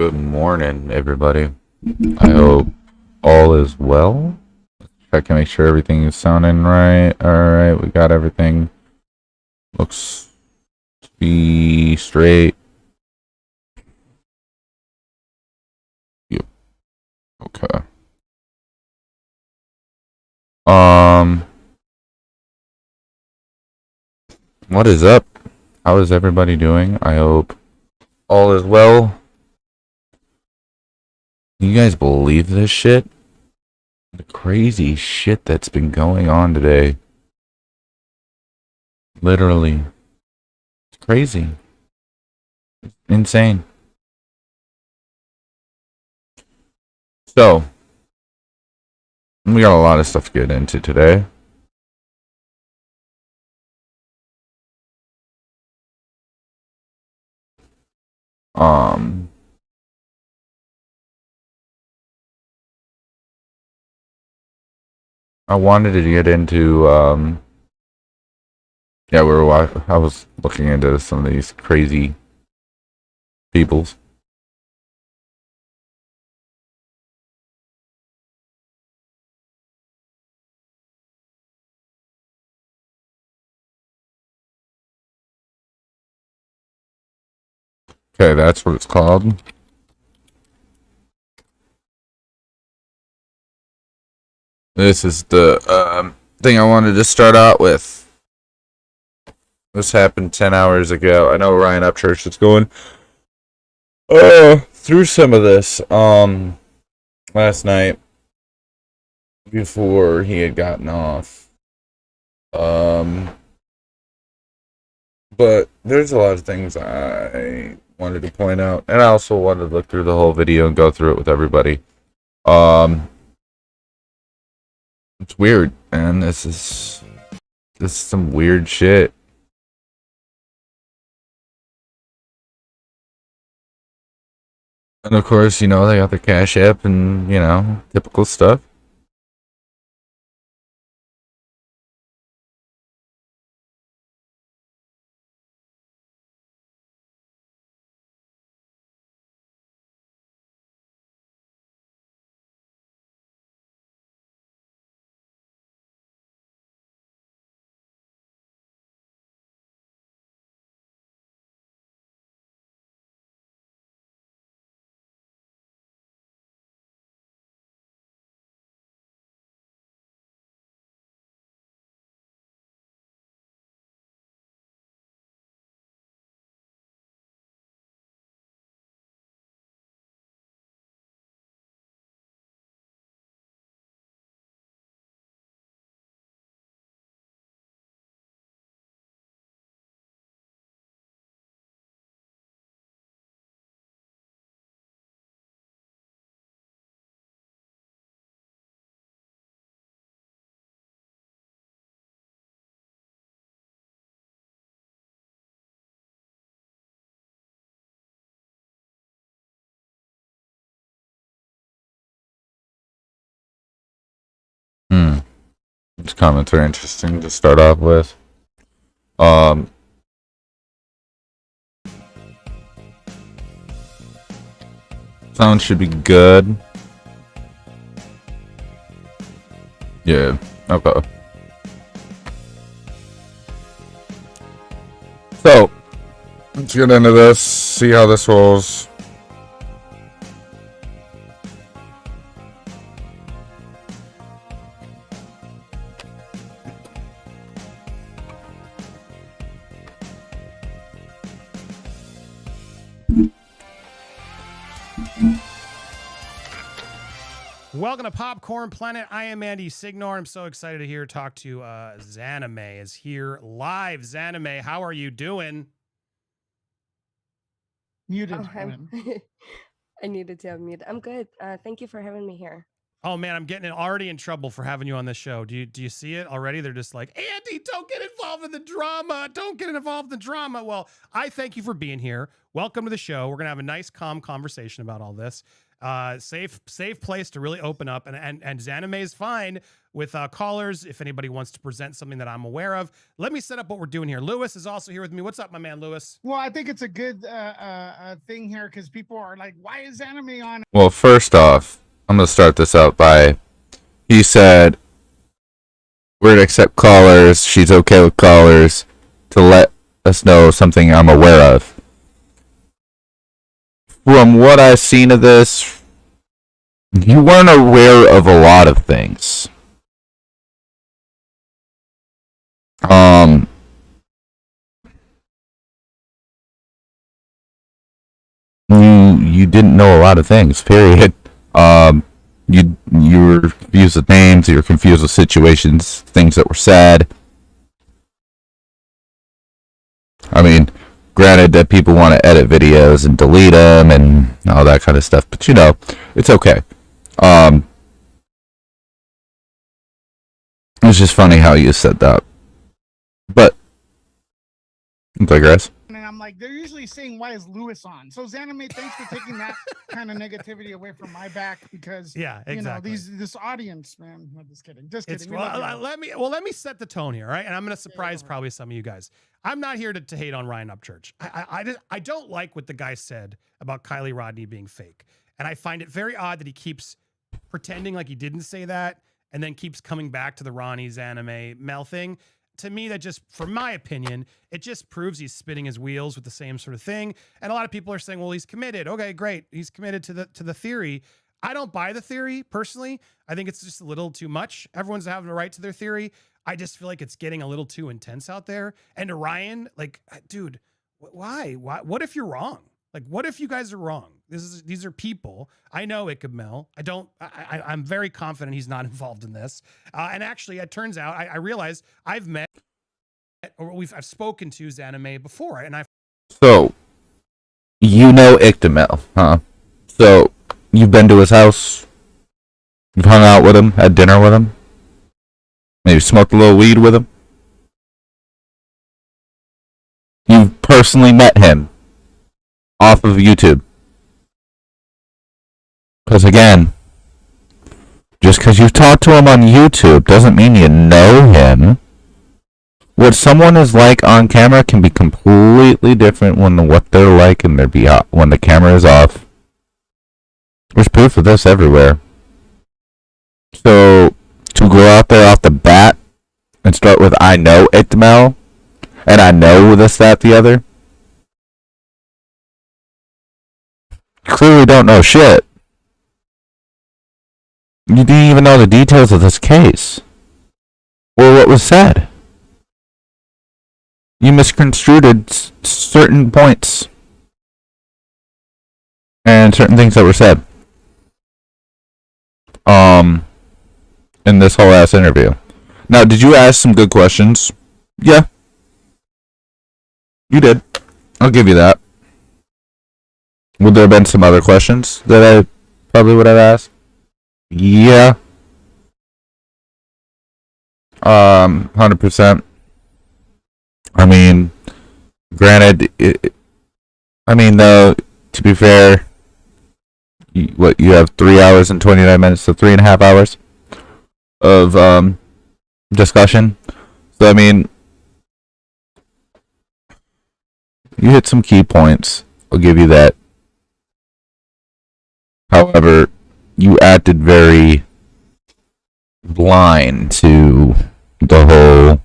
Good morning, everybody. I hope all is well. Check and make sure everything is sounding right. Alright, we got everything. Looks to be straight. Yep. Okay. What is up? How is everybody doing? I hope all is well. You guys believe this shit? The crazy shit that's been going on today. Literally. It's crazy. It's insane. So, we got a lot of stuff to get into today. I wanted to get into, I was looking into some of these crazy peoples. Okay, that's what it's called. This is the thing I wanted to start out with. This happened 10 hours ago. I know Ryan Upchurch is going through some of this last night before he had gotten off. But there's a lot of things I wanted to point out, and I also wanted to look through the whole video and go through it with everybody. It's weird, and this is some weird shit. And of course, you know, they got their Cash App and, you know, typical stuff. These comments are interesting to start off with. Sound should be good. Yeah, okay. So, let's get into this, see how this rolls. Welcome to Popcorn Planet. I am Andy Signor. I'm so excited to talk to Zanime is here live. Zanime, how are you doing? Muted. I needed to unmute. I'm good. Thank you for having me here. Oh man, I'm getting already in trouble for having you on this show. Do you see it already? They're just like, Andy, don't get involved in the drama. Don't get involved in the drama. Well, I thank you for being here. Welcome to the show. We're gonna have a nice, calm conversation about all this. Safe place to really open up. And Zanime is fine, with callers if anybody wants to present something that I'm aware of. Let me set up what we're doing here. Lewis is also here with me. What's up, my man, Lewis? Well, I think it's a good thing here because people are like, why is anime on? Well, first off, I'm going to start this out by, he said, we're to accept callers. She's okay with callers to let us know something I'm aware of. From what I've seen of this, you weren't aware of a lot of things. You didn't know a lot of things, period. You were confused with names, you were confused with situations, things that were said. I mean, granted that people want to edit videos and delete them and all that kind of stuff, but you know, it's okay. It's just funny how you said that. But, I digress. And I'm like, they're usually saying, why is Lewis on? So Zanime, thanks for taking that kind of negativity away from my back because, yeah, exactly. You know, this audience, man. I'm just kidding. Just kidding. Let me set the tone here, right? And I'm going to surprise probably some of you guys. I'm not here to hate on Ryan Upchurch. I don't like what the guy said about Kylie Rodney being fake. And I find it very odd that he keeps pretending like he didn't say that and then keeps coming back to the Ronnie's anime Mel thing. To me, that just, for my opinion, it just proves he's spinning his wheels with the same sort of thing. And a lot of people are saying, well, he's committed. Okay, great. He's committed to the theory. I don't buy the theory, personally. I think it's just a little too much. Everyone's having a right to their theory. I just feel like it's getting a little too intense out there. And to Ryan, like, dude, why? What if you're wrong? Like, what if you guys are wrong? These are people. I know Ikemel. I'm very confident he's not involved in this. And actually, it turns out I realized I've met or I've spoken to Zanime before, and So, you know Ikemel, huh? So, you've been to his house. You've hung out with him, had dinner with him. Maybe smoked a little weed with him. You've personally met him off of YouTube. Because again, just because you've talked to him on YouTube doesn't mean you know him. What someone is like on camera can be completely different when what they're like when the camera is off. There's proof of this everywhere. So, to go out there off the bat and start with, I know Ikemel, and I know this, that, the other, you clearly don't know shit. You didn't even know the details of this case. Or what was said. You misconstrued certain points. And certain things that were said. In this whole ass interview. Now, did you ask some good questions? Yeah. You did. I'll give you that. Would there have been some other questions that I probably would have asked? Yeah. 100%. I mean, granted, though, to be fair, you have 3 hours and 29 minutes, so 3.5 hours of discussion. So, I mean, you hit some key points. I'll give you that. However, you acted very blind to the whole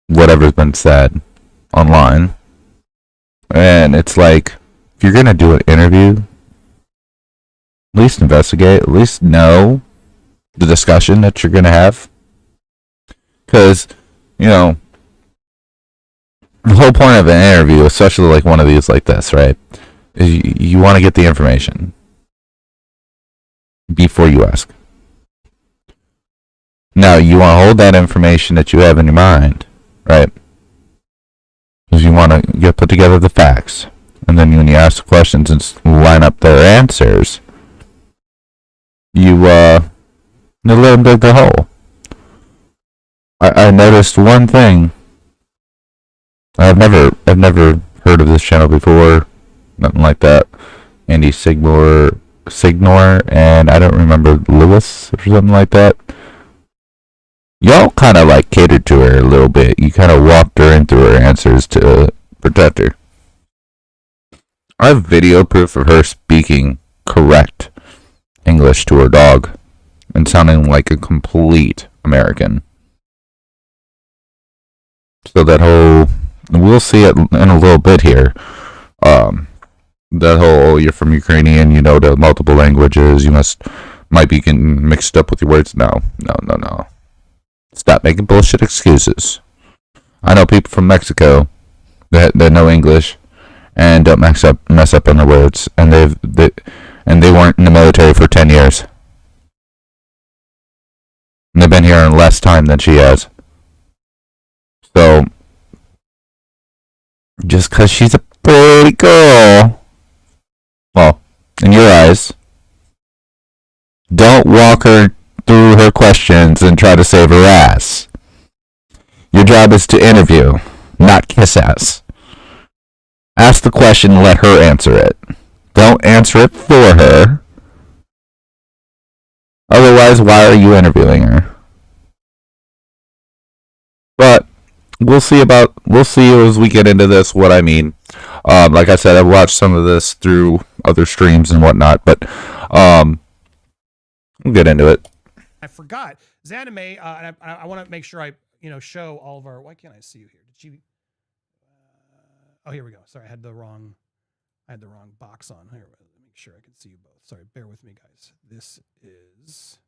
whatever's been said online. And it's like, if you're going to do an interview, at least investigate, at least know the discussion that you're going to have. Because, you know, the whole point of an interview, especially like one of these like this, right, is you want to get the information before you ask. Now, you want to hold that information that you have in your mind, right? Because you want to put together the facts. And then when you ask the questions and line up their answers, you let them dig the hole. I noticed one thing. I've never heard of this channel before. Nothing like that. Andy Signor, and I don't remember Lewis or something like that. y'all kind of like catered to her a little bit. You kind of walked her into her answers to protect her. I have video proof of her speaking correct English to her dog and sounding like a complete American. So that whole, we'll see it in a little bit here. That whole, you're from Ukrainian, you know the multiple languages, you might be getting mixed up with your words. No. Stop making bullshit excuses. I know people from Mexico that know English and don't mess up on their words, and they weren't in the military for 10 years. And they've been here in less time than she has. So, just because she's a pretty girl, well, in your eyes, don't walk her through her questions and try to save her ass. Your job is to interview, not kiss ass. Ask the question and let her answer it. Don't answer it for her. Otherwise, why are you interviewing her? But we'll see as we get into this what I mean. Like I said, I've watched some of this through other streams and whatnot, but we'll get into it. I forgot. Zanime, I want to make sure I show all of our. Why can't I see you here? Did she? Oh, here we go. Sorry, I had the wrong box on. Here, let me make sure I can see you both. Sorry, bear with me, guys. This is.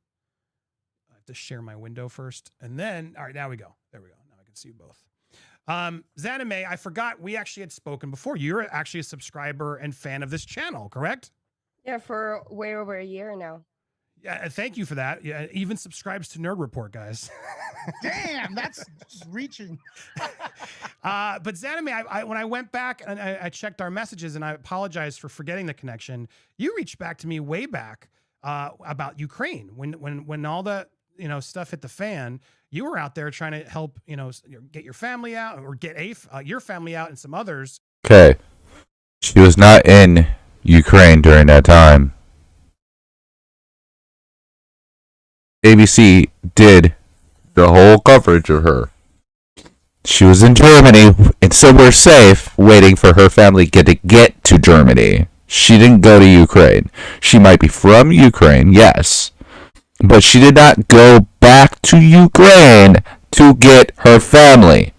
I have to share my window first, and then all right, now we go. There we go. Now I can see you both. Zanime, I forgot we actually had spoken before. You're actually a subscriber and fan of this channel, correct? Yeah, for way over a year now. Yeah, thank you for that. Yeah, even subscribes to Nerd Report, guys. Damn, that's just reaching. But Zanime, I when I went back and I checked our messages, and I apologize for forgetting the connection. You reached back to me way back about Ukraine when all the stuff hit the fan. You were out there trying to help get your family out, or get your family out and some others. Okay, she was not in Ukraine during that time. ABC did the whole coverage of her. She was in Germany, and so we're safe, waiting for her family to get to Germany. She didn't go to Ukraine. She might be from Ukraine, yes, but she did not go back to Ukraine to get her family.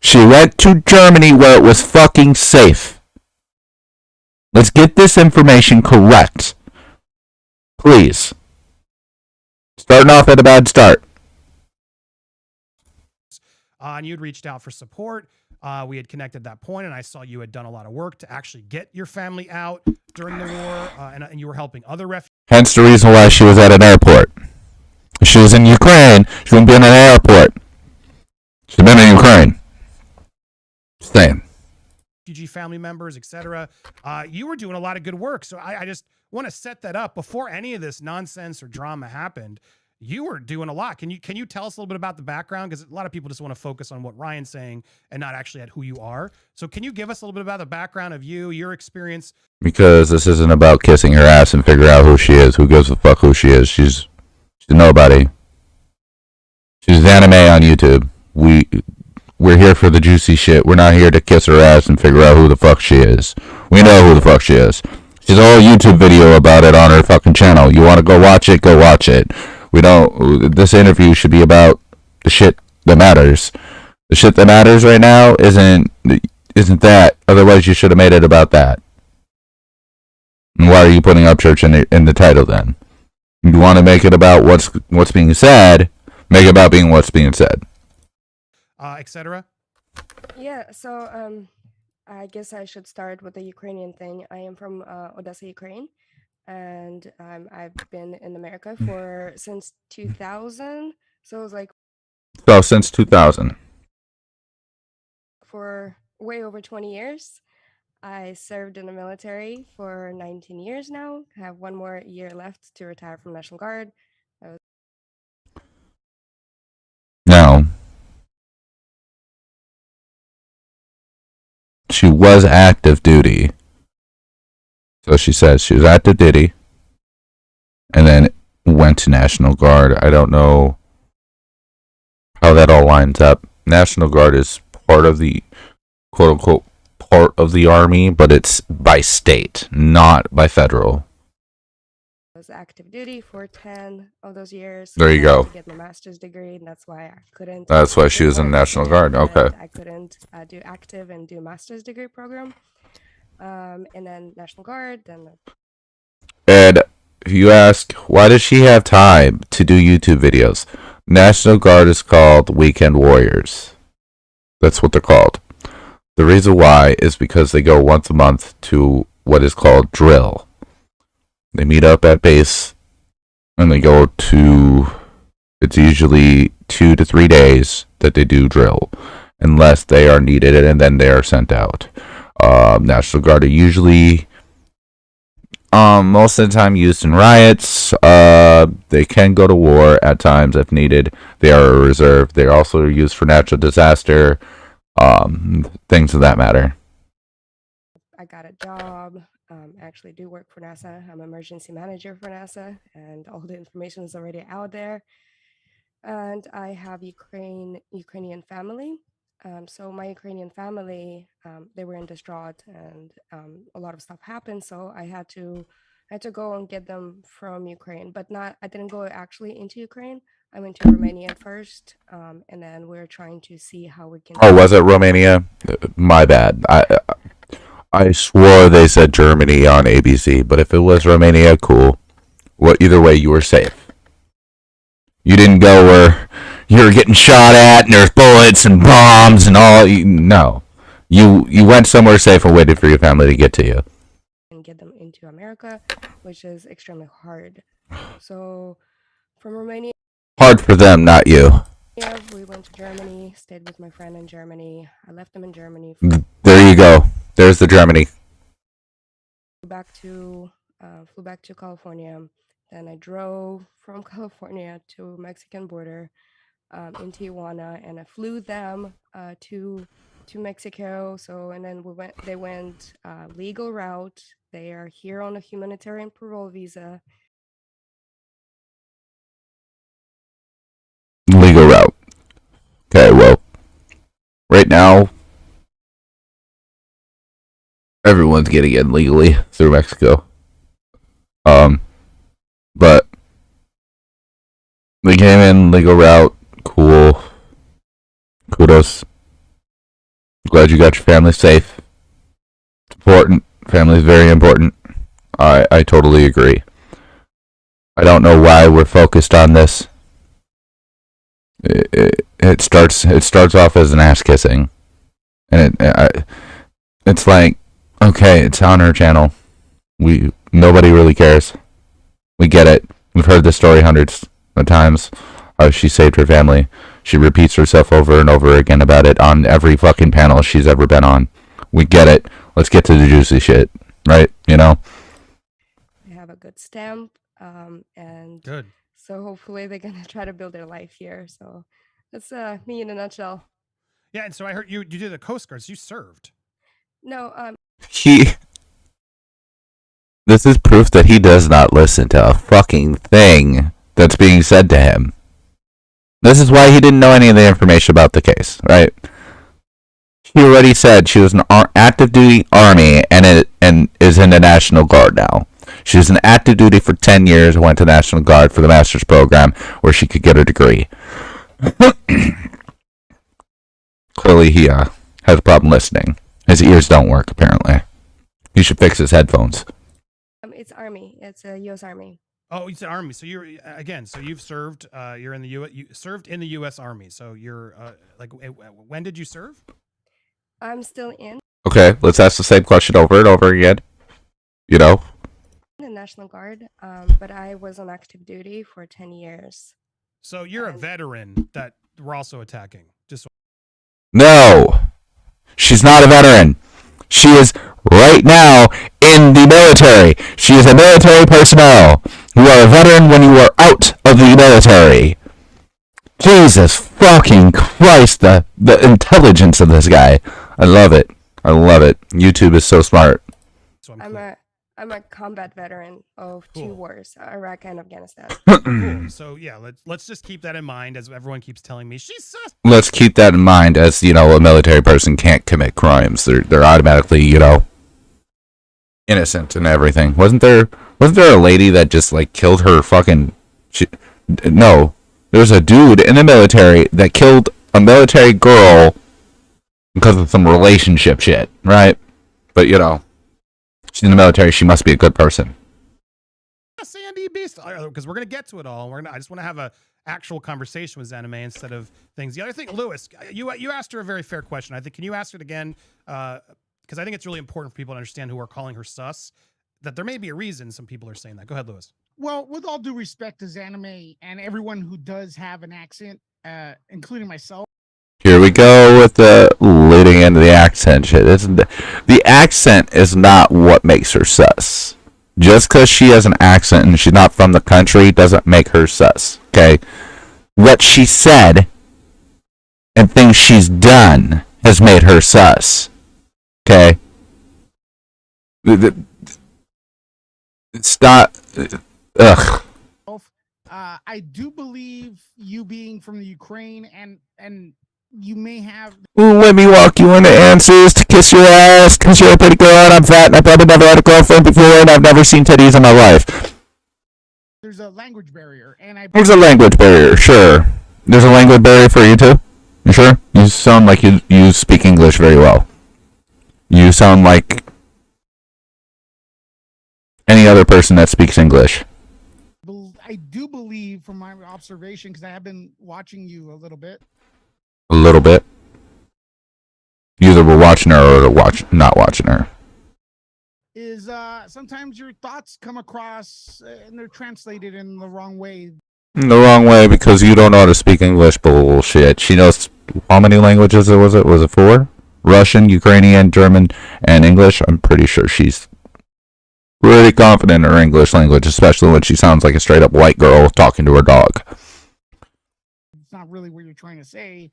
She went to Germany where it was fucking safe. Let's get this information correct. Please. Starting off at a bad start. And you'd reached out for support. We had connected at that point, and I saw you had done a lot of work to actually get your family out during the war, and you were helping other refugees. Hence the reason why she was at an airport. If she was in Ukraine, she wouldn't be in an airport. She's been in Ukraine. Saying. Refugee family members, etc. You were doing a lot of good work, so I just want to set that up before any of this nonsense or drama happened. You were doing a lot. Can you tell us a little bit about the background? Because a lot of people just want to focus on what Ryan's saying and not actually at who you are. So can you give us a little bit about the background of you, your experience? Because this isn't about kissing her ass and figure out who she is. Who gives a fuck who she is? She's nobody. She's anime on YouTube. We're here for the juicy shit. We're not here to kiss her ass and figure out who the fuck she is. We know who the fuck she is. She's a whole YouTube video about it on her fucking channel. You want to go watch it? Go watch it. This interview should be about the shit that matters. The shit that matters right now isn't that. Otherwise, you should have made it about that. And why are you putting Upchurch in the title then? You want to make it about what's being said? Make it about being what's being said. Etc. Yeah, so I guess I should start with the Ukrainian thing. I am from Odessa, Ukraine, and I've been in America since 2000. So it was like since 2000. For way over 20 years. I served in the military for 19 years now. I have one more year left to retire from National Guard. Now, she was active duty. So she says she was active duty and then went to National Guard. I don't know how that all lines up. National Guard is part of the quote unquote part of the Army, but it's by state, not by federal. I was active duty for 10 of those years. There you I had go. to get my master's degree, and that's why I couldn't. That's why she do was in the both, National Guard. and Okay. I couldn't do active and do master's degree program. And then National Guard, then And if you ask, why does she have time to do YouTube videos? National Guard is called Weekend Warriors. That's what they're called. The reason why is because they go once a month to what is called drill. They meet up at base and they go to, it's usually 2 to 3 days that they do drill, unless they are needed and then they are sent out. National Guard are usually most of the time used in riots. They can go to war at times if needed. They are a reserve. They also are used for natural disaster, things of that matter. I got a job. I actually do work for NASA. I'm an emergency manager for NASA, and all the information is already out there. And I have Ukrainian family. So my Ukrainian family, they were in distraught, and a lot of stuff happened. So I had to go and get them from Ukraine, but I didn't go actually into Ukraine. I went to Romania first, and then we're trying to see how we can. Oh, was it Romania? My bad. I swore they said Germany on ABC, but if it was Romania, cool. Well, either way, you were safe. You didn't go where you were getting shot at and there's bullets and bombs and all. No. You went somewhere safe and waited for your family to get to you. And get them into America, which is extremely hard. So from Romania, hard for them, not you. yeah, we went to Germany, stayed with my friend in Germany. I left them in Germany. There you go. There's the Germany. Flew back to California. Then I drove from California to Mexican border in Tijuana, and I flew them to Mexico. So, and then they went legal route. They are here on a humanitarian parole visa. Legal route. Okay, well, right now, everyone's getting in legally through Mexico. But they came in legal route. Cool. Kudos. Glad you got your family safe. It's important. Family is very important. I totally agree. I don't know why we're focused on this. It starts off as an ass kissing, and it's like, okay, it's on her channel. Nobody really cares. We get it. We've heard this story hundreds of times. She saved her family. She repeats herself over and over again about it on every fucking panel she's ever been on. We get it. Let's get to the juicy shit, right? You know? They have a good stamp, and Good. so hopefully they're gonna try to build their life here. So that's me in a nutshell. Yeah, and so I heard you did the Coast Guard. So you served. No, This is proof that he does not listen to a fucking thing that's being said to him. This is why he didn't know any of the information about the case, right? She already said she was an active duty Army and is in the National Guard now. She was in active duty for 10 years and went to National Guard for the master's program where she could get her degree. Clearly he has a problem listening. His ears don't work, apparently. He should fix his headphones. it's Army. It's a U.S. Army. Oh, you said Army. So you're again. So you've served. You're in the U. You served in the U.S. Army. So you're when did you serve? I'm still in Okay, let's ask the same question over and over again. You know? the National Guard, but I was on active duty for 10 years. So you're a veteran that we're also attacking. Just No! She's not a veteran. She is right now in the military. She is a military personnel. You are a veteran when you are out of the military. Jesus fucking Christ, the intelligence of this guy. I love it. I love it. YouTube is so smart. so I'm I'm a combat veteran of two Cool. wars, Iraq and Afghanistan. Cool. So yeah, let's just keep that in mind as everyone keeps telling me she's sus. Let's keep that in mind, as you know, a military person can't commit crimes. They're automatically, you know, innocent and everything. Wasn't there a lady that just like killed her fucking? No, there was a dude in the military that killed a military girl because of some relationship shit, right? But you know, she's in the military. She must be a good person. Sandy Beast, because we're gonna get to it all. I just want to have a actual conversation with Anime instead of things. The other thing, Lewis, you asked her a very fair question. I think, can you ask it again? Because I think it's really important for people to understand who are calling her sus. That there may be a reason some people are saying that. Go ahead, Lewis. Well, with all due respect to Zanime and everyone who does have an accent, including myself. Here we go with the leading into the accent shit. The accent is not what makes her sus. Just because she has an accent and she's not from the country doesn't make her sus. Okay, what she said and things she's done has made her sus. Okay, it's not. Ugh. I do believe you being from the Ukraine and you may have. Ooh, let me walk you into answers to kiss your ass because you're a pretty girl and I'm fat and I probably never had a girlfriend before and I've never seen titties in my life. There's a language barrier, and There's a language barrier, sure. There's a language barrier for you too? You sure? You sound like you speak English very well. You sound like any other person that speaks English. I do believe, from my observation, because I have been watching you a little bit. A little bit. You either were watching her or not watching her. Is sometimes your thoughts come across and they're translated in the wrong way. In the wrong way because you don't know how to speak English. Bullshit. She knows how many languages was it? Was it 4? Russian, Ukrainian, German, and English. I'm pretty sure she's pretty confident in her English language, especially when she sounds like a straight up white girl talking to her dog. It's not really what you're trying to say.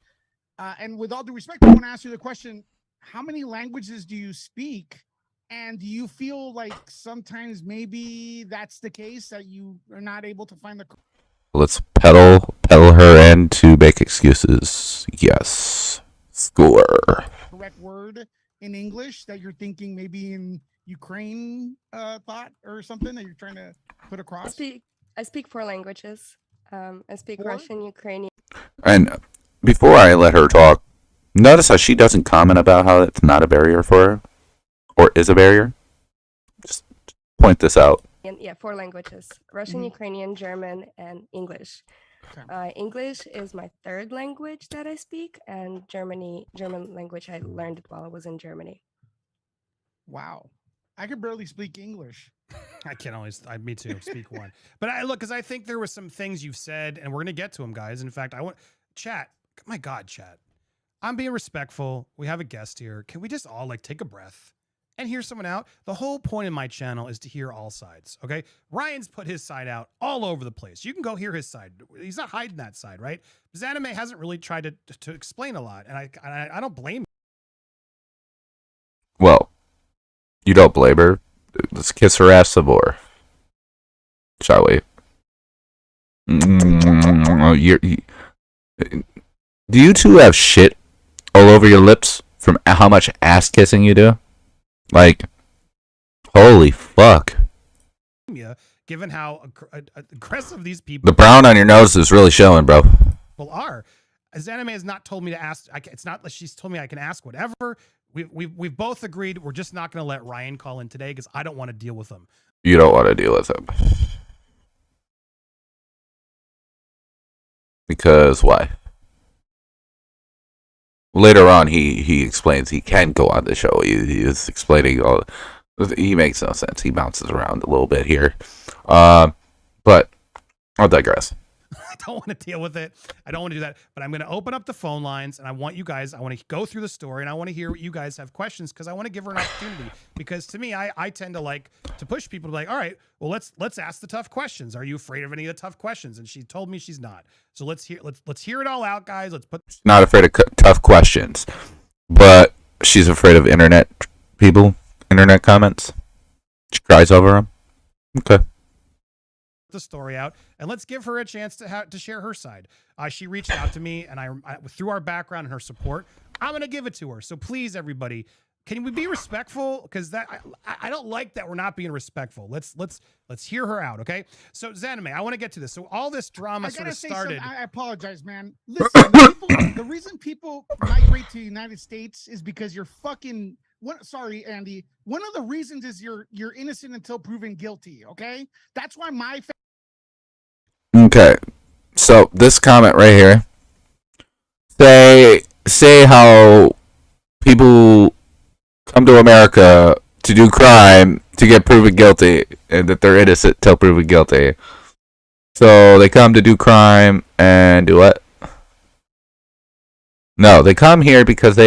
And with all due respect, I want to ask you the question: how many languages do you speak? And do you feel like sometimes maybe that's the case, that you are not able to find the... Let's pedal her in to make excuses. Yes. Score. correct word in English that you're thinking maybe in Ukraine thought or something that you're trying to put across? I speak 4 languages. I speak 4? Russian, Ukrainian. And before I let her talk, notice how she doesn't comment about how it's not a barrier for her, or is a barrier. Just point this out. Yeah, 4 languages: Russian, Ukrainian, German, and English. Okay. English is my 3rd language that I speak, and German language I learned while I was in Germany. Wow. I could barely speak English. Me too, speak one. But because I think there were some things you've said, and we're going to get to them, guys. In fact, chat, my God, chat. I'm being respectful. We have a guest here. Can we just all take a breath and hear someone out? The whole point of my channel is to hear all sides, okay? Ryan's put his side out all over the place. You can go hear his side. He's not hiding that side, right? Because Anime hasn't really tried to explain a lot, and I don't blame him. Well, you don't blame her. Let's kiss her ass some more. Shall we? Do you two have shit all over your lips from how much ass kissing you do? Holy fuck. Given how aggressive these people The brown on your nose is really showing, bro. are. As Anime has not told me to ask. It's not like she's told me I can ask whatever. We've both agreed we're just not going to let Ryan call in today because I don't want to deal with him. You don't want to deal with him. Because why? Later on, he explains he can go on the show. He is explaining all. He makes no sense. He bounces around a little bit here. But I'll digress. I don't want to deal with it. I don't want to do that. But I'm going to open up the phone lines, and I want to go through the story, and I want to hear what you guys have questions, because I want to give her an opportunity. Because to me, I tend to push people to be like, all right, well, let's ask the tough questions. Are you afraid of any of the tough questions? And she told me she's not. So let's hear it all out, guys. Not afraid of tough questions, but she's afraid of internet comments. She cries over him. Okay. The story out, and let's give her a chance to share her side. She reached out to me, and I through our background and her support, I'm gonna give it to her. So please, everybody, can we be respectful? Because I don't like that we're not being respectful. Let's hear her out, okay? So Zanime, I want to get to this. So all this drama sort of started. I apologize, man. Listen, the reason people migrate to the United States is because you're fucking. Sorry, Andy. One of the reasons is you're innocent until proven guilty. Okay, that's why my. Okay, so this comment right here. Say how people come to America to do crime to get proven guilty, and that they're innocent till proven guilty. So they come to do crime and do what? No, they come here because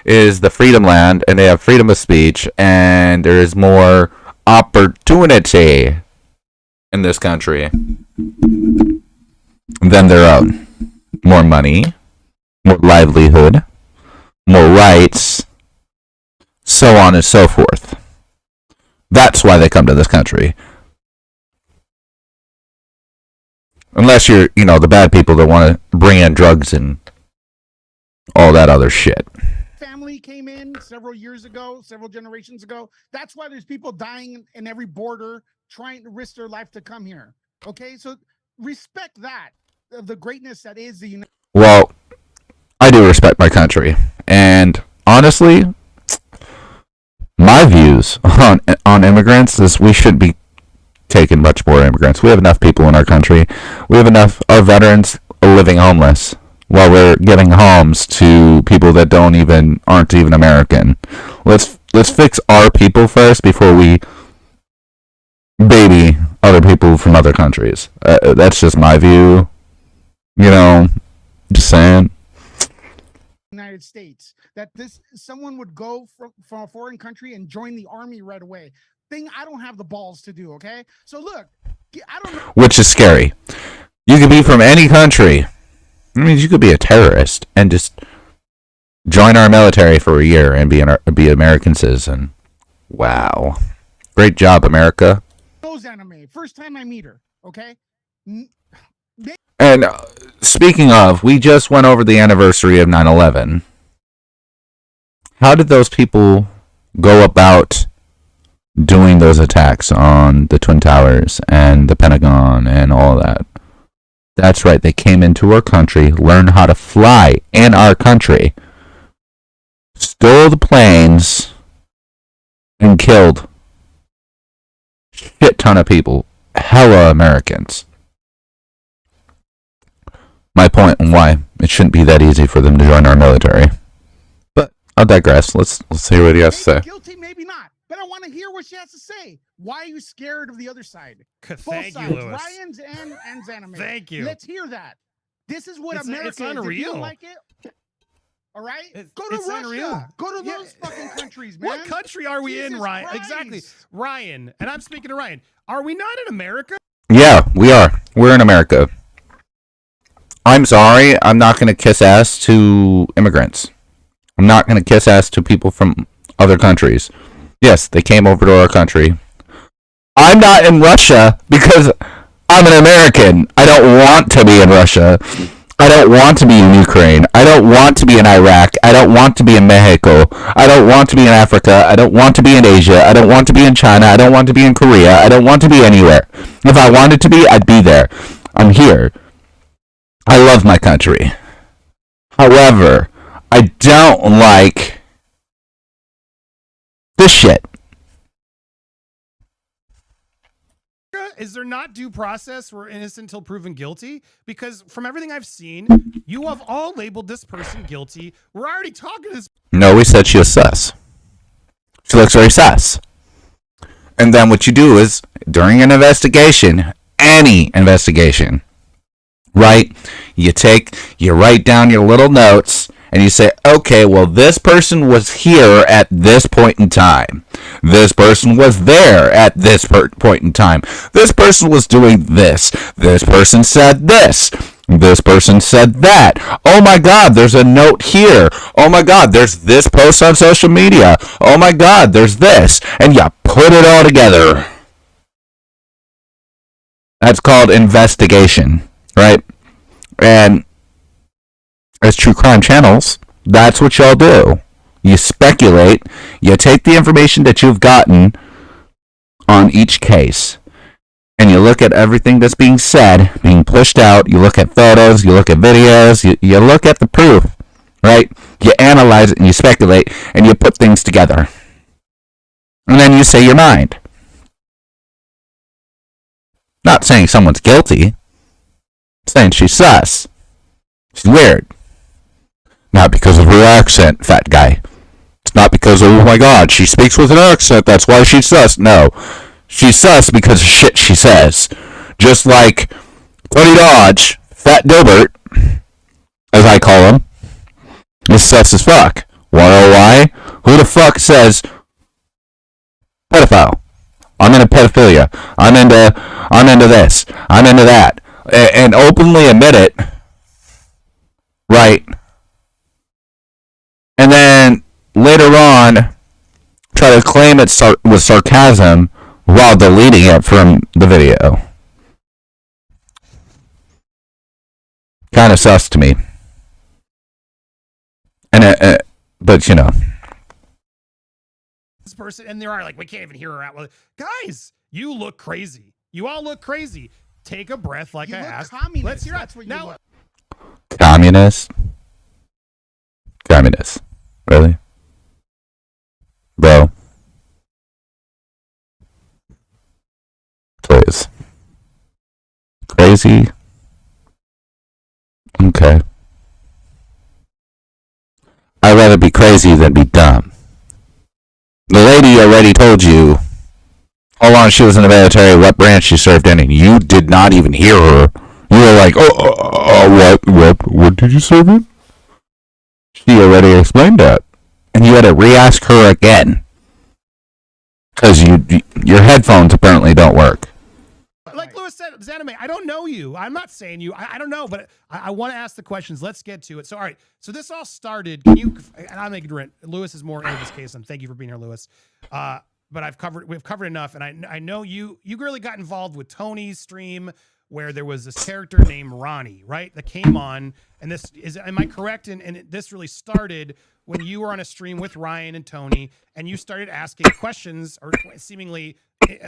is the freedom land, and they have freedom of speech, and there is more opportunity in this country than their own. More money, more livelihood, more rights, so on and so forth. That's why they come to this country. Unless you're, the bad people that want to bring in drugs and all that other shit. Family came in several years ago, several generations ago. That's why there's people dying in every border trying to risk their life to come here. Okay, so respect that, the greatness that is the United. Well, I do respect my country, and honestly, my views on immigrants is we should be taking much more immigrants. We have enough people in our country. We have enough our veterans living homeless while we're giving homes to people that aren't even American. Let's fix our people first before we baby other people from other countries. That's just my view. Just saying. United States, that someone would go from a foreign country and join the army right away. Thing I don't have the balls to do. Okay, so look, I don't know. Which is scary. You could be from any country. I mean, you could be a terrorist and just join our military for a year and be an American citizen. Wow, great job, America. Those anime. First time I meet her. Okay. And speaking of, we just went over the anniversary of 9/11. How did those people go about doing those attacks on the Twin Towers and the Pentagon and all that? That's right, they came into our country, learned how to fly in our country, stole the planes, and killed shit ton of people. Hella Americans. My point and why it shouldn't be that easy for them to join our military. But I'll digress. Let's hear what he has to say. Guilty, maybe not. But I want to hear what she has to say. Why are you scared of the other side? Thank you, Louis. Ryan's and Zanime. Thank you. Let's hear that. This is what America it's unreal. is. If you don't like it, all right? Go to Russia. Unreal. Go to those fucking countries, man. What country are we in, Ryan? Christ. Exactly. Ryan, and I'm speaking to Ryan. Are we not in America? Yeah, we are. We're in America. I'm sorry, I'm not going to kiss ass to immigrants. I'm not going to kiss ass to people from other countries. Yes, they came over to our country. I'm not in Russia because I'm an American. I don't want to be in Russia. I don't want to be in Ukraine. I don't want to be in Iraq. I don't want to be in Mexico. I don't want to be in Africa. I don't want to be in Asia. I don't want to be in China. I don't want to be in Korea. I don't want to be anywhere. If I wanted to be, I'd be there. I'm here. I love my country. However, I don't like this shit. Is there not due process? We're innocent until proven guilty? Because from everything I've seen, you have all labeled this person guilty. We're already talking to this. No, we said she was sus. She looks very sus. And then what you do is, during an investigation, any investigation, right? You write down your little notes and you say, okay, well, this person was here at this point in time. This person was there at this point in time. This person was doing this. This person said this. This person said that. Oh my God, there's a note here. Oh my God, there's this post on social media. Oh my God, there's this. And you put it all together. That's called investigation, right? And as true crime channels, that's what y'all do. You speculate, you take the information that you've gotten on each case, and you look at everything that's being said, being pushed out, you look at photos, you look at videos, you look at the proof, right? You analyze it and you speculate, and you put things together. And then you say your mind. Not saying someone's guilty. Saying she's sus. She's weird. Not because of her accent, fat guy. It's not because, oh my god, she speaks with an accent, that's why she's sus. No. She's sus because of shit she says. Just like Tony Dodge, Fat Dilbert, as I call him, is sus as fuck. Wanna know why? Who the fuck says pedophile? I'm into pedophilia. I'm into this. I'm into that. And openly admit it. Right. And then later on try to claim it was sarcasm while deleting it from the video. Kind of sus to me. And but you know, this person, and there are like, we can't even hear her out. Well, guys, you look crazy. You all look crazy. Take a breath, like You I look asked. communist. Let's hear That's it what you now. look. communist. Really? Bro. Please. Crazy? Okay. I'd rather be crazy than be dumb. The lady already told you how long she was in the military, what branch she served in, and you did not even hear her. You were like, what did you serve in? She already explained that. And you had to re-ask her again. Because your headphones apparently don't work. Like Lewis said, Zanime, I don't know you. I'm not saying you. I don't know, but I want to ask the questions. Let's get to it. So, all right. So this all started. Can you? And I'm ignorant. Lewis is more into this case, and thank you for being here, Lewis. But we've covered enough, and I know you really got involved with Tony's stream where there was this character named Ronnie, right? That came on, and this is. Am I correct? And this really started when you were on a stream with Ryan and Tony, and you started asking questions, or seemingly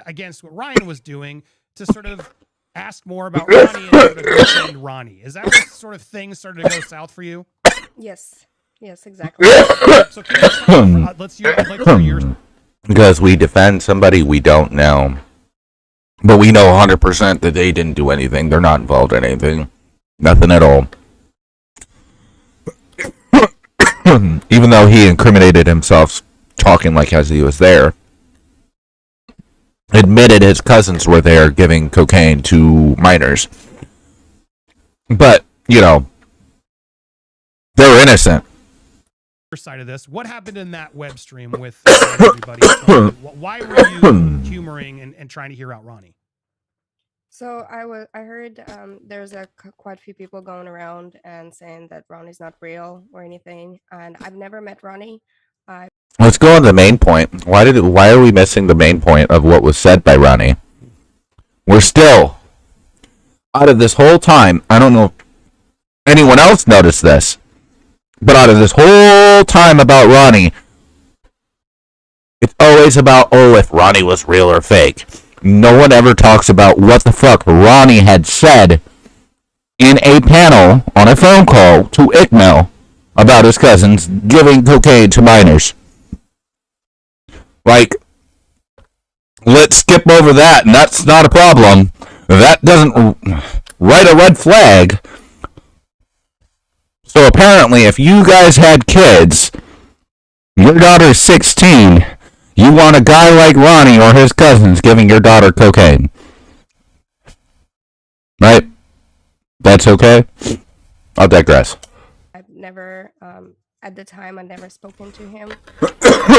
against what Ryan was doing, to sort of ask more about Ronnie and sort of defend Ronnie. Is that what sort of things started to go south for you? Yes, exactly. So can you start, I'd like to hear yours. Because we defend somebody we don't know. But we know 100% that they didn't do anything. They're not involved in anything. Nothing at all. Even though he incriminated himself talking like as he was there. Admitted his cousins were there giving cocaine to minors. But, you know, they're innocent. Side of this, what happened in that web stream with everybody? Why were you humoring and trying to hear out Ronnie? So I heard there's quite a few people going around and saying that Ronnie's not real or anything, and I've never met Ronnie. Let's go on the main point. Why are we missing the main point of what was said by Ronnie? We're still out of this whole time. I don't know if anyone else noticed this, but out of this whole time about Ronnie, it's always about, oh, if Ronnie was real or fake. No one ever talks about what the fuck Ronnie had said in a panel on a phone call to ICML about his cousins giving cocaine to minors. Like, let's skip over that, and that's not a problem. That doesn't write a red flag. So apparently, if you guys had kids, your daughter's 16, you want a guy like Ronnie or his cousins giving your daughter cocaine. Right? That's okay? I'll digress. I've never, at the time, I'd never spoken to him.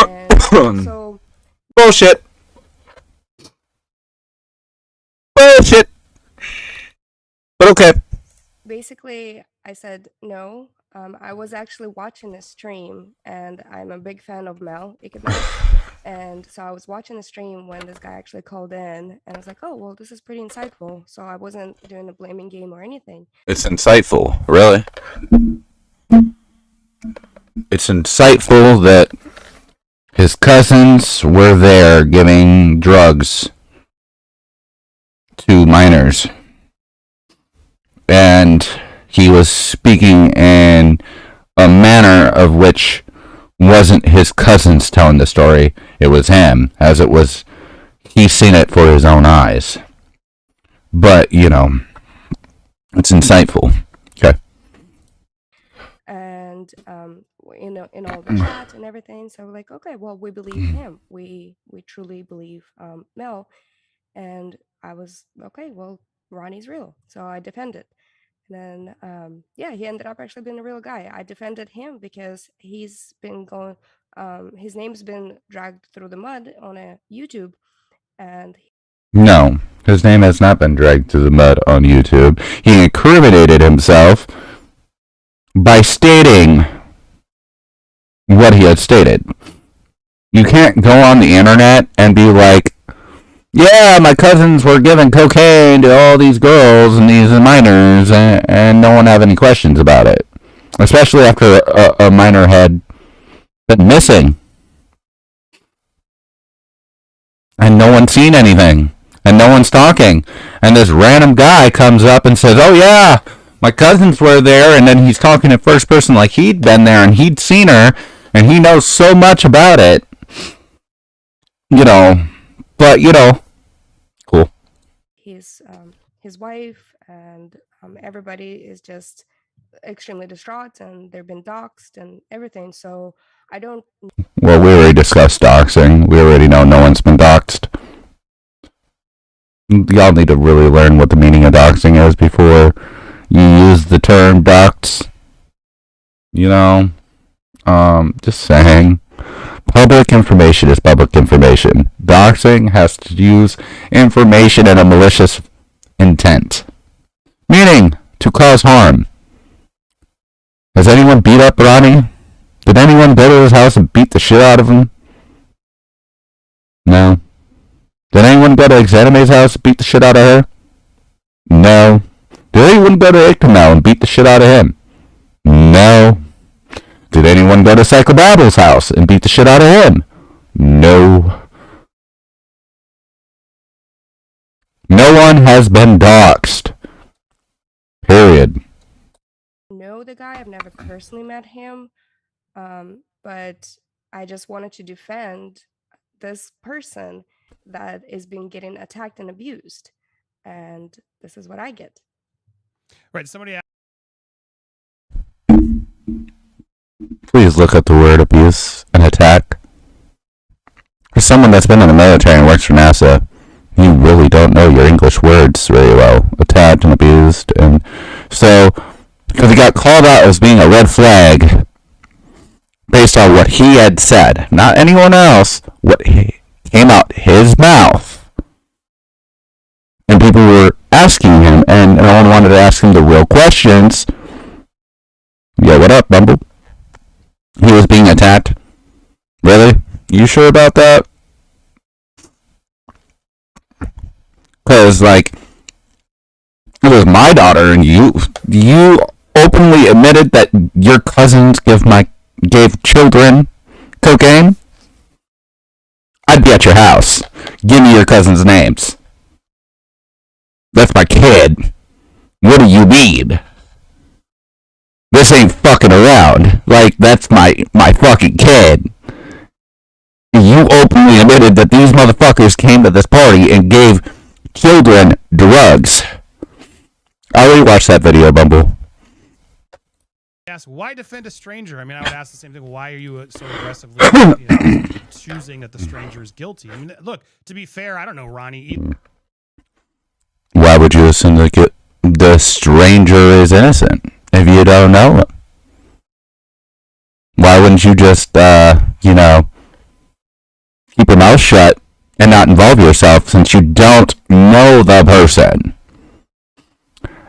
And so Bullshit. Bullshit. But okay. basically, I said no. I was actually watching the stream, and I'm a big fan of Mel Ikebel. And so I was watching the stream when this guy actually called in, and I was like, oh, well, this is pretty insightful. So I wasn't doing a blaming game or anything. It's insightful, really. It's insightful that his cousins were there giving drugs to minors. And he was speaking in a manner of which wasn't his cousins telling the story. It was him, as it was, he's seen it for his own eyes. But, you know, it's insightful. Okay. And in all the chat and everything, so we're like, okay, well, we believe him. We truly believe Mel. And I was okay, well, Ronnie's real, so I defended. And then he ended up actually being a real guy. I defended him because he's been going, his name's been dragged through the mud on a YouTube. And no, his name has not been dragged through the mud on YouTube. He incriminated himself by stating what he had stated. You can't go on the internet and be like, yeah, my cousins were giving cocaine to all these girls and these minors, and no one have any questions about it. Especially after a minor had been missing. And no one's seen anything. And no one's talking. And this random guy comes up and says, oh yeah, my cousins were there, and then he's talking in first person like he'd been there and he'd seen her, and he knows so much about it. You know, but, you know, cool. His wife and everybody is just extremely distraught, and they've been doxxed and everything. So I don't. Well, we already discussed doxing. We already know no one's been doxed. Y'all need to really learn what the meaning of doxing is before you use the term dox. You know, just saying. Public information is public information. Doxing has to use information in a malicious intent, meaning to cause harm. Has anyone beat up Ronnie? Did anyone go to his house and beat the shit out of him? No. Did anyone go to Exanime's house and beat the shit out of her? No. Did anyone go to Ictamel and beat the shit out of him? No. Did anyone go to Psychobabel's house and beat the shit out of him? No. No one has been doxxed. Period. Know the guy. I've never personally met him. But I just wanted to defend this person that is being getting attacked and abused. And this is what I get. Right. Somebody asked. Please look up the word abuse and attack. For someone that's been in the military and works for NASA, you really don't know your English words very well. Attacked and abused. And so, because he got called out as being a red flag based on what he had said, not anyone else, what came out his mouth. And people were asking him, and no one wanted to ask him the real questions. Yo, what up, Bumble? He was being attacked. Really? You sure about that? Because, like, it was my daughter, and you openly admitted that your cousins gave children cocaine? I'd be at your house. Give me your cousins' names. That's my kid. What do you mean? This ain't fucking around. Like, that's my fucking kid. You openly admitted that these motherfuckers came to this party and gave children drugs. I already watched that video, Bumble. Ask, why defend a stranger? I mean, I would ask the same thing. Why are you so aggressively choosing that the stranger is guilty? I mean, look, to be fair, I don't know Ronnie either. Why would you assume that the stranger is innocent if you don't know him? Why wouldn't you just, keep your mouth shut and not involve yourself since you don't know the person?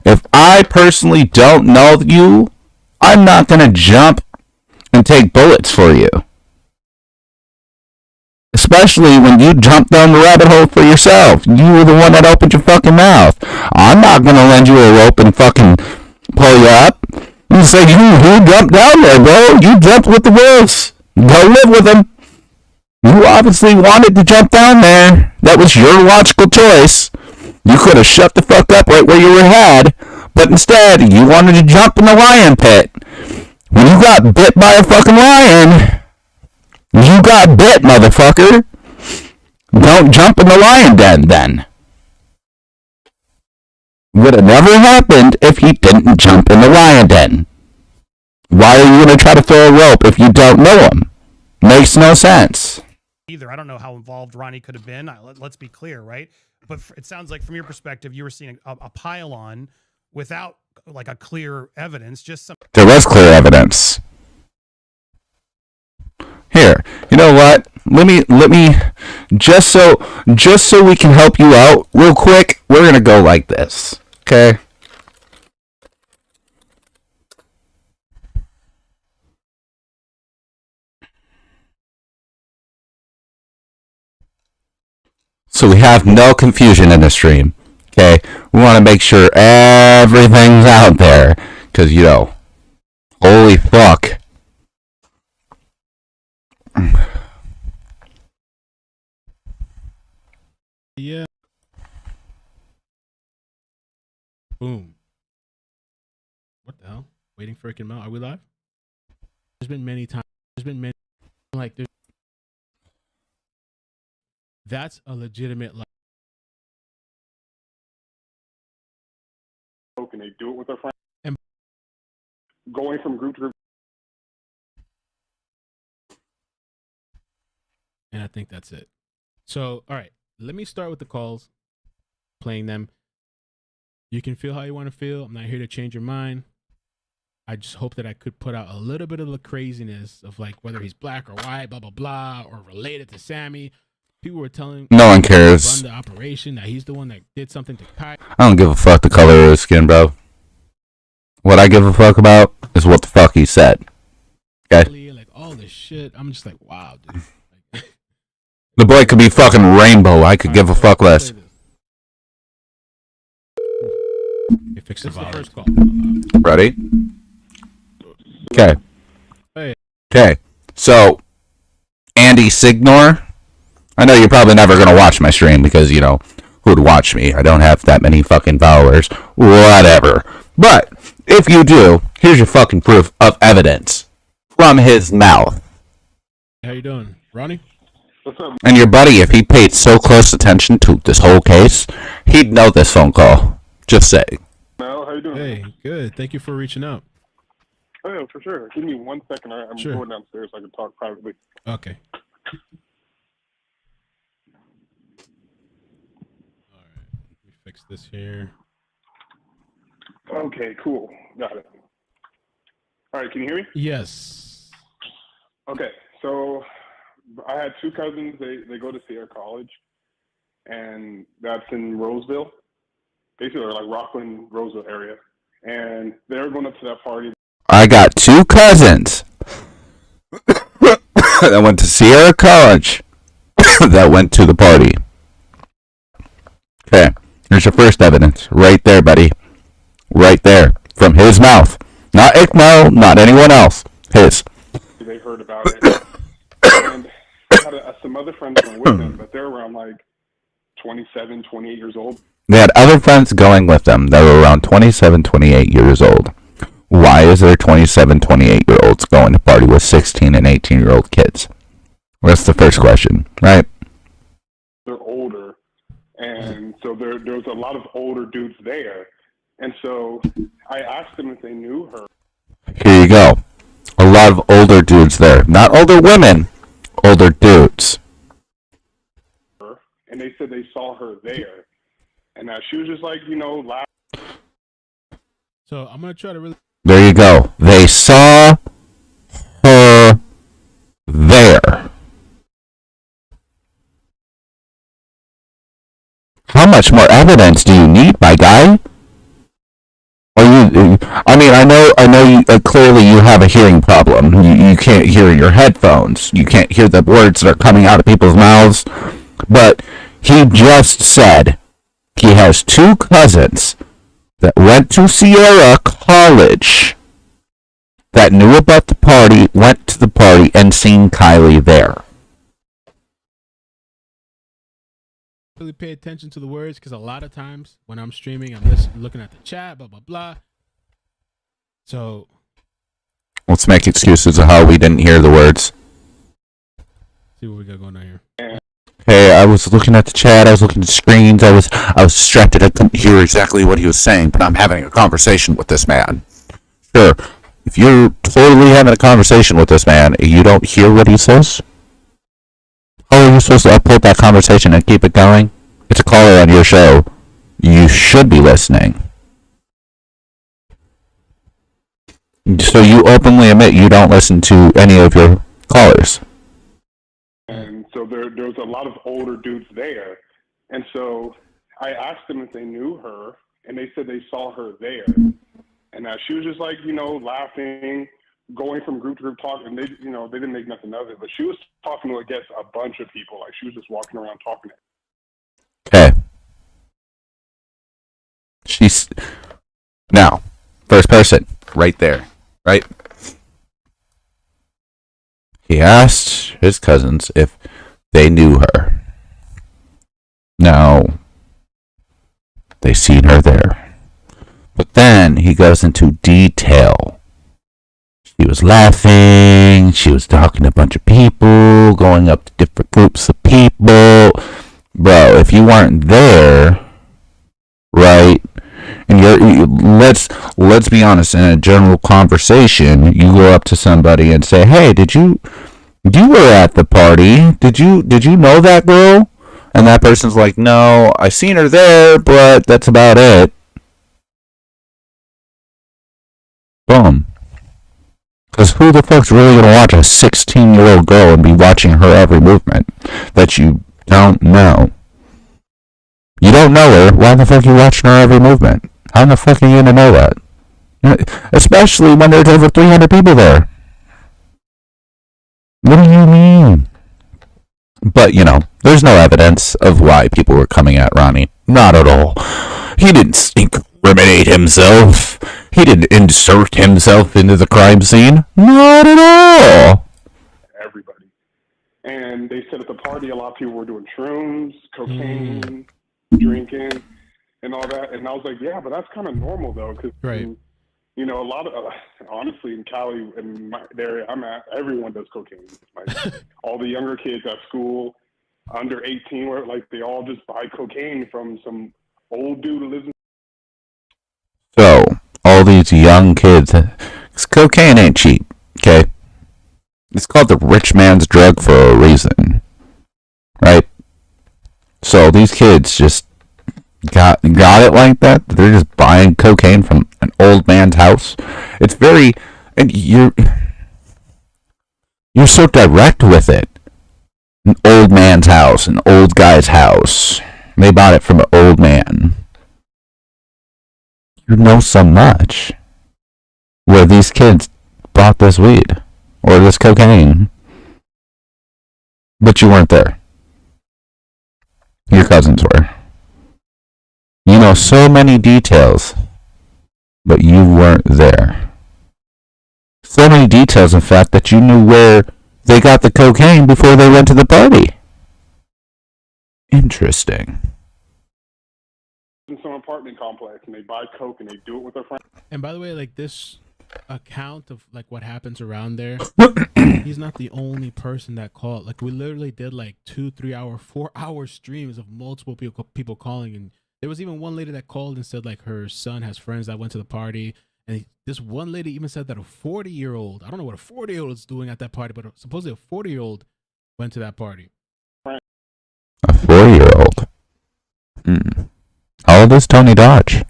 If I personally don't know you, I'm not going to jump and take bullets for you. Especially when you jumped down the rabbit hole for yourself. You were the one that opened your fucking mouth. I'm not gonna lend you a rope and fucking pull you up. You say, you jumped down there, bro. You jumped with the wolves. Go live with them. You obviously wanted to jump down there. That was your logical choice. You could have shut the fuck up right where you were had, but instead, you wanted to jump in the lion pit. When you got bit by a fucking lion, you got bit, motherfucker. Don't jump in the lion den, then. Would have never happened if he didn't jump in the lion den. Why are you going to try to throw a rope if you don't know him? Makes no sense. Either. I don't know how involved Ronnie could have been. Let's be clear, right? But it sounds like from your perspective, you were seeing a pile-on without like a clear evidence, just some. There was clear evidence. Here, you know what? Let me just so we can help you out real quick. We're gonna go like this, okay? So we have no confusion in the stream, okay? We want to make sure everything's out there, because, you know, holy fuck. Yeah. Boom. What the hell? Waiting for it to come out. Are we live? There's been many times. Like, that's a legitimate like. And they do it with their friends. And going from group to group. And I think that's it. So, all right, let me start with the calls, playing them. You can feel how you want to feel. I'm not here to change your mind. I just hope that I could put out a little bit of the craziness of like whether he's black or white, blah, blah, blah, or related to Sammy. People were telling no one cares. Run the operation that he's the one that did something to Kai. I don't give a fuck the color of his skin, bro. What I give a fuck about is what the fuck he said. Okay? Like all this shit. I'm just like, wow, dude. Like, the boy could be fucking rainbow. I could give a fuck less. You fixed the first call. Ready? Okay. Hey. Okay. So, Andy Signor. I know you're probably never going to watch my stream because, you know, who'd watch me? I don't have that many fucking followers. Whatever. But, if you do, here's your fucking proof of evidence. From his mouth. How you doing? Ronnie? What's up? And your buddy, if he paid so close attention to this whole case, he'd know this phone call. Just say. Mel, how you doing? Hey, good. Thank you for reaching out. Oh, yeah, for sure. Give me 1 second. I'm Sure. going downstairs so I can talk privately. Okay. All right. Let me fix this here. Okay, cool. Got it. All right, can you hear me? Yes. Okay, so I had two cousins. They go to Sierra College, and that's in Roseville. Basically, like Rockland, Roseville area. And they're going up to that party. I got two cousins that went to Sierra College that went to the party. Okay, here's your first evidence. Right there, buddy. Right there. From his mouth. Not ICMO, not anyone else. His. They heard about it. And I had some other friends going with them, but they're around like 27, 28 years old. They had other friends going with them that were around 27, 28 years old. Why is there 27, 28-year-olds going to party with 16 and 18-year-old kids? That's the first question, right? They're older, and so there's a lot of older dudes there. And so I asked them if they knew her. Here you go. A lot of older dudes there. Not older women, older dudes. And they said they saw her there. And she was just like, you know, laughing. So I'm going to try to really... There you go. They saw her there. How much more evidence do you need, my guy? I mean, I know. Clearly, you have a hearing problem. You can't hear your headphones. You can't hear the words that are coming out of people's mouths. But he just said he has two cousins that went to Sierra College that knew about the party, went to the party, and seen Kylie there. Really pay attention to the words because a lot of times when I'm streaming, I'm just looking at the chat, blah blah blah. So let's make excuses of how we didn't hear the words. See what we got going on here. Hey, I was looking at the chat. I was looking at the screens. I was distracted. I couldn't hear exactly what he was saying, but I'm having a conversation with this man. Sure, if you're totally having a conversation with this man, you don't hear what he says. How are you supposed to upload that conversation and keep it going? It's a caller on your show. You should be listening. So you openly admit you don't listen to any of your callers. And so there was a lot of older dudes there. And so I asked them if they knew her, and they said they saw her there. And she was just like, laughing, going from group to group talking, and they didn't make nothing of it, but she was talking to, I guess, a bunch of people. Like, she was just walking around talking to Okay. She's now first person right there, right? He asked his cousins if they knew her. Now they seen her there, but then he goes into detail. She was laughing, she was talking to a bunch of people, going up to different groups of people. Bro, if you weren't there, right, and let's be honest, in a general conversation, you go up to somebody and say, hey, you were at the party, did you know that girl? And that person's like, no, I seen her there, but that's about it. Boom. Because who the fuck's really going to watch a 16-year-old girl and be watching her every movement that you don't know? You don't know her. Why the fuck are you watching her every movement? How the fuck are you going to know that? Especially when there's over 300 people there. What do you mean? But, there's no evidence of why people were coming at Ronnie. Not at all. He didn't incriminate himself. He didn't insert himself into the crime scene. Not at all. everybody. And they said at the party, a lot of people were doing shrooms, cocaine, drinking, and all that. And I was like, yeah, but that's kind of normal, though, because, a lot of, honestly, in Cali, in the area I'm at, everyone does cocaine. Like, all the younger kids at school, under 18, where, like, they all just buy cocaine from some old dude who lives in... So, all these young kids, 'cause cocaine ain't cheap, okay? It's called the rich man's drug for a reason, right? So these kids just got it like that. They're just buying cocaine from an old man's house. It's very, and you're so direct with it. An old man's house, an old guy's house. They bought it from an old man. You know so much where these kids bought this weed or this cocaine, but you weren't there. Your cousins were. You know so many details, but you weren't there. So many details, in fact, that you knew where they got the cocaine before they went to the party. Interesting. in some apartment complex, and they buy coke and they do it with their friends. And by the way, like this account of like what happens around there, he's not the only person that called. Like we literally did like 2, 3 hour, 4 hour streams of multiple people calling, and there was even one lady that called and said like her son has friends that went to the party, and this one lady even said that a 40-year-old, I don't know what a 40-year-old is doing at that party, but supposedly a 40-year-old went to that party. A 4-year-old. How old is Tony Dodge?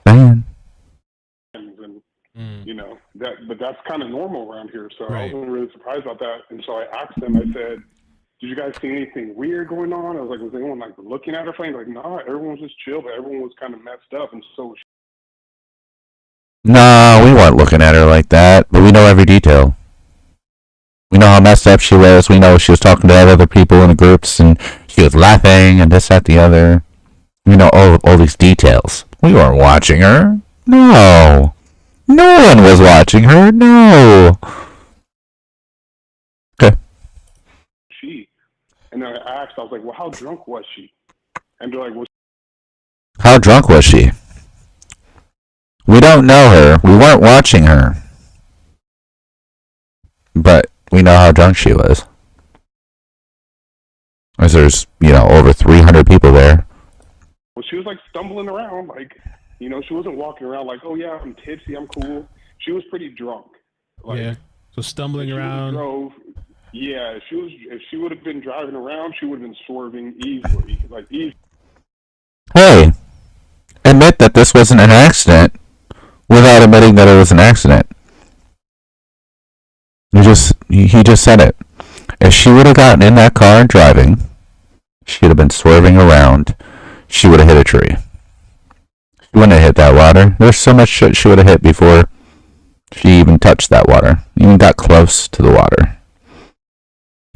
Saying. And you know that, but that's kind of normal around here. So Right. I wasn't really surprised about that. And so I asked them. I said, did you guys see anything weird going on? I was like, was anyone like looking at her funny? Like, nah, everyone was just chill, but everyone was kind of messed up, and so was she. No, we weren't looking at her like that, but we know every detail. We know how messed up she was. We know she was talking to other people in the groups, and she was laughing, and this, that, the other. We know all these details. We weren't watching her. No. No one was watching her. No. Okay. She. And then I asked, I was like, well, how drunk was she? And they're like, well, How drunk was she? We don't know her. We weren't watching her. But we know how drunk she was. Because there's, over 300 people there. well, she was like stumbling around, like, she wasn't walking around like, oh yeah, I'm tipsy, I'm cool. She was pretty drunk. Like, yeah. So stumbling around. Yeah, if she would have been driving around, she would have been swerving easily, like easy. Hey, admit that this wasn't an accident without admitting that it was an accident. He just said it. If she would have gotten in that car and driving, she would have been swerving around. She would have hit a tree. She wouldn't have hit that water. There's so much shit she would have hit before she even touched that water, even got close to the water.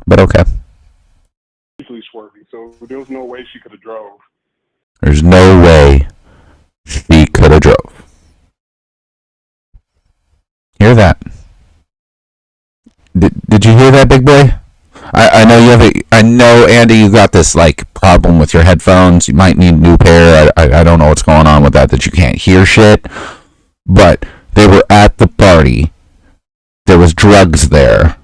But okay. Easily swerving, so there was no way she could have drove. There's no way she could have drove. Hear that? Did you hear that, big boy? I know you have I know, Andy, you got this like problem with your headphones. You might need a new pair. I don't know what's going on with that you can't hear shit. But they were at the party. There was drugs there.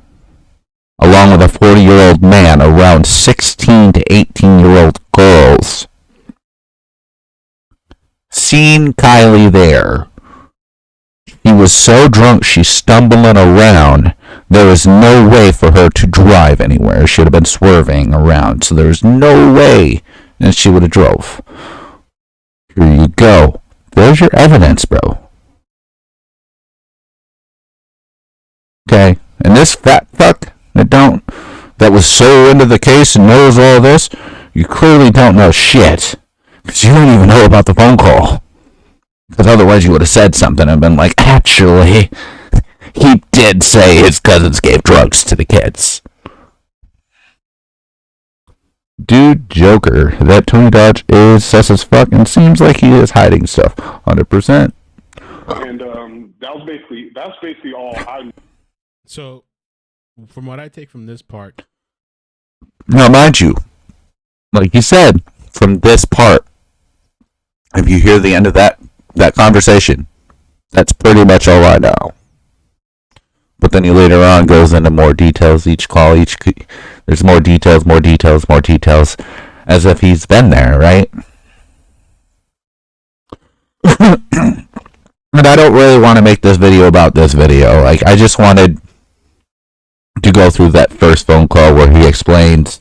Along with a 40-year-old man around 16 to 18-year-old girls. Seen Kylie there. He was so drunk she's stumbling around. There was no way for her to drive anywhere. She would have been swerving around. So there was no way that she would have drove. Here you go. There's your evidence, bro. Okay. And this fat fuck that was so into the case and knows all this, you clearly don't know shit. Because you don't even know about the phone call. Because otherwise you would have said something and been like, actually, he did say his cousins gave drugs to the kids. Dude, Joker, that Tony Dodge is sus as fuck and seems like he is hiding stuff. 100%. And that's basically all I. So, from what I take from this part. Now, mind you, like you said, from this part, if you hear the end of that conversation, that's pretty much all I know. But then he later on goes into more details. Each call, there's more details, as if he's been there, right? And I don't really want to make this video about this video. Like, I just wanted to go through that first phone call where he explains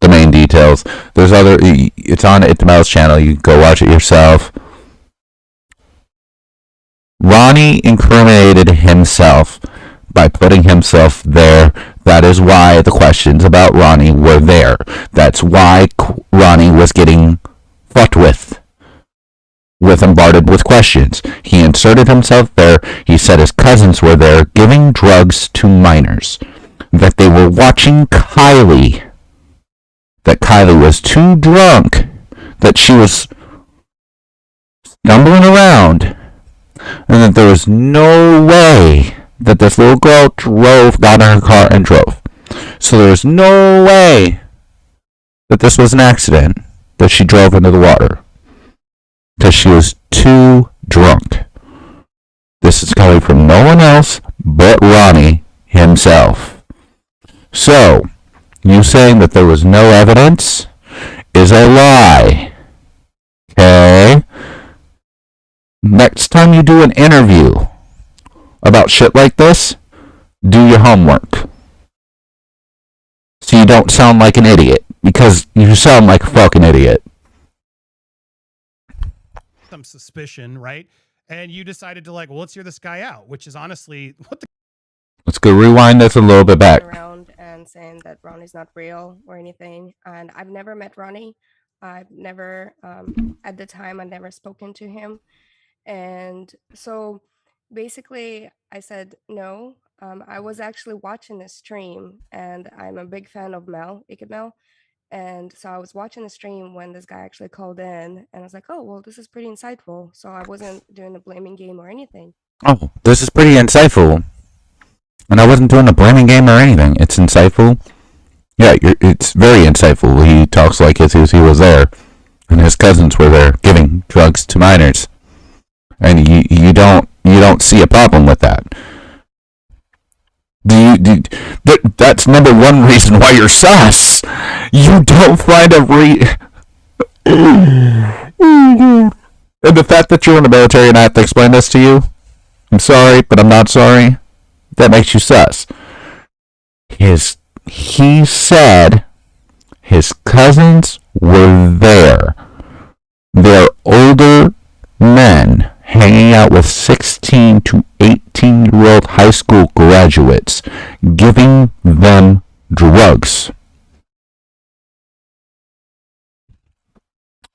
the main details. It's on Itmel's channel. You can go watch it yourself. Ronnie incriminated himself by putting himself there. That is why the questions about Ronnie were there. That's why Ronnie was getting fucked with bombarded with questions. He inserted himself there. He said his cousins were there giving drugs to minors. That they were watching Kylie. That Kylie was too drunk. That she was stumbling around. And that there was no way that this little girl got in her car and drove. So there's no way that this was an accident, that she drove into the water. Because she was too drunk. This is coming from no one else but Ronnie himself. So, you saying that there was no evidence is a lie. Okay? Next time you do an interview about shit like this, do your homework. So you don't sound like an idiot. Because you sound like a fucking idiot. Some suspicion, right? And you decided to let's hear this guy out, which is honestly, what the Let's go rewind this a little bit back. Around and saying that Ronnie's not real or anything. And I've never met Ronnie. I've never, at the time, I'd never spoken to him. And so basically, I said no. I was actually watching the stream, and I'm a big fan of Mel, Ike Mel. And so I was watching the stream when this guy actually called in, and I was like, oh, well, this is pretty insightful. So I wasn't doing a blaming game or anything. Oh, this is pretty insightful. And I wasn't doing a blaming game or anything. It's insightful. Yeah, it's very insightful. He talks like he was there, and his cousins were there giving drugs to minors, and you don't see a problem with that. That's number one reason why you're sus. You don't find a and the fact that you're in the military and I have to explain this to you, I'm sorry, but I'm not sorry. That makes you sus. He said his cousins were there. They're older men hanging out with 16 to 18-year-old high school graduates, giving them drugs.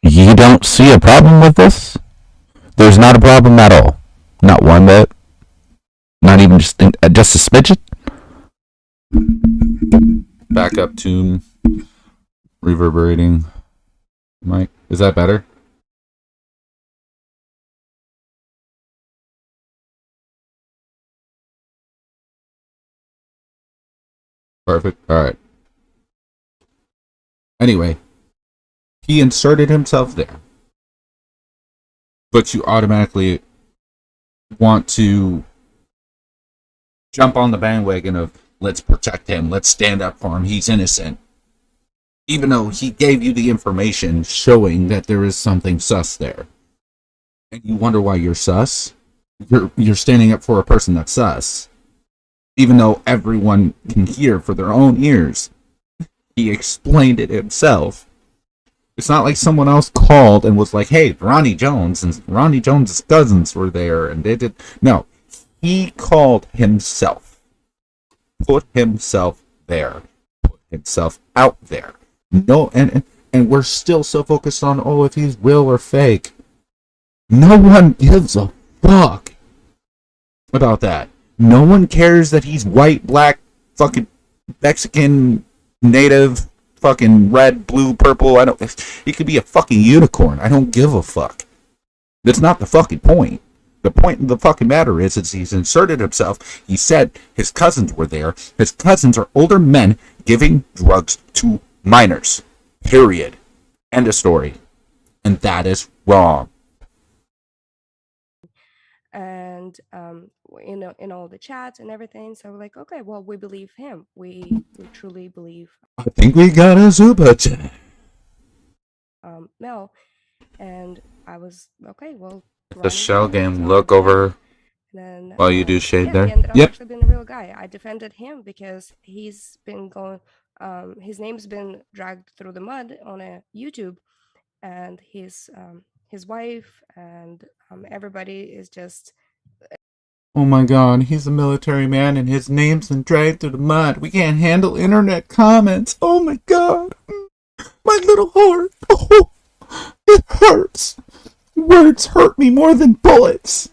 You don't see a problem with this? There's not a problem at all. Not one bit. Not even just a smidgen. Back up to reverberating mic. Is that better? Perfect. All right. Anyway, he inserted himself there. But you automatically want to jump on the bandwagon of let's protect him, let's stand up for him, he's innocent. Even though he gave you the information showing that there is something sus there. And you wonder why you're sus? You're standing up for a person that's sus. Even though everyone can hear for their own ears. He explained it himself. It's not like someone else called and was like, hey, Ronnie Jones and Ronnie Jones' cousins were there and they did. No, he called himself. Put himself there. Put himself out there. No, and we're still so focused on, oh, if he's real or fake. No one gives a fuck about that. No one cares that he's white, black, fucking Mexican, native, fucking red, blue, purple. He could be a fucking unicorn. I don't give a fuck. That's not the fucking point. The point of the fucking matter is he's inserted himself. He said his cousins were there. His cousins are older men giving drugs to minors. Period. End of story. And that is wrong. And in all the chats and everything, so we're like, okay, well, we believe him. We truly believe I think we got a super chat. Mel. And I was okay, well, The shell game, look over then, while you do shade there. He ended up Yep. actually being a real guy. I defended him because he's been going his name's been dragged through the mud on a YouTube, and his wife and everybody is just Oh my god, he's a military man and his name's been dragged through the mud. We can't handle internet comments. Oh my god. My little heart. Oh, it hurts. Words hurt me more than bullets.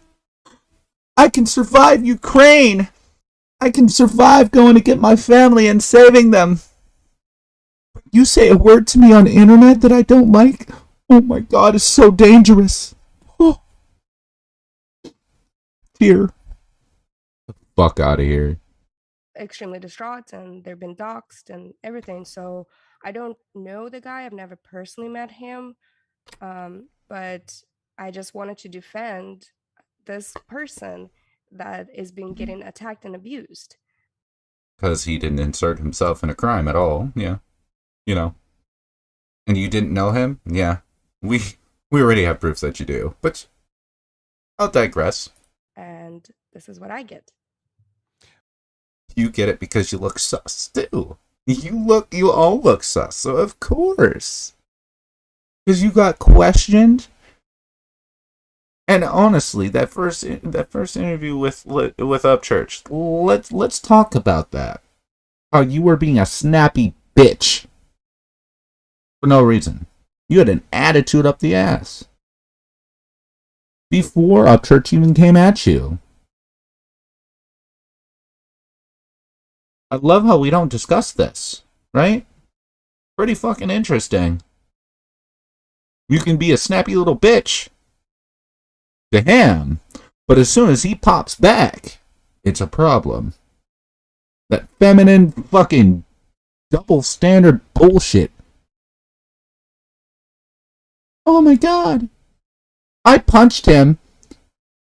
I can survive Ukraine. I can survive going to get my family and saving them. You say a word to me on the internet that I don't like? Oh my god, it's so dangerous. Oh. Here. Fuck out of here. extremely distraught, and they've been doxxed and everything. So I don't know the guy. I've never personally met him, but I just wanted to defend this person that is being getting attacked and abused. Because he didn't insert himself in a crime at all. Yeah. You know. And you didn't know him? Yeah. We already have proofs that you do. But I'll digress. And this is what I get. You get it because you look sus too. You all look sus, so of course. Because you got questioned. And honestly, that first interview with Upchurch, let's talk about that. how you were being a snappy bitch for no reason. You had an attitude up the ass before Upchurch even came at you. I love how we don't discuss this, right? Pretty fucking interesting. You can be a snappy little bitch to him, but as soon as he pops back, it's a problem. That feminine fucking double standard bullshit. Oh my god. I punched him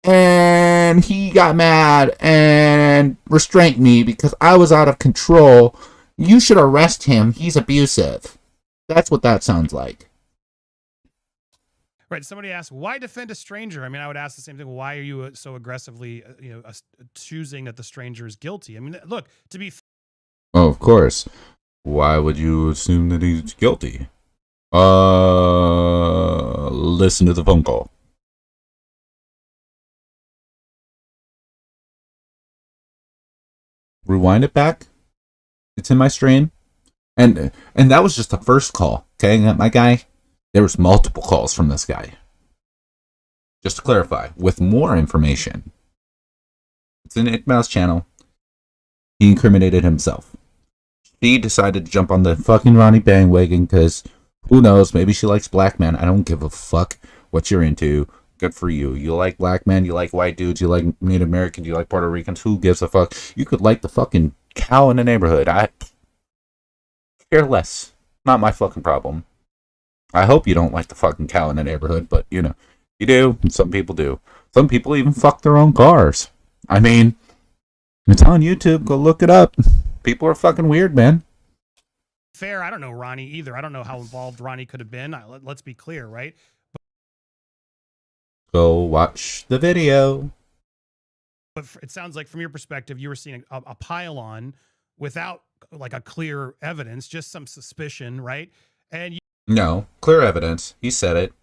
and he got mad and restrained me because I was out of control. You should arrest him. He's abusive. That's what that sounds like. Right. Somebody asked, why defend a stranger? I mean, I would ask the same thing. Why are you so aggressively, choosing that the stranger is guilty? I mean, look, to be Oh, of course. Why would you assume that he's guilty? Listen to the phone call. Rewind it back. It's in my stream. And that was just the first call. Okay, my guy, there was multiple calls from this guy. Just to clarify, with more information. It's in Ikmal's channel. He incriminated himself. She decided to jump on the fucking Ronnie bandwagon because who knows, maybe she likes black men. I don't give a fuck what you're into. Good for you. You like black men, you like white dudes, you like Native Americans, you like Puerto Ricans. Who gives a fuck? You could like the fucking cow in the neighborhood. I care less. Not my fucking problem. I hope you don't like the fucking cow in the neighborhood, but you do. Some people do. Some people even fuck their own cars. I mean, it's on YouTube. Go look it up. People are fucking weird, man. fair, I don't know Ronnie either. I don't know how involved Ronnie could have been. Let's be clear, right? Go watch the video. But it sounds like from your perspective, you were seeing a pile on without like a clear evidence, just some suspicion, right? And No, clear evidence. He said it.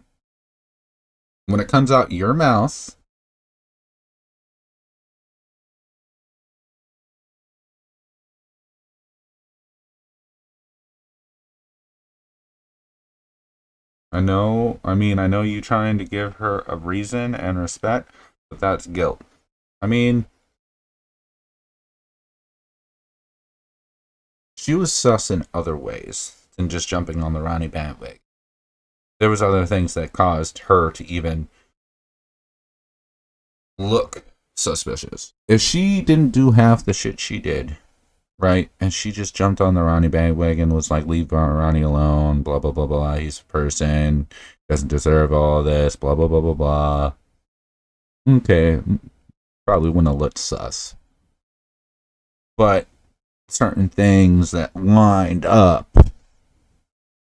When it comes out your mouth, I know you trying to give her a reason and respect, but that's guilt. I mean, she was sus in other ways than just jumping on the Ronnie bandwagon. There was other things that caused her to even look suspicious. If she didn't do half the shit she did, right, and she just jumped on the Ronnie bandwagon, was like, leave Ronnie alone, blah, blah, blah, blah, he's a person, doesn't deserve all this, blah, blah, blah, blah, blah. Okay, probably wouldn't have looked sus. But certain things that lined up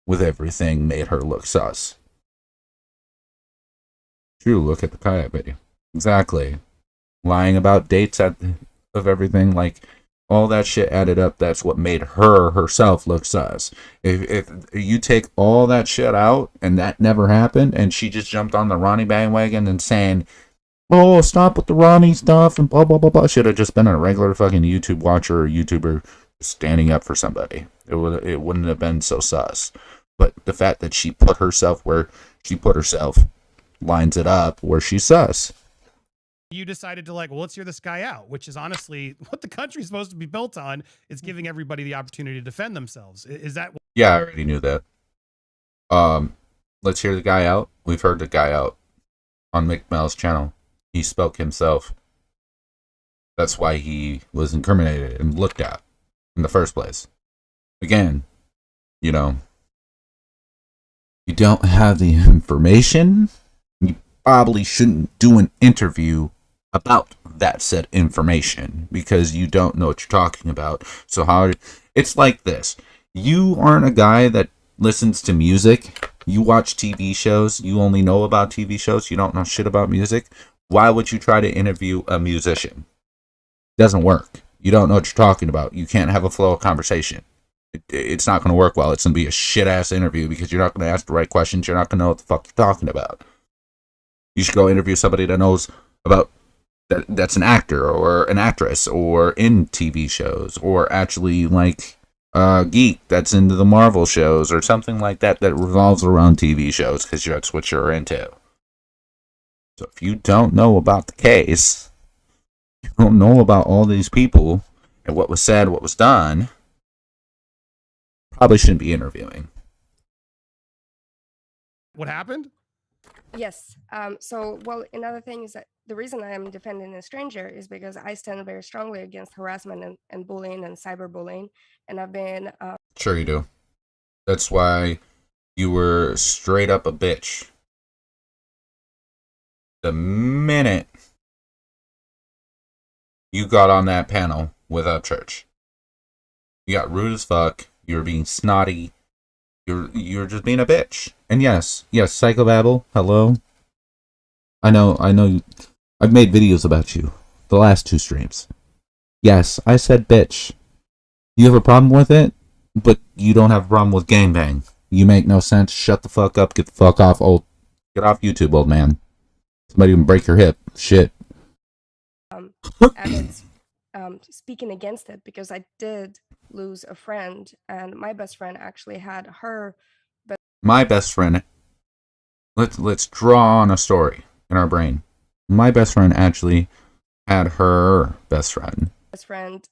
with everything made her look sus. True, look at the kayak video. Exactly. Lying about dates of everything, like, all that shit added up. That's what made her herself look sus. If you take all that shit out and that never happened, and she just jumped on the Ronnie bandwagon and saying, oh, stop with the Ronnie stuff and blah, blah, blah, blah, should have just been a regular fucking YouTube watcher or YouTuber standing up for somebody. It wouldn't have been so sus. But the fact that she put herself where she put herself lines it up where she's sus. you decided to like, well, let's hear this guy out, which is honestly what the country's supposed to be built on, is giving everybody the opportunity to defend themselves. Is that? Yeah, I already knew that. Let's hear the guy out. We've heard the guy out on Mick Mel's channel. He spoke himself. That's why he was incriminated and looked at in the first place. Again, you don't have the information. You probably shouldn't do an interview about that said information because you don't know what you're talking about. So it's like this. You aren't a guy that listens to music. You watch TV shows. You only know about TV shows. You don't know shit about music. Why would you try to interview a musician? Doesn't work. You don't know what you're talking about. You can't have a flow of conversation. It's not going to work well. It's going to be a shit-ass interview because you're not going to ask the right questions. You're not going to know what the fuck you're talking about. You should go interview somebody that knows about that's an actor or an actress or in TV shows, or actually like a geek that's into the Marvel shows or something like that revolves around TV shows because that's what you're into. So if you don't know about the case, you don't know about all these people and what was said, what was done, probably shouldn't be interviewing. What happened? Yes. So, well, another thing is that the reason I am defending a stranger is because I stand very strongly against harassment and bullying and cyberbullying. And I've been. Sure you do. That's why you were straight up a bitch. The minute you got on that panel with Upchurch, you got rude as fuck. You were being snotty. You're just being a bitch. And yes, Psychobabble, hello. I know. I've made videos about you. The last 2 streams. Yes, I said bitch. You have a problem with it, but you don't have a problem with gangbang. You make no sense. Shut the fuck up. Get the fuck off. Get off YouTube, old man. Somebody can break your hip. Shit. Speaking against it because I did lose a friend, and my best friend actually had her. My best friend. Let's draw on a story in our brain. My best friend actually had her best friend. Best friend.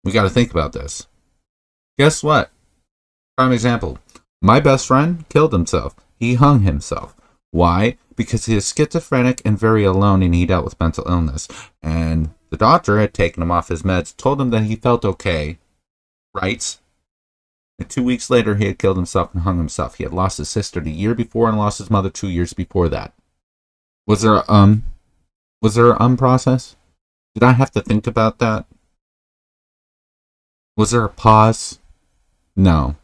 We got to think about this. Guess what? Prime example. My best friend killed himself. He hung himself. Why? Because he is schizophrenic and very alone, and he dealt with mental illness. And the doctor had taken him off his meds, told him that he felt okay, right? And 2 weeks later, he had killed himself and hung himself. He had lost his sister the year before and lost his mother 2 years before that. Was there a process? Did I have to think about that? Was there a pause? No.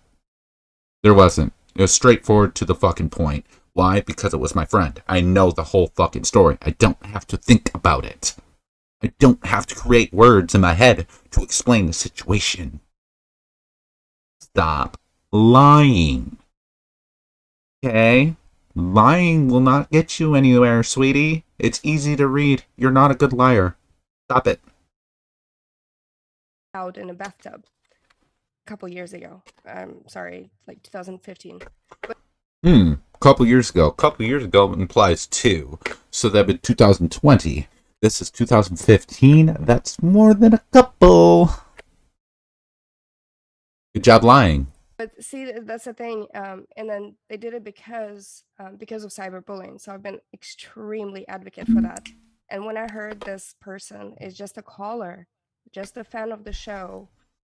There wasn't. It was straightforward to the fucking point. Why? Because it was my friend. I know the whole fucking story. I don't have to think about it. I don't have to create words in my head to explain the situation. Stop lying. Okay? Lying will not get you anywhere, sweetie. It's easy to read. You're not a good liar. Stop it. Out in a bathtub a couple years ago. I'm sorry, like 2015. Couple years ago. Couple years ago implies 2. So that'd be 2020. This is 2015. That's more than a couple. Good job lying. But see, that's the thing. And then they did it because of cyberbullying. So I've been extremely advocate for that. And when I heard this person is just a caller, just a fan of the show.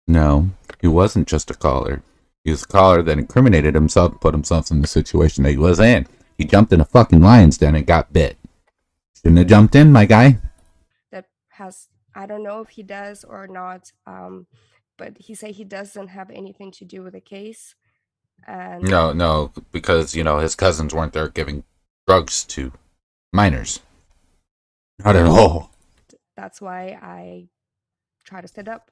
No, he wasn't just a caller. He was a caller that incriminated himself and put himself in the situation that he was in. He jumped in a fucking lion's den and got bit. Shouldn't have jumped in, my guy. That has, I don't know if he does or not, but he said he doesn't have anything to do with the case. And No, because, his cousins weren't there giving drugs to minors. Not at all. That's why I try to stand up.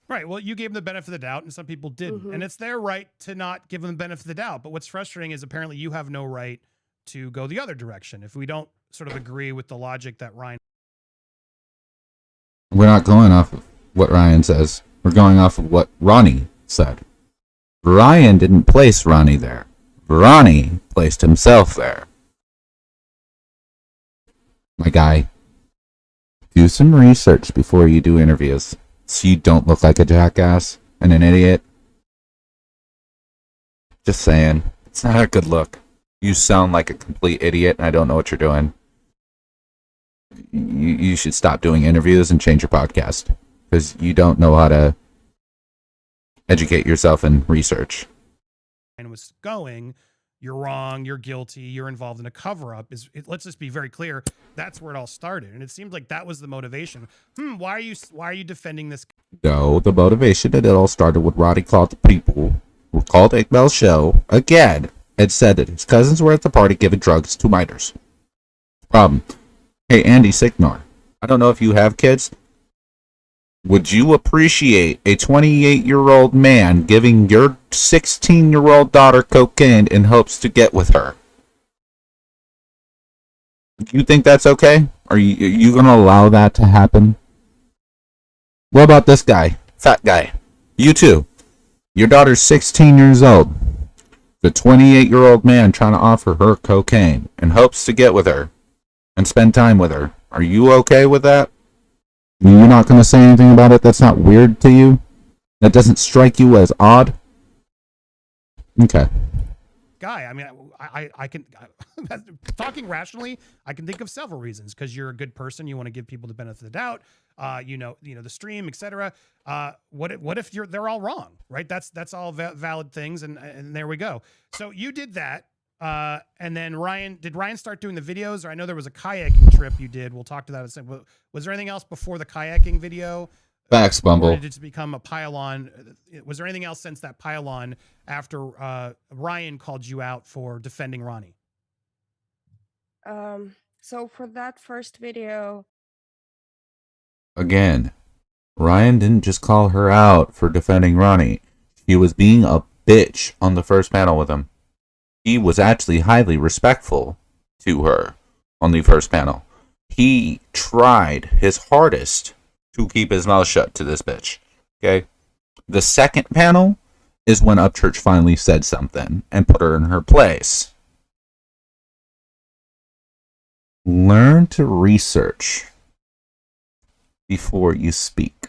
Right. Well, you gave them the benefit of the doubt, and some people didn't. Mm-hmm. And it's their right to not give them the benefit of the doubt. But what's frustrating is apparently you have no right to go the other direction. If we don't sort of agree with the logic that Ryan... We're not going off of what Ryan says. We're going off of what Ronnie said. Ryan didn't place Ronnie there. Ronnie placed himself there. My guy, do some research before you do interviews so you don't look like a jackass and an idiot. Just saying. It's not a good look. You sound like a complete idiot and I don't know what you're doing. You should stop doing interviews and change your podcast because you don't know how to educate yourself and research. And was going, you're wrong, you're guilty, you're involved in a cover-up. Let's just be very clear. That's where it all started, and it seemed like that was the motivation. Why are you defending this? No, the motivation, and it all started with Roddy called the people who called Iqbal's show again and said that his cousins were at the party giving drugs to minors. Problem. Hey, Andy Signor, I don't know if you have kids. Would you appreciate a 28-year-old man giving your 16-year-old daughter cocaine in hopes to get with her? You think that's okay? Are you gonna allow that to happen? What about this guy? Fat guy. You too. Your daughter's 16 years old. The 28-year-old man trying to offer her cocaine in hopes to get with her and spend time with her. Are you okay with that? You're not going to say anything about it? That's not weird to you? That doesn't strike you as odd? Okay. Guy, I mean, I can talking rationally, I can think of several reasons, because you're a good person, you want to give people the benefit of the doubt, you know the stream, etc. What if they're all wrong, right? That's all valid things, and there we go. So you did that, and then did Ryan start doing the videos? Or I know there was a kayaking trip you did. We'll talk to that in a second. Was there anything else before the kayaking video? Facts, Bumble. Or did it become a pile-on? Was there anything else since that pile-on after Ryan called you out for defending Ronnie? So for that first video, Again, Ryan didn't just call her out for defending Ronnie. He was being a bitch on the first panel with him. He was actually highly respectful to her on the first panel. He tried his hardest to keep his mouth shut to this bitch. Okay? The second panel is when Upchurch finally said something and put her in her place. Learn to research before you speak.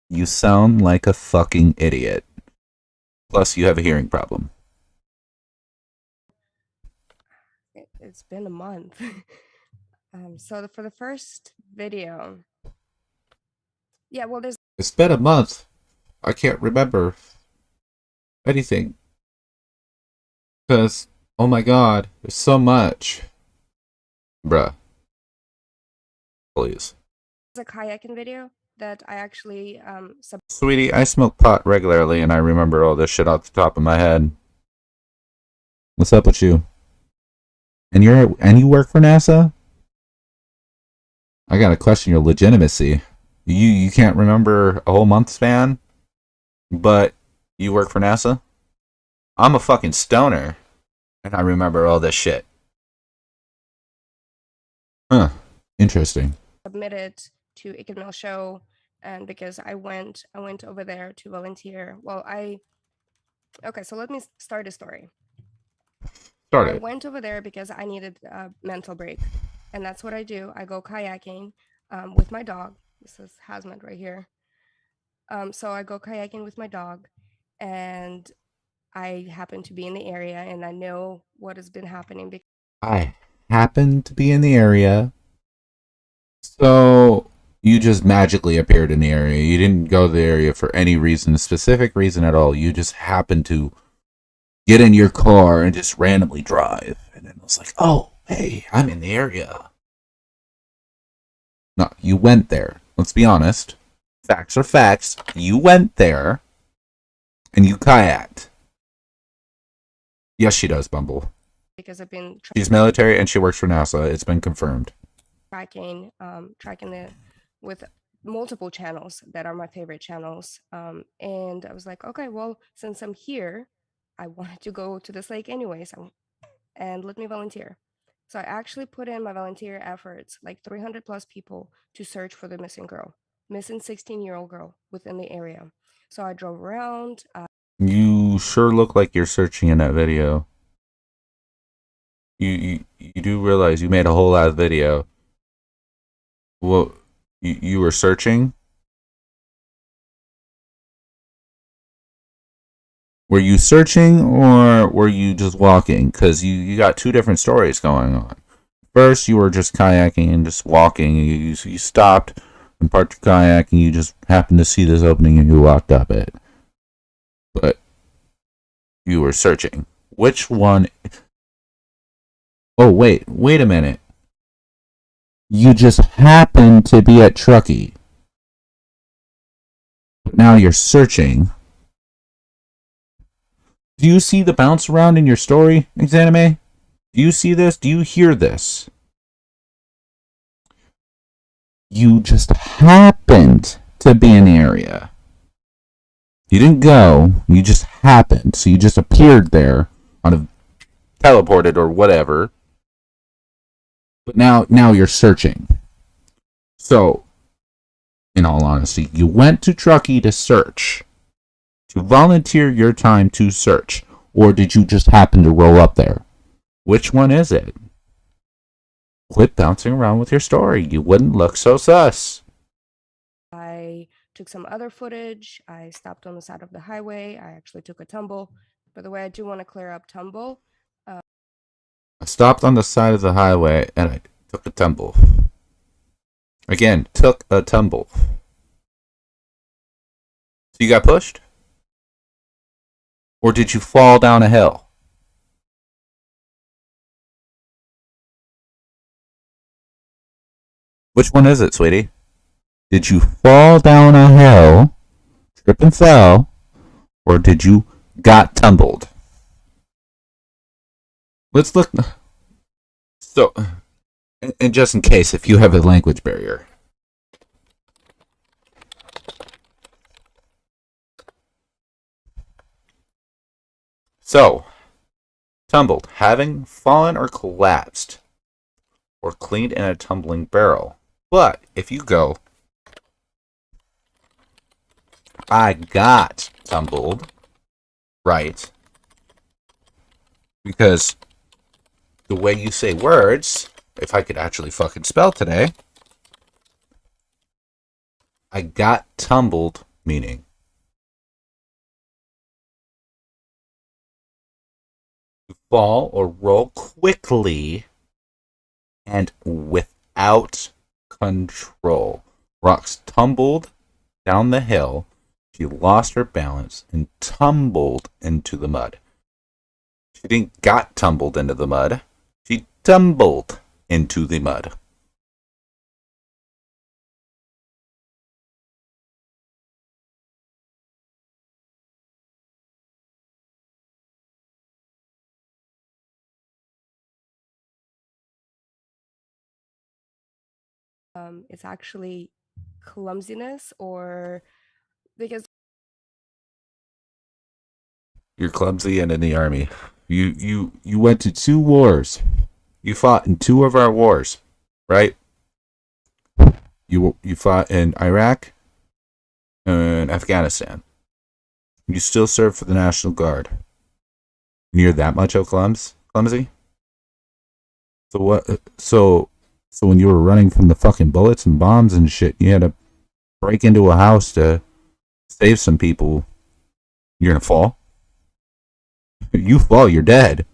You sound like a fucking idiot. Plus, you have a hearing problem. it's been a month. So for the first video, yeah, well, there's It's been a month. I can't remember anything. Because, oh my god, there's so much. Bruh. Please. a kayaking video that I actually Sweetie, I smoke pot regularly and I remember all this shit off the top of my head. What's up with you? And you work for NASA? I gotta question your legitimacy. You can't remember a whole month span, but you work for NASA? I'm a fucking stoner, and I remember all this shit. Huh. Interesting. submitted to Ickadmill show, and because I went over there to volunteer. Well, okay, so let me start a story. Start I it. went over there because I needed a mental break, and that's what I do. I go kayaking with my dog. This is Hazmat right here. So I go kayaking with my dog, and I happen to be in the area, and I know what has been happening. I happened to be in the area, so you just magically appeared in the area. You didn't go to the area for any reason, a specific reason at all. You just happened to get in your car and just randomly drive. And then it was like, oh, hey, I'm in the area. No, you went there. Let's be honest. Facts are facts. You went there and you kayaked. Yes, she does, Bumble. Because I've been She's military and she works for NASA. It's been confirmed. tracking with multiple channels that are my favorite channels. And I was like, okay, well, since I'm here, I wanted to go to this lake anyways, and let me volunteer. So I actually put in my volunteer efforts, like 300 plus people, to search for the missing 16-year-old girl within the area. So I drove around. You sure look like you're searching in that video. You do realize you made a whole lot of video. Well, you were searching? Were you searching or were you just walking? Because you got two different stories going on. First, you were just kayaking and just walking. You stopped and parked your kayak and you just happened to see this opening and you walked up it. But you were searching. Which one? Oh, wait a minute. You just happened to be at Truckee. But now you're searching. Do you see the bounce around in your story, Exanime? Do you see this? Do you hear this? You just happened to be in the area. You didn't go, you just happened. So you just appeared there on a teleported or whatever. But now you're searching. So, in all honesty, you went to Truckee to search, to volunteer your time to search, or did you just happen to roll up there? Which one is it? Quit bouncing around with your story. You wouldn't look so sus. I took some other footage. I stopped on the side of the highway. I actually took a tumble. By the way, I do want to clear up tumble. I stopped on the side of the highway and I took a tumble. Again, took a tumble. So you got pushed? Or did you fall down a hill? Which one is it, sweetie? Did you fall down a hill, trip and fell, or did you got tumbled? Let's look. So, and just in case, if you have a language barrier. So, tumbled, having fallen or collapsed, or cleaned in a tumbling barrel. But if you go, I got tumbled, right? Because the way you say words, if I could actually fucking spell today, I got tumbled, meaning to fall or roll quickly and without control. Rox tumbled down the hill. She lost her balance and tumbled into the mud. She didn't got tumbled into the mud. She tumbled into the mud. It's actually clumsiness, or because You're clumsy and in the army. You went to 2 wars. You fought in 2 of our wars, right? You fought in Iraq and Afghanistan. You still serve for the National Guard. And you're that much clumsy? So what? So when you were running from the fucking bullets and bombs and shit, you had to break into a house to save some people. You're gonna fall? You fall, you're dead.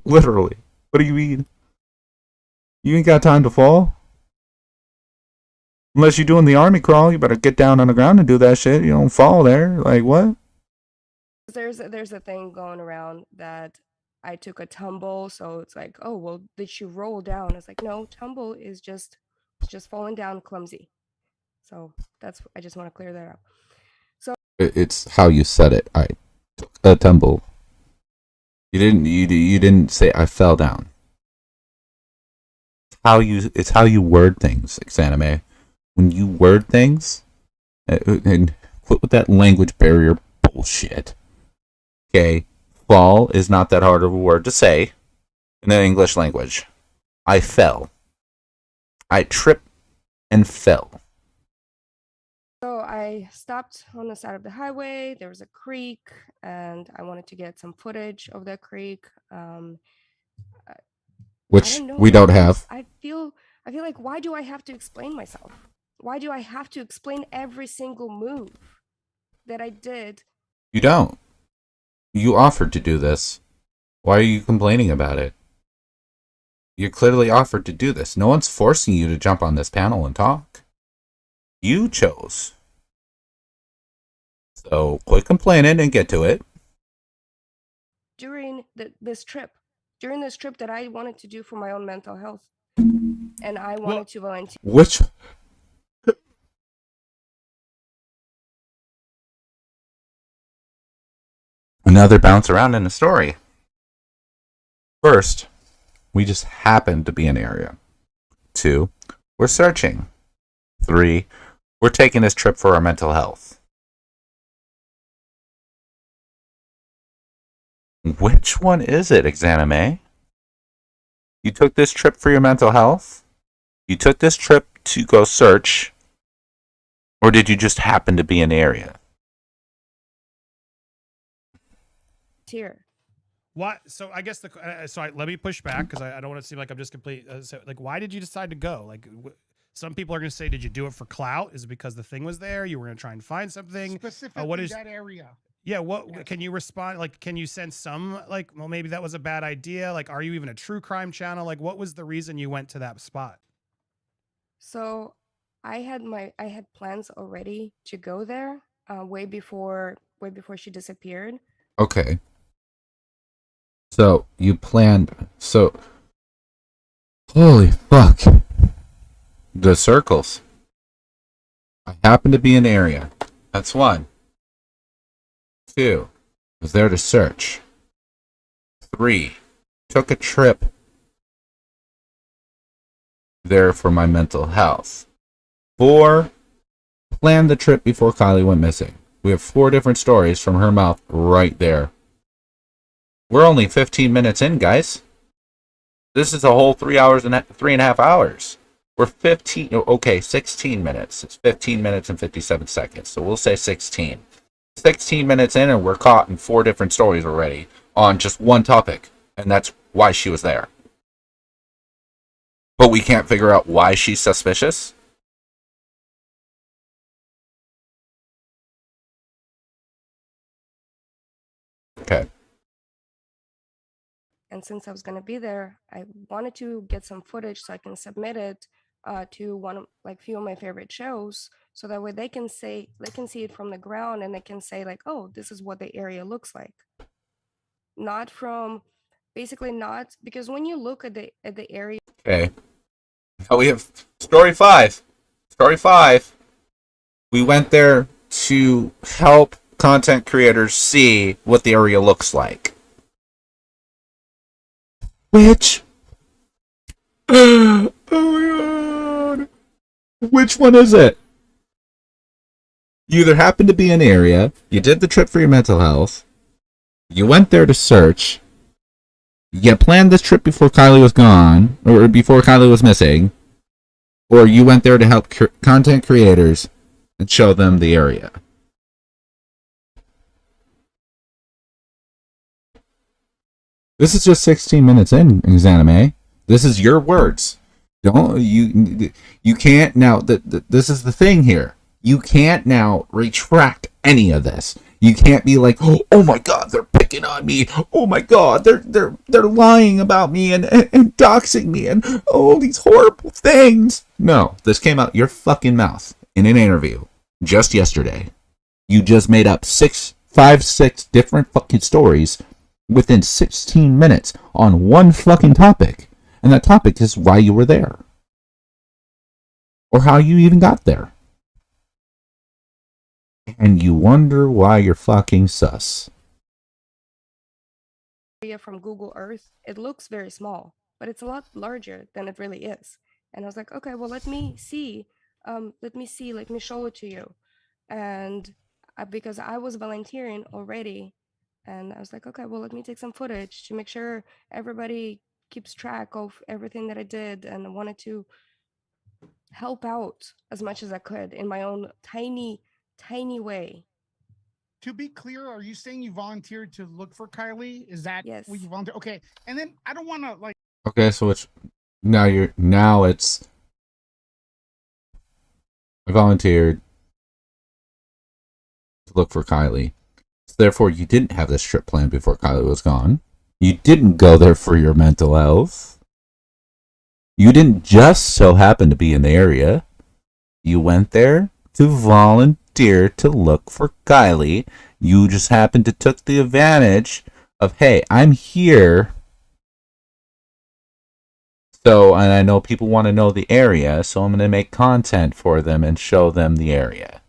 Literally. What do you mean? You ain't got time to fall? Unless you're doing the army crawl, you better get down on the ground and do that shit. You don't fall there. Like, what? there's a thing going around that I took a tumble, so it's like, oh well, did she roll down? It's like, no, tumble is just falling down clumsy. So I just want to clear that up. It's how you said it. I took a tumble. You didn't say I fell down. It's how you word things, Xanime. When you word things, and quit with that language barrier bullshit. Okay, fall is not that hard of a word to say in the English language. I fell. I tripped and fell. So I stopped on the side of the highway. There was a creek, and I wanted to get some footage of that creek. Which we don't have. I feel like, why do I have to explain myself? Why do I have to explain every single move that I did? You don't. You offered to do this. Why are you complaining about it? You clearly offered to do this. No one's forcing you to jump on this panel and talk. You chose. So quit complaining and get to it. During this trip that I wanted to do for my own mental health, and I wanted to volunteer. Which? Another bounce around in the story. First, we just happened to be in the area. 2, we're searching. 3, we're taking this trip for our mental health. Which one is it, Xanime? You took this trip for your mental health? You took this trip to go search? Or did you just happen to be in the area? Tier. What? So I guess let me push back because I don't want to seem like I'm just complete. Like, why did you decide to go? Like, some people are going to say, did you do it for clout? Is it because the thing was there? You were going to try and find something? Specifically what is that area? Yeah. Can you respond? Like, can you sense some like, well, maybe that was a bad idea? Like, are you even a true crime channel? Like, what was the reason you went to that spot? So I had plans already to go there way before she disappeared. Okay. So you planned. So holy fuck. The circles. I happen to be in the area. That's one. 2. Was there to search. 3. Took a trip there for my mental health. 4. Planned the trip before Kylie went missing. We have 4 different stories from her mouth right there. We're only 15 minutes in, guys. This is a whole 3.5 hours. We're 16 minutes. It's 15 minutes and 57 seconds. So we'll say 16. 16 minutes in and we're caught in 4 different stories already on just one topic. And that's why she was there. But we can't figure out why she's suspicious. Okay. And since I was going to be there, I wanted to get some footage so I can submit it to few of my favorite shows, so that way they can see it from the ground and they can say like, oh, this is what the area looks like. Not because when you look at the area. Okay. Now we have story 5. Story 5. We went there to help content creators see what the area looks like. Which? Oh my god. Which one is it? You either happen to be in the area, you did the trip for your mental health, you went there to search, you planned this trip before Kylie was gone, or before Kylie was missing, or you went there to help content creators and show them the area. This is just 16 minutes in, Exanime. This is your words. You can't now. This is the thing here. You can't now retract any of this. You can't be like, oh my god, they're picking on me. Oh my god, they're lying about me and doxing me and all these horrible things. No, this came out your fucking mouth in an interview just yesterday. You just made up 6 different fucking stories within 16 minutes on one fucking topic. And that topic is why you were there. Or how you even got there. And you wonder why you're fucking sus. From Google Earth, it looks very small, but it's a lot larger than it really is. And I was like, okay, well, let me show it to you. And because I was volunteering already, and I was like, okay, well, let me take some footage to make sure everybody keeps track of everything that I did. And I wanted to help out as much as I could in my own tiny way. To be clear, are you saying you volunteered to look for Kylie? Is that yes. what you volunteered? Okay. And then I don't want to like. Okay, so it's now it's I volunteered to look for Kylie. So therefore, you didn't have this trip planned before Kylie was gone. You didn't go there for your mental health. You didn't just so happen to be in the area. You went there to volunteer to look for Kylie. You just happened to took the advantage of, hey, I'm here. So, and I know people want to know the area, so I'm going to make content for them and show them the area.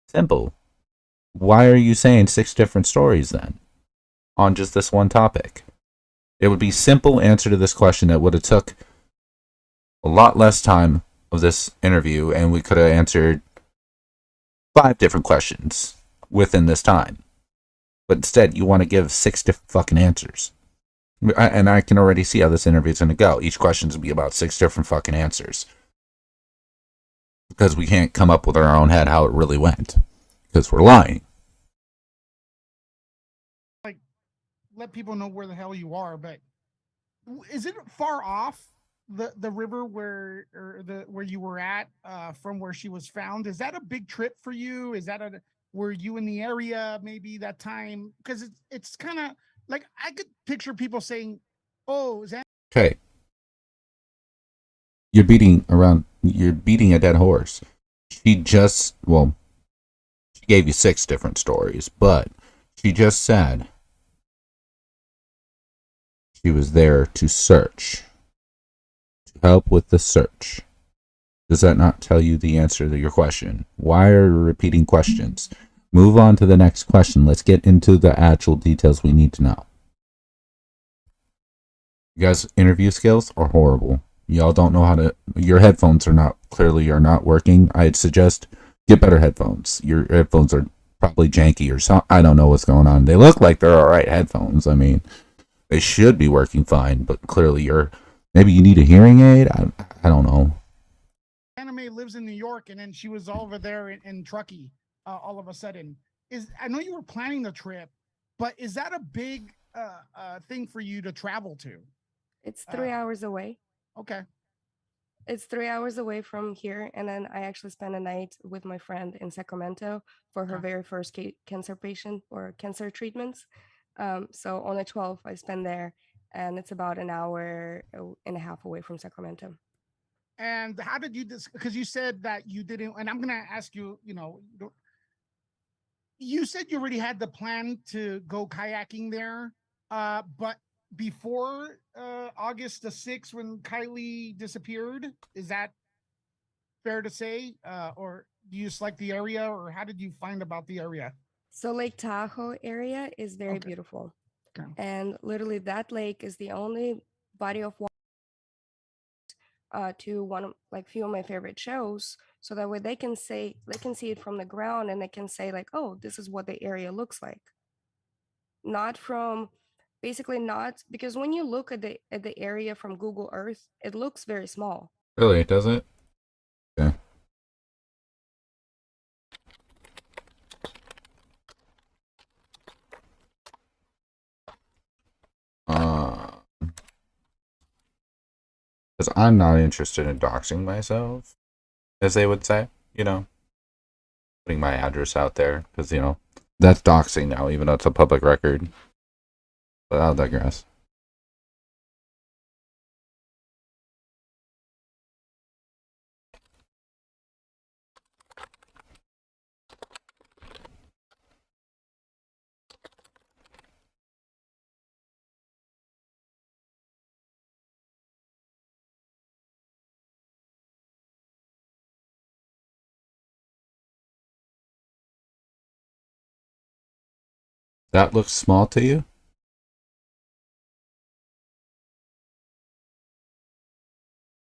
Simple. Why are you saying 6 different stories then on just this one topic? It would be simple answer to this question that would have took a lot less time of this interview, and we could have answered 5 different questions within this time. But instead, you want to give 6 different fucking answers. And I can already see how this interview is going to go. Each question's going to be about 6 different fucking answers. Because we can't come up with in our own head how it really went. Because we're lying. Like, let people know where the hell you are, but is it far off the river where you were at from where she was found? Is that a big trip for you? Is that were you in the area maybe that time? Because it's kind of like I could picture people saying, "Oh, is that Okay. You're beating a dead horse. She gave you 6 different stories, but she just said she was there to search, to help with the search. Does that not tell you the answer to your question? Why are you repeating questions? Move on to the next question. Let's get into the actual details we need to know. You guys' interview skills are horrible. Y'all don't know how to. Your headphones are not working. I'd suggest get better headphones. Your headphones are probably janky or something. I don't know what's going on. They look like they're all right headphones. I mean, they should be working fine, but clearly maybe you need a hearing aid. I don't know. Anime lives in New York, and then she was over there in Truckee. All of a sudden, I know you were planning the trip, but is that a big thing for you to travel to? It's 3 hours away. Okay. It's 3 hours away from here, and then I actually spent a night with my friend in Sacramento for her very first cancer patient or cancer treatments. So on the 12th, I spent there, and it's about an hour and a half away from Sacramento. And how did you because you said that you didn't, and I'm going to ask you, you said you already had the plan to go kayaking there, but before August the 6th, when Kylie disappeared, is that fair to say? Or do you just like the area, or how did you find about the area? So Lake Tahoe area is very beautiful. Okay. And literally that lake is the only body of water to one of few of my favorite shows. So that way they can see it from the ground, and they can say like, oh, this is what the area looks like. Not because when you look at the area from Google Earth, it looks very small. Really, does it? Okay. Because I'm not interested in doxing myself, as they would say, putting my address out there, because, that's doxing now, even though it's a public record. But I'll digress. That looks small to you?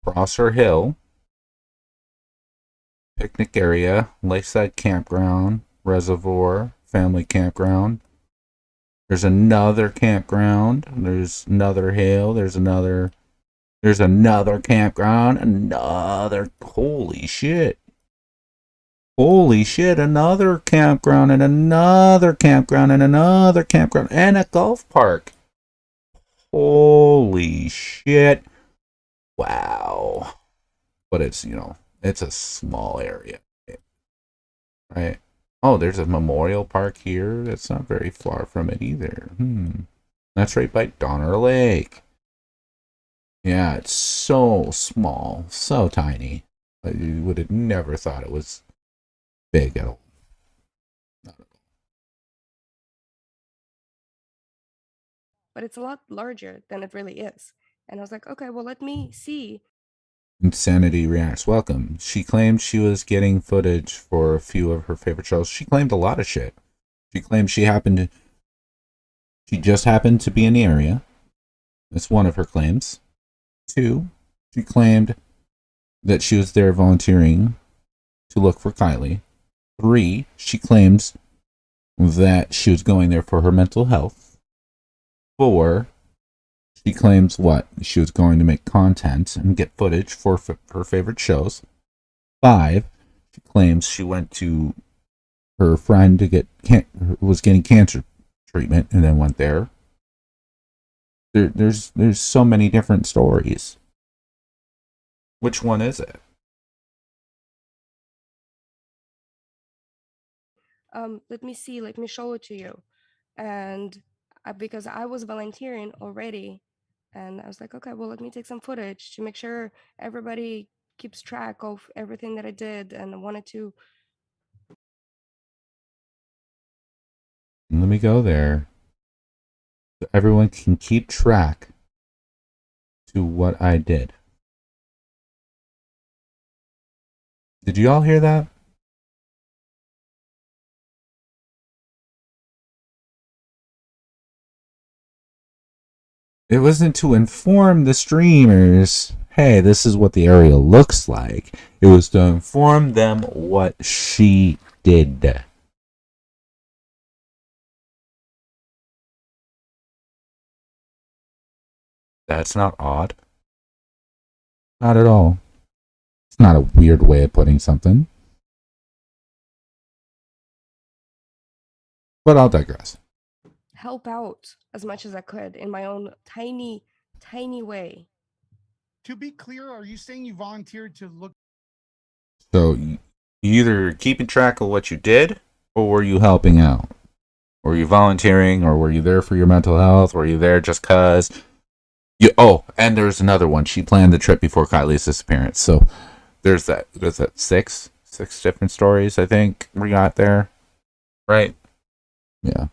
Prosser Hill, picnic area, lakeside campground, reservoir, family campground. There's another campground. There's another hill. There's another campground. Holy shit. Holy shit, another campground and another campground and another campground and a golf park. Holy shit. Wow. But it's, it's a small area. Right? Oh, there's a memorial park here. That's not very far from it either. That's right by Donner Lake. Yeah, it's so small. So tiny. You would have never thought it was big at all. Not at all. But it's a lot larger than it really is. And I was like, okay, well, let me see. Insanity Reacts. Welcome. She claimed she was getting footage for a few of her favorite shows. She claimed a lot of shit. She claimed she just happened to be in the area. That's one of her claims. 2, she claimed that she was there volunteering to look for Kylie. 3, she claims that she was going there for her mental health. 4, She claims what? She was going to make content and get footage for her favorite shows. 5, she claims she went to her friend to was getting cancer treatment and then went there. There's so many different stories. Which one is it? Let me see, let me show it to you. And because I was volunteering already, and I was like, okay, well, let me take some footage to make sure everybody keeps track of everything that I did. And I wanted to. Let me go there. So everyone can keep track to what I did. Did you all hear that? It wasn't to inform the streamers, hey, this is what the area looks like. It was to inform them what she did. That's not odd. Not at all. It's not a weird way of putting something. But I'll digress. Help out as much as I could in my own tiny way. To be clear, are you saying you volunteered to look? So you either keeping track of what you did, or were you helping out? Were you volunteering, or were you there for your mental health? Were you there just cause? And there's another one. She planned the trip before Kylie's disappearance. So there's that 6 different stories, I think we got there. Right? Yeah.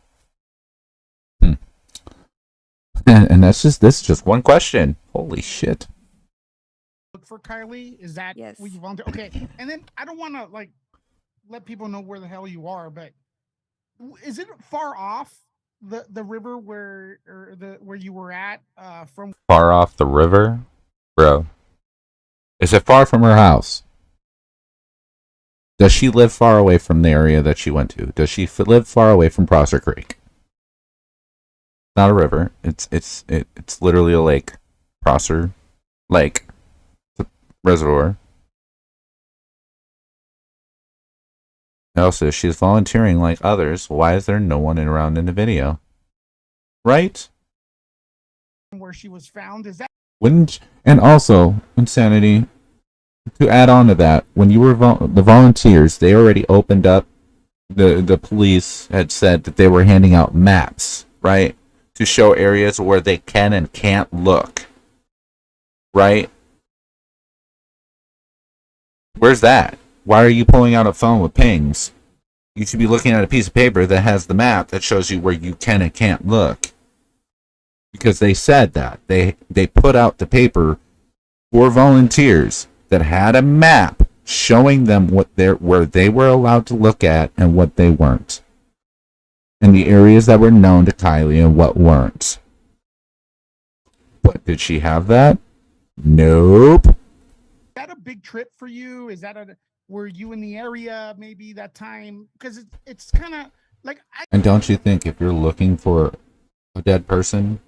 And this is just one question. Holy shit. Look for Kylie? Is that yes. what you volunteer? Okay. And then I don't want to let people know where the hell you are, but is it far off the river where you were at from? Far off the river? Bro. Is it far from her house? Does she live far away from the area that she went to? Does she live far away from Prosser Creek? Not a river. It's literally a lake. Prosser Lake. It's a reservoir. Also, she's volunteering like others. Why is there no one around in the video? Right? Where she was found? Is that? And also, Insanity, to add on to that, when you were the volunteers, they already opened up, the police had said that they were handing out maps, right? To show areas where they can and can't look. Right? Where's that? Why are you pulling out a phone with pings? You should be looking at a piece of paper that has the map that shows you where you can and can't look. Because they said that. They put out the paper for volunteers that had a map showing them where they were allowed to look at and what they weren't. And the areas that were known to Kylie and what weren't. But did she have that? Nope. Is that a big trip for you? Were you in the area maybe that time? Because it's kind of like. And don't you think if you're looking for a dead person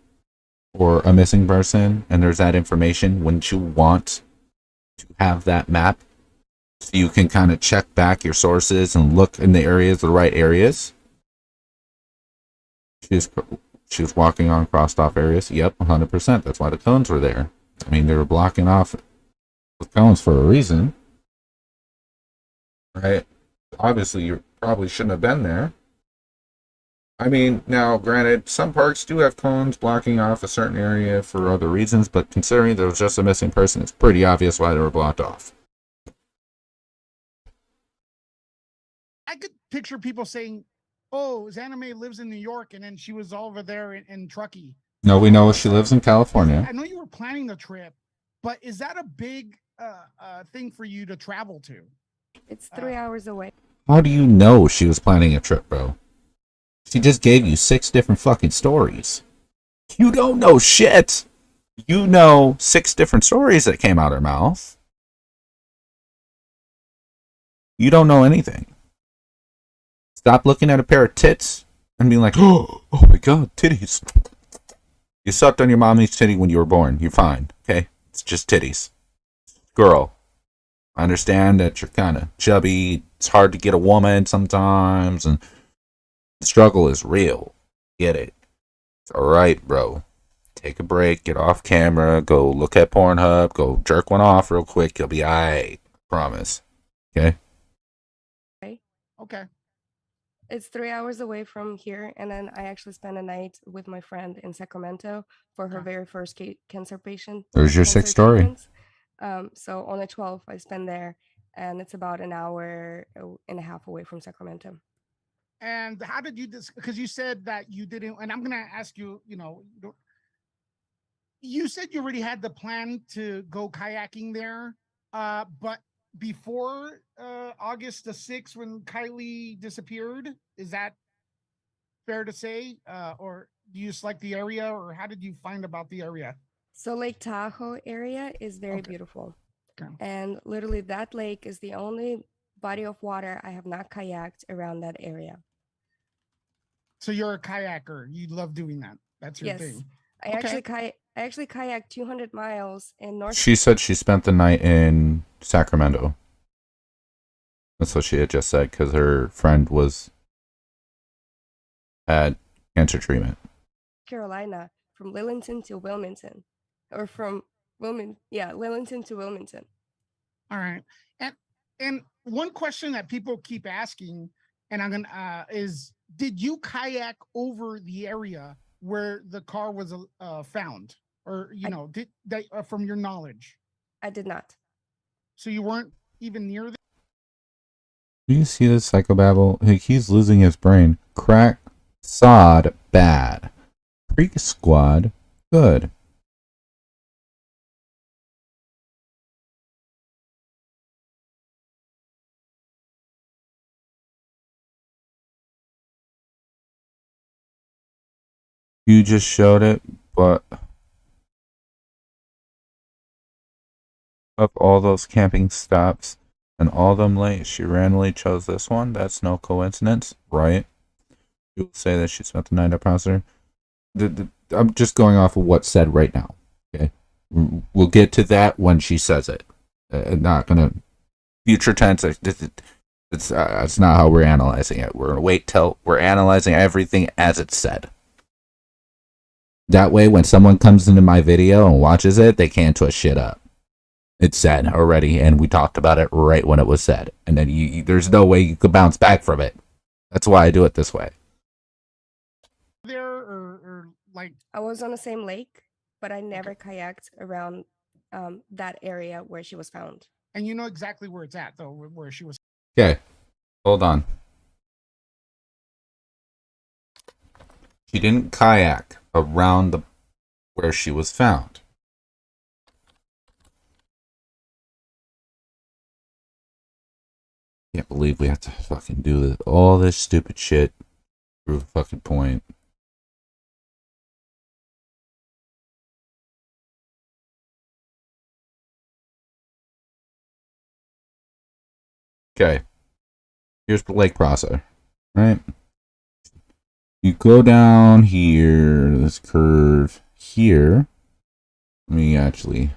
or a missing person and there's that information, wouldn't you want to have that map so you can kind of check back your sources and look in the right areas? She was walking on crossed off areas. Yep, 100%. That's why the cones were there. I mean, they were blocking off the cones for a reason. Right? Obviously, you probably shouldn't have been there. I mean, now, granted, some parks do have cones blocking off a certain area for other reasons, but considering there was just a missing person, it's pretty obvious why they were blocked off. I could picture people saying, oh, Zanime lives in New York, and then she was over there in Truckee. No, we know she lives in California. I know you were planning the trip, but is that a big thing for you to travel to? It's 3 hours away. How do you know she was planning a trip, bro? She just gave you 6 different fucking stories. You don't know shit. You know 6 different stories that came out of her mouth. You don't know anything. Stop looking at a pair of tits and being like, oh my god, titties. You sucked on your mommy's titty when you were born. You're fine, okay? It's just titties. Girl, I understand that you're kind of chubby. It's hard to get a woman sometimes, and the struggle is real. Get it. It's alright, bro. Take a break, get off camera, go look at Pornhub, go jerk one off real quick. You'll be alright. Promise. Okay? Okay. It's 3 hours away from here, and then I actually spent a night with my friend in Sacramento for her Okay. very first cancer patient. There's your cancer sick story. treatments. So on the 12th, I spent there, and it's about an hour and a half away from Sacramento. And how did you because you said that you didn't, and I'm gonna ask you, you said you already had the plan to go kayaking there, but before August the 6th, when Kylie disappeared, is that fair to say? Or do you just like the area, or how did you find about the area? So Lake Tahoe area is very Okay. beautiful. Okay. And literally that lake is the only body of water I have not kayaked around that area. So you're a kayaker. You love doing that. That's your Yes. thing. I actually kayaked 200 miles in North. She said she spent the night in Sacramento. That's what she had just said, because her friend had cancer treatment. Carolina, from Lillington to Wilmington, or from Lillington to Wilmington. All right. And one question that people keep asking, and I'm gonna is, did you kayak over the area where the car was found, or did they, from your knowledge? I did not. So you weren't even near there. Do you see this psychobabble? He's losing his brain. Crack sod bad. Creek squad good. You just showed it, but of all those camping stops and all them lakes, she randomly chose this one. That's no coincidence, right? You will say that she spent the night at Prosser. I'm just going off of what's said right now. Okay, we'll get to that when she says it. Not gonna future tense. It's not how we're analyzing it. We're gonna wait till we're analyzing everything as it's said. That way, when someone comes into my video and watches it, they can't twist shit up. It's said already, and we talked about it right when it was said. And then there's no way you could bounce back from it. That's why I do it this way. There or like I was on the same lake, but I never kayaked around that area where she was found. And you know exactly where it's at, though, where she was. Okay, hold on. She didn't kayak around where she was found. Can't believe we have to fucking do all this stupid shit to prove a fucking point. Okay. Here's the lake crosser, right? You go down here, this curve here. Let me actually.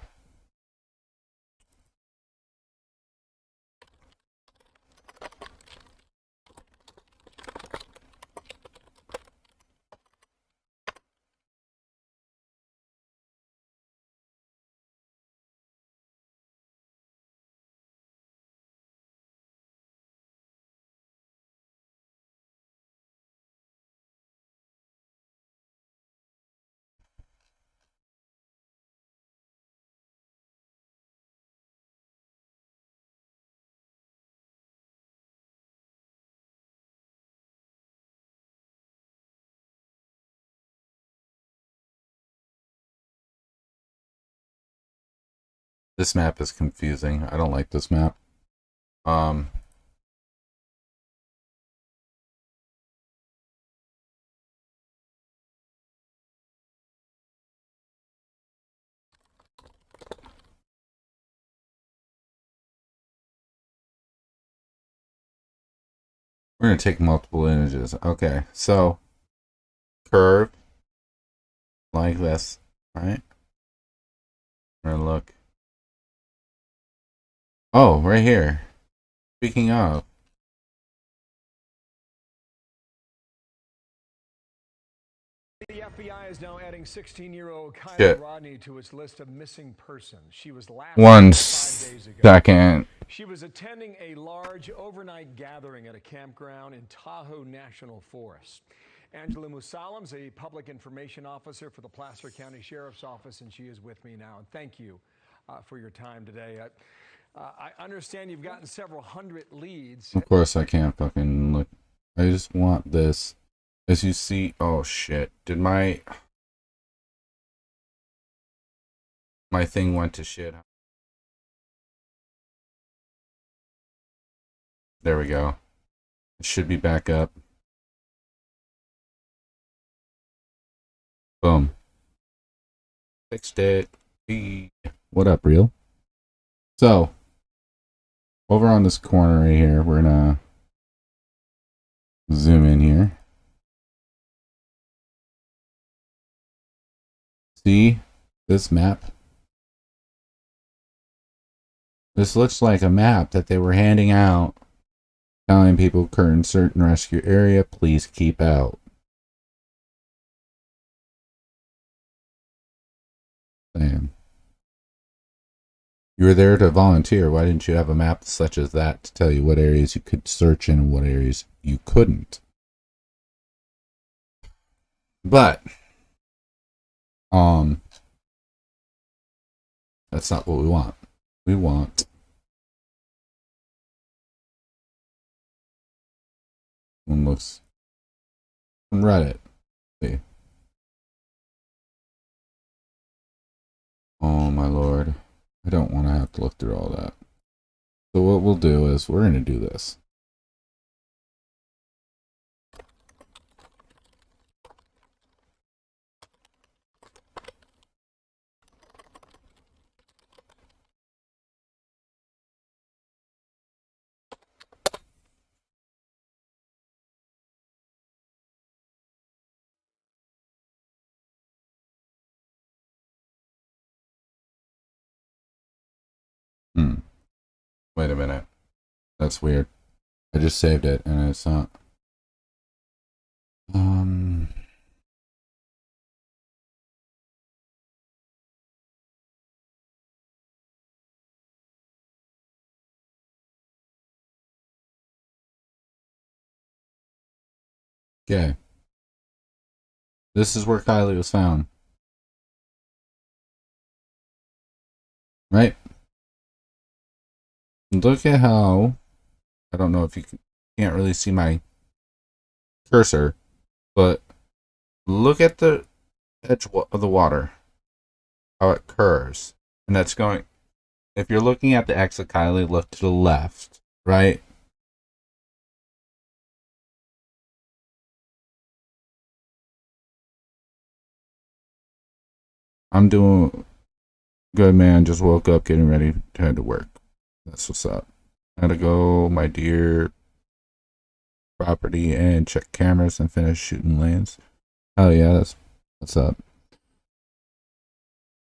This map is confusing. I don't like this map. We're going to take multiple images. Okay, so curve. like this, right? We're gonna look. Oh, right here. Speaking of, The FBI is now adding 16-year-old Kyla shit. Rodney to its list of missing persons. She was last One seen 5 days ago. second. She was attending a large overnight gathering at a campground in Tahoe National Forest. Angela Musalam's a public information officer for the Placer County Sheriff's Office, and she is with me now. And thank you for your time today. I understand you've gotten several hundred leads. Of course, I can't fucking look. I just want this. As you see, oh shit! Did my thing went to shit? There we go. It should be back up. Boom. Fixed it. Hey. What up, real? So, over on this corner right here, we're gonna zoom in here. See this map? This looks like a map that they were handing out, telling people current search and rescue area, please keep out. Damn. You were there to volunteer. Why didn't you have a map such as that to tell you what areas you could search in and what areas you couldn't? But that's not what we want. We want one looks on Reddit. See. Oh my lord. I don't want to have to look through all that. So what we'll do is we're going to do this. Wait a minute. That's weird. I just saved it and it's not. Okay. This is where Kylie was found. Right? Look at how, I don't know if you can't really see my cursor, but look at the edge of the water, how it curves. And that's going, if you're looking at the X of Kylie, look to the left, right? I'm doing good, man. Just woke up, getting ready to head to work. That's what's up. I gotta go, my dear property, and check cameras and finish shooting lanes. Oh yeah, that's what's up.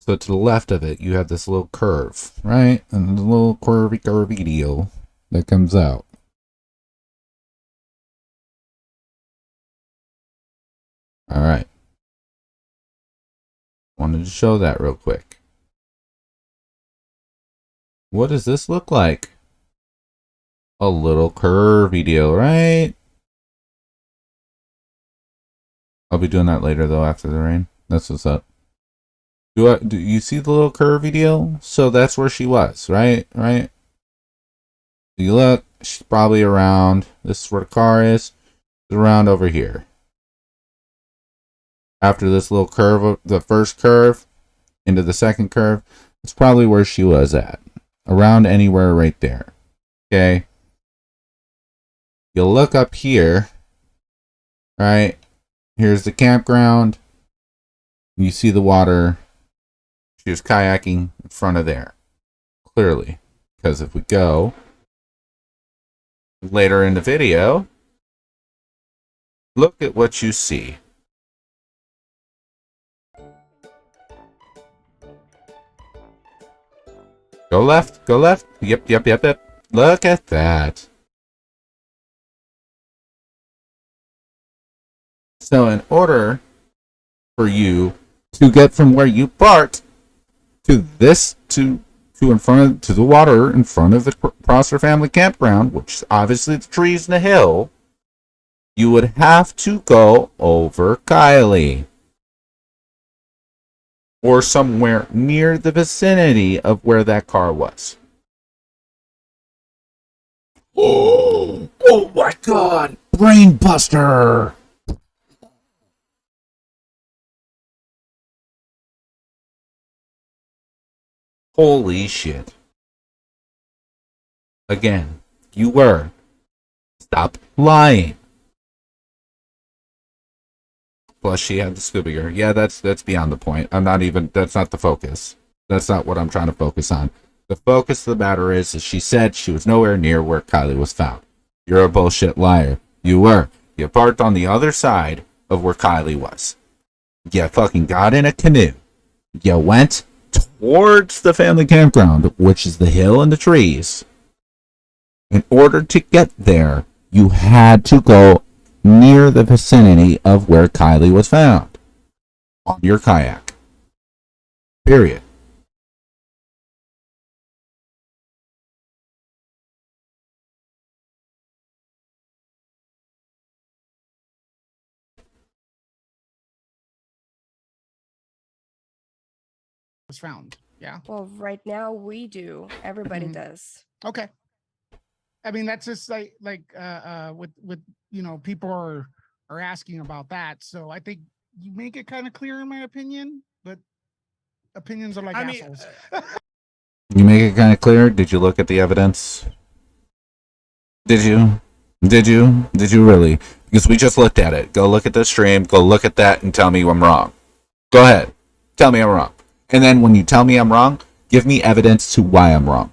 So to the left of it, you have this little curve, right? And the little curvy deal that comes out. All right. Wanted to show that real quick. What does this look like? A little curvy deal, right? I'll be doing that later though, after the rain. That's what's up. Do you see the little curvy deal? So that's where she was, right? Right? You look, she's probably around, this is where the car is, around over here. After this little curve, the first curve, into the second curve, it's probably where she was at. Around anywhere right there. Okay? You'll look up here, right? Here's the campground. You see the water. She was kayaking in front of there. Clearly. Because if we go later in the video, look at what you see. Go left. Go left. Yep. Look at that. So in order for you to get from where you parked to this to the water in front of the Prosser family campground, which is obviously the trees and the hill, you would have to go over Kylie. Or somewhere near the vicinity of where that car was. Oh my god! Brain buster! Holy shit. Again, you were. Stop lying. Plus, she had the scuba gear. Yeah, that's beyond the point. That's not the focus. That's not what I'm trying to focus on. The focus of the matter is she said she was nowhere near where Kylie was found. You're a bullshit liar. You were. You parked on the other side of where Kylie was. You fucking got in a canoe. You went towards the family campground, which is the hill and the trees. In order to get there, you had to go near the vicinity of where Kylie was found on your kayak. Period. Was found. Yeah. Well, right now we do. Everybody does. Okay. I mean, that's just like with people are asking about that. So I think you make it kind of clear in my opinion, but opinions are like assholes. You make it kind of clear. Did you look at the evidence? Did you really? Because we just looked at it. Go look at the stream. Go look at that and tell me I'm wrong. Go ahead. Tell me I'm wrong. And then when you tell me I'm wrong, give me evidence to why I'm wrong.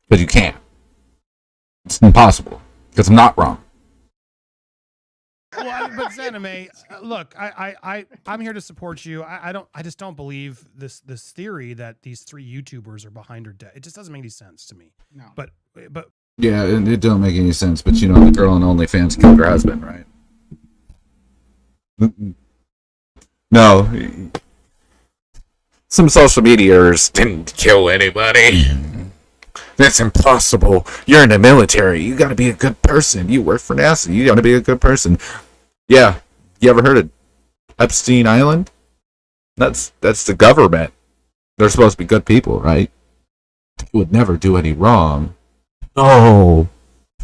But you can't. It's impossible. Because I'm not wrong. Well, but Zanime, look, I'm here to support you. I just don't believe this theory that these 3 YouTubers are behind her death. It just doesn't make any sense to me. No. But yeah, it don't make any sense. But the girl on OnlyFans killed her husband, right? No. Some social media's didn't kill anybody. That's impossible. You're in the military. You gotta be a good person. You work for NASA. You gotta be a good person. Yeah. You ever heard of Epstein Island? That's the government. They're supposed to be good people, right? They would never do any wrong. No.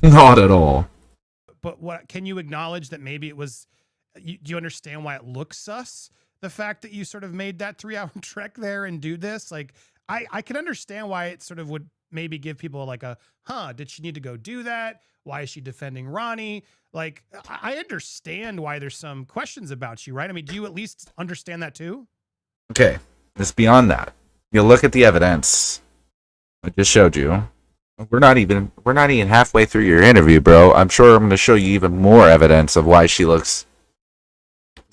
Not at all. But what can you acknowledge that maybe it was? Do you understand why it looks sus? The fact that you sort of made that 3-hour trek there and do this, like I can understand why it sort of would maybe give people like a, did she need to go do that? Why is she defending Ronnie? Like, I understand why there's some questions about you, right? I mean, do you at least understand that too? Okay, it's beyond that. You look at the evidence I just showed you. We're not even halfway through your interview, bro. I'm sure I'm going to show you even more evidence of why she looks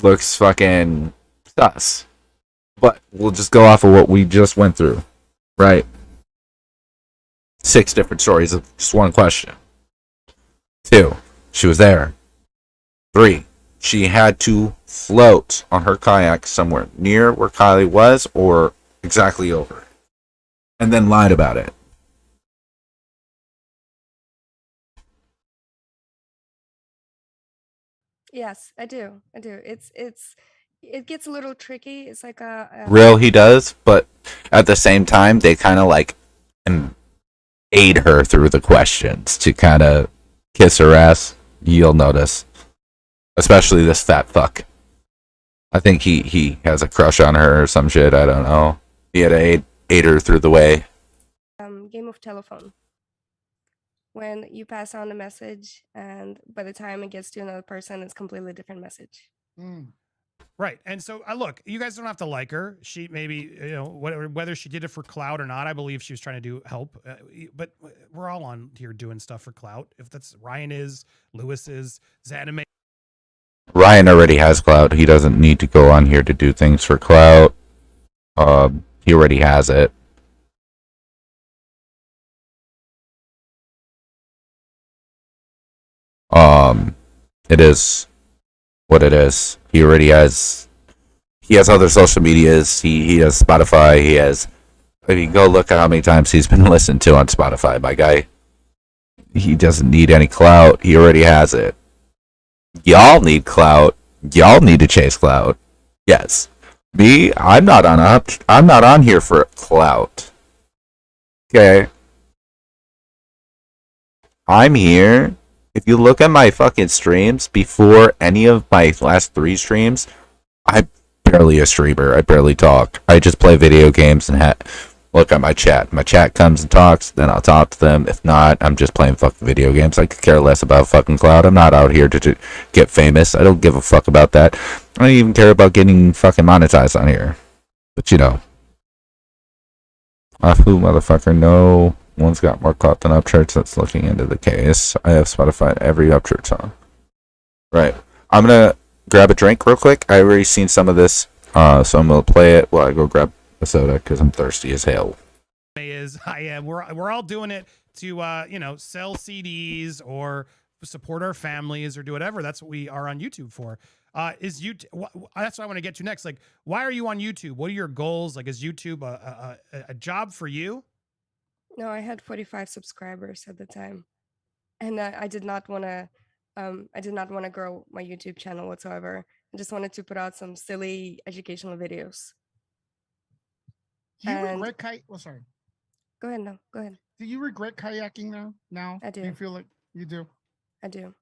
fucking sus. But we'll just go off of what we just went through, right? 6 different stories of just one question. 2, she was there. 3, she had to float on her kayak somewhere near where Kylie was or exactly over it. And then lied about it. Yes, I do. It gets a little tricky. It's like Real he does, but at the same time they kind of like aid her through the questions to kind of kiss her ass. You'll notice. Especially this fat fuck. I think he has a crush on her or some shit. I don't know. He had to aid her through the way. game of telephone. When you pass on a message, and by the time it gets to another person, it's a completely different message. Right. And so look, you guys don't have to like her. She maybe, whether she did it for clout or not, I believe she was trying to do help. But we're all on here doing stuff for clout. If that's Ryan is, Lewis is, Zanime. Ryan already has clout. He doesn't need to go on here to do things for clout. He already has it. It is what it is. He already has. He has other social medias. He has Spotify. He has. I mean, go look at how many times he's been listened to on Spotify. My guy. He doesn't need any clout. He already has it. Y'all need clout. Y'all need to chase clout. Yes. Me, I'm not on here for clout. Okay. I'm here. If you look at my fucking streams before any of my last 3 streams, I'm barely a streamer. I barely talk. I just play video games and look at my chat. My chat comes and talks, then I'll talk to them. If not, I'm just playing fucking video games. I could care less about fucking cloud. I'm not out here to get famous. I don't give a fuck about that. I don't even care about getting fucking monetized on here. But you know. Who motherfucker? No one's got more clout than Upchurch. That's looking into the case. I have Spotify every Upchurch song. Right. I'm gonna grab a drink real quick. I already seen some of this, so I'm gonna play it while I go grab a soda because I'm thirsty as hell. We're all doing it to sell CDs or support our families or do whatever. That's what we are on YouTube for. That's what I want to get to next. Like, why are you on YouTube? What are your goals? Like, is YouTube a job for you? No, I had 45 subscribers at the time, and I did not want to. I did not want to grow my YouTube channel whatsoever. I just wanted to put out some silly educational videos. Do you And- regret sorry. Go ahead, no, go ahead. Do you regret kayaking now? Now? I do. You feel like you do? I do.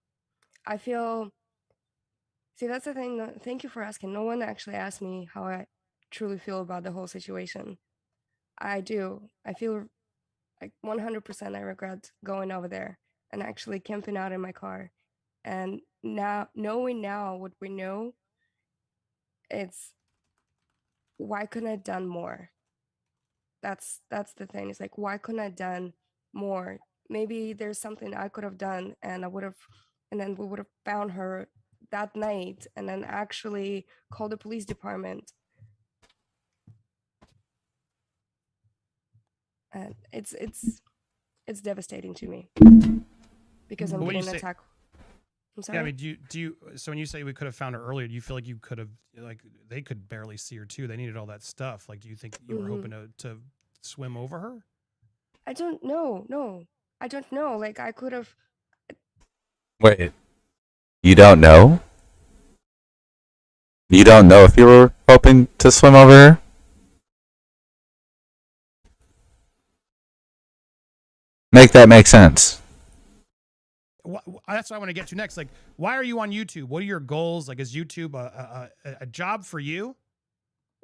I feel. See, that's the thing. Thank you for asking. No one actually asked me how I truly feel about the whole situation. I do. I feel like 100% I regret going over there and actually camping out in my car. And now, knowing now what we know, it's why couldn't I have done more? That's the thing. It's like, why couldn't I have done more? Maybe there's something I could have done, and then we would have found her that night, and then actually called the police department. And it's devastating to me because I'm But when you getting say- attacked. I'm sorry. Yeah, I mean, do you? So when you say we could have found her earlier, do you feel like you could have, like, they could barely see her too? They needed all that stuff. Like, do you think you were hoping to swim over her? I don't know. No, I don't know. Like, I could have. Wait. You don't know? You don't know if you were hoping to swim over her? Make that make sense. That's what I want to get to next. Like, why are you on YouTube? What are your goals? Like, is YouTube a job for you?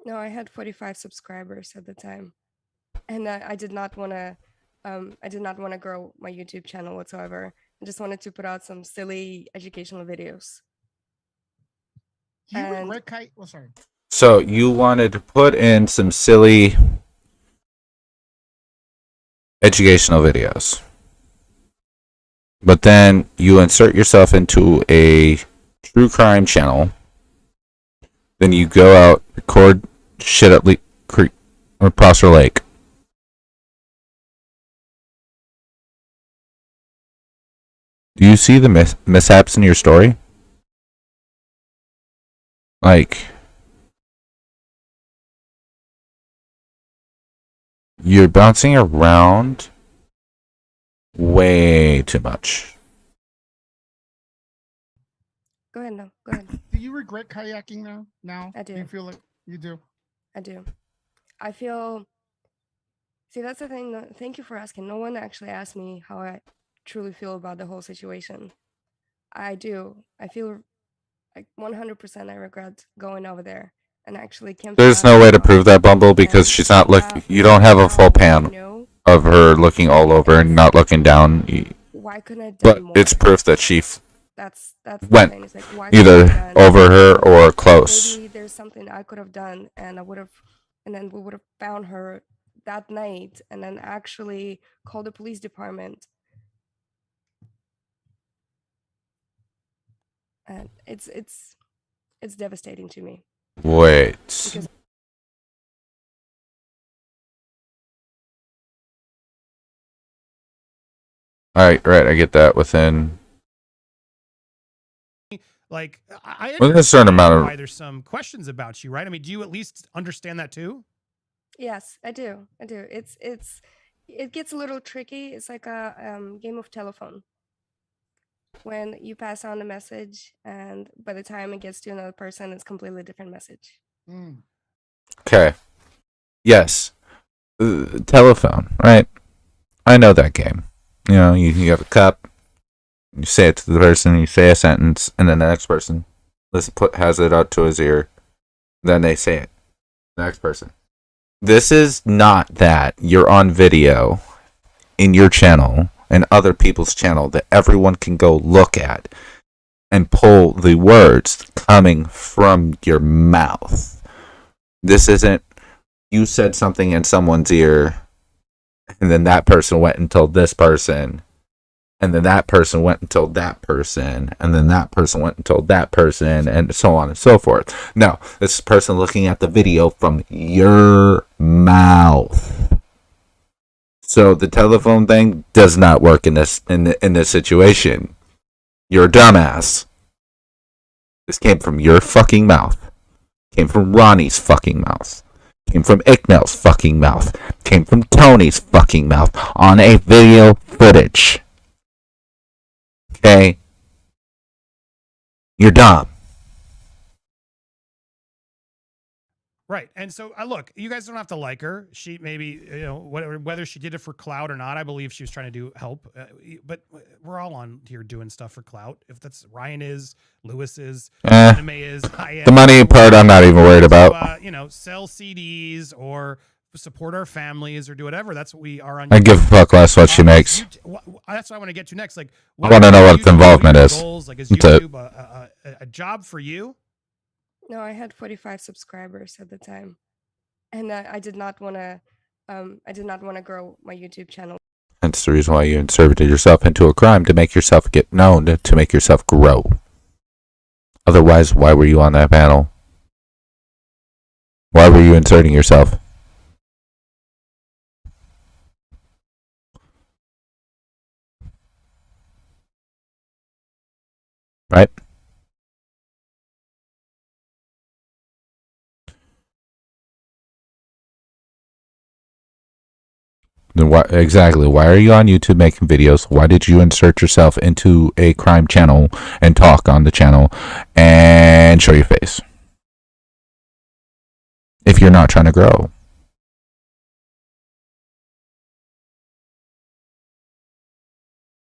No, I had 45 subscribers at the time, and I did not want to. I did not want to grow my YouTube channel whatsoever. I just wanted to put out some silly educational videos. Do you And- regret sorry. So you wanted to put in some silly educational videos. But then you insert yourself into a true crime channel. Then you go out, record shit at Creek or Prosser Lake. Do you see the mishaps in your story? Like, you're bouncing around way too much. Go ahead, no, go ahead. Do you regret kayaking now? Now? I do. You feel like you do? I do. I feel. See, that's the thing. Thank you for asking. No one actually asked me how I truly feel about the whole situation. I do. I feel like 100% I regret going over there and actually camping. There's out no in way my to car. prove that, Bumble, because And she's not now- you don't have a now full I pan know of her looking all over and not looking down. why couldn't I have But done more? it's proof that she That's the went thing. It's like, why couldn't I either have done over her more? or close. Maybe there's something I could have done, and then we would have found her that night, and then actually called the police department. And it's devastating to me Wait. because Alright, right, I get that. Within Like, I Well, there's a certain understand amount of- why there's some questions about you, right? I mean, do you at least understand that too? Yes, I do. I do. It gets a little tricky. It's like a game of telephone. When you pass on a message, and by the time it gets to another person, it's completely different message. Mm. Okay. Yes. Telephone, right? I know that game. You know, you have a cup, you say it to the person, you say a sentence, and then the next person has it out to his ear. Then they say it. The next person. This is not that you're on video in your channel and other people's channel that everyone can go look at and pull the words coming from your mouth. This isn't you said something in someone's ear and then that person went and told this person, and then that person went and told that person, and then that person went and told that person, and so on and so forth. No, this is a person looking at the video from your mouth. So the telephone thing does not work in this situation. You're a dumbass. This came from your fucking mouth. Came from Ronnie's fucking mouth. Came from Icknell's fucking mouth. Came from Tony's fucking mouth on a video footage. Okay? You're dumb. Right. And so, look, you guys don't have to like her. She maybe, whether she did it for clout or not, I believe she was trying to do help. But we're all on here doing stuff for clout. If that's Ryan is, Lewis is, Anime is, I am. The money part I'm not even worried about. Sell CDs or support our families or do whatever. That's what we are on. I give a fuck less what she makes. That's what I want to get to next. Like, I want to know what the involvement is. Goals? Like, is YouTube a job for you? No, I had 45 subscribers at the time, and I did not want to. I did not want to grow my YouTube channel. That's the reason why you inserted yourself into a crime, to make yourself get known, to make yourself grow. Otherwise, why were you on that panel? Why were you inserting yourself? Right? Then why are you on YouTube making videos? Why did you insert yourself into a crime channel and talk on the channel and show your face? If you're not trying to grow.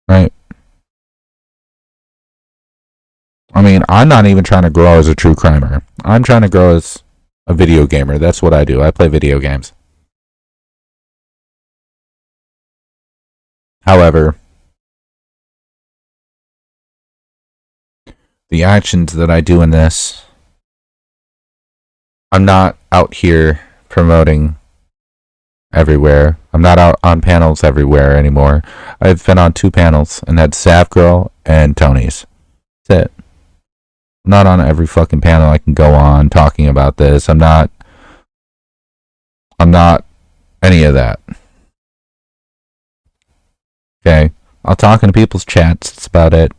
Right? I mean, I'm not even trying to grow as a true crimer. I'm trying to grow as a video gamer. That's what I do. I play video games. However, the actions that I do in this, I'm not out here promoting everywhere. I'm not out on panels everywhere anymore. I've been on 2 panels and had Sav Girl and Tony's. That's it. I'm not on every fucking panel I can go on talking about this. I'm not any of that. Okay, I'll talk into people's chats. That's about it.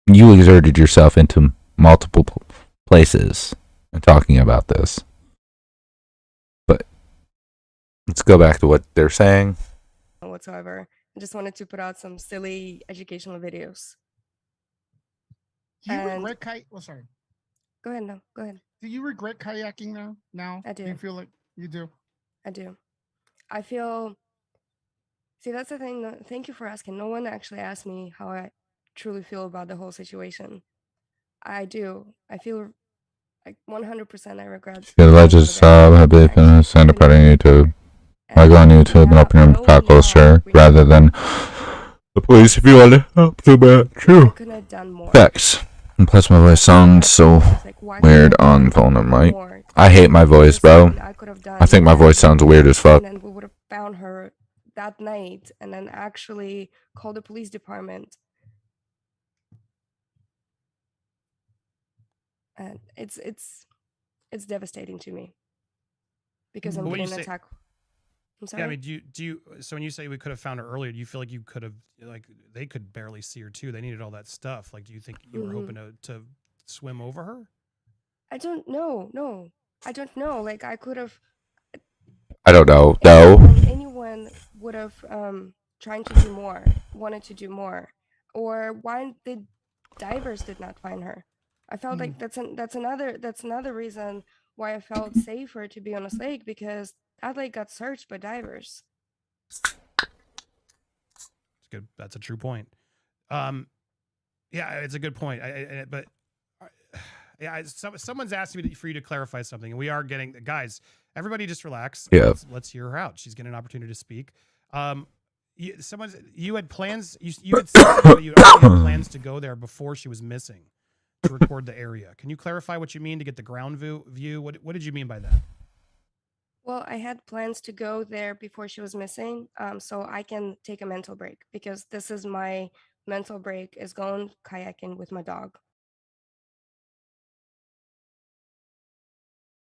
You exerted yourself into multiple places and talking about this. But let's go back to what they're saying. Whatsoever. I just wanted to put out some silly educational videos. Do you And- regret sorry. Go ahead, no. Go ahead. Do you regret kayaking now? I do. Do you feel like you do? I do. I feel. See, that's the thing. Thank you for asking. No one actually asked me how I truly feel about the whole situation. I do. I feel like 100% I regret. The alleged sub have been sent apart on YouTube. I go on YouTube and open your cockle rather than the police if you want to help the bad. True. Couldn't have done more. Facts. And plus my voice sounds so weird on phone and mic. I hate my voice, bro. I think my voice sounds weird as fuck. And then we would have found her that night and then actually called the police department. And it's devastating to me because I'm But when being you say- attacked. I'm sorry. Yeah, I mean, do you? So when you say we could have found her earlier, do you feel like you could have, like, they could barely see her too? They needed all that stuff. Like, do you think you were hoping to swim over her? I don't know. No, I don't know. Like I could have. I don't know. No. Anyone would have trying to do more, wanted to do more, or why the divers did not find her. I felt like that's another reason why I felt safer to be on this lake, because that lake got searched by divers. It's good. That's a true point. Yeah, it's a good point. But yeah, someone's asked me for you to clarify something, and we are getting, guys. Everybody, just relax. Yeah. Let's hear her out. She's getting an opportunity to speak. You had plans. You had said that you had plans to go there before she was missing to record the area. Can you clarify what you mean to get the ground view? What did you mean by that? Well, I had plans to go there before she was missing, so I can take a mental break, because this is my mental break, is going kayaking with my dog.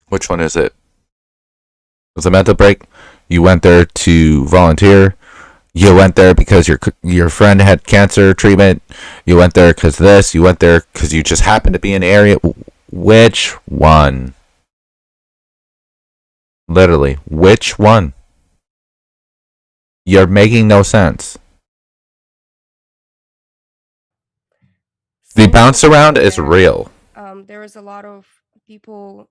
Which one is it? It was a mental break. You went there to volunteer. You went there because your friend had cancer treatment. You went there because this. You went there because you just happened to be in the area. Which one? Literally, which one? You're making no sense. The bounce around is real. There was a lot of people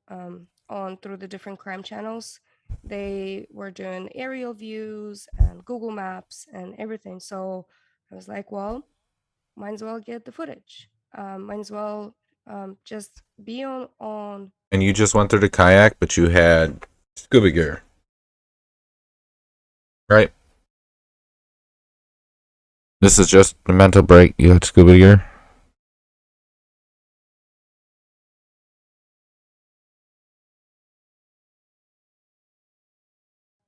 on through the different crime channels. They were doing aerial views and Google Maps and everything. So I was like, well, might as well get the footage. Might as well just be on. And you just went through the kayak, but you had scuba gear, right? This is just a mental break. You had scuba gear.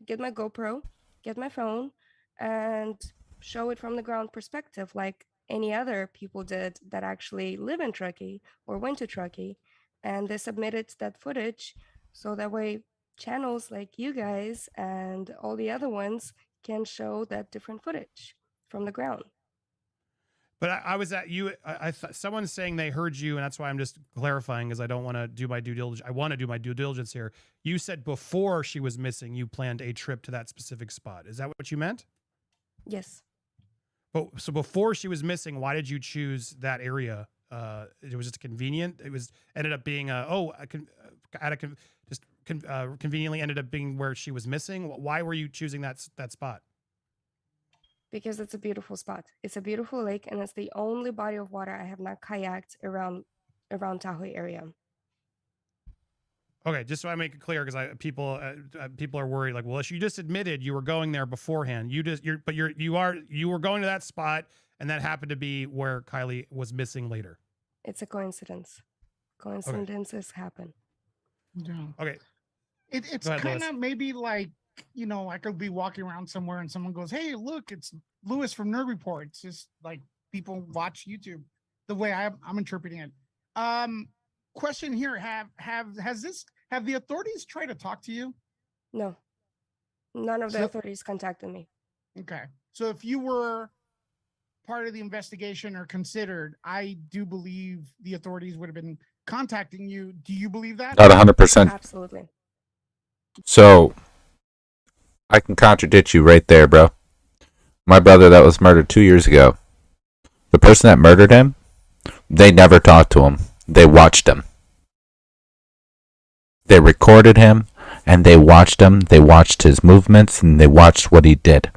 Get my GoPro, get my phone, and show it from the ground perspective, like any other people did that actually live in Truckee or went to Truckee, and they submitted that footage, so that way channels like you guys and all the other ones can show that different footage from the ground. But I was at you. Someone's saying they heard you, and that's why I'm just clarifying, because I don't want to do my due diligence. I want to do my due diligence here. You said before she was missing, you planned a trip to that specific spot. Is that what you meant? Yes. But so before she was missing, why did you choose that area? It was just convenient. It was ended up being conveniently ended up being where she was missing. Why were you choosing that spot? Because it's a beautiful spot. It's a beautiful lake, and it's the only body of water I have not kayaked around Tahoe area. Okay, just so I make it clear, because people are worried. Like, well, you just admitted you were going there beforehand. You were going to that spot, and that happened to be where Kylie was missing later. It's a coincidence. Coincidences happen. Yeah. Okay. It's kind of maybe like, you know, I could be walking around somewhere and someone goes, "Hey, look, it's Lewis from Nerd Report." It's just like people watch YouTube. The way I'm interpreting it. Question here: Have the authorities tried to talk to you? No, none of the authorities contacted me. Okay, so if you were part of the investigation or considered, I do believe the authorities would have been contacting you. Do you believe that? Not 100%. Absolutely. So, I can contradict you right there, bro. My brother that was murdered 2 years ago, the person that murdered him, they never talked to him. They watched him. They recorded him, and they watched him. They watched his movements, and they watched what he did.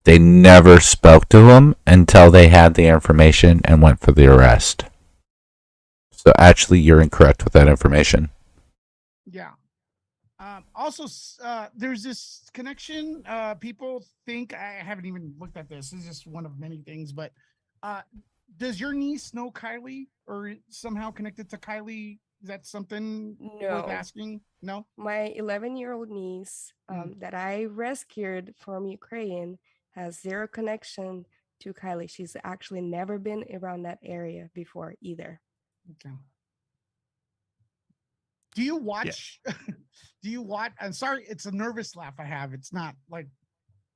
They never spoke to him until they had the information and went for the arrest. So actually, you're incorrect with that information. Yeah. Also, there's this connection. People think, I haven't even looked at this. This is just one of many things, but does your niece know Kylie or somehow connected to Kylie? Is that something worth asking? No? My 11-year-old niece that I rescued from Ukraine has zero connection to Kylie. She's actually never been around that area before either. Okay. Do you watch? Do you watch? I'm sorry, it's a nervous laugh I have. It's not like,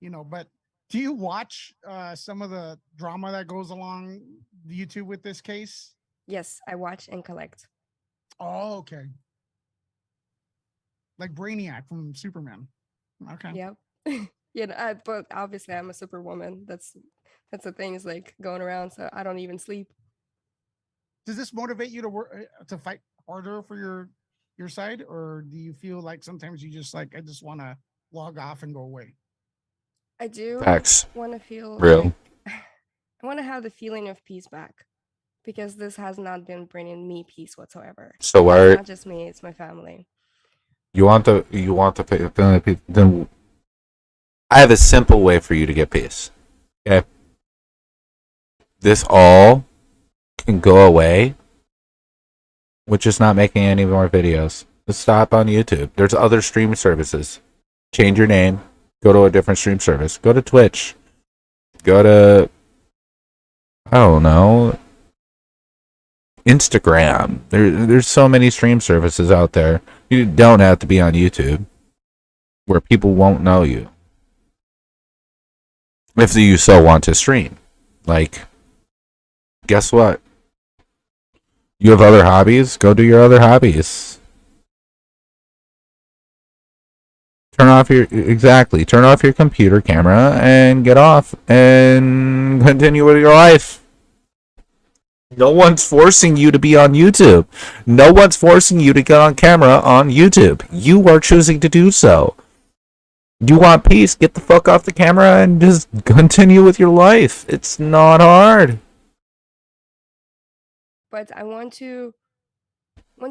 but do you watch some of the drama that goes along YouTube with this case? Yes, I watch and collect. Oh, okay. Like Brainiac from Superman. Okay. Yep. But obviously I'm a superwoman. That's the thing, is like going around, so I don't even sleep. Does this motivate you to work to fight harder for your side, or do you feel like sometimes you just like, I just want to log off and go away? I do Facts. want to feel Real. I want to have the feeling of peace back, because this has not been bringing me peace whatsoever. So It's why not just me, it's my family. you want the feeling of peace? Then I have a simple way for you to get peace. Okay. This all can go away with just not making any more videos. Just stop on YouTube. There's other stream services. Change your name. Go to a different stream service. Go to Twitch. Go to, I don't know, Instagram. There's so many stream services out there. You don't have to be on YouTube, where people won't know you if you so want to stream. Like, guess what? You have other hobbies? Go do your other hobbies. Turn off your computer camera and get off and continue with your life. No one's forcing you to be on YouTube. No one's forcing you to get on camera on YouTube. You are choosing to do so. You want peace? Get the fuck off the camera and just continue with your life. It's not hard. But I want to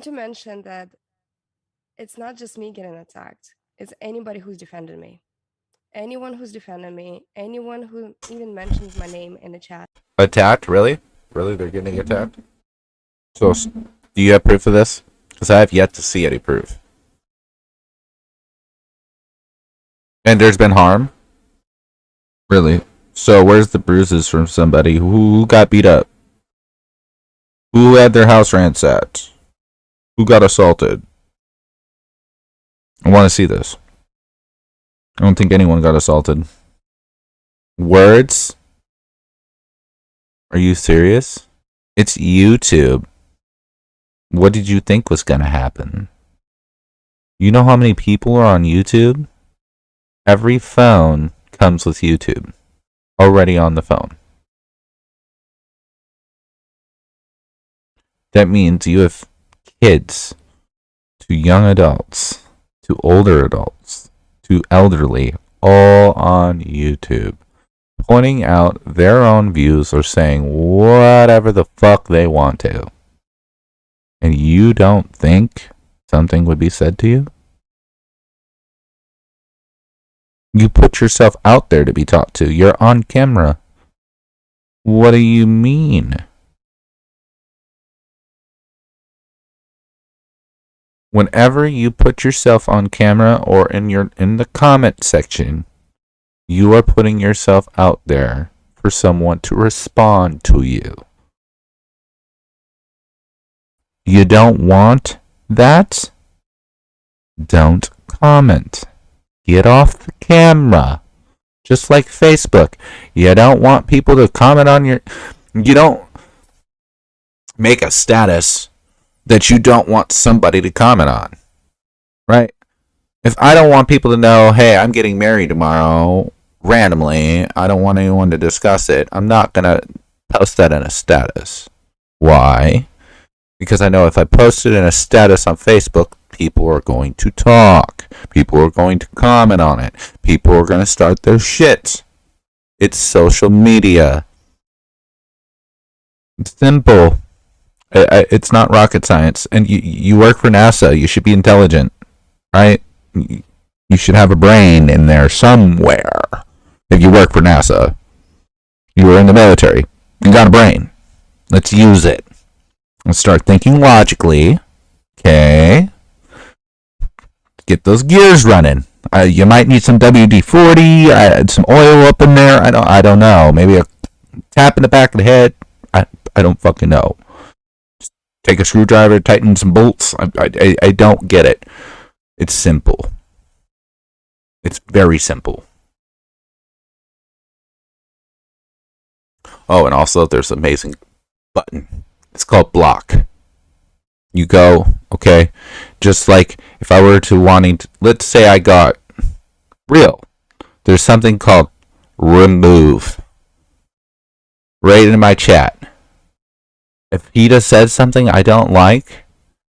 mention that it's not just me getting attacked. It's anybody who's defended me. Anyone who's defended me, anyone who even mentions my name in the chat. Attacked? Really? Really? They're getting attacked? So, do you have proof of this? Because I have yet to see any proof. And there's been harm? Really? So, where's the bruises from somebody who got beat up? Who had their house ransacked? Who got assaulted? I want to see this. I don't think anyone got assaulted. Words? Are you serious? It's YouTube. What did you think was going to happen? You know how many people are on YouTube? Every phone comes with YouTube already on the phone. That means you have kids, to young adults, to older adults, to elderly, all on YouTube, pointing out their own views or saying whatever the fuck they want to. And you don't think something would be said to you? You put yourself out there to be talked to. You're on camera. What do you mean? Whenever you put yourself on camera or in the comment section, you are putting yourself out there for someone to respond to you. You don't want that? Don't comment. Get off the camera. Just like Facebook. You don't want people to comment on your... You don't make a status that you don't want somebody to comment on. Right? If I don't want people to know, hey, I'm getting married tomorrow, randomly, I don't want anyone to discuss it, I'm not going to post that in a status. Why? Because I know if I post it in a status on Facebook, people are going to talk. People are going to comment on it. People are going to start their shit. It's social media. It's simple. It's not rocket science. And you work for NASA. You should be intelligent, right? You should have a brain in there somewhere. If you work for NASA, you were in the military, you got a brain. Let's use it. Let's start thinking logically. Okay. Get those gears running. You might need some WD-40, some oil up in there. I don't know. Maybe a tap in the back of the head. I don't fucking know. Take a screwdriver, tighten some bolts. I don't get it. It's simple. It's very simple. Oh, and also there's an amazing button. It's called block. You go, okay, just like if I were to wanting to, let's say I got real. There's something called remove right in my chat. If he just says something I don't like,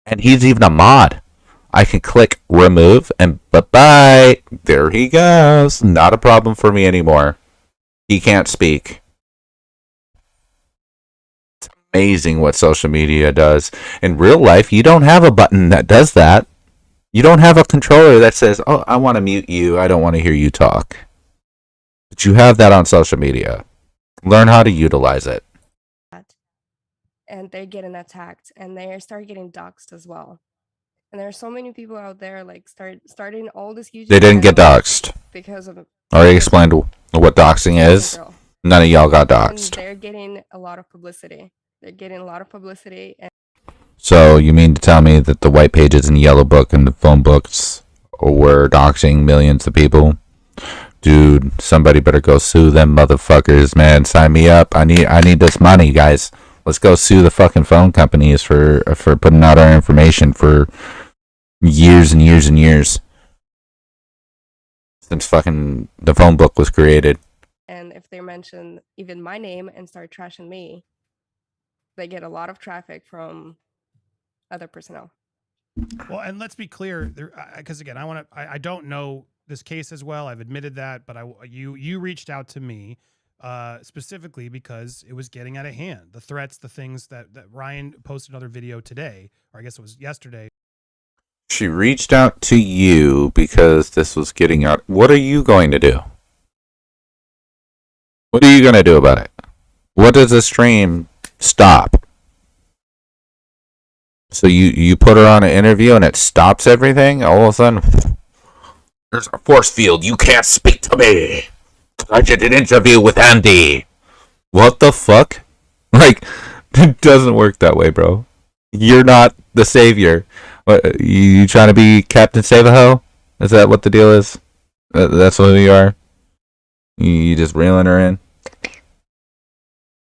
and he's even a mod, I can click remove and bye-bye. There he goes. Not a problem for me anymore. He can't speak. It's amazing what social media does. In real life, you don't have a button that does that. You don't have a controller that says, oh, I want to mute you. I don't want to hear you talk. But you have that on social media. Learn how to utilize it. And they're getting attacked, and they start getting doxxed as well. And there are so many people out there like starting all this YouTube. They didn't get doxxed. Because of already explained what doxing is. None of y'all got doxxed. And they're getting a lot of publicity. And so you mean to tell me that the white pages and yellow book and the phone books were doxing millions of people? Dude, somebody better go sue them motherfuckers, man. Sign me up. I need this money, guys. Let's go sue the fucking phone companies for putting out our information for years and years and years. Since fucking the phone book was created. And if they mention even my name and start trashing me, they get a lot of traffic from other personnel. Well, and let's be clear, because again, I don't know this case as well. I've admitted that, but you reached out to me specifically because it was getting out of hand. The threats, the things that Ryan posted another video today, or I guess it was yesterday. She reached out to you because this was getting out. What are you going to do? What are you going to do about it? What does the stream stop? So you put her on an interview and it stops everything? All of a sudden, there's a force field. You can't speak to me. I did an interview with Andy. What the fuck? Like, it doesn't work that way, bro. You're not the savior. What, you trying to be Captain Save-A-Ho? Is that what the deal is? That's what you are? You just reeling her in?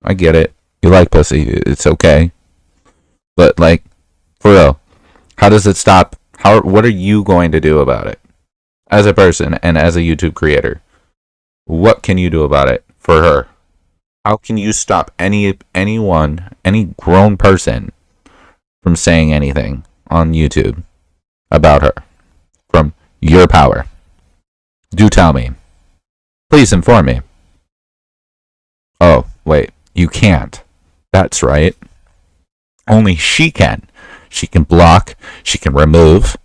I get it. You like pussy. It's okay. But, like, for real, how does it stop? What are you going to do about it? As a person and as a YouTube creator. What can you do about it for her? How can you stop anyone, any grown person from saying anything on YouTube about her from your power? Do tell me. Please inform me. Oh, wait. You can't. That's right. Only she can. She can block. She can remove.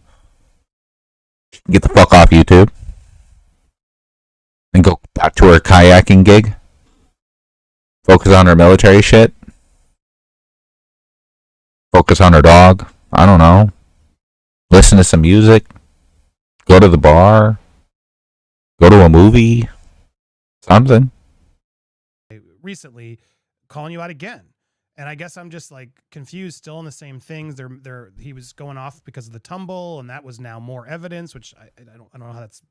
She can get the fuck off YouTube. And go back to her kayaking gig. Focus on her military shit. Focus on her dog. I don't know. Listen to some music. Go to the bar. Go to a movie. Something. Recently, calling you out again. And I guess I'm just like confused, still in the same things. He was going off because of the tumble, and that was now more evidence, which I don't know how that's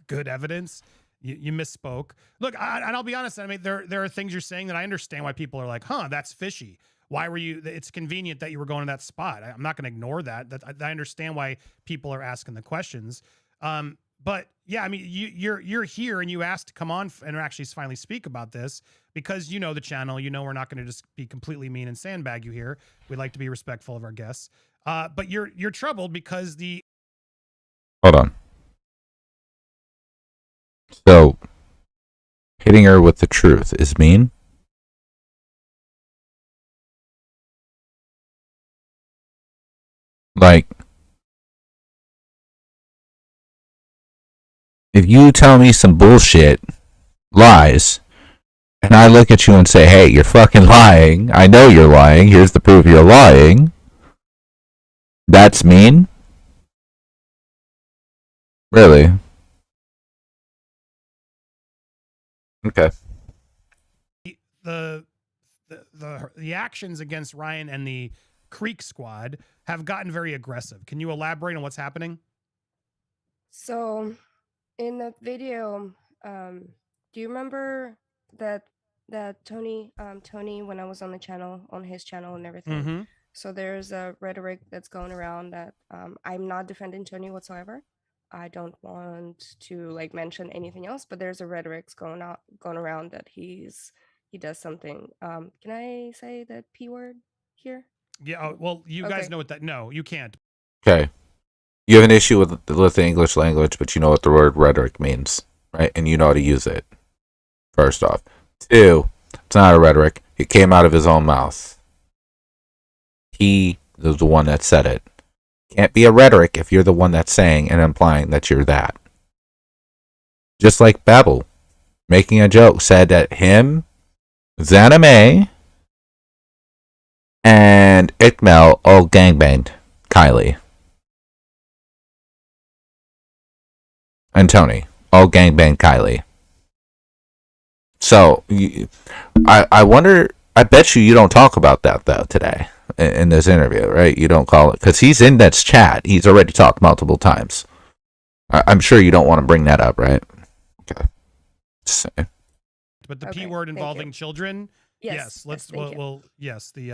good evidence. You misspoke. Look, and I'll be honest. I mean, there are things you're saying that I understand why people are like, huh, that's fishy. Why were you? It's convenient that you were going to that spot. I'm not going to ignore that. I understand why people are asking the questions. But yeah, I mean, you're here and you asked to come on and actually finally speak about this because you know the channel. You know we're not going to just be completely mean and sandbag you here. We like to be respectful of our guests. But you're troubled because the. Hold on. So, hitting her with the truth is mean? Like, if you tell me some bullshit, lies, and I look at you and say, hey, you're fucking lying. I know you're lying. Here's the proof you're lying. That's mean? Really? Okay. The the actions against Ryan and the Creek Squad have gotten very aggressive. Can you elaborate on what's happening? So, in the video, do you remember that Tony, when I was on the channel, on his channel and everything? Mm-hmm. So there's a rhetoric that's going around that I'm not defending Tony whatsoever. I don't want to like mention anything else, but there's a rhetoric going around that he does something. Can I say the P word here? Yeah. Well, you guys Okay. know what that. No, you can't. Okay. You have an issue with the English language, but you know what the word rhetoric means, right? And you know how to use it. First off. 2, it's not a rhetoric. It came out of his own mouth. He was the one that said it. Can't be a rhetoric if you're the one that's saying and implying that you're that. Just like Babel, making a joke, said that him, Zaname, and Ikmel all gangbanged Kylie. And Tony all gangbanged Kylie. So, I wonder, I bet you don't talk about that, though, today in this interview, right? You don't call it, because he's in that chat. He's already talked multiple times. I'm sure you don't want to bring that up, right? Okay. So. But the Okay, P word thank involving you. children, Yes. let's, thank you. well, yes, the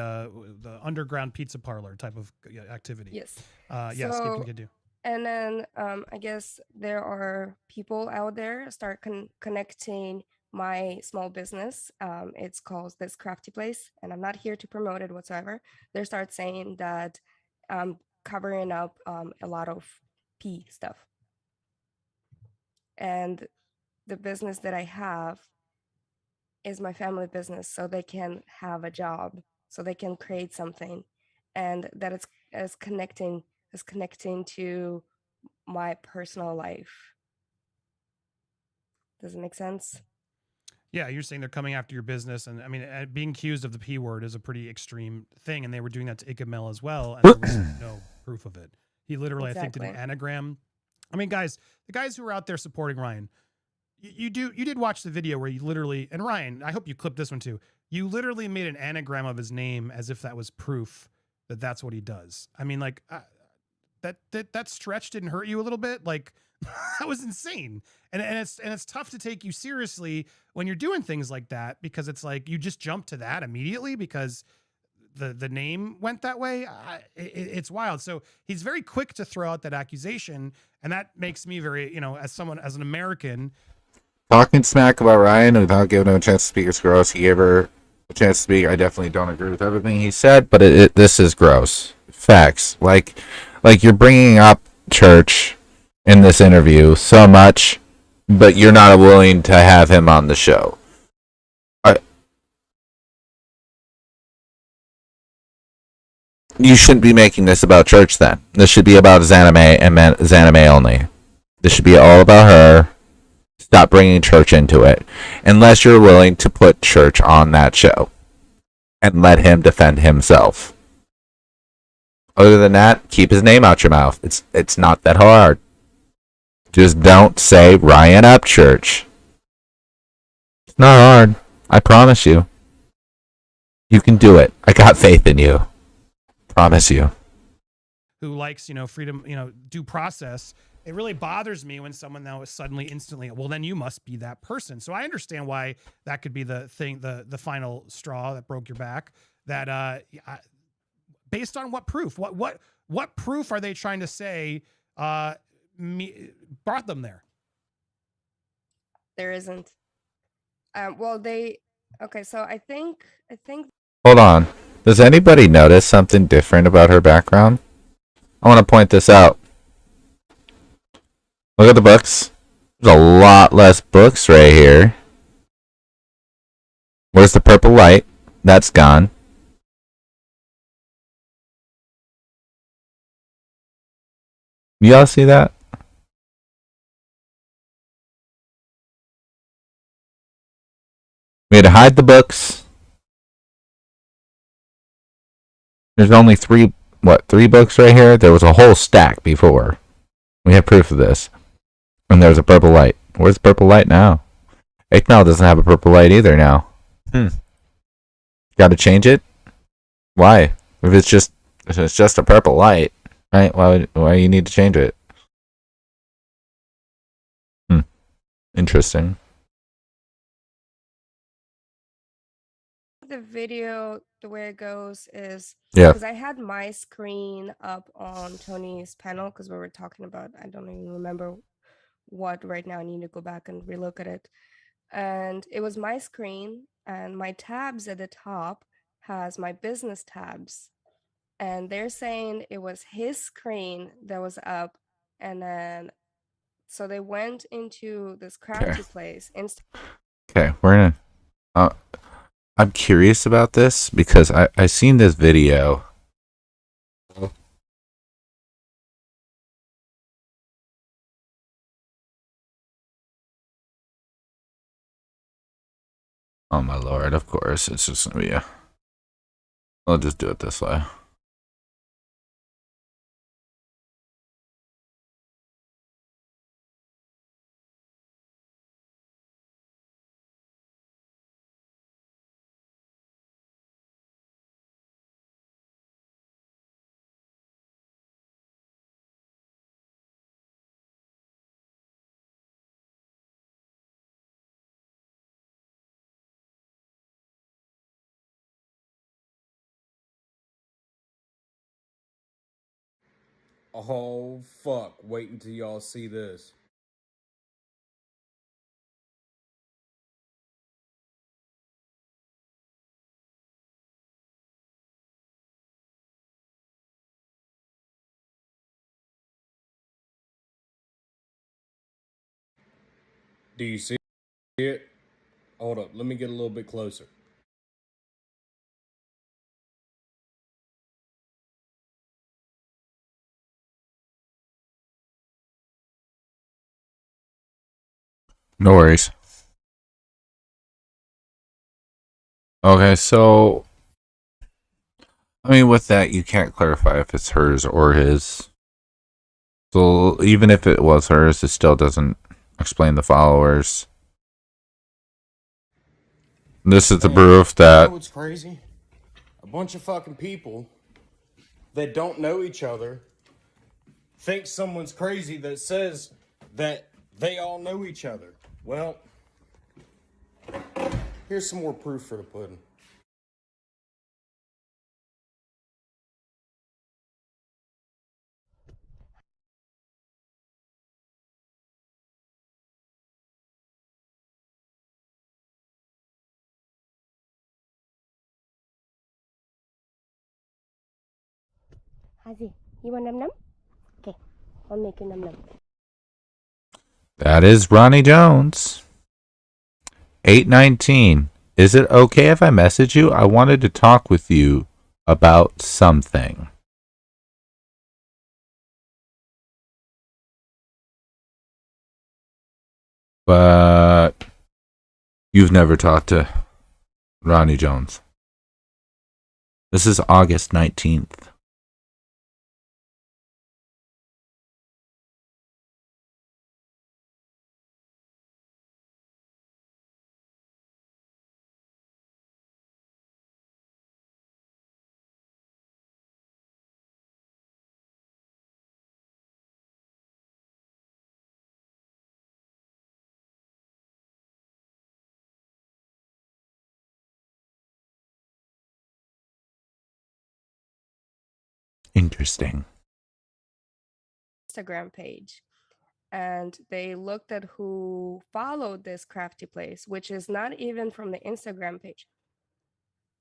underground pizza parlor type of activity. Yes. Yes, So- you can do. And then I guess there are people out there start connecting my small business. It's called This Crafty Place, and I'm not here to promote it whatsoever. They start saying that I'm covering up a lot of P stuff. And the business that I have is my family business, so they can have a job, so they can create something, and that it's connecting to my personal life. Does it make sense? Yeah, you're saying they're coming after your business, and I mean, being accused of the P word is a pretty extreme thing, and they were doing that to Ikamel as well, and there was no proof of it. He literally, I think, did an Exactly. anagram. I mean, guys, the guys who are out there supporting Ryan, you did watch the video where you literally, and Ryan, I hope you clipped this one too. You literally made an anagram of his name as if that was proof that that's what he does. I mean, like that stretch didn't hurt you a little bit, like. That was insane, and it's tough to take you seriously when you're doing things like that, because it's like you just jump to that immediately because the name went that way. It's wild. So he's very quick to throw out that accusation, and that makes me very, as an American, Talking smack about Ryan without giving him a chance to speak is gross. He gave her a chance to speak. I definitely don't agree with everything he said, but this is gross. Facts. Like you're bringing up church in this interview so much, but you're not willing to have him on the show. You shouldn't be making this about church then. This should be about Zaname and Zaname only. This should be all about her. Stop bringing church into it, unless you're willing to put church on that show and let him defend himself. Other than that, keep his name out your mouth. It's not that hard. Just don't say Ryan Upchurch. It's not hard. I promise you. You can do it. I got faith in you. Promise you. who likes, freedom, due process. It really bothers me when someone now is suddenly instantly, well, then you must be that person. So I understand why that could be the thing, the final straw that broke your back. That based on what proof? What proof are they trying to say brought them there? There isn't. Okay, so I think. Hold on. Does anybody notice something different about her background? I want to point this out. Look at the books. There's a lot less books right here. Where's the purple light? That's gone. Y'all see that? We had to hide the books. There's only three books right here? There was a whole stack before. We have proof of this. And there's a purple light. Where's the purple light now? Ekmal doesn't have a purple light either now. Got to change it? Why? If it's just a purple light, right? Why you need to change it? Interesting. The video, the way it goes is Yeah. because I had my screen up on Tony's panel because we were talking about, I don't even remember what right now. I need to go back and relook at it. And it was my screen, and my tabs at the top has my business tabs. And they're saying it was his screen that was up. And then, so they went into this crafty place. Okay, we're gonna. I'm curious about this because I seen this video. Oh my lord! Of course, it's just gonna be a. I'll just do it this way. Oh, fuck. Wait until y'all see this. Do you see it? Hold up. Let me get a little bit closer. No worries. Okay, so I mean, with that, you can't clarify if it's hers or his. So even if it was hers, it still doesn't explain the followers. This is the proof You that know what's crazy? A bunch of fucking people that don't know each other think someone's crazy that says that they all know each other. Well, here's some more proof for the pudding. Hazi, you want num num? Okay, I'll make you num num. that is Ronnie Jones. 819. Is it okay if I message you? I wanted to talk with you about something. But you've never talked to Ronnie Jones. This is August 19th. Interesting. Instagram page, and they looked at who followed this crafty place, which is not even from the Instagram page.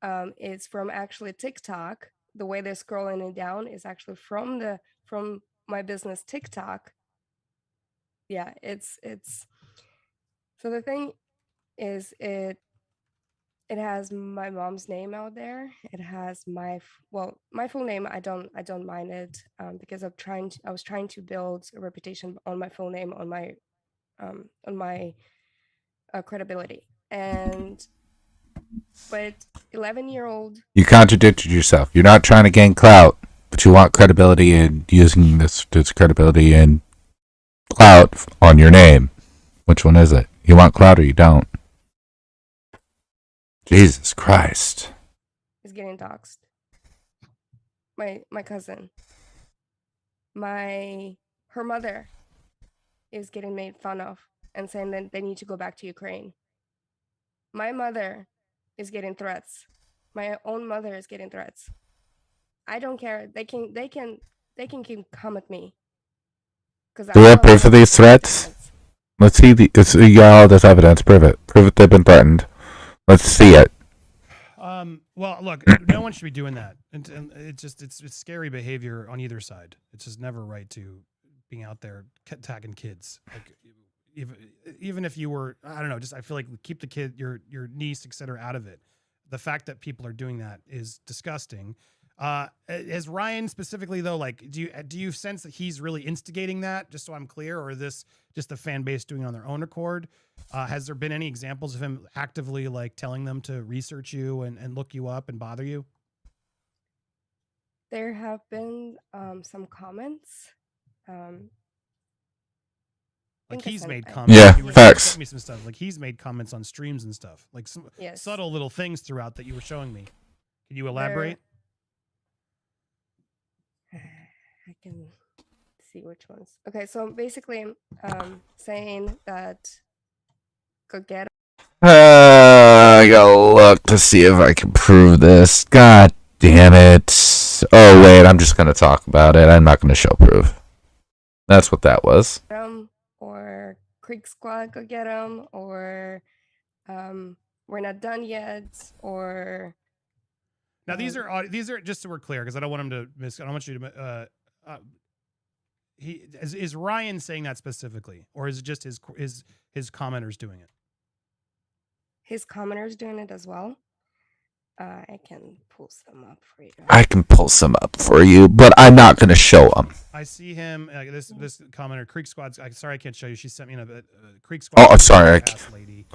It's from actually TikTok. The way they're scrolling it down is actually from my business TikTok. Yeah, it's so the thing is it has my mom's name out there. It has my my full name. I don't mind it because I was trying to build a reputation on my full name, on my credibility. And but 11-year-old. You contradicted yourself. You're not trying to gain clout, but you want credibility and using this credibility and clout on your name. Which one is it? You want clout or you don't? Jesus Christ. is getting doxxed. My cousin. Her mother is getting made fun of and saying that they need to go back to Ukraine. My mother is getting threats. My own mother is getting threats. I don't care. They can keep come at me. Do you have proof of these threats? Let's see you got all this evidence. Prove it. Prove it they've been threatened. Let's see it. Well, look, no one should be doing that, and it's scary behavior on either side. It's just never right to being out there tagging kids. Like, even if you were, I don't know, just I feel like keep the kid, your niece, etc., out of it. The fact that people are doing that is disgusting. Is Ryan specifically though, like, do you sense that he's really instigating that? Just so I'm clear, or is this just the fan base doing it on their own accord? Has there been any examples of him actively like telling them to research you and look you up and bother you? There have been some comments. Like he's made comments. Yeah, facts. Sent me some stuff. Like he's made comments on streams and stuff. Like some subtle little things throughout that you were showing me. Can you elaborate? I can see which ones. Okay, so basically, saying that go get. I gotta look to see if I can prove this. God damn it! Oh wait, I'm just gonna talk about it. I'm not gonna show proof. That's what that was. Or Creek Squad, go get them. Or we're not done yet. Or now these are just so we're clear, because I don't want him to miss. I don't want you to. Is Ryan saying that specifically, or is it just his commenters doing it? His commenters doing it as well. I can pull some up for you. I can pull some up for you, but I'm not going to show them. I see him. This commenter, Creek Squad. Sorry, I can't show you. She sent me a Creek Squad. Oh, sorry. Lady.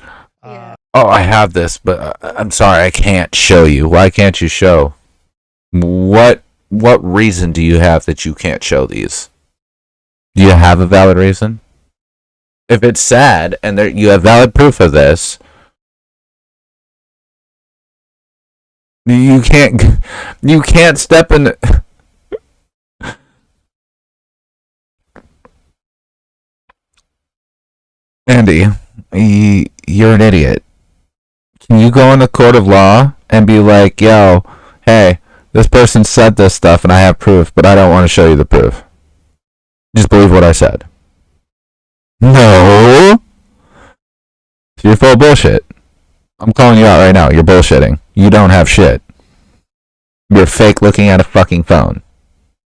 Yeah. Oh, I have this, but I'm sorry, I can't show you. Why can't you show? What reason do you have that you can't show these? Do you have a valid reason? If it's sad and you have valid proof of this, you can't step in. Andy, you're an idiot. Can you go in the court of law and be like, yo, hey, this person said this stuff and I have proof, but I don't want to show you the proof. Just believe what I said. No. You're full of bullshit. I'm calling you out right now. You're bullshitting. You don't have shit. You're fake looking at a fucking phone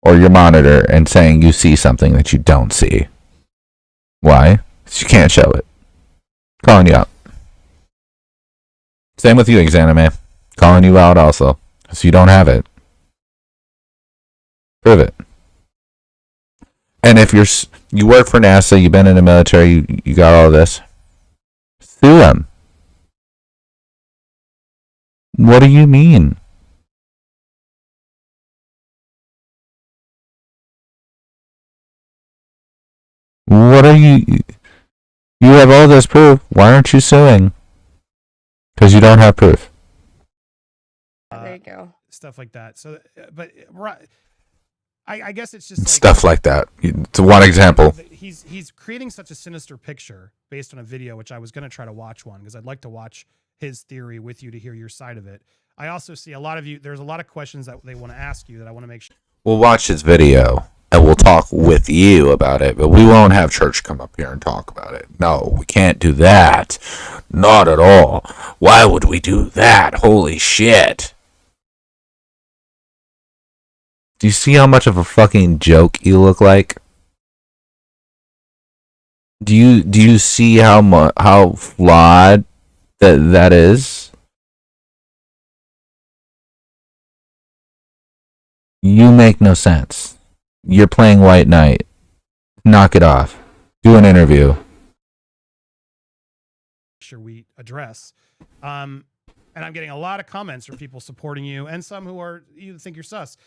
or your monitor and saying you see something that you don't see. Why? Because you can't show it. Calling you out. Same with you, Exanime. Calling you out also. Because you don't have it. Prove it. And if you work for NASA, you've been in the military, you got all this, sue them. What do you mean? What are you have all this proof. Why aren't you suing? Because you don't have proof. There you go. Stuff like that. So, but I guess it's just like, stuff like that. It's one example. He's creating such a sinister picture based on a video, which I was going to try to watch one because I'd like to watch his theory with you to hear your side of it. I also see a lot of you. There's a lot of questions that they want to ask you that I want to make sure. We'll watch his video and we'll talk with you about it, but we won't have church come up here and talk about it. No, we can't do that. Not at all. Why would we do that? Holy shit. Do you see how much of a fucking joke you look like? Do you see how flawed that is? You make no sense. You're playing White Knight. Knock it off. Do an interview. Sure, we address. And I'm getting a lot of comments from people supporting you, and some who you think you're sus.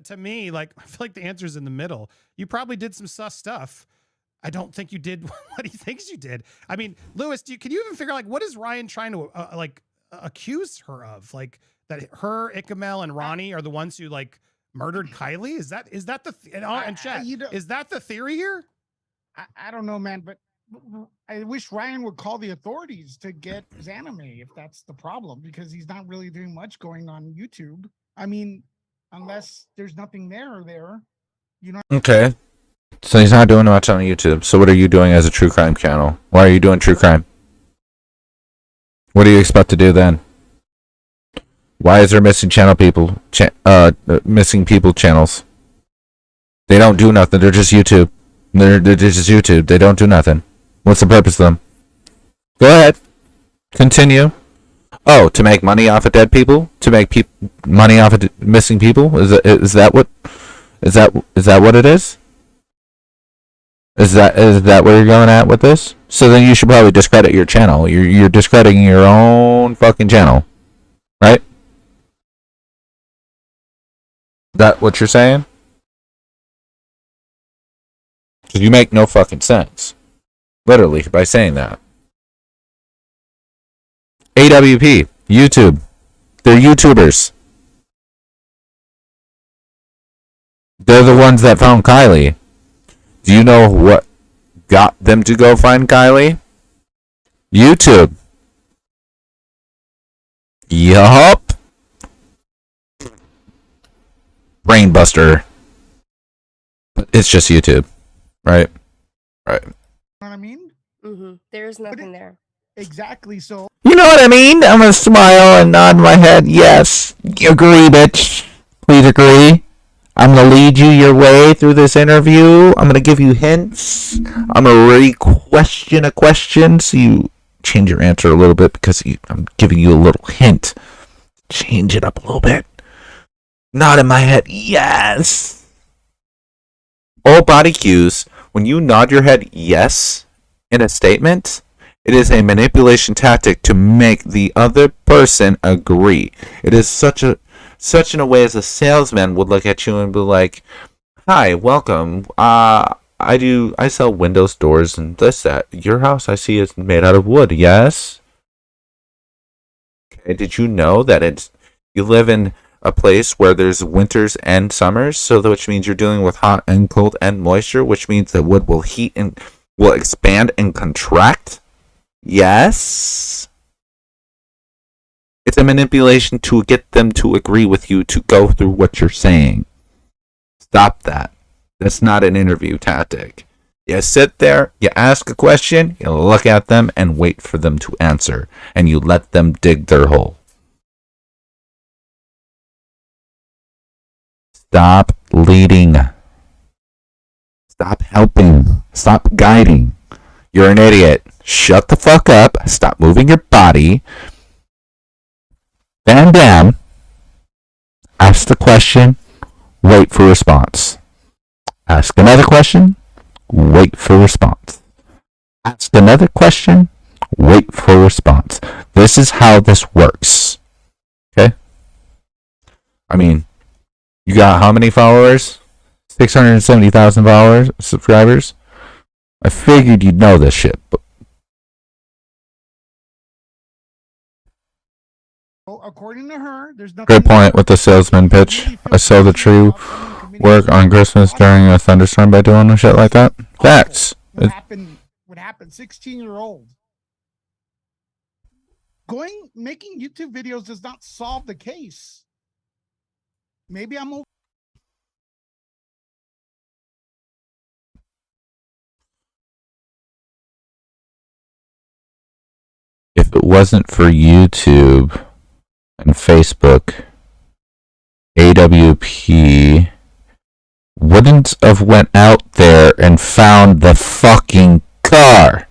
To me, like, I feel like the answer's in the middle. You probably did some sus stuff. I don't think you did what he thinks you did. I mean, Lewis, can you even figure out, like, what is Ryan trying to accuse her of? Like, that her, Ikamel, and Ronnie are the ones who like murdered Kylie? Is that the and chat? Is that the theory here? I don't know, man, but I wish Ryan would call the authorities to get his anime if that's the problem, because he's not really doing much going on YouTube. I mean, unless there's nothing there, you know. Okay. So he's not doing much on YouTube. So what are you doing as a true crime channel? Why are you doing true crime? What do you expect to do then? Why is there missing missing people channels? They don't do nothing. They're just YouTube. They're just YouTube. They don't do nothing. What's the purpose of them? Go ahead. Continue. Oh, to make money off of dead people? To make money off of missing people? Is that what it is? Is that where you're going at with this? So then you should probably discredit your channel. You're discrediting your own fucking channel, right? That what you're saying? Because you make no fucking sense, literally, by saying that. AWP, YouTube, they're YouTubers. They're the ones that found Kylie. Do you know what got them to go find Kylie? YouTube. Yup. Brainbuster. But it's just YouTube. Right? Right. You know what I mean? Mm-hmm. There's nothing there. Exactly. So. You know what I mean? I'm gonna smile and nod my head. Yes. Agree, bitch. Please agree. I'm gonna lead you your way through this interview. I'm gonna give you hints. I'm gonna re-question a question so you change your answer a little bit because I'm giving you a little hint. Change it up a little bit. Nod in my head. Yes. All body cues. When you nod your head yes in a statement, it is a manipulation tactic to make the other person agree. It is such in a way as a salesman would look at you and be like, "Hi, welcome. I sell windows, doors, and this, that. Your house I see is made out of wood, yes? Okay, did you know that you live in a place where there's winters and summers, so which means you're dealing with hot and cold and moisture, which means that wood will heat and will expand and contract? Yes." It's a manipulation to get them to agree with you to go through what you're saying. Stop that. That's not an interview tactic. You sit there, you ask a question, you look at them and wait for them to answer, and you let them dig their hole. Stop leading. Stop helping. Stop guiding. You're an idiot. Shut the fuck up. Stop moving your body. Stand down. Ask the question. Wait for response. Ask another question. Wait for response. Ask another question. Wait for response. This is how this works. Okay? I mean, you got how many followers? 670,000 subscribers? I figured you'd know this shit. But according to her, there's nothing. great point with the salesman pitch. I sell the true work on Christmas during a thunderstorm by doing shit like that. Facts. What happened? 16-year-old. Making YouTube videos does not solve the case. Maybe I'm over. If it wasn't for YouTube and Facebook, AWP wouldn't have went out there and found the fucking car.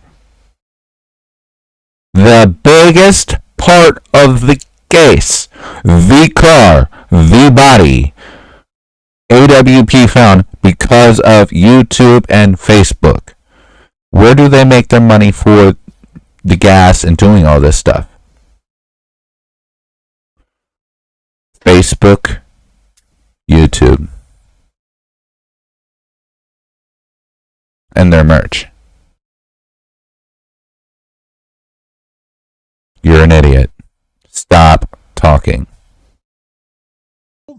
The biggest part of the case, the car, the body, AWP found because of YouTube and Facebook. Where do they make their money for the gas and doing all this stuff? Facebook, YouTube, and their merch. You're an idiot. Stop talking.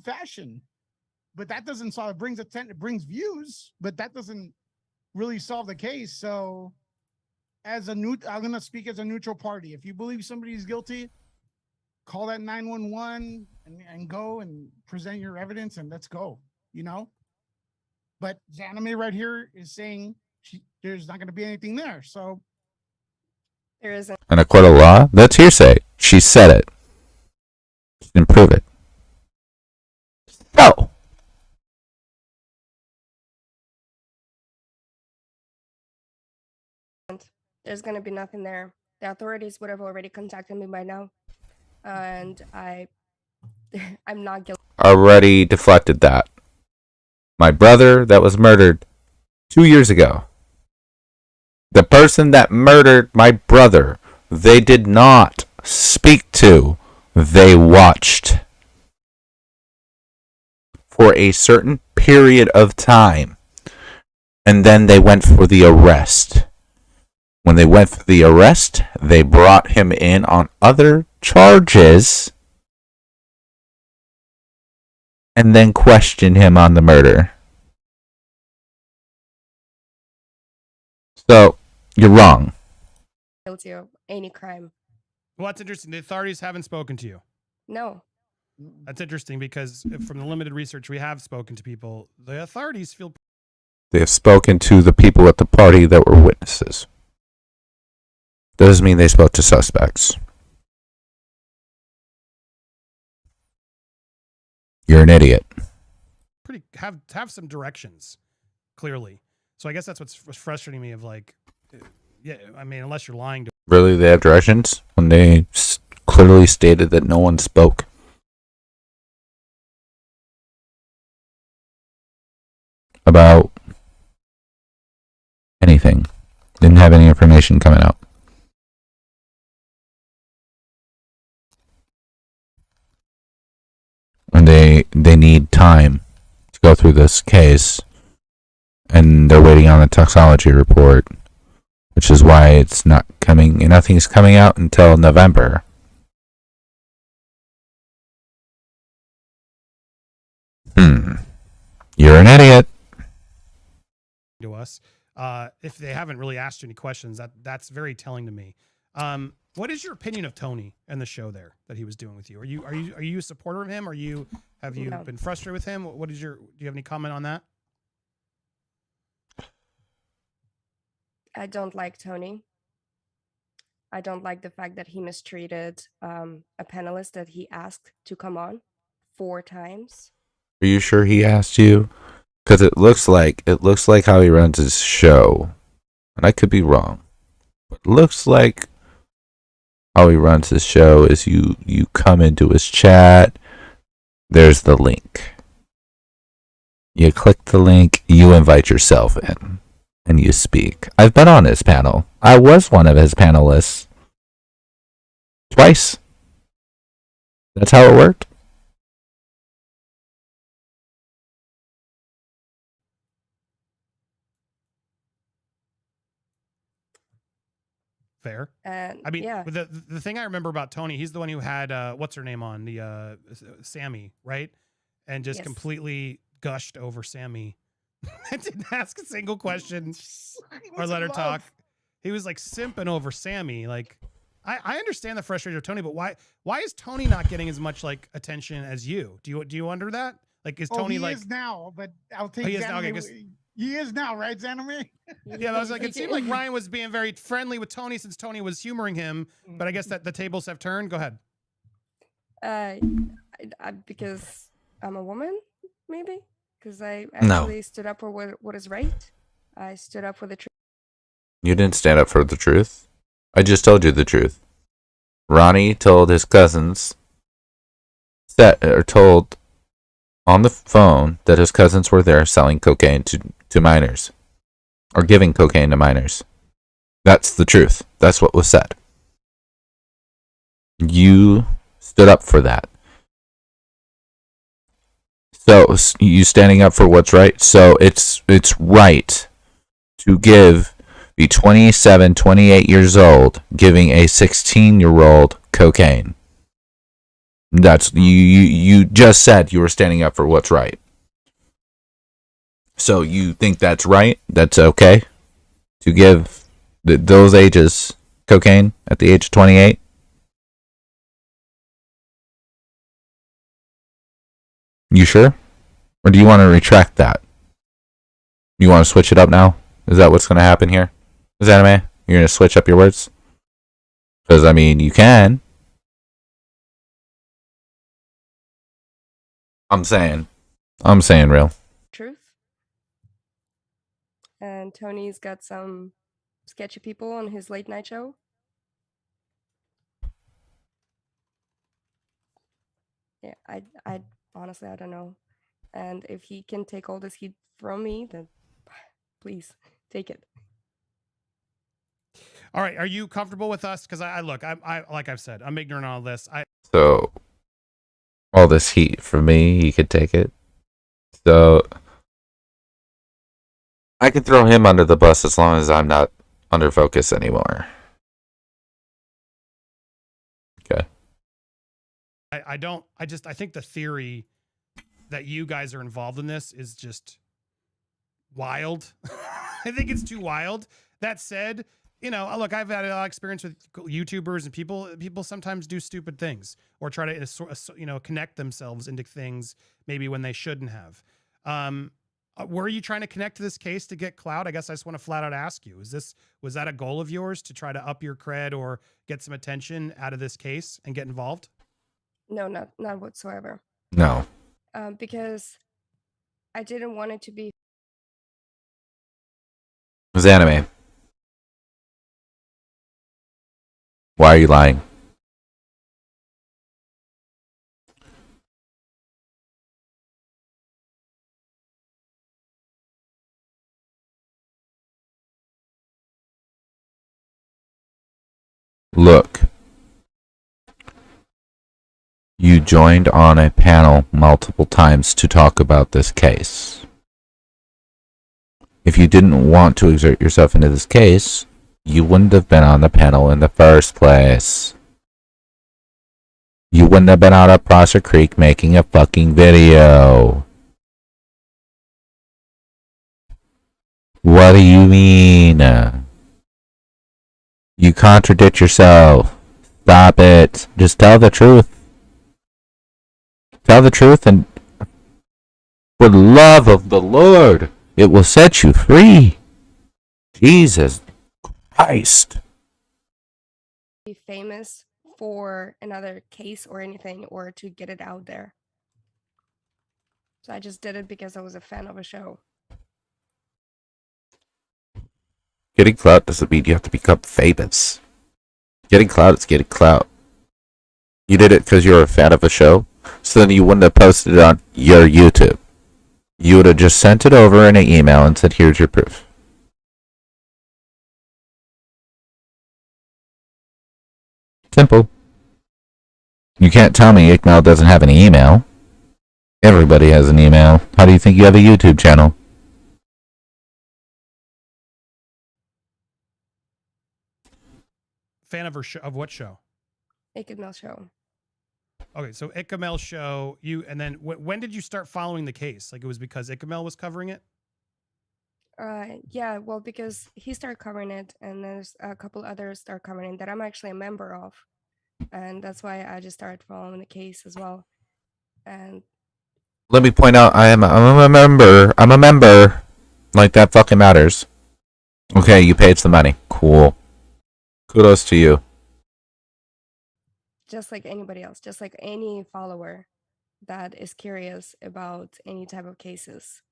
old fashioned, but that doesn't solve. It brings views, but that doesn't really solve the case. So, I'm going to speak as a neutral party. If you believe somebody's guilty, call that 911 and go and present your evidence and let's go. But Zanime right here is saying there's not going to be anything there. So There isn't. In a court of law, that's hearsay. She said it. She didn't prove it. So, There's going to be nothing there. The authorities would have already contacted me by now. And I'm not guilty. already deflected that. My brother that was murdered 2 years ago. The person that murdered my brother, they did not speak to. They watched for a certain period of time. And then they went for the arrest. When they went for the arrest, they brought him in on other charges and then questioned him on the murder. So, you're wrong. Guilty of any crime. Well, that's interesting. The authorities haven't spoken to you. No. That's interesting because from the limited research we have spoken to people, the authorities feel. They have spoken to the people at the party that were witnesses. Doesn't mean they spoke to suspects. You're an idiot. pretty have some directions, clearly. So I guess that's what's frustrating me. Of like, yeah, I mean, unless you're lying to. Really, they have directions when they clearly stated that no one spoke. About anything. Didn't have any information coming out. And they need time to go through this case, and they're waiting on the toxicology report, which is why it's not coming. Nothing's coming out until November. You're an idiot. To us, if they haven't really asked you any questions, that's very telling to me. What is your opinion of Tony and the show there that he was doing with you? Are you a supporter of him? Have you been frustrated with him? Do you have any comment on that? I don't like Tony. I don't like the fact that he mistreated a panelist that he asked to come on 4 times. Are you sure he asked you? Because it looks like how he runs his show, and I could be wrong, but it looks like how he runs his show is you come into his chat. There's the link. You click the link. You invite yourself in, and you speak. I've been on his panel. I was one of his panelists twice. That's how it worked. Fair. And I mean, yeah, the thing I remember about Tony, he's the one who had what's her name on the Sammy, right? And just Yes. completely gushed over Sammy. Didn't ask a single question or was let her in talk. love. He was like simping over Sammy. Like, I understand the frustration of Tony, but why is Tony not getting as much like attention as you? Do you wonder that? Like, is Tony he like? is now, but I'll take he is now, okay, Xaname. 'cause- He is now, right, Xaname? Yeah, I was like, it seemed like Ryan was being very friendly with Tony since Tony was humoring him, but I guess that the tables have turned. Go ahead. because I'm a woman, maybe because I No. actually stood up for what is right. I stood up for the truth. You didn't stand up for the truth. I just told you the truth. Ronnie told his cousins told on the phone that his cousins were there selling cocaine to minors, or giving cocaine to minors. That's the truth. That's what was said. You stood up for that. So you standing up for what's right. So it's right to give the 27, 28 years old giving a 16-year-old cocaine. That's you just said you were standing up for what's right. So you think that's right? That's okay to give those ages cocaine at the age of 28? You sure? Or do you want to retract that? You want to switch it up now? Is that what's going to happen here? Is that anime? You're going to switch up your words? Because, I mean, you can. I'm saying real. Truth. And Tony's got some sketchy people on his late night show. Yeah, I honestly, I don't know. And if he can take all this heat from me, then please take it. All right, are you comfortable with us? Because I look, I like I've said, I'm ignorant on all this. So, all this heat from me, he could take it. So, I can throw him under the bus as long as I'm not under focus anymore. Okay. I think the theory that you guys are involved in this is just wild. I think it's too wild. That said, you know, look, I've had a lot of experience with YouTubers and people sometimes do stupid things or try to, you know, connect themselves into things maybe when they shouldn't have. Were you trying to connect to this case to get clout? I guess I just want to flat out ask you, was that a goal of yours to try to up your cred or get some attention out of this case and get involved? No, not whatsoever. No. Because I didn't want it to be. It was anime. Why are you lying? Look. You joined on a panel multiple times to talk about this case. If you didn't want to exert yourself into this case, you wouldn't have been on the panel in the first place. You wouldn't have been out at Prosser Creek making a fucking video. What do you mean? You contradict yourself. Stop it. Just tell the truth. Tell the truth, and for the love of the Lord, it will set you free. Jesus Christ. Be famous for another case or anything, or to get it out there. So I just did it because I was a fan of a show. Getting clout doesn't mean you have to become famous. Getting clout is getting clout. You did it because you're a fan of a show, so then you wouldn't have posted it on your YouTube. You would have just sent it over in an email and said, here's your proof. Simple. You can't tell me Ickmel doesn't have an email. Everybody has an email. How do you think you have a YouTube channel? Fan of her of what show? Ickmel show. Okay, so Ickmel show and then when did you start following the case? Like it was because Ickmel was covering it? Yeah, well, because he started covering it, and there's a couple others start covering it that I'm actually a member of, and that's why I just started following the case as well. And let me point out, I'm a member. I'm a member. Like that fucking matters. Okay, you paid some money. Cool. Kudos to you. just like anybody else, just like any follower that is curious about any type of cases.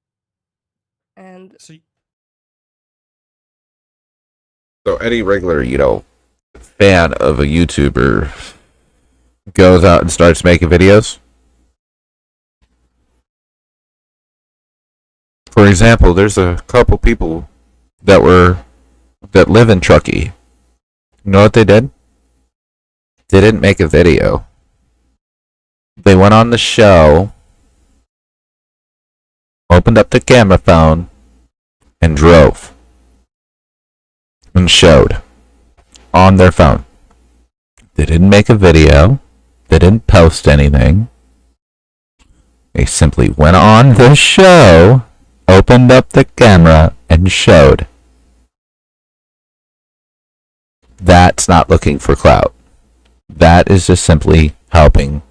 And so any regular, fan of a YouTuber goes out and starts making videos. For example, there's a couple people that live in Truckee. You know what they did? They didn't make a video. They went on the show, opened up the camera phone, and drove. And showed on their phone. They didn't make a video. They They didn't post anything. They simply went on the show, opened up the camera, and showed. That's not looking for clout. That is just simply helping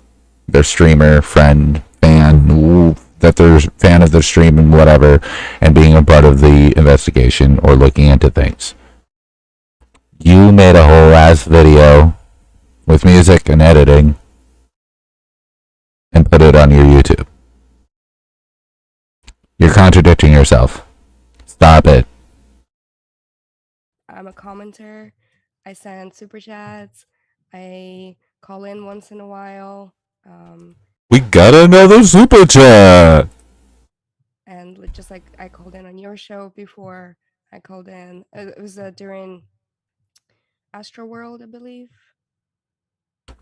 their streamer, friend, fan, that they're a fan of their stream and whatever, and being a part of the investigation or looking into things. You made a whole ass video with music and editing and put it on your YouTube. You're contradicting yourself. Stop it. I'm a commenter. I send super chats. I call in once in a while. We got another super chat. And just like I called in on your show before, I called in. It was during Astro World, I believe.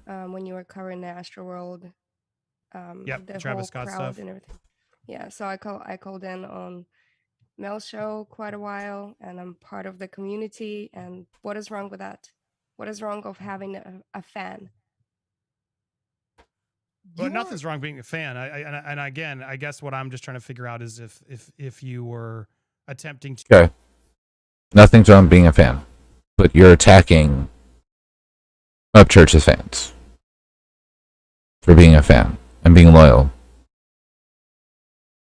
When you were covering the Astro World, Yep, the Travis whole Scott crowd stuff. and everything. Yeah, so I called in on Mel's show quite a while, and I'm part of the community. And what is wrong with that? What is wrong of having a fan? Well, nothing's wrong being a fan. And again, I guess what I'm just trying to figure out is if you were attempting to. Okay. Nothing's wrong being a fan, but you're attacking Upchurch's fans for being a fan and being loyal.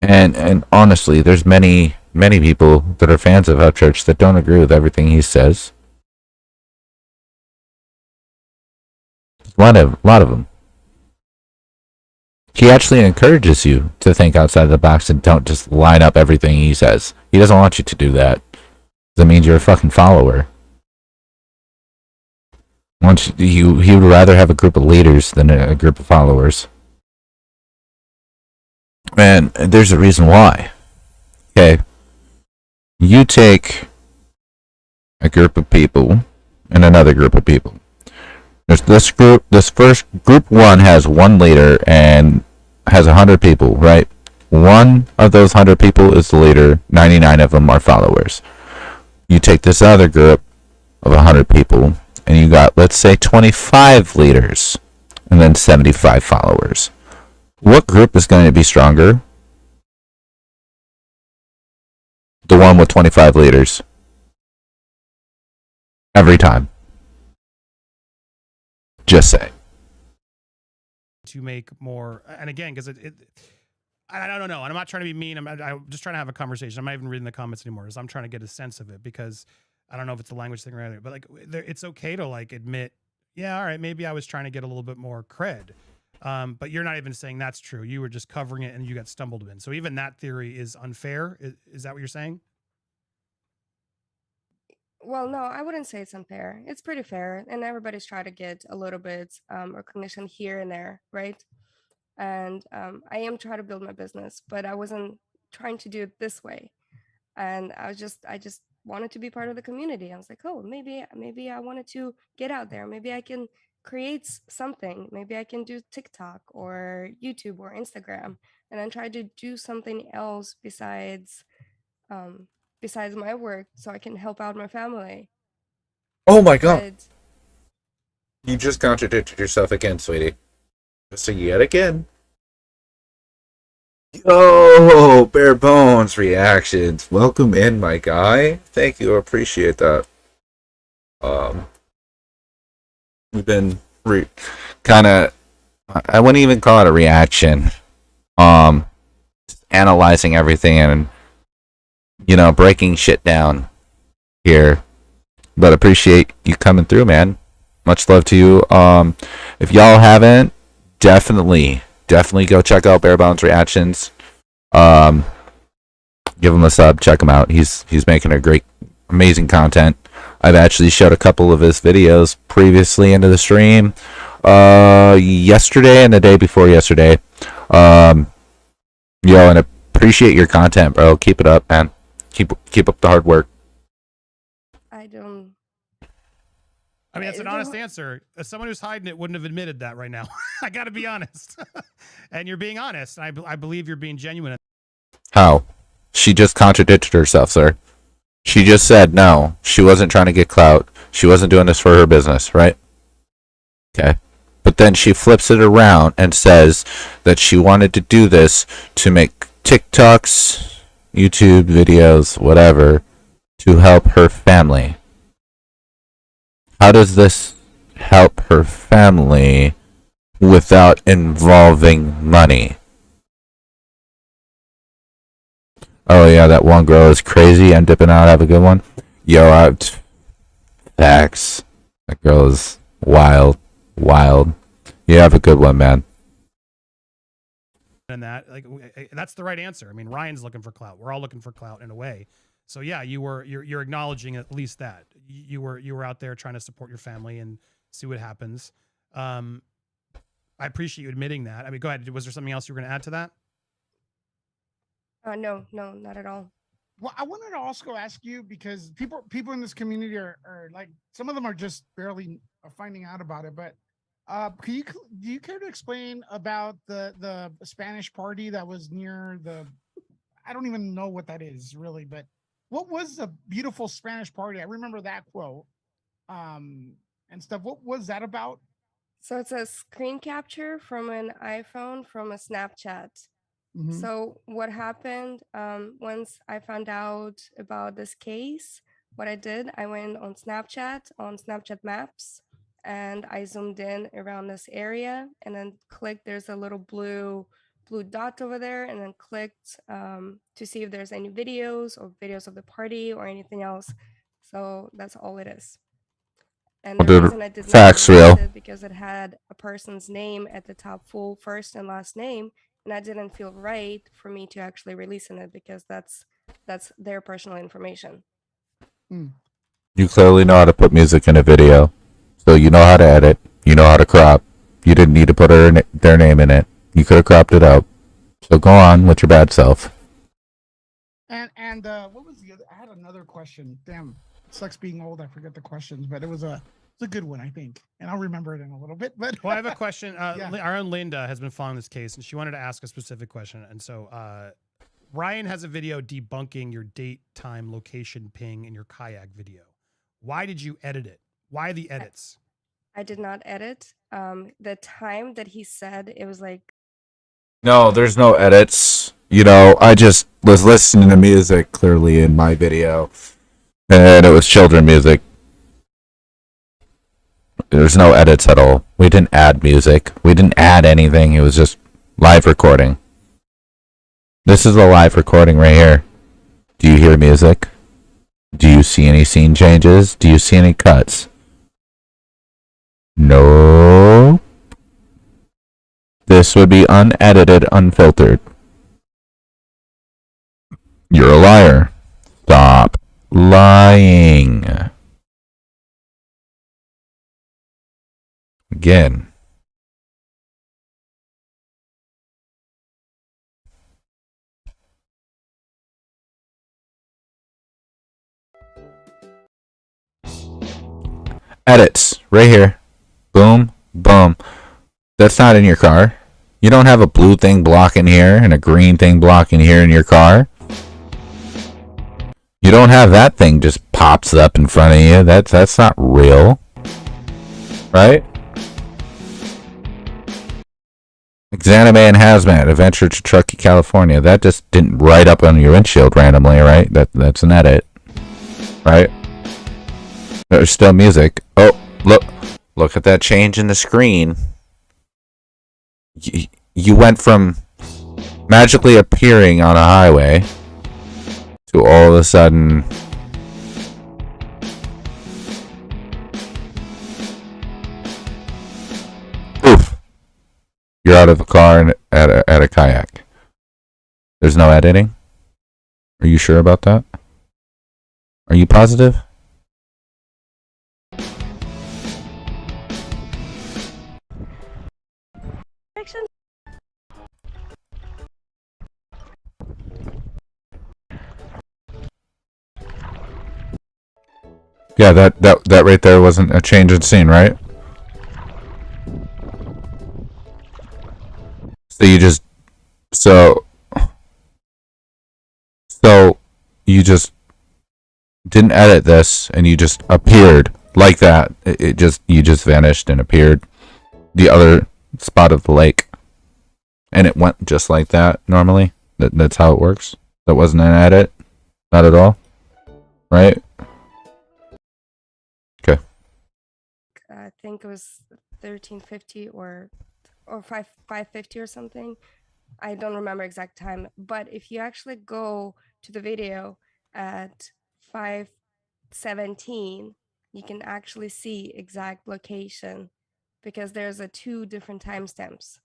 And honestly, there's many people that are fans of Upchurch that don't agree with everything he says. A lot of them. He actually encourages you to think outside the box and don't just line up everything he says. He doesn't want you to do that. That means you're a fucking follower. He would rather have a group of leaders than a group of followers. And there's a reason why. Okay. You take a group of people and another group of people. There's this first group 1 has one leader and has 100 people, right? One of those 100 people is the leader, 99 of them are followers. You take this other group of 100 people and you got, let's say, 25 leaders and then 75 followers. What group is going to be stronger? The one with 25 leaders. Every time. Just say. To make more, and again, because I don't know, and I'm not trying to be mean. I'm just trying to have a conversation. I'm not even reading the comments anymore, because I'm trying to get a sense of it, because I don't know if it's the language thing or anything, but like, it's okay to like admit, yeah, all right, maybe I was trying to get a little bit more cred. But you're not even saying that's true. You were just covering it and you got stumbled in. So even that theory is unfair. Is that what you're saying? Well, no, I wouldn't say it's unfair. It's pretty fair, and everybody's trying to get a little bit recognition here and there, right? And I am trying to build my business, but I wasn't trying to do it this way. And I just wanted to be part of the community. I was like, oh, maybe I wanted to get out there. Maybe I can create something. Maybe I can do TikTok or YouTube or Instagram, and then try to do something else besides my work, so I can help out my family. Oh my god. But you just contradicted yourself again, sweetie. So yet again. Oh, bare bones reactions. Welcome in, my guy. Thank you. I appreciate that. We've been kind of, I wouldn't even call it a reaction. Analyzing everything and, you know, breaking shit down here. But appreciate you coming through, man. Much love to you. If y'all haven't, definitely go check out Bare Bones Reactions. Give him a sub, check him out. He's making a great, amazing content. I've actually showed a couple of his videos previously into the stream. Yesterday and the day before yesterday. And appreciate your content, bro. Keep it up, man. Keep up the hard work. I mean, that's an honest answer. As someone who's hiding it wouldn't have admitted that right now. I got to be honest. And you're being honest. I believe you're being genuine. How? She just contradicted herself, sir. She just said no. She wasn't trying to get clout. She wasn't doing this for her business, right? Okay. But then she flips it around and says that she wanted to do this to make TikToks, YouTube videos, whatever, to help her family. How does this help her family without involving money? Oh yeah, that one girl is crazy. I'm dipping out. Have a good one. Yo, facts. That girl is wild. You have a good one, man. And that, like, that's the right answer. I mean, Ryan's looking for clout. We're all looking for clout in a way. So yeah, you're acknowledging at least that you were out there trying to support your family and see what happens. I appreciate you admitting that. I mean, go ahead. Was there something else you were going to add to that? No, not at all. Well, I wanted to also ask you, because people in this community are like, some of them are just barely finding out about it, but do you care to explain about the Spanish party that was near I don't even know what that is really, but what was the beautiful Spanish party? I remember that quote and stuff. What was that about? So it's a screen capture from an iPhone from a Snapchat. Mhm. So what happened, once I found out about this case, what I did, I went on Snapchat Maps, and I zoomed in around this area and then clicked, there's a little blue dot over there, and then clicked to see if there's any videos of the party or anything else. So that's all it is. And Well, the dude, reason I did not facts release real. it because it had a person's name at the top, full first and last name, and I didn't feel right for me to actually release it because that's their personal information. You clearly know how to put music in a video. So you know how to edit. You know how to crop. You didn't need to put their name in it. You could have cropped it out. So go on with your bad self. And what was the other? I had another question. Damn, it sucks being old. I forget the questions, but it's a good one, I think, and I'll remember it in a little bit. But Well, I have a question. Yeah. Our own Linda has been following this case, and she wanted to ask a specific question. And so Ryan has a video debunking your date, time, location ping in your kayak video. Why did you edit it? Why the edits? I did not edit. The time that he said, it was like, No, there's no edits. You know, I just was listening to music clearly in my video. And it was children music. There's no edits at all. We didn't add music. We didn't add anything. It was just live recording. This is a live recording right here. Do you hear music? Do you see any scene changes? Do you see any cuts? No. This would be unedited, unfiltered. You're a liar. Stop lying. Again. Edits. Right here. Boom. Boom. That's not in your car. You don't have a blue thing blocking here and a green thing blocking here in your car. You don't have that thing just pops up in front of you. That's not real. Right? Xaname and Hazmat, Adventure to Truckee, California. That just didn't write up on your windshield randomly, right? That's an edit. Right? There's still music. Oh, look at that change in the screen. You went from magically appearing on a highway to all of a sudden poof, you're out of the car and at a kayak. There's no editing? Are you sure about that? Are you positive? Yeah, that right there wasn't a change in scene, right? So you just didn't edit this and you just appeared like that. You just vanished and appeared. the other spot of the lake. And it went just like that normally. That's how it works. That wasn't an edit. Not at all. Right? Okay. I think it was 1350 or 550 or something. I don't remember exact time, but if you actually go to the video at 5:17, you can actually see exact location because there's 2 different timestamps.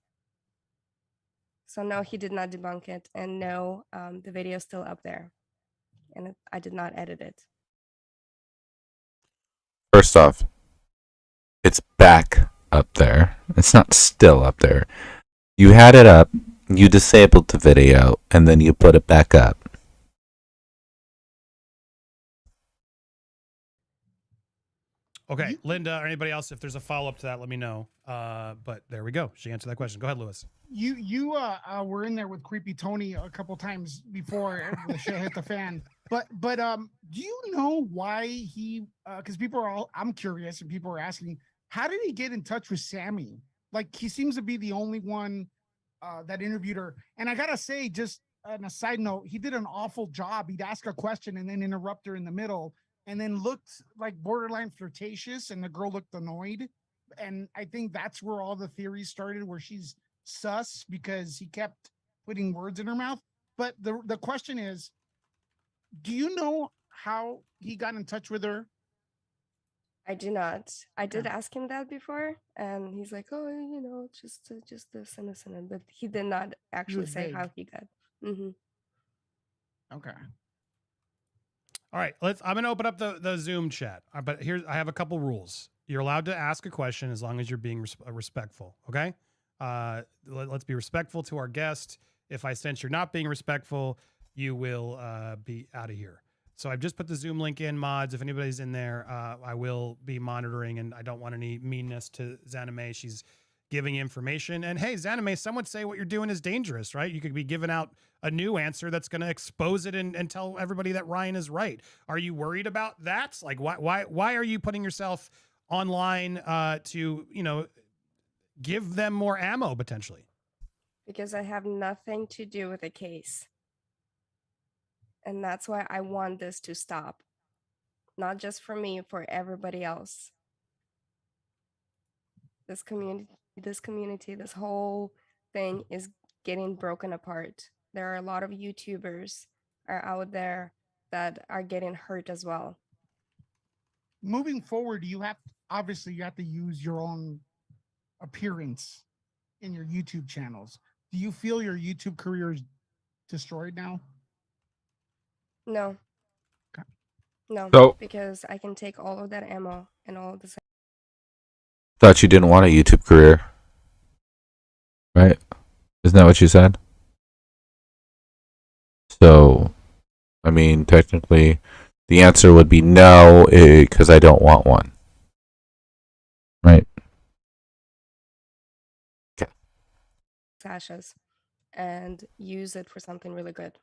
So no, he did not debunk it, and no, the video is still up there, and I did not edit it. First off, it's back up there. It's not still up there. You had it up, you disabled the video, and then you put it back up. Okay, Linda or anybody else, if there's a follow-up to that, let me know. But there we go. She answered that question. Go ahead, Lewis. You were in there with Creepy Tony a couple times before the shit hit the fan. But do you know why he? Because people are all, I'm curious, and people are asking, how did he get in touch with Sammy? Like, he seems to be the only one that interviewed her. And I gotta say, just on a side note, he did an awful job. He'd ask a question and then interrupt her in the middle, and then looked like borderline flirtatious, and the girl looked annoyed. And I think that's where all the theories started, where she's sus because he kept putting words in her mouth. But the question is, do you know how he got in touch with her? I do not. I did ask him that before, and he's like, "Oh, you know, just this and this and that," but he did not actually say how he got. Okay. All right, I'm going to open up the Zoom chat. But here, I have a couple rules. You're allowed to ask a question as long as you're being respectful. Okay. Let's be respectful to our guest. If I sense you're not being respectful, you will be out of here. So I've just put the Zoom link in, mods. If anybody's in there, I will be monitoring, and I don't want any meanness to Zanime. She's giving information. And hey, Zanime, some would say what you're doing is dangerous, right? You could be giving out a new answer that's going to expose it and tell everybody that Ryan is right. Are you worried about that? Like, why are you putting yourself online to, give them more ammo potentially? Because I have nothing to do with the case. And that's why I want this to stop. Not just for me, for everybody else. This community, this whole thing is getting broken apart. There are a lot of YouTubers are out there that are getting hurt as well. Moving forward, you have to use your own appearance in your YouTube channels. Do you feel your YouTube career is destroyed now? No. Okay. No, So, because I can take all of that ammo and all of the. thought you didn't want a YouTube career, right? Isn't that what you said? So, I mean, technically, the answer would be no, because I don't want one. Right? Okay. Ashes and use it for something really good.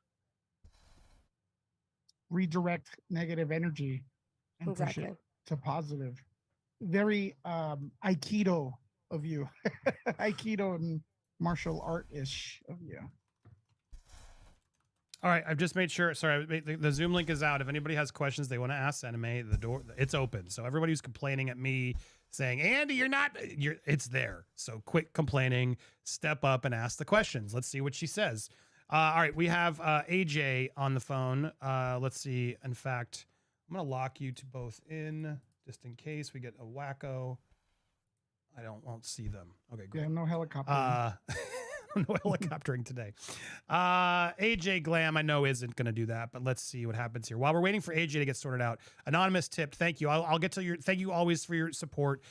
Redirect negative energy and Exactly. push it to positive. Very Aikido of you. Aikido and martial art-ish of you. All right, I've just made sure. Sorry, the Zoom link is out. If anybody has questions they want to ask Anime, the door, it's open. So everybody who's complaining at me saying, Andy, it's there. So quit complaining, step up and ask the questions. Let's see what she says. All right, we have AJ on the phone. Let's see. In fact, I'm going to lock you to both in just in case we get a wacko. I won't see them. Okay, great. Yeah, no helicopter. No helicoptering today. AJ Glam, I know isn't going to do that, but let's see what happens here. While we're waiting for AJ to get sorted out, Anonymous tipped. Thank you. I'll get to your. Thank you always for your support.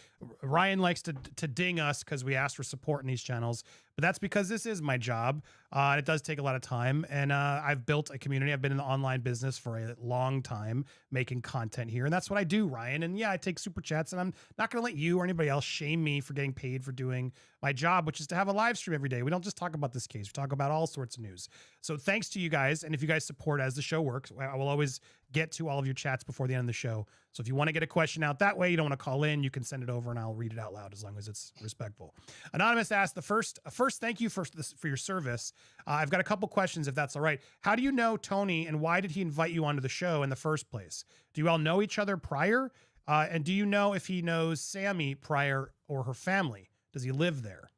Ryan likes to ding us because we ask for support in these channels, but that's because this is my job. And it does take a lot of time, and I've built a community. I've been in the online business for a long time, making content here, and that's what I do, Ryan. And yeah, I take super chats, and I'm not going to let you or anybody else shame me for getting paid for doing my job, which is to have a live stream every day. We don't just talk about this case; we talk about all sorts of news. So thanks to you guys, and if you guys support as the show works, I will always get to all of your chats before the end of the show. So if you want to get a question out that way, you don't want to call in, you can send it over and I'll read it out loud as long as it's respectful. Anonymous asked first, thank you for your service. I've got a couple questions if that's all right. How do you know Tony and why did he invite you onto the show in the first place? Do you all know each other prior? And do you know if he knows Sammy prior or her family? Does he live there?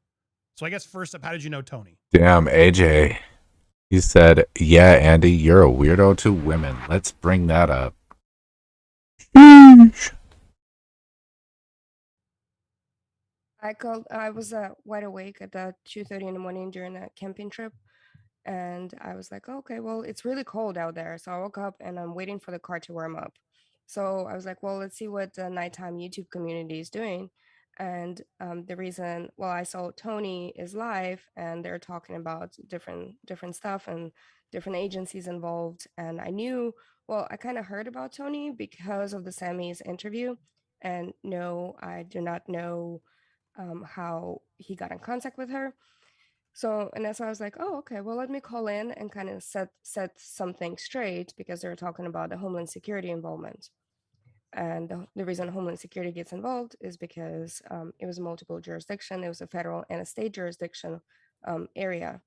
So I guess first up, how did you know Tony? Damn, AJ. He said, yeah, Andy, you're a weirdo to women. Let's bring that up. I was wide awake at 2:30 in the morning during a camping trip. And I was like, okay, well, it's really cold out there. So I woke up and I'm waiting for the car to warm up. So I was like, well, let's see what the nighttime YouTube community is doing. And the reason, well, I saw Tony is live and they're talking about different stuff and different agencies involved. And I knew, well, I kind of heard about Tony because of the Sammy's interview. And no, I do not know how he got in contact with her. So, and that's why I was like, oh, okay, well, let me call in and kind of set something straight because they were talking about the Homeland Security involvement. And the reason Homeland Security gets involved is because it was multiple jurisdiction. It was a federal and a state jurisdiction area.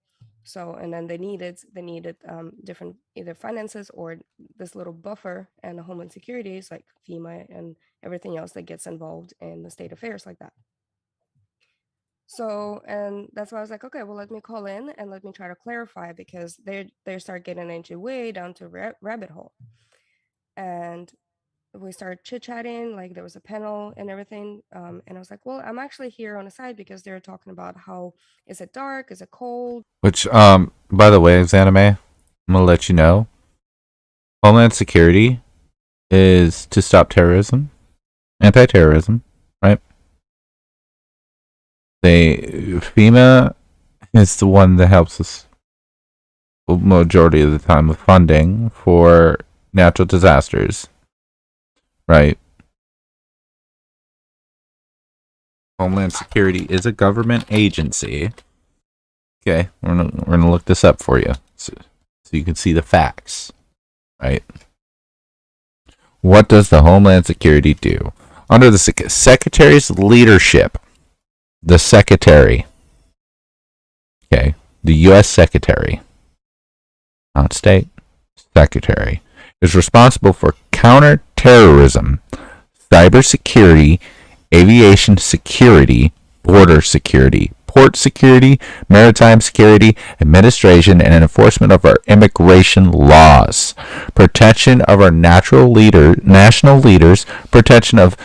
So, and then they needed different either finances or this little buffer, and the Homeland Security is like FEMA and everything else that gets involved in the state affairs like that. So, and that's why I was like, okay, well, let me call in and let me try to clarify because they start getting into way down to rabbit hole. And we started chit-chatting, like there was a panel and everything. And I was like, well, I'm actually here on the side because they're talking about how, is it dark? Is it cold? Which, by the way, Anime, I'm going to let you know, Homeland Security is to stop terrorism, anti-terrorism, right? FEMA is the one that helps us majority of the time with funding for natural disasters, right? Homeland Security is a government agency. Okay, we're gonna look this up for you so you can see the facts, right? What does the Homeland Security do? Under the Secretary's leadership, the Secretary, okay, the U.S. Secretary, not state, Secretary, is responsible for counterterrorism, cybersecurity, aviation security, border security, port security, maritime security, administration, and enforcement of our immigration laws, protection of our national leaders, protection of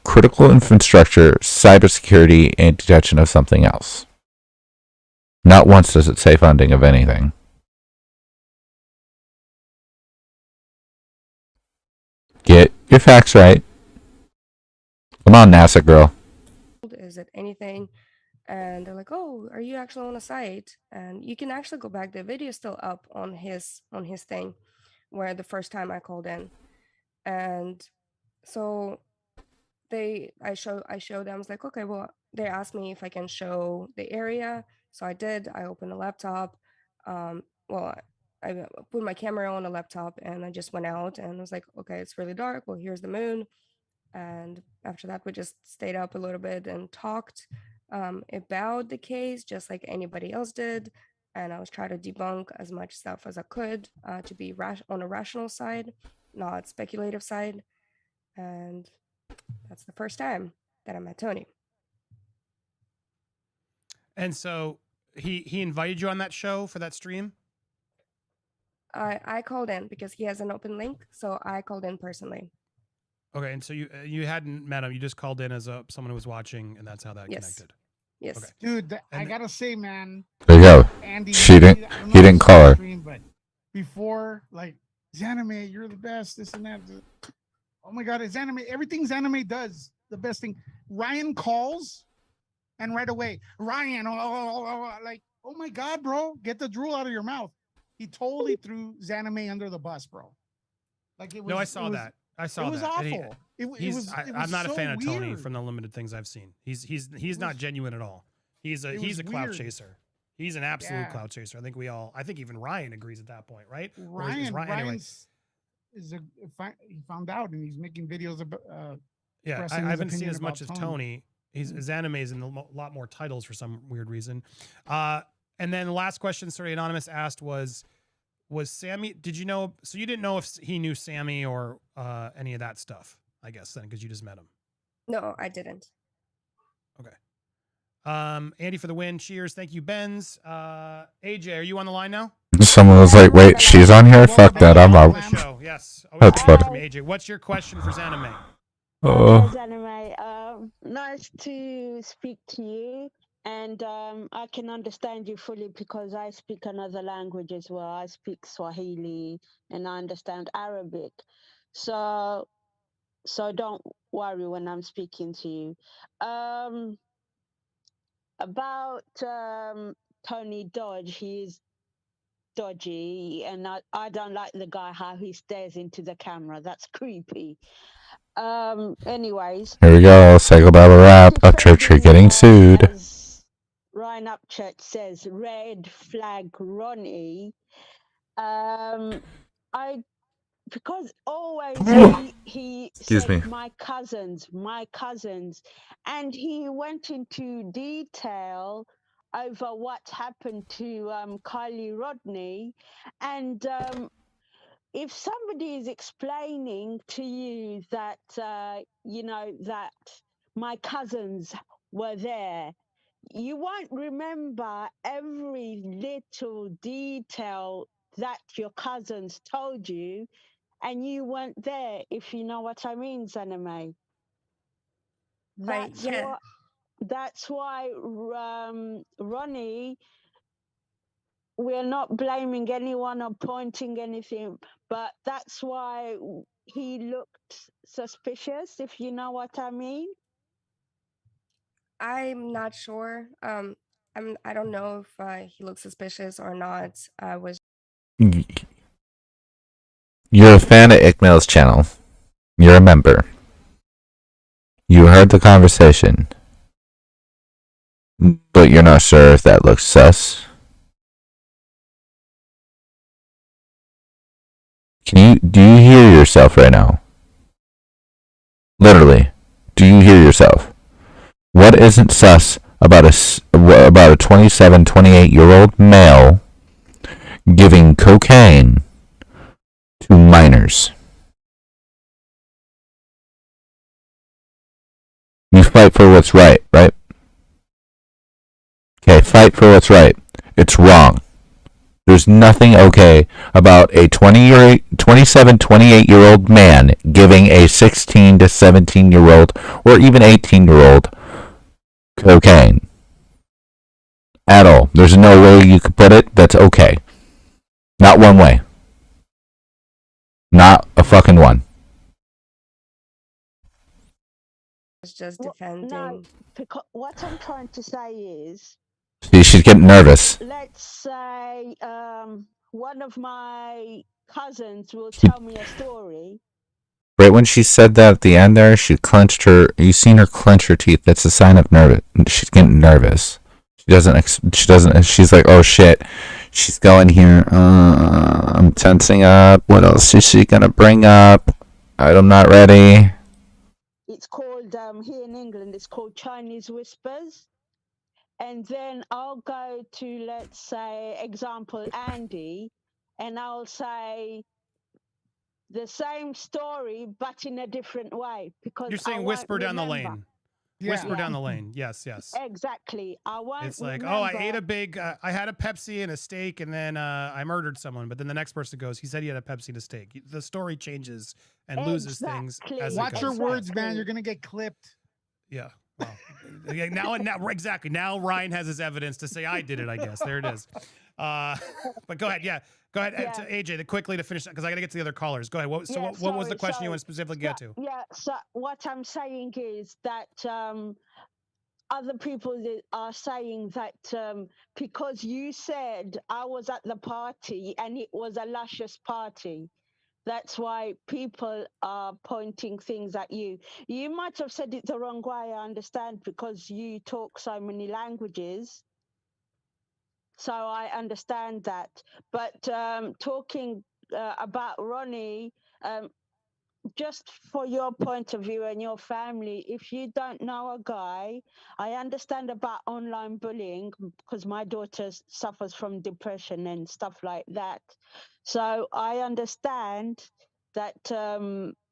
critical infrastructure, cybersecurity, and detection of something else. Not once does it say funding of anything. Get your facts right. Come on, NASA girl. Is it anything? And they're like, oh, are you actually on a site? And you can actually go back. The video is still up on his thing where the first time I called in. And so I showed them. I was like, okay, well, they asked me if I can show the area. So I did. I opened a laptop. Well, I put my camera on the laptop and I just went out and I was like, okay, it's really dark. Well, here's the moon. And after that, we just stayed up a little bit and talked about the case, just like anybody else did. And I was trying to debunk as much stuff as I could to be on a rational side, not speculative side. And that's the first time that I met Tony. And so he invited you on that show for that stream? I called in because he has an open link, so I called in personally. Okay, and so you hadn't met him, you just called in as someone who was watching, and that's how that connected. Yes. Okay. Dude, I gotta say, man. There you go. Andy, He didn't call her. Stream, but before, like, Zanime, you're the best, this and that. Oh my God, it's Zanime. Everything Zanime does, the best thing. Ryan calls, and right away, Ryan, like, oh my God, bro, get the drool out of your mouth. He totally threw Zanime under the bus, bro. Like it was. No, I saw that. I saw that. It was awful. I'm not a fan of Tony weird. from the limited things I've seen. He's not genuine at all. He's a clout chaser. He's an absolute clout chaser. I think even Ryan agrees at that point, right? Ryan's he found out and he's making videos about. Yeah, I expressing his haven't seen opinion as much as about Tony. His anime is in a lot more titles for some weird reason. And then the last question, sorry, Anonymous asked was Sammy, did you know, so you didn't know if he knew Sammy or any of that stuff, I guess, then, because you just met him. No, I didn't. Okay. Andy for the win. Cheers. Thank you, Benz. AJ, are you on the line now? Someone was like, wait, she's on here? Fuck that, I'm On the out. show, yes. That's funny. From AJ. What's your question for Zanime? Anime. Nice to speak to you, and I can understand you fully because I speak another language as well. I speak Swahili and I understand Arabic, so don't worry when I'm speaking to you. About Tony Dodge, he's dodgy, and I don't like the guy how he stares into the camera. That's creepy. Anyways. Here we go. Psychobabble rap. Upchurch getting sued. Ryan Upchurch says, red flag Ronnie. Because always he Excuse said, me. my cousins, and he went into detail over what happened to Kylie Rodney, and if somebody is explaining to you that that my cousins were there, you won't remember every little detail that your cousins told you, and you weren't there, if you know what I mean, Zanime. That's why Ronnie, we're not blaming anyone or pointing anything, but that's why he looked suspicious, if you know what I mean. I'm not sure. I don't know if he looks suspicious or not. I was. You're a fan of Ikmail's channel. You're a member. You heard the conversation. But you're not sure if that looks sus. Do you hear yourself right now? Literally, do you hear yourself? What isn't sus about a 27, 28-year-old male giving cocaine to minors? You fight for what's right, right? Okay, fight for what's right. It's wrong. There's nothing okay about a 27, 28-year-old man giving a 16 to 17-year-old or even 18-year-old cocaine. At all. There's no way you could put it that's okay. Not one way. Not a fucking one. Just defending. No, because what I'm trying to say is, See, she's getting nervous. let's say one of my cousins will tell me a story. Right when she said that at the end there, she clenched her. You seen her clench her teeth. That's a sign of nervous. She's getting nervous. She doesn't. She's like, oh shit. She's going here. I'm tensing up. What else is she gonna bring up? I'm not ready. It's called here in England. It's called Chinese whispers. And then I'll go to, let's say, example, Andy, and I'll say the same story, but in a different way. Because you're saying whisper down the lane. Whisper down the lane. Yes. Exactly. I won't. It's like, oh, I ate I had a Pepsi and a steak, and then I murdered someone. But then the next person goes, he said he had a Pepsi and a steak. The story changes and loses things. As Watch your words, man. You're gonna get clipped. Yeah. Well, now, exactly. Now Ryan has his evidence to say I did it. I guess there it is. But go ahead. Yeah, go ahead. To AJ, quickly to finish because I got to get to the other callers. Go ahead. What was the question you want to specifically get to? Yeah. So what I'm saying is that other people are saying that because you said I was at the party and it was a luscious party. That's why people are pointing things at you. You might have said it the wrong way, I understand, because you talk so many languages. So I understand that. But talking about Ronnie, Um, just for your point of view and your family, if you don't know a guy, I understand about online bullying because my daughter suffers from depression and stuff like that. So I understand that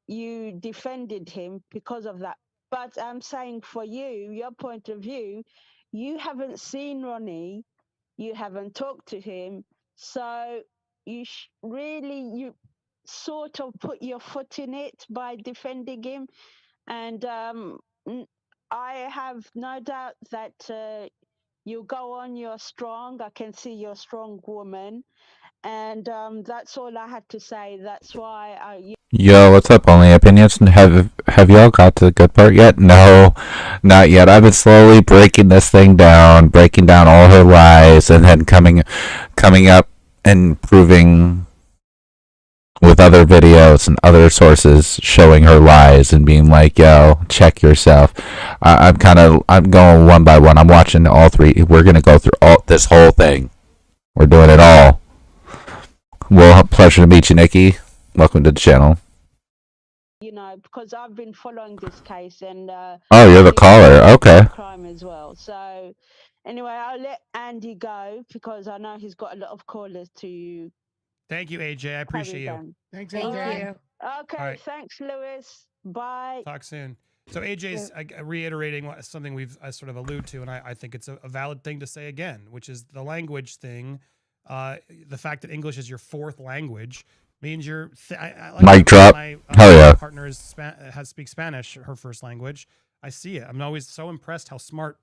you defended him because of that. But I'm saying for you, your point of view, you haven't seen Ronnie, you haven't talked to him, so you sort of put your foot in it by defending him. And I have no doubt that you go on, you're strong. I can see you're a strong woman. And that's all I had to say. That's why Yo, what's up, Only Opinions? Have y'all got to the good part yet? No, not yet. I've been slowly breaking this thing down, breaking down all her lies, and then coming up and proving with other videos and other sources showing her lies and being like, yo, check yourself. I'm going one by one. I'm watching all three. We're gonna go through this whole thing. We're doing it all. Well, pleasure to meet you, Nikki. Welcome to the channel. because I've been following this case and oh, you're the caller. Okay. Crime as well. So anyway, I'll let Andy go because I know he's got a lot of callers to. Thank you, AJ. I appreciate you. Thanks, Thank AJ. you. Okay, right. Thanks, Lewis. Bye. Talk soon. So AJ's reiterating something we've sort of alluded to, and I think it's a valid thing to say again, which is the language thing. The fact that English is your fourth language means you're. Mic drop. Hell yeah. My partner speaks Spanish, her first language. I see it. I'm always so impressed how smart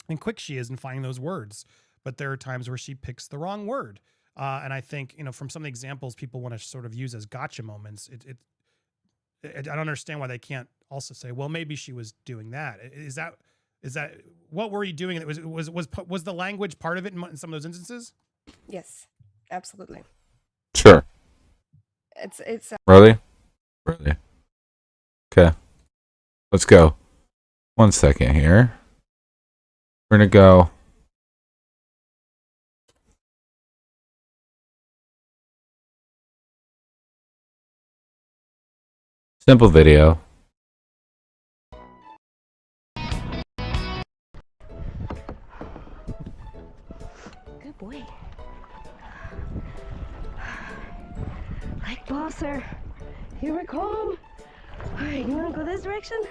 and quick she is in finding those words. But there are times where she picks the wrong word. And I think, from some of the examples people want to sort of use as gotcha moments, I don't understand why they can't also say, well, maybe she was doing that. Is that what were you doing? Was the language part of it in some of those instances? Yes, absolutely. Sure. It's Really? Okay. Let's go. 1 second here. We're gonna go. Simple video. good boy. Like Bosser. Here we come. All right, you want to go this direction?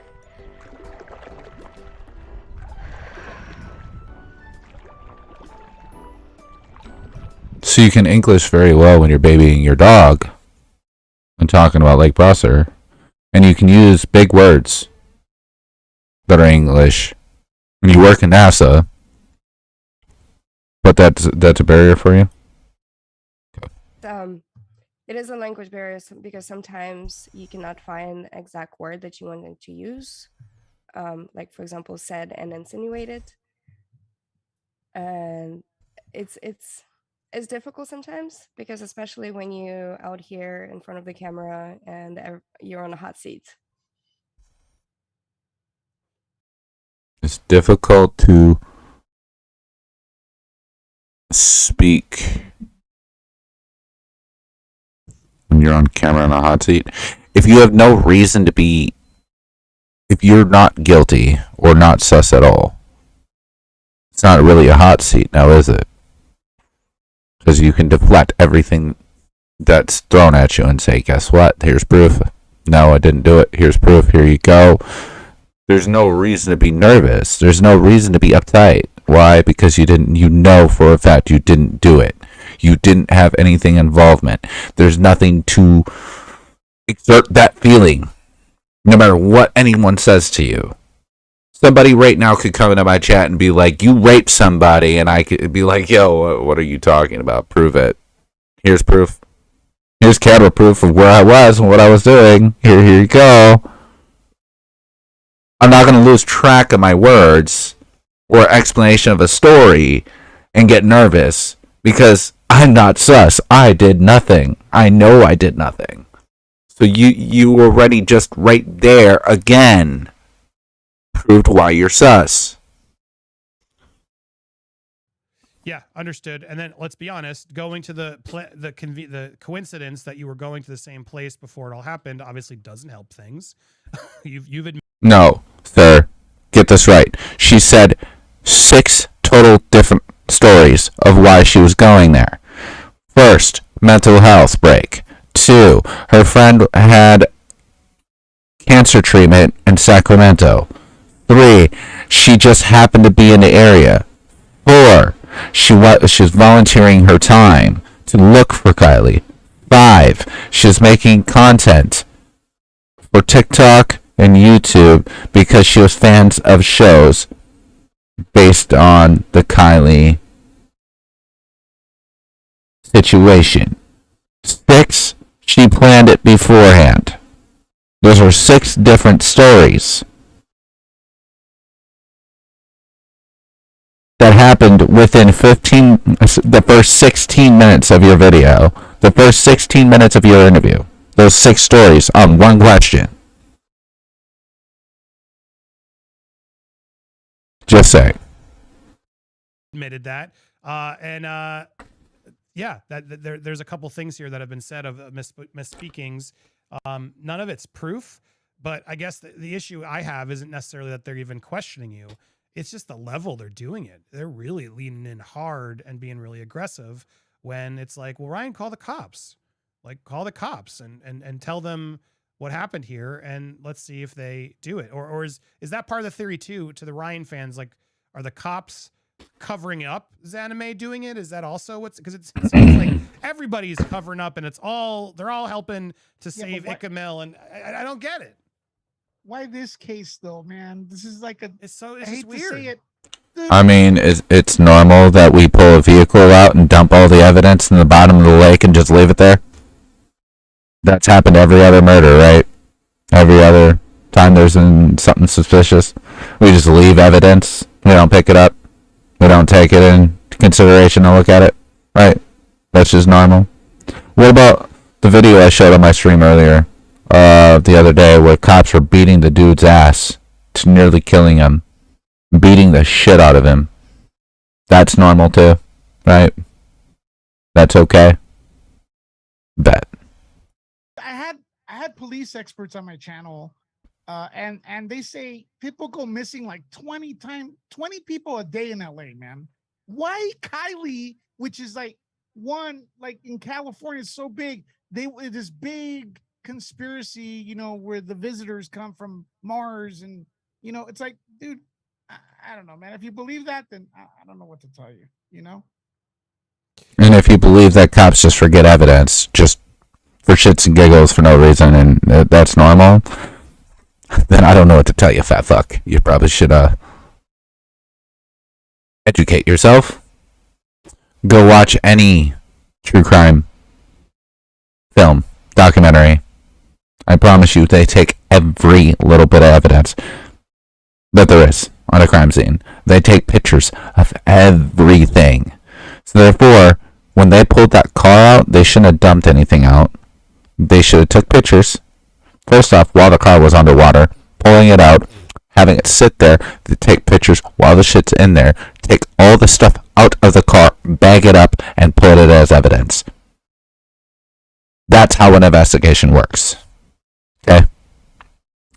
So you can English very well when you're babying your dog. I'm talking about Lake Brosser. And you can use big words that are English when you work in NASA. But that's a barrier for you? It is a language barrier because sometimes you cannot find the exact word that you wanted to use. Like, for example, said and insinuated. And it's difficult sometimes because especially when you're out here in front of the camera and you're on a hot seat. It's difficult to speak when you're on camera in a hot seat. If you have no reason to be, if you're not guilty or not sus at all, it's not really a hot seat now, is it? Because you can deflect everything that's thrown at you and say, guess what? Here's proof. No, I didn't do it. Here's proof. Here you go. There's no reason to be nervous. There's no reason to be uptight. Why? Because you know for a fact you didn't do it. You didn't have anything involvement. There's nothing to exert that feeling, no matter what anyone says to you. Somebody right now could come into my chat and be like, you raped somebody, and I could be like, yo, what are you talking about? Prove it. Here's proof. Here's camera proof of where I was and what I was doing. Here you go. I'm not going to lose track of my words or explanation of a story and get nervous because I'm not sus. I did nothing. I know I did nothing. So you already just right there again proved why you're sus. Yeah, understood. And then let's be honest, going to the coincidence that you were going to the same place before it all happened obviously doesn't help things. you've admitted. No, sir. Get this right. She said 6 total different stories of why she was going there. First, mental health break. 2, her friend had cancer treatment in Sacramento. 3, she just happened to be in the area. 4, she was volunteering her time to look for Kylie. 5, she's making content for TikTok and YouTube because she was fans of shows based on the Kylie situation. 6, she planned it beforehand. Those are 6 different stories that happened within the first 16 minutes of your video, the first 16 minutes of your interview. Those 6 stories on one question. Just saying. Admitted that. There's a couple things here that have been said of misspeakings. None of it's proof, but I guess the issue I have isn't necessarily that they're even questioning you. It's just the level they're doing it. They're really leaning in hard and being really aggressive when it's like, well, Ryan, call the cops. Like, call the cops and tell them what happened here, and let's see if they do it. Or is that part of the theory too, to the Ryan fans? Like, are the cops covering up Zanime doing it? Is that also what's, because it seems like everybody's covering up and they're all helping to save Ikamel, and I don't get it. Why this case though, man? This is like it's I just hate weird. to say it. I mean, it's normal that we pull a vehicle out and dump all the evidence in the bottom of the lake and just leave it there. That's happened every other murder, right? Every other time there's something suspicious, we just leave evidence. We don't pick it up. We don't take it into consideration and look at it, right? That's just normal. What about the video I showed on my stream earlier, the other day, where cops were beating the dude's ass to nearly killing him, beating the shit out of him? That's normal too, right? That's okay. Bet. I had police experts on my channel, and they say people go missing like 20 people a day in LA, man. Why Kylie, which is like in California, is so big, this big conspiracy, you know, where the visitors come from Mars, and you know, it's like, dude, I don't know, man. If you believe that, then I don't know what to tell you, you know. And if you believe that cops just forget evidence, just for shits and giggles for no reason, and that's normal, then I don't know what to tell you, fat fuck. You probably should educate yourself. Go watch any true crime film, documentary. I promise you, they take every little bit of evidence that there is on a crime scene. They take pictures of everything. So therefore, when they pulled that car out, they shouldn't have dumped anything out. They should have took pictures. First off, while the car was underwater, pulling it out, having it sit there, to take pictures while the shit's in there, take all the stuff out of the car, bag it up, and put it as evidence. That's how an investigation works. Okay?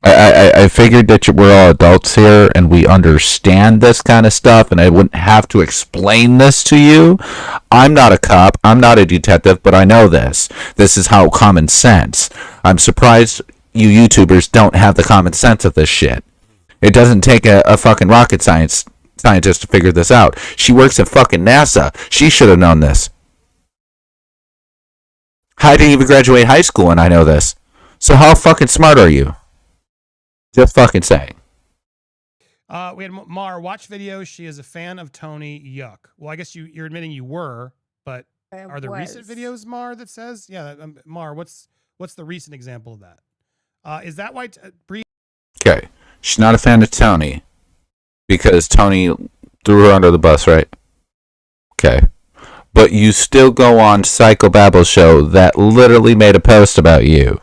I figured that we're all adults here and we understand this kind of stuff, and I wouldn't have to explain this to you. I'm not a cop, I'm not a detective, but I know this. This is how common sense. I'm surprised you YouTubers don't have the common sense of this shit. It doesn't take a fucking rocket scientist to figure this out. She works at fucking NASA. She should have known this. I didn't even graduate high school and I know this. So how fucking smart are you? Just fucking saying. We had Mar watch videos. She is a fan of Tony. Yuck. Well, I guess you're admitting you were, but are there recent videos, Mar, that says, yeah, Mar, what's the recent example of that? Is that why Bree? Okay, she's not a fan of Tony because Tony threw her under the bus, right? Okay, but you still go on Psycho Babble show that literally made a post about you.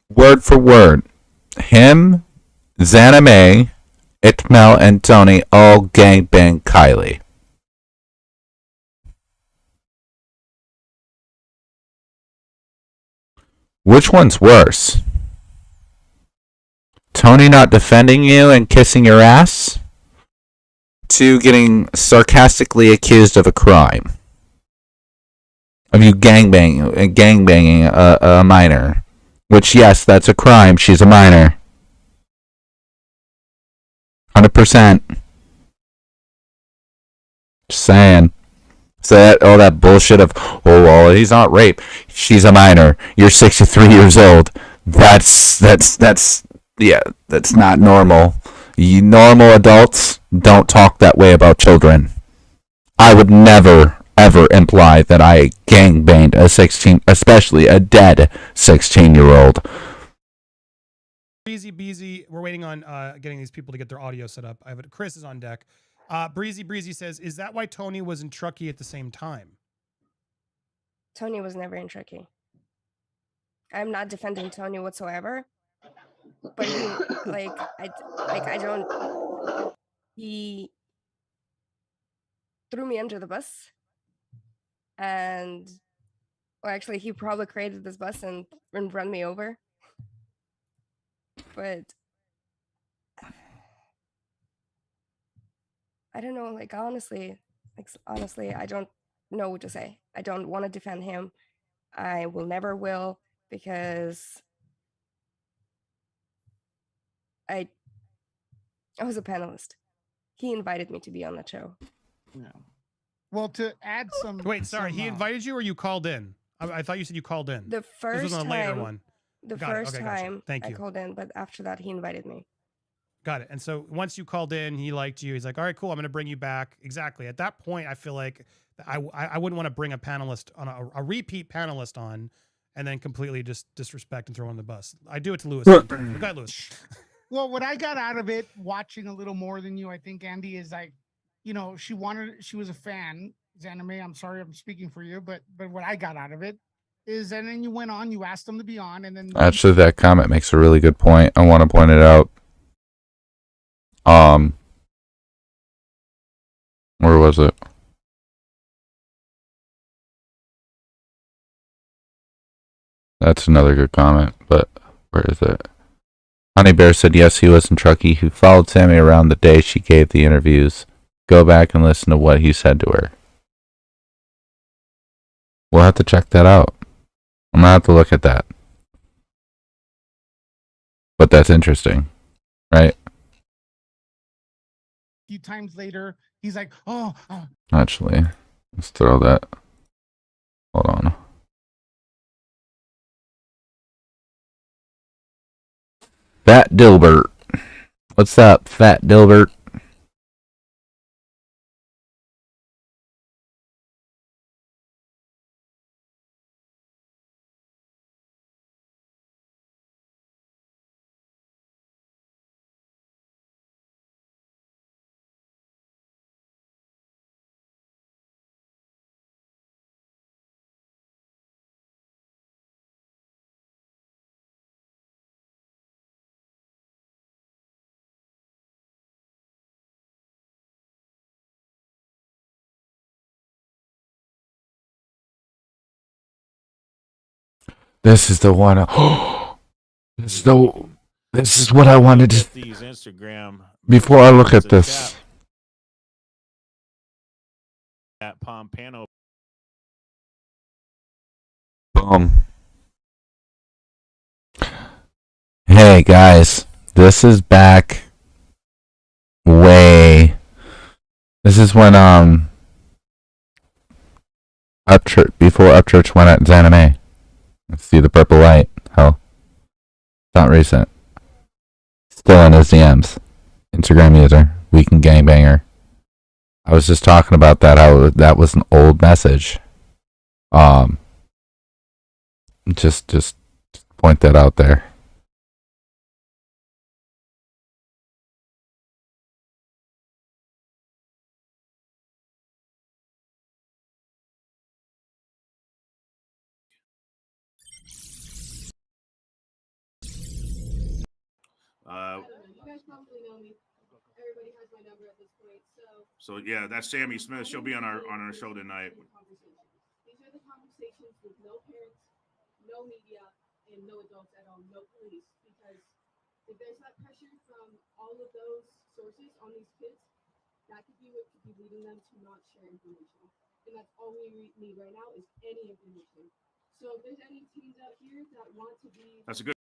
Word for word, him, Zanime, Itmel, and Tony all gangbang Kylie. Which one's worse? Tony not defending you and kissing your ass? To getting sarcastically accused of a crime. Of you gangbanging a minor. Which, yes, that's a crime. She's a minor. 100%. Just saying. So all that bullshit of, oh, well, he's not rape. She's a minor. You're 63 years old. That's not normal. You normal adults don't talk that way about children. I would never, ever imply that I gangbanged a 16, especially a dead 16-year-old. Breezy, we're waiting on getting these people to get their audio set up. Chris is on deck. Breezy says, is that why Tony was in Truckee at the same time? Tony was never in Truckee. I'm not defending Tony whatsoever. But he threw me under the bus. And, well, actually, he probably created this bus and run me over. But I don't know, honestly, I don't know what to say. I don't want to defend him. I will never will, because I was a panelist. He invited me to be on that show. Yeah. Well, to add some. Wait, sorry. He invited you, or you called in? I thought you said you called in. The first this was on a later one. The Got first it. Okay, time Thank I you. called in, but after that he invited me. Got it. And so once you called in, he liked you. He's like, all right, cool. I'm going to bring you back. Exactly. At that point, I feel like I wouldn't want to bring a panelist on a repeat panelist on and then completely just disrespect and throw on the bus. I do it to Lewis. Go ahead, Lewis. Well, what I got out of it, watching a little more than you, I think, Andy, is she was a fan. Zanime, I'm sorry I'm speaking for you, but what I got out of it is, and then you went on, you asked them to be on, and then Actually, that comment makes a really good point. I want to point it out. Where was it? That's another good comment, but where is it? Honey Bear said yes, he was in Truckee, who followed Sammy around the day she gave the interviews. Go back and listen to what he said to her. We'll have to check that out. I'm gonna have to look at that. But that's interesting, right? a few times later, he's like, oh. Actually, let's throw that. Hold on. Fat Dilbert. What's up, Fat Dilbert? This is the one. This is what I wanted to. These Instagram. Before I look at this. At Pompano. Hey guys, this is back way. This is when Upchurch, before Upchurch went at Zanime. Let's see the purple light. Hell, it's not recent. Still in his DMs. Instagram user, weekend gangbanger. I was just talking about that. How that was an old message. Just point that out there. You guys probably know me. Everybody has my number at this point. So yeah, that's Sammy Smith. She'll be on our show tonight. These are the conversations with no parents, no media, and no adults at all, no police, because if there's that pressure from all of those sources on these kids, that could be what could be leading them to not share information. And that's all we need right now is any information. So if there's any teens out here that want to be... That's a good.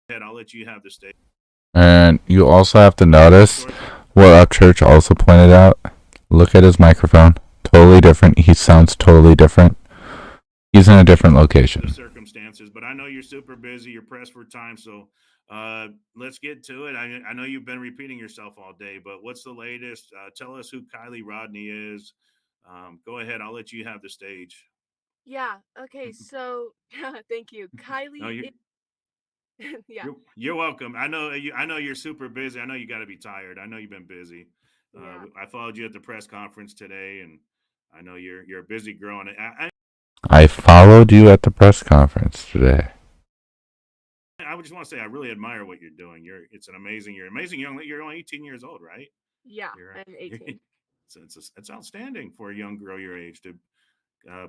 I'll let you have the stage. And you also have to notice what Upchurch also pointed out. Look at his microphone. Totally different. He sounds totally different. He's in a different location. Circumstances, but I know you're super busy. You're pressed for time, so let's get to it. I know you've been repeating yourself all day, but what's the latest? Tell us who Kylie Rodney is. Go ahead. I'll let you have the stage. Yeah. Okay. So, thank you, Kylie. No, Yeah. You're welcome. I know you're super busy. I know you got to be tired. I know you've been busy. Yeah. I followed you at the press conference today, and I know you're a busy girl. And I followed you at the press conference today. I would just want to say I really admire what you're doing. You're amazing young. You're only 18 years old, right? Yeah, I'm 18. It's outstanding for a young girl your age to.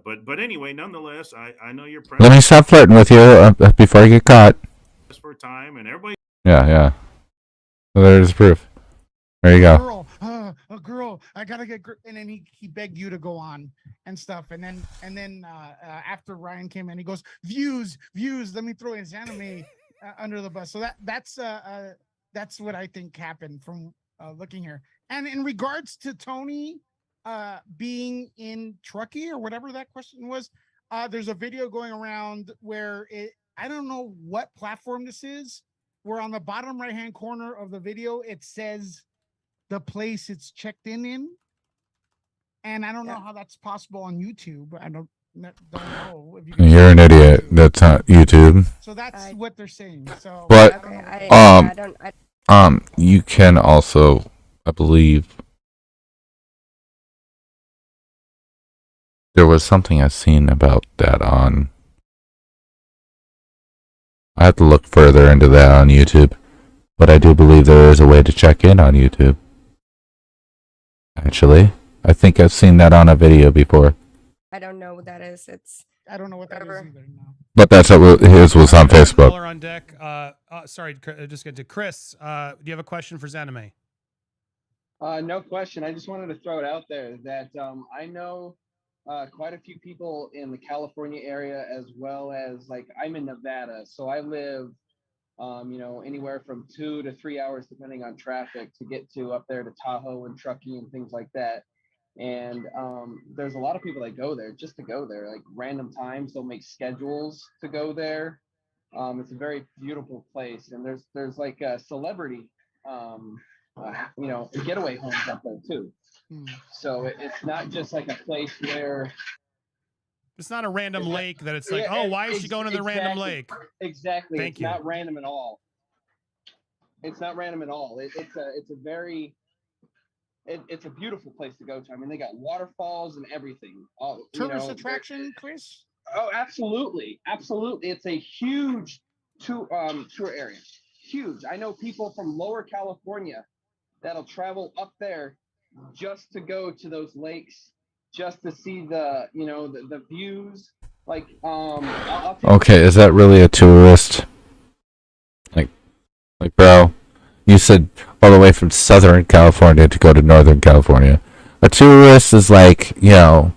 But anyway, nonetheless, I know you're. Let me stop flirting with you before I get caught. For time and everybody. Yeah. So there's proof. There you go. A girl, I gotta get. And then he begged you to go on and stuff. And then after Ryan came in, he goes, views. Let me throw his anime under the bus. So that's what I think happened from looking here. And in regards to Tony being in Truckee or whatever that question was, there's a video going around where I don't know what platform this is, where on the bottom right-hand corner of the video, it says the place it's checked in. And I don't know how that's possible on YouTube. I don't know. If You're an idiot. That's not YouTube. So that's what they're saying. So, but I don't. You can also, I believe, there was something I seen about that on. I have to look further into that on YouTube, but I do believe there is a way to check in on YouTube. Actually, I think I've seen that on a video before. I don't know what that is. I don't know what that is either. No. But that's what his was on Facebook. Caller on deck. Sorry, just get to Chris. Do you have a question for Zanime? No question. I just wanted to throw it out there that I know quite a few people in the California area, as well as I'm in Nevada, so I live anywhere from 2 to 3 hours depending on traffic to get to up there to Tahoe and Truckee and things like that. And there's a lot of people that go there just to go there, like random times they'll make schedules to go there. It's a very beautiful place, and there's like a celebrity getaway homes up there too. So it's not just like a place where it's not a random lake that it's like, why is she going to the random lake? Exactly. Thank It's you. not random at all. It's not random at all. It's a very it's a beautiful place to go to. I mean, they got waterfalls and everything. Tourist attraction, Chris? Oh, absolutely. It's a huge tour area. Huge. I know people from Lower California that'll travel up there just to go to those lakes, just to see the views. Okay, is that really a tourist? Like, bro, you said all the way from Southern California to go to Northern California. A tourist is like, you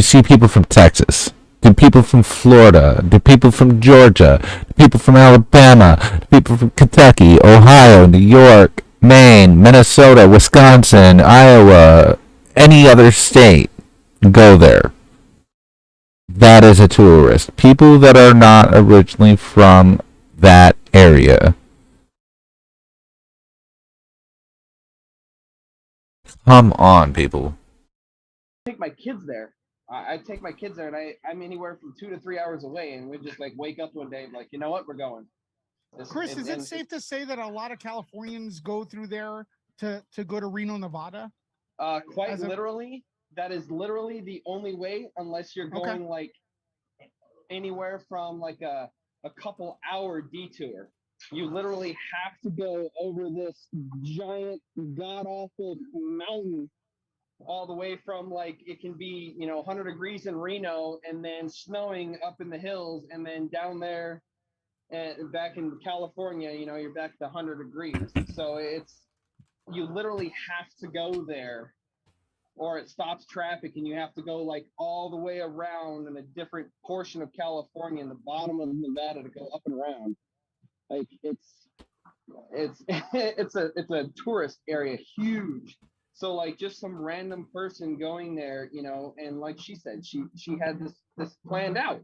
see people from Texas, do people from Florida, do people from Georgia, do people from Alabama, do people from Kentucky, Ohio, New York, Maine, Minnesota, Wisconsin, Iowa, any other state, go there. That is a tourist. People that are not originally from that area. Come on, people. Take my kids there. I take my kids there, and I'm anywhere from 2 to 3 hours away, and we just wake up one day like, you know what, we're going. Chris, is it safe to say that a lot of Californians go through there to go to Reno, Nevada? Quite literally, that is literally the only way, unless you're going anywhere from a couple hour detour. You literally have to go over this giant god awful mountain all the way from like it can be 100 degrees in Reno and then snowing up in the hills, and then down there and back in California, you're back to 100 degrees. So you literally have to go there, or it stops traffic and you have to go like all the way around in a different portion of California in the bottom of Nevada to go up and around. Like it's a tourist area, huge. So like just some random person going there, and like she said, she had this planned out.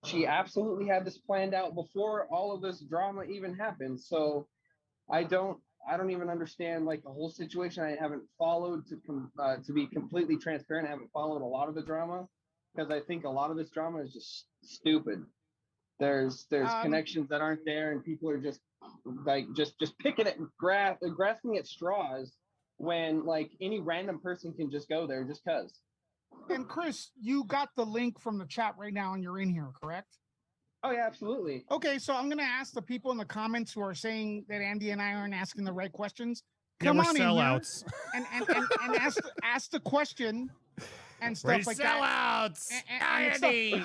She absolutely had this planned out before all of this drama even happened. So I don't even understand like the whole situation. I haven't followed to be completely transparent. I haven't followed a lot of the drama because I think a lot of this drama is just stupid. There's connections that aren't there, and people are just like just picking at grasping at straws when like any random person can just go there just cause. And Chris, you got the link from the chat right now and you're in here, correct? Oh yeah, absolutely. Okay, so I'm going to ask the people in the comments who are saying that Andy and I aren't asking the right questions. Yeah, Come we're on sellouts. in here and ask the question and stuff We're like sellouts. that. Andy.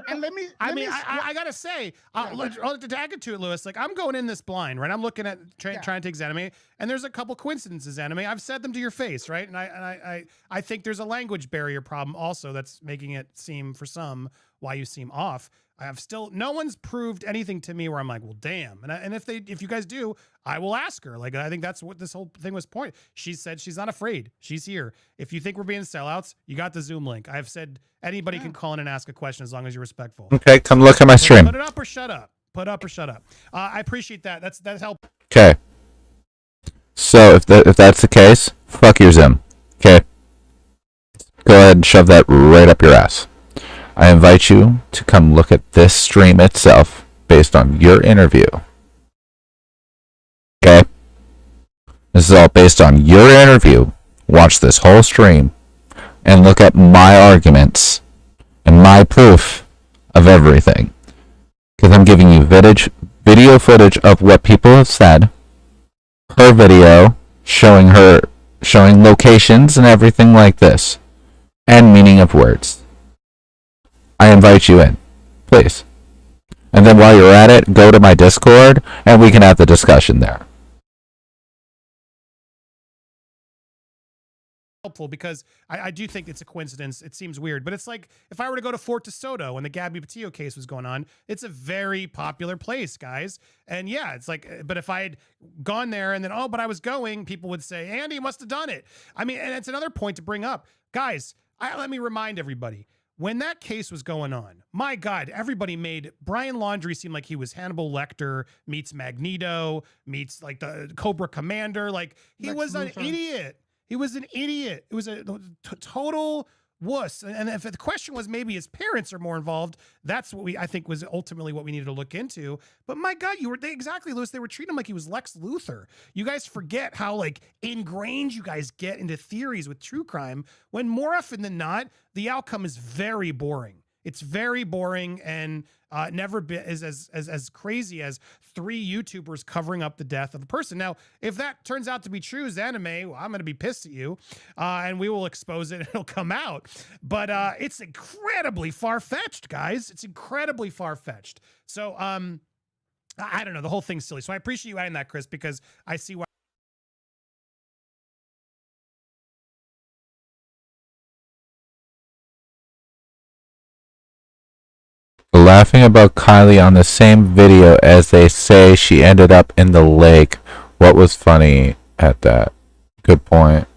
And I gotta say, to add to it, Lewis, like I'm going in this blind, right? I'm looking at trying to take anime, and there's a couple coincidences, anime. I've said them to your face, right? And I think there's a language barrier problem also that's making it seem for some why you seem off. No one's proved anything to me where I'm like, well, damn. And if you guys do, I will ask her. Like, I think that's what this whole thing was point. She said she's not afraid. She's here. If you think we're being sellouts, you got the Zoom link. I've said anybody can call in and ask a question as long as you're respectful. Okay, come look at my stream. Put it up or shut up. Put up or shut up. I appreciate that. That's help. Okay. So if that's the case, fuck your Zoom. Okay. Go ahead and shove that right up your ass. I invite you to come look at this stream itself based on your interview. Okay? This is all based on your interview. Watch this whole stream and look at my arguments and my proof of everything. Because I'm giving you video footage of what people have said, her video showing locations and everything like this, and meaning of words. I invite you in, please. And then while you're at it, go to my Discord and we can have the discussion there. Helpful because I do think it's a coincidence. It seems weird, but it's like if I were to go to Fort DeSoto when the Gabby Petito case was going on, it's a very popular place, guys. And yeah, it's like, but if I had gone there and then, but I was going, people would say, Andy must have done it. I mean, and it's another point to bring up. Guys, let me remind everybody. When that case was going on, my God, everybody made Brian Laundrie seem like he was Hannibal Lecter meets Magneto, meets like the Cobra Commander. Like he was an idiot. He was an idiot. It was a total wuss. And if the question was maybe his parents are more involved, that's what I think was ultimately what we needed to look into. But my God, exactly, Lewis. They were treating him like he was Lex Luthor. You guys forget how like ingrained you guys get into theories with true crime when more often than not, the outcome is very boring. It's very boring and never is as crazy as 3 YouTubers covering up the death of a person. Now, if that turns out to be true as anime, well, I'm going to be pissed at you, and we will expose it and it'll come out. But it's incredibly far-fetched, guys. It's incredibly far-fetched. So I don't know. The whole thing's silly. So I appreciate you adding that, Chris, because I see why. Laughing about Kylie on the same video as they say she ended up in the lake. What was funny at that? Good point.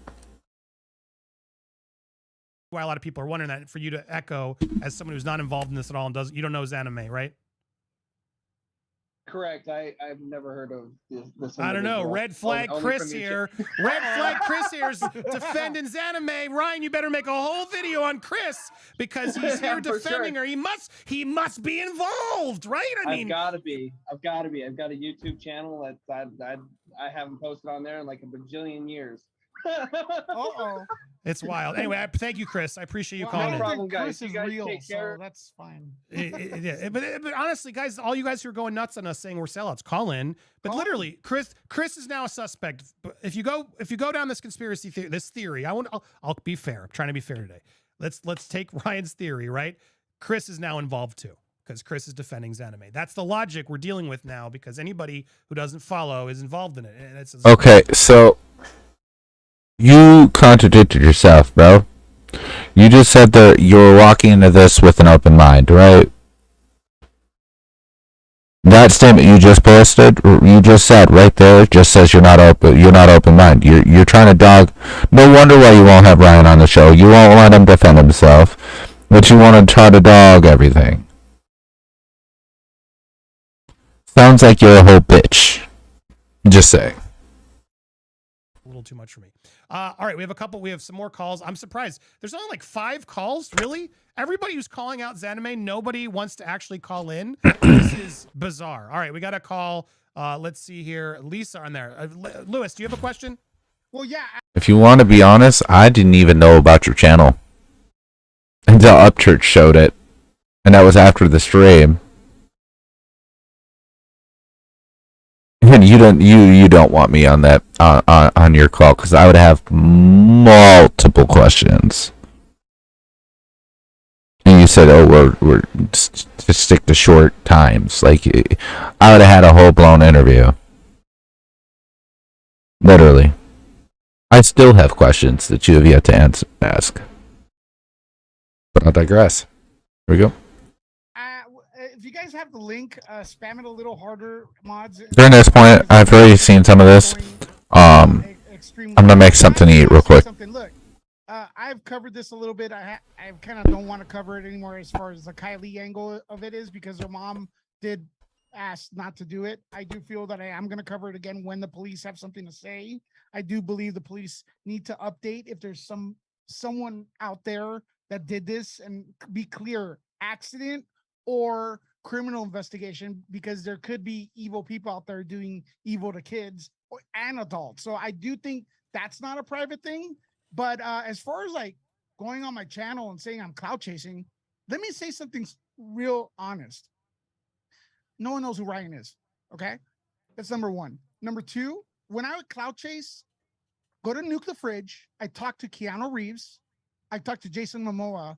Why a lot of people are wondering that for you to echo as someone who's not involved in this at all and you don't know his anime, right? Correct. I've never heard of this. I don't know. Red flag Chris here. Red flag Chris here is defending Zanime. Ryan, you better make a whole video on Chris because he's here defending her. He must be involved, right? I've got to be. I've got a YouTube channel that I haven't posted on there in like a bajillion years. It's wild. Anyway, thank you, Chris. I appreciate you Well, calling I in. don't problem, think guys. Chris You is guys real, take so care. that's fine. Yeah, but honestly, guys, all you guys who are going nuts on us saying we're sellouts, call in. But Call literally, Chris is now a suspect. But if you go down this conspiracy theory, I'll be fair. I'm trying to be fair today. Let's take Ryan's theory, right? Chris is now involved too because Chris is defending Zanime. That's the logic we're dealing with now because anybody who doesn't follow is involved in it. And it's Okay, so you contradicted yourself, bro. You just said that you were walking into this with an open mind, right? That statement you just posted, you just said right there, just says you're not open minded. You're trying to dog. No wonder why you won't have Ryan on the show. You won't let him defend himself, but you want to try to dog everything. Sounds like you're a whole bitch. Just saying. a little too much for me. All right, we have some more calls. I'm surprised. There's only like 5 calls, really? Everybody who's calling out Zanime, nobody wants to actually call in. This is bizarre. All right, we got a call. Let's see here. Lisa on there. Lewis, do you have a question? Well, yeah. If you want to be honest, I didn't even know about your channel until Upchurch showed it, and that was after the stream. And you don't want me on that on your call because I would have multiple questions. And you said, "Oh, we're just stick to short times." Like I would have had a whole blown interview. Literally, I still have questions that you have yet to ask. But I'll digress. Here we go. If you guys have the link, spam it a little harder, mods. During this point, I've already seen some of this. I'm gonna make something to eat real quick. Look, I've covered this a little bit. I kind of don't want to cover it anymore as far as the Kylie angle of it is because her mom did ask not to do it. I do feel that I am going to cover it again when the police have something to say. I do believe the police need to update if there's someone out there that did this and be clear, accident or criminal investigation, because there could be evil people out there doing evil to kids and adults. So I do think that's not a private thing. But as far as like going on my channel and saying I'm clout chasing, let me say something real honest. No one knows who Ryan is. Okay. That's number one. Number two, when I would clout chase, go to Nuke the Fridge. I talked to Keanu Reeves. I talked to Jason Momoa.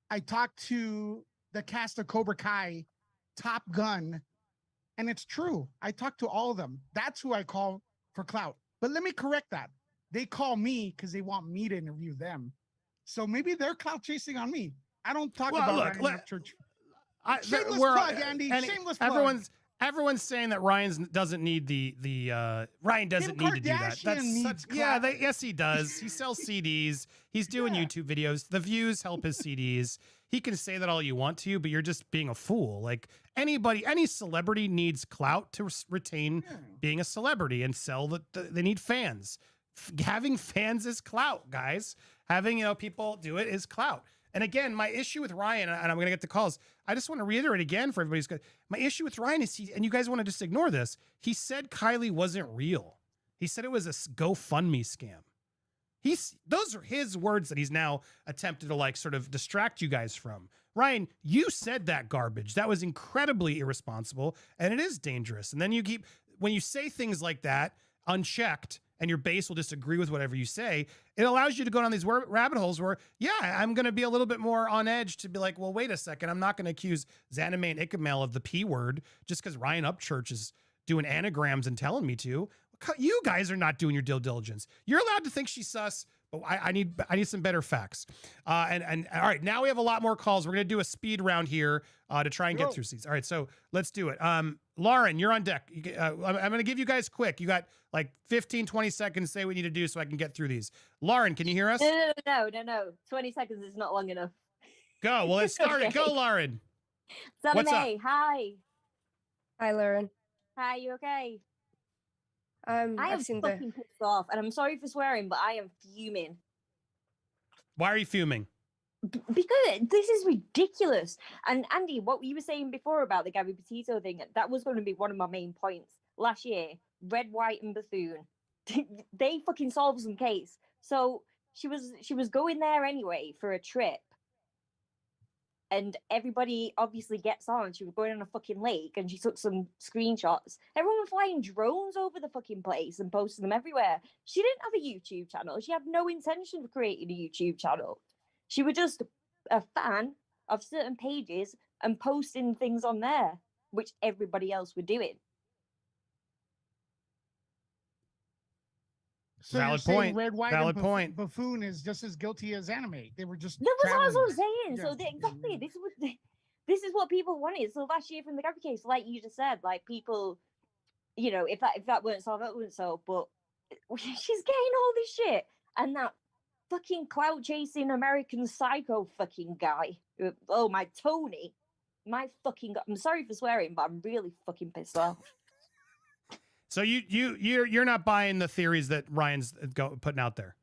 I talked to the cast of Cobra Kai, Top Gun. And it's true. I talked to all of them. That's who I call for clout. But let me correct that. They call me because they want me to interview them. So maybe they're clout chasing on me. I don't talk about Ryan Church. Shameless plug, Andy. Shameless plug. Everyone's saying that Ryan doesn't need Ryan doesn't need to do that. That's such yes he does. He sells CDs. He's doing YouTube videos. The views help his CDs. He can say that all you want to, but you're just being a fool. Like any celebrity needs clout to retain being a celebrity and sell they need fans. Having fans is clout, guys. Having people do it is clout. And again, my issue with Ryan, and I'm going to get the calls. I just want to reiterate again for everybody's good. My issue with Ryan is and you guys want to just ignore this. He said Kylie wasn't real. He said it was a GoFundMe scam. Those are his words that he's now attempted to sort of distract you guys from. Ryan, you said that garbage. That was incredibly irresponsible and it is dangerous. And then when you say things like that unchecked, and your base will just agree with whatever you say, it allows you to go down these rabbit holes where, I'm going to be a little bit more on edge to be like, well, wait a second. I'm not going to accuse Zanime and Ikamel of the P word just because Ryan Upchurch is doing anagrams and telling me to. You guys are not doing your due diligence. You're allowed to think she's sus, but I need some better facts. And all right, now we have a lot more calls. We're going to do a speed round here to try and get through these. All right, so let's do it. Lauren, you're on deck. I'm going to give you guys quick. You got like 15, 20 seconds to say what you need to do so I can get through these. Lauren, can you hear us? No. 20 seconds is not long enough. Go. Well, let's start it. Go, Lauren. What's up? Hi. Hi, Lauren. Hi, you okay? I am fucking pissed off, and I'm sorry for swearing, but I am fuming. Why are you fuming? Because this is ridiculous. And Andy, what you were saying before about the Gabby Petito thing, that was going to be one of my main points. Last year, Red, White, and Bethune, they fucking solved some case. So She was going there anyway for a trip. And everybody obviously gets on. She was going on a fucking lake and she took some screenshots. Everyone was flying drones over the fucking place and posting them everywhere. She didn't have a YouTube channel. She had no intention of creating a YouTube channel. She was just a fan of certain pages and posting things on there, which everybody else were doing. So Valid you're saying point. Red, White, Valid and point. Buffoon is just as guilty as Anime. They were just That was traveling. what I'm saying. Yeah. So exactly, this is what people wanted. So last year from the Gabby case, like you just said, like people, you know, if that weren't solved, that wouldn't solve. But she's getting all this shit, and that fucking clout chasing American Psycho fucking guy. Oh my Tony, my fucking God. I'm sorry for swearing, but I'm really fucking pissed off. So you're not buying the theories that Ryan's putting out there?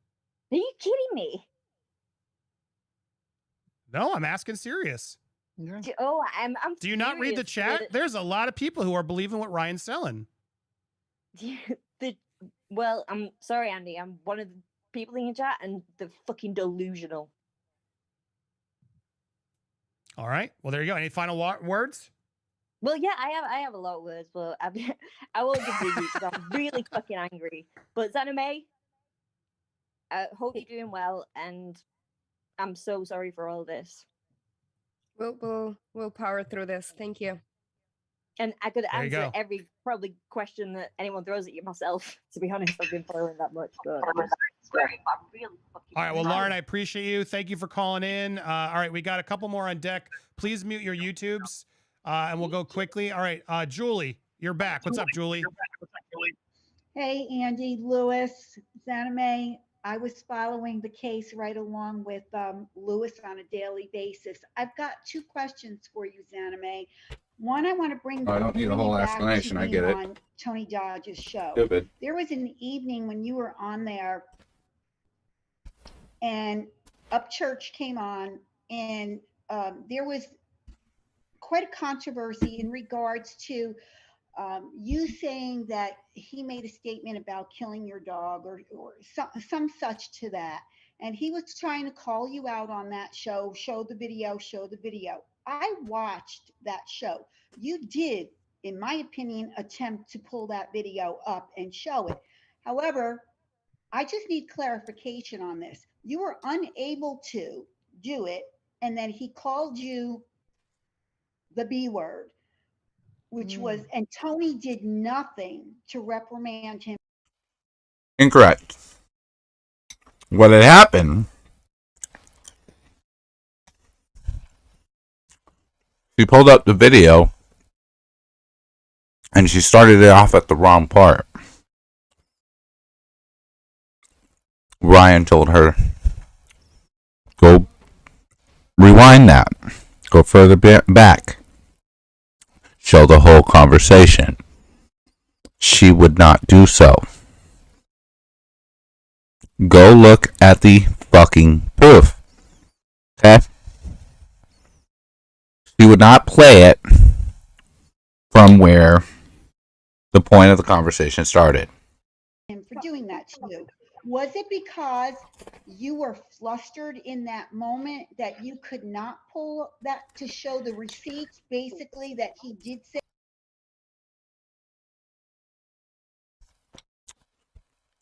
Are you kidding me? No, I'm asking serious. Yeah. Oh, I'm Do you not read the serious, chat? There's a lot of people who are believing what Ryan's selling. Well, I'm sorry, Andy. I'm one of the people in the chat, and they're fucking delusional. All right. Well, there you go. Any final words? Well, yeah, I have a lot of words, but I won't give you because I'm really fucking angry. But Zanime, I hope you're doing well, and I'm so sorry for all this. We'll power through this. Thank you. And I could There you answer go. every probably question that anyone throws at you myself. To be honest, I've been following that much, but I'm really fucking. All right. Well, Lauren, I appreciate you. Thank you for calling in. All right. We got a couple more on deck. Please mute your YouTubes, and we'll go quickly. All right. Julie, you're back. What's up, Julie? Hey, Andy, Lewis, Zanime. I was following the case right along with Lewis on a daily basis. I've got two questions for you, Zanime. One, I want to bring. I don't need a whole back to explanation. I being get it. on Tony Dodge's show. Stupid. There was an evening when you were on there, and Upchurch came on, and there was quite a controversy in regards to you saying that he made a statement about killing your dog or some such to that. And he was trying to call you out on that show, show the video. I watched that show. You did, in my opinion, attempt to pull that video up and show it. However, I just need clarification on this. You were unable to do it, and then he called you the B word, which was, and Tony did nothing to reprimand him. Incorrect. What had happened, she pulled up the video and she started it off at the wrong part. Ryan told her, go rewind that, go further back, show the whole conversation. She would not do so. Go look at the fucking proof. Okay? She would not play it from where the point of the conversation started. Him for doing that to you. Was it because you were flustered in that moment that you could not pull that to show the receipts, basically, that he did say?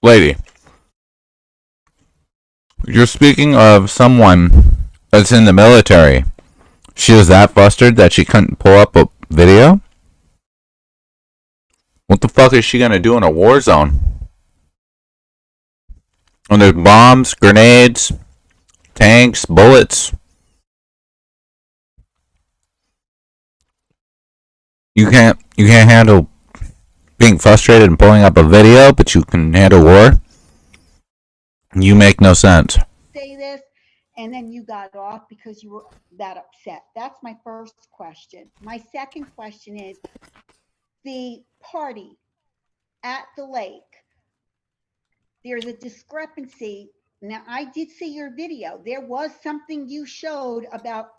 Lady, you're speaking of someone that's in the military. She was that flustered that she couldn't pull up a video? What the fuck is she gonna do in a war zone? When there's bombs, grenades, tanks, bullets. You can't handle being frustrated and pulling up a video, but you can handle war? You make no sense. Say this, and then you got off because you were that upset. That's my first question. My second question is the party at the lake. There's a discrepancy. Now, I did see your video. There was something you showed about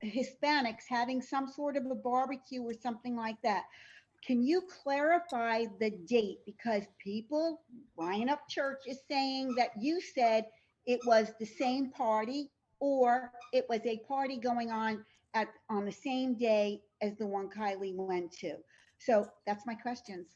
Hispanics having some sort of a barbecue or something like that. Can you clarify the date? Because people, Ryan Upchurch is saying that you said it was the same party or it was a party going on on the same day as the one Kylie went to. So that's my questions.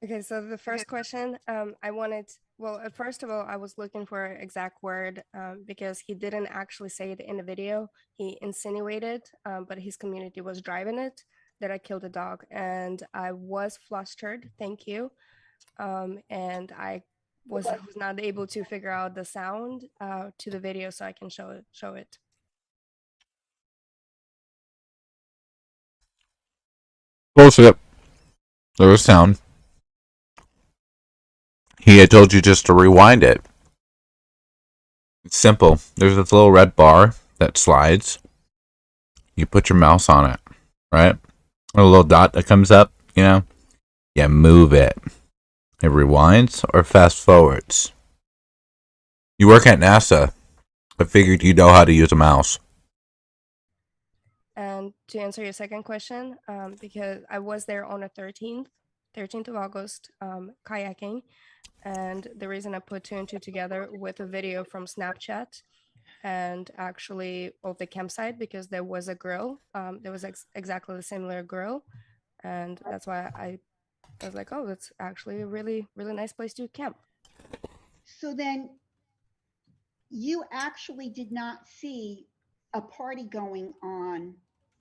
Okay, so the first question, I wanted, well, first of all, I was looking for an exact word because he didn't actually say it in the video. He insinuated, but his community was driving it, that I killed a dog. And I was flustered, thank you. And I was not able to figure out the sound to the video so I can show it. Bullshit. There was sound. He had told you just to rewind it. It's simple. There's this little red bar that slides. You put your mouse on it, right? A little dot that comes up, you know? You move it. It rewinds or fast forwards. You work at NASA. I figured you know how to use a mouse. And to answer your second question, because I was there on the 13th of August, kayaking. And the reason I put 2 and 2 together with a video from Snapchat and actually of the campsite, because there was a grill, there was exactly the similar grill. And that's why I was like, oh, that's actually a really, really nice place to camp. So then you actually did not see a party going on,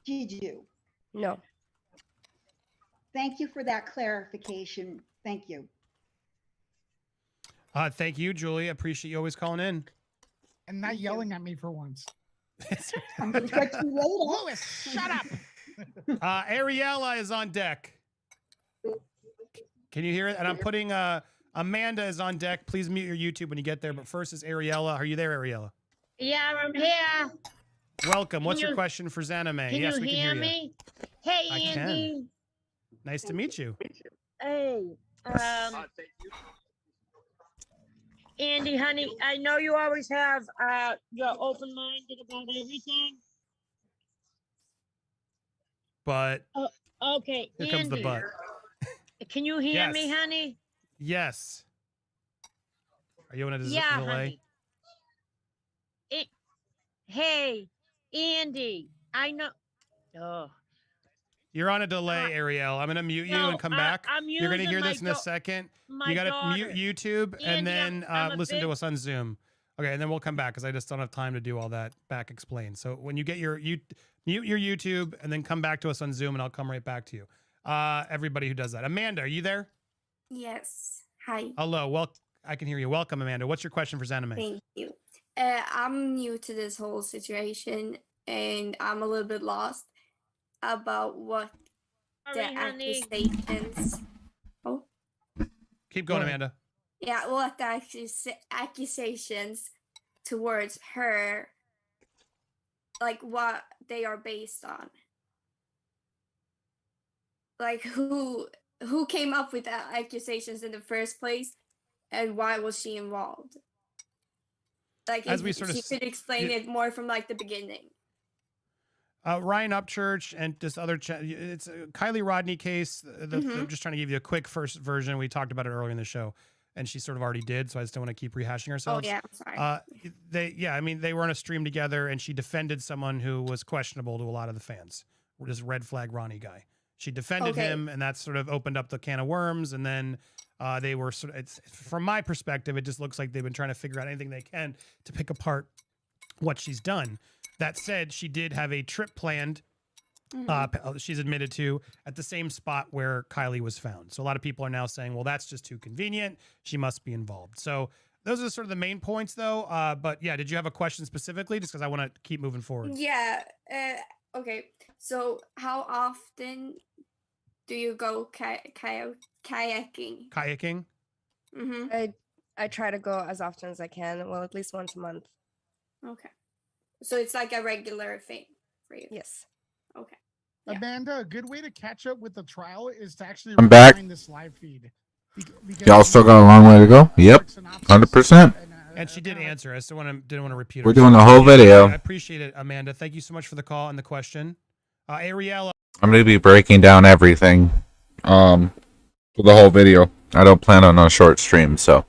did you? No. Thank you for that clarification. Thank you. Thank you, Julie. I appreciate you always calling in. And not yelling at me for once. I'm going to catch you later. Louis, shut up. Ariella is on deck. Can you hear it? And I'm putting Amanda is on deck. Please mute your YouTube when you get there. But first is Ariella. Are you there, Ariella? Yeah, I'm here. Welcome. What's your question for Zanime? Can Yes, you we can hear hear you. me? Hey, I Andy. can. Nice to meet you. Hey, Andy, honey, I know you always have you're open-minded about everything. But Okay, here Andy. comes the but. Can you hear me, Yes. honey? Yes. Are you on a Yeah, delay? honey. Hey, Andy, I know. Oh. You're on a delay, Ariel. I'm gonna mute you No, and come back. I'm You're gonna using hear my this in a second. my You gotta daughter. mute YouTube and Andy, then I'm a listen to big- us on Zoom. Okay, and then we'll come back because I just don't have time to do all that back explain. So when you get mute your YouTube and then come back to us on Zoom, and I'll come right back to you. Everybody who does that. Amanda, are you there? Yes. Hi. Hello. Well, I can hear you. Welcome, Amanda. What's your question for Zanime? Thank you. I'm new to this whole situation and I'm a little bit lost about what the Sorry, honey. accusations. Oh, Keep going, Amanda. yeah, what the accusations towards her, like what they are based on. Like who came up with the accusations in the first place and why was she involved? Like As if we sort of she could explain it more from like the beginning. Ryan Upchurch and just other it's a Kylie Rodney case. I'm just trying to give you a quick first version. We talked about it earlier in the show, and she sort of already did. So I just don't want to keep rehashing ourselves. Oh yeah, I'm sorry. They were on a stream together, and she defended someone who was questionable to a lot of the fans. This red flag Ronnie guy. She defended him, and that sort of opened up the can of worms. And then they were sort of. From my perspective, it just looks like they've been trying to figure out anything they can to pick apart what she's done. That said, she did have a trip planned. She's admitted to at the same spot where Kylie was found. So a lot of people are now saying, well, that's just too convenient. She must be involved. So those are sort of the main points, though. But yeah, did you have a question specifically? Just because I want to keep moving forward. Yeah. Okay. So how often do you go kayaking? Kayaking? I try to go as often as I can. Well, at least once a month. Okay. So it's like a regular thing for you. Yes. Okay. Amanda, a good way to catch up with the trial is to actually I'm back. rewind this live feed. Y'all still got a long way to go? Yep. 100%. And she did answer. I still didn't want to repeat. We're doing the whole video. I appreciate it, Amanda. Thank you so much for the call and the question. Ariella. I'm going to be breaking down everything for the whole video. I don't plan on a short stream, so.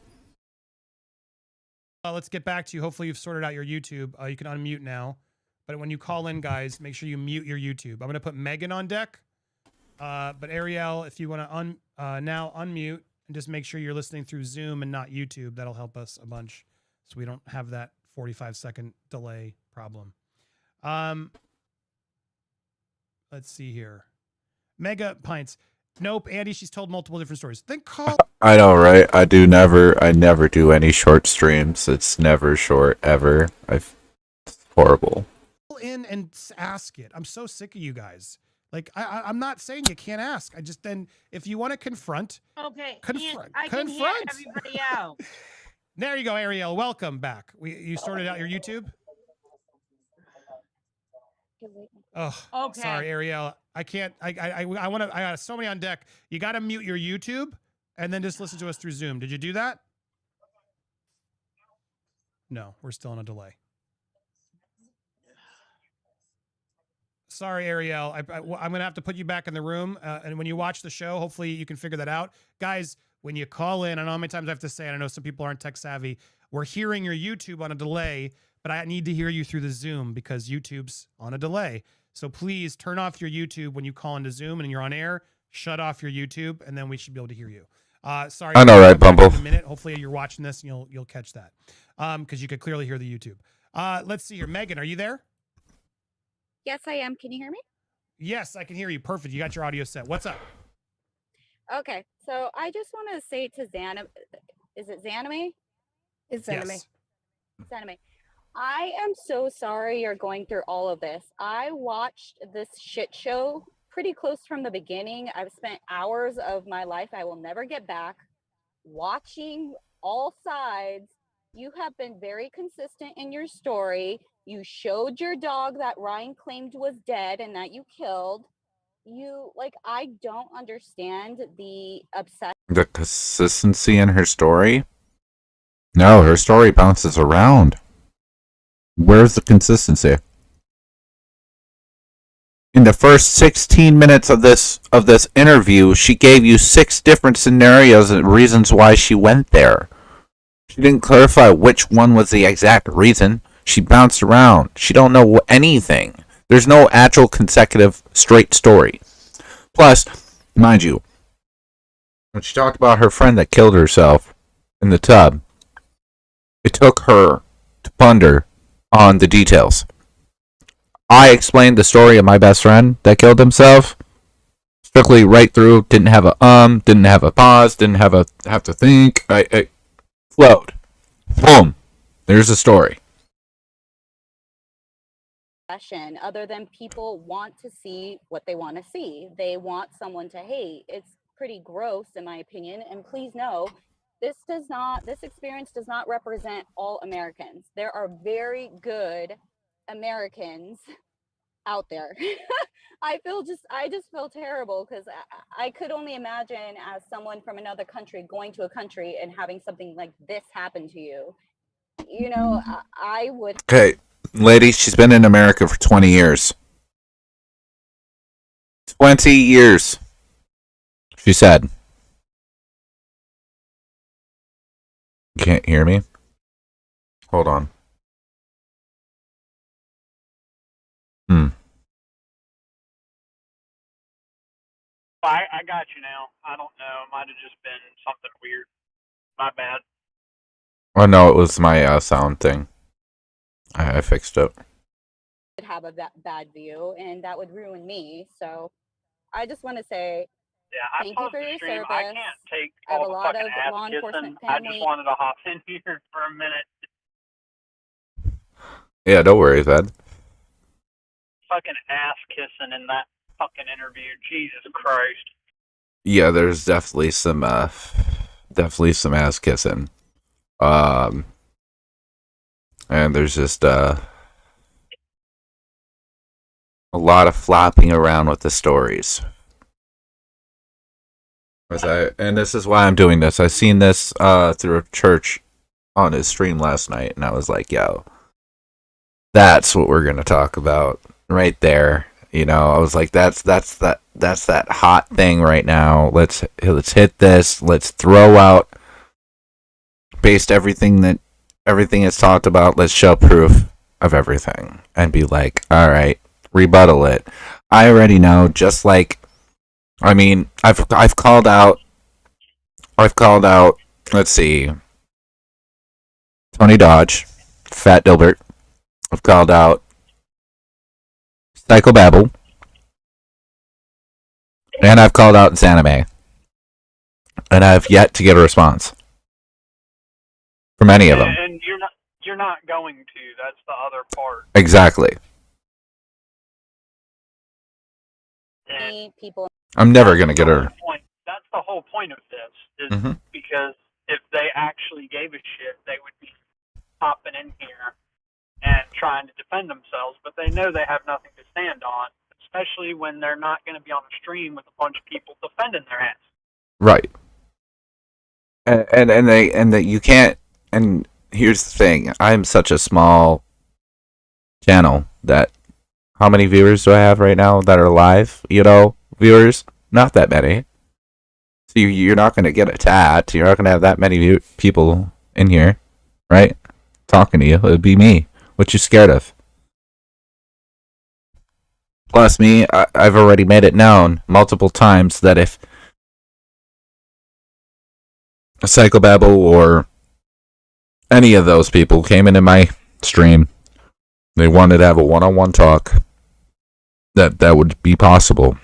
Let's get back to you. Hopefully you've sorted out your YouTube. You can unmute now. But when you call in, guys, make sure you mute your YouTube. I'm going to put Megan on deck. But Ariel, if you want to now unmute and just make sure you're listening through Zoom and not YouTube, that'll help us a bunch so we don't have that 45-second delay problem. Let's see here. Mega Pints. Nope, Andy, she's told multiple different stories. Then call. I know, right? I never do any short streams. It's never short, ever. It's horrible. In and ask it. I'm so sick of you guys. Like, I'm not saying you can't ask. I just, then if you want to confront, Okay, confront. I can hear everybody out. There you go, Ariel. Welcome back. You sorted out your YouTube? Oh, Okay. sorry, Ariel. I can't. I want to. I got so many on deck. You got to mute your YouTube and then just listen to us through Zoom. Did you do that? No, we're still on a delay. Sorry, Ariel. I'm going to have to put you back in the room. And when you watch the show, hopefully you can figure that out. Guys, when you call in, I know how many times I have to say it. I know some people aren't tech savvy. We're hearing your YouTube on a delay, but I need to hear you through the Zoom because YouTube's on a delay. So please turn off your YouTube when you call into Zoom and you're on air. Shut off your YouTube, and then we should be able to hear you. Sorry. I know, right, Bumble? In a minute. Hopefully you're watching this and you'll catch that because you could clearly hear the YouTube. Let's see here. Megan, are you there? Yes, I am. Can you hear me? Yes, I can hear you. Perfect. You got your audio set. What's up? Okay, so I just want to say to Xanime, is it Xanime? It's Xanime. Yes. Xanime. I am so sorry you're going through all of this. I watched this shit show pretty close from the beginning. I've spent hours of my life I will never get back watching all sides. You have been very consistent in your story. You showed your dog that Ryan claimed was dead and that you killed. I don't understand the obsession. The consistency in her story? No, her story bounces around. Where's the consistency? In the first 16 minutes of this interview, she gave you 6 different scenarios and reasons why she went there. She didn't clarify which one was the exact reason. She bounced around. She don't know anything. There's no actual consecutive straight story. Plus, mind you, when she talked about her friend that killed herself in the tub, it took her to ponder on the details. I explained the story of my best friend that killed himself strictly right through. Didn't have a didn't have a pause, didn't have to think. I flowed. Boom. There's the story. Other than people want to see what they want to see. They want someone to hate. It's pretty gross in my opinion. And please know, this experience does not represent all Americans. There are very good Americans out there. I just feel terrible because I could only imagine as someone from another country going to a country and having something like this happen to you. You know, I would. Okay, lady, she's been in America for 20 years. 20 years, she said. You can't hear me? Hold on. I got you now. I don't know. It might have just been something weird. My bad. Oh no, it was my sound thing. I fixed it. Have a bad view, and that would ruin me. So I just want to say thank you for your service. I can't take I have all a the lot fucking of ass law kissing. enforcement I family. just wanted to hop in here for a minute. Yeah, don't worry, Thad. Fucking ass kissing in that fucking interview. Jesus Christ. Yeah, there's definitely some ass kissing. And there's just a lot of flopping around with the stories. And this is why I'm doing this. I seen this through a church on his stream last night, and I was like, yo, that's what we're gonna talk about right there. You know, I was like, that's that hot thing right now. Let's hit this. Let's throw out based everything that everything is talked about, let's show proof of everything and be like, all right, rebuttal it. I already know, just like, I mean, I've called out, let's see, Tony Dodge, Fat Dilbert. I've called out Psychobabble, and I've called out Zanime, and I've yet to get a response from any of them. And you're not going to. That's the other part. Exactly. People. I'm never gonna get her. That's the whole point of this, is Mhm. because if they actually gave a shit, they would be popping in here and trying to defend themselves, but they know they have nothing to stand on, especially when they're not going to be on a stream with a bunch of people defending their ass. Right. And that you can't. And here's the thing: I'm such a small channel that how many viewers do I have right now that are live? Viewers, not that many. So you're not going to get attacked. You're not going to have that many people in here, right? Talking to you. It would be me. What you scared of? Plus, me, I've already made it known multiple times that if a Psychobabble or any of those people came into my stream, they wanted to have a one-on-one talk, that would be possible.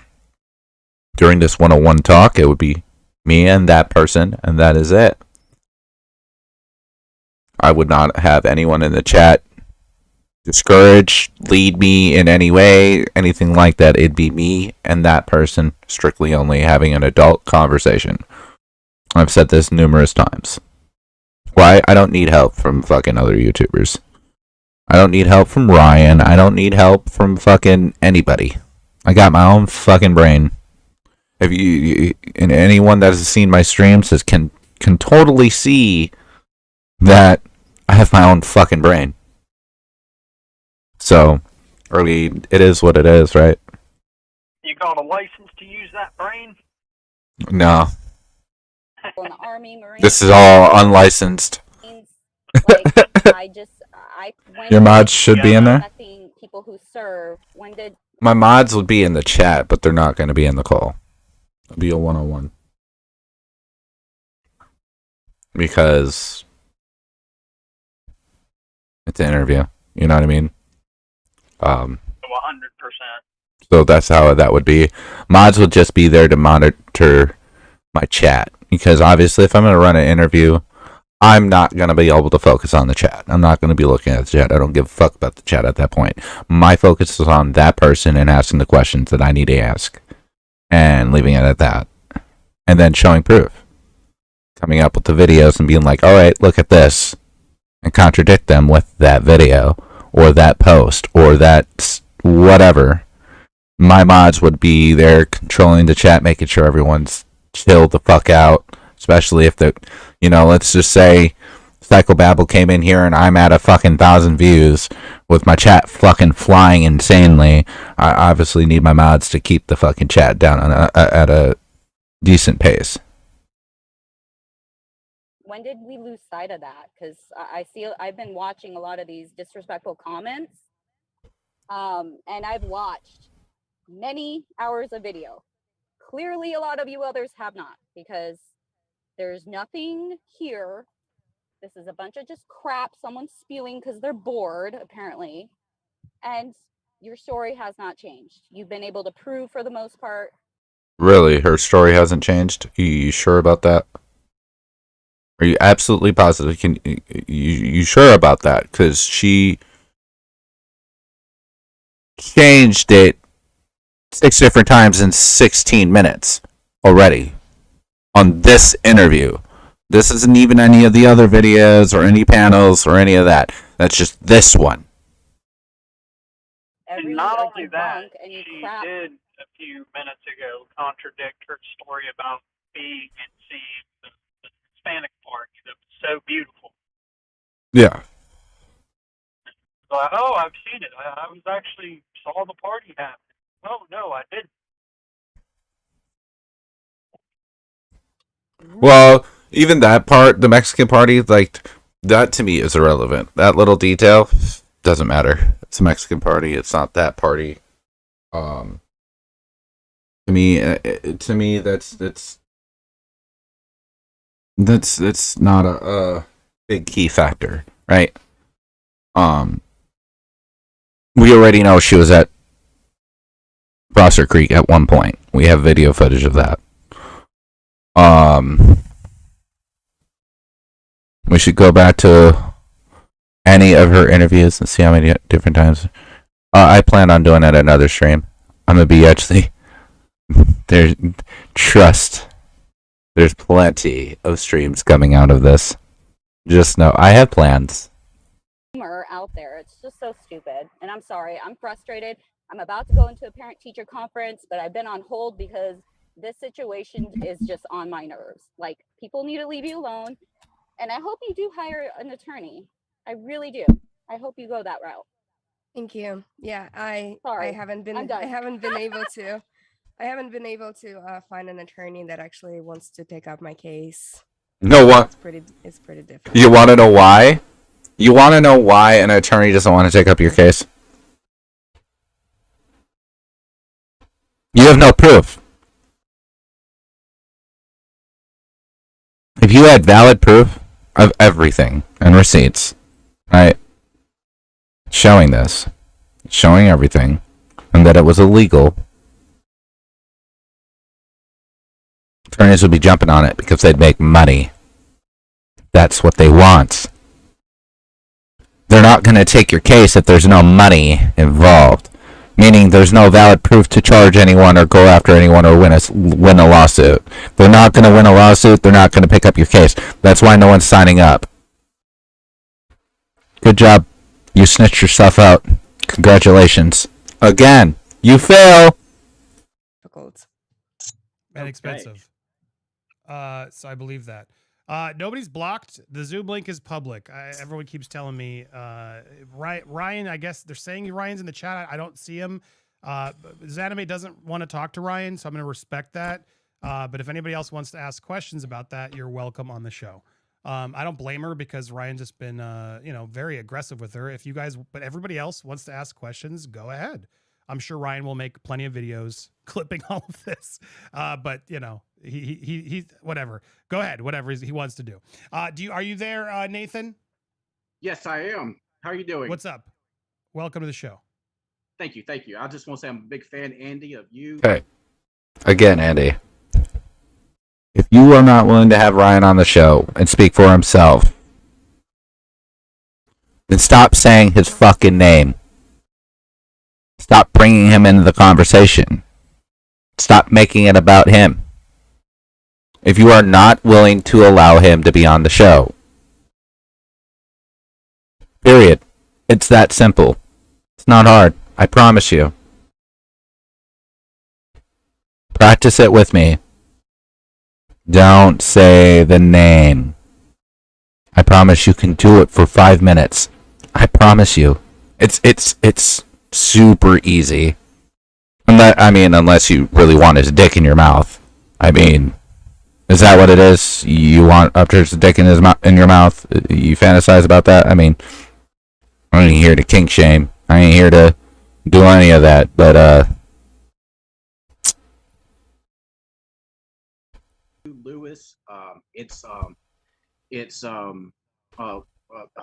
During this one-on-one talk, it would be me and that person, and that is it. I would not have anyone in the chat discourage, lead me in any way, anything like that. It'd be me and that person, strictly only having an adult conversation. I've said this numerous times. Why? I don't need help from fucking other YouTubers. I don't need help from Ryan. I don't need help from fucking anybody. I got my own fucking brain. If you and anyone that has seen my streams can totally see that I have my own fucking brain. So, early, it is what it is, right? You got a license to use that brain? No. In the Army, Marines, This is all unlicensed. Your mods should be in there? People who serve. When did My mods would be in the chat, but they're not going to be in the call. It'll be a one-on-one. Because it's an interview. You know what I mean? 100%. So that's how that would be. Mods would just be there to monitor my chat. Because obviously if I'm going to run an interview, I'm not going to be able to focus on the chat. I'm not going to be looking at the chat. I don't give a fuck about the chat at that point. My focus is on that person and asking the questions that I need to ask. And leaving it at that. And then showing proof. Coming up with the videos and being like, alright, look at this. And contradict them with that video. Or that post. Or that whatever. My mods would be there controlling the chat, making sure everyone's chilled the fuck out. Especially if let's just say Psychobabble came in here and I'm at a fucking 1,000 views with my chat fucking flying insanely. I obviously need my mods to keep the fucking chat down at a decent pace. when did we lose sight of that? Because I've been watching a lot of these disrespectful comments, and I've watched many hours of video. Clearly, a lot of you others have not, because there's nothing here. This is a bunch of just crap someone's spewing because they're bored, apparently. And your story has not changed. You've been able to prove, for the most part. Really? Her story hasn't changed? Are you sure about that? Are you absolutely positive? You sure about that? Because she changed it 6 different times in 16 minutes already on this interview. This isn't even any of the other videos or any panels or any of that. That's just this one. And not only that, she did a few minutes ago contradict her story about being and seeing the Hispanic party that was so beautiful. Yeah. Like, oh, I've seen it. I was actually saw the party happen. Oh, no, I didn't. Well, even that part, the Mexican party, like, That to me is irrelevant. That little detail doesn't matter. It's a Mexican party. It's not that party. To me, that's not a big key factor, right? We already know she was at Prosser Creek at one point. We have video footage of that. We should go back to any of her interviews and see how many different times. I plan on doing it at another stream. I'm gonna be actually there's trust. There's plenty of streams coming out of this. Just know I have plans. Out there, it's just so stupid, and I'm sorry, I'm frustrated. I'm about to go into a parent-teacher conference, but I've been on hold because this situation is just on my nerves. Like, people need to leave you alone, and I hope you do hire an attorney. I really do. I hope you go that route. Thank you. Yeah, I haven't been I'm done. I haven't been able to find an attorney that actually wants to take up my case. No what? It's pretty difficult. You want to know why? You want to know why an attorney doesn't want to take up your case? You have no proof. If you had valid proof of everything and receipts, right? Showing this, showing everything, and that it was illegal, attorneys would be jumping on it because they'd make money. That's what they want. They're not going to take your case if there's no money involved, meaning there's no valid proof to charge anyone or go after anyone or win a lawsuit. They're not going to win a lawsuit. They're not going to pick up your case. That's why no one's signing up. Good job. You snitched yourself out. Congratulations. Again, you fail. Difficult. And expensive. So I believe that. Nobody's blocked. The Zoom link is public. Everyone keeps telling me. Ryan, I guess they're saying Ryan's in the chat. I don't see him. Zanime doesn't want to talk to Ryan, so I'm going to respect that. But if anybody else wants to ask questions about that, you're welcome on the show. I don't blame her because Ryan's just been, very aggressive with her. But everybody else wants to ask questions, go ahead. I'm sure Ryan will make plenty of videos clipping all of this. But he whatever. Go ahead, whatever he wants to do. Are you there, Nathan? Yes, I am. How are you doing? What's up? Welcome to the show. Thank you. I just want to say I'm a big fan, Andy, of you. Okay. Again, Andy. If you are not willing to have Ryan on the show and speak for himself, then stop saying his fucking name. Stop bringing him into the conversation. Stop making it about him. If you are not willing to allow him to be on the show. Period. It's that simple. It's not hard. I promise you. Practice it with me. Don't say the name. I promise you can do it for 5 minutes. I promise you. It's super easy. Unless you really want his dick in your mouth. Is that what it is? You want Upchurch's dick in your mouth? You fantasize about that? I ain't here to kink shame. I ain't here to do any of that. But Lewis, I'm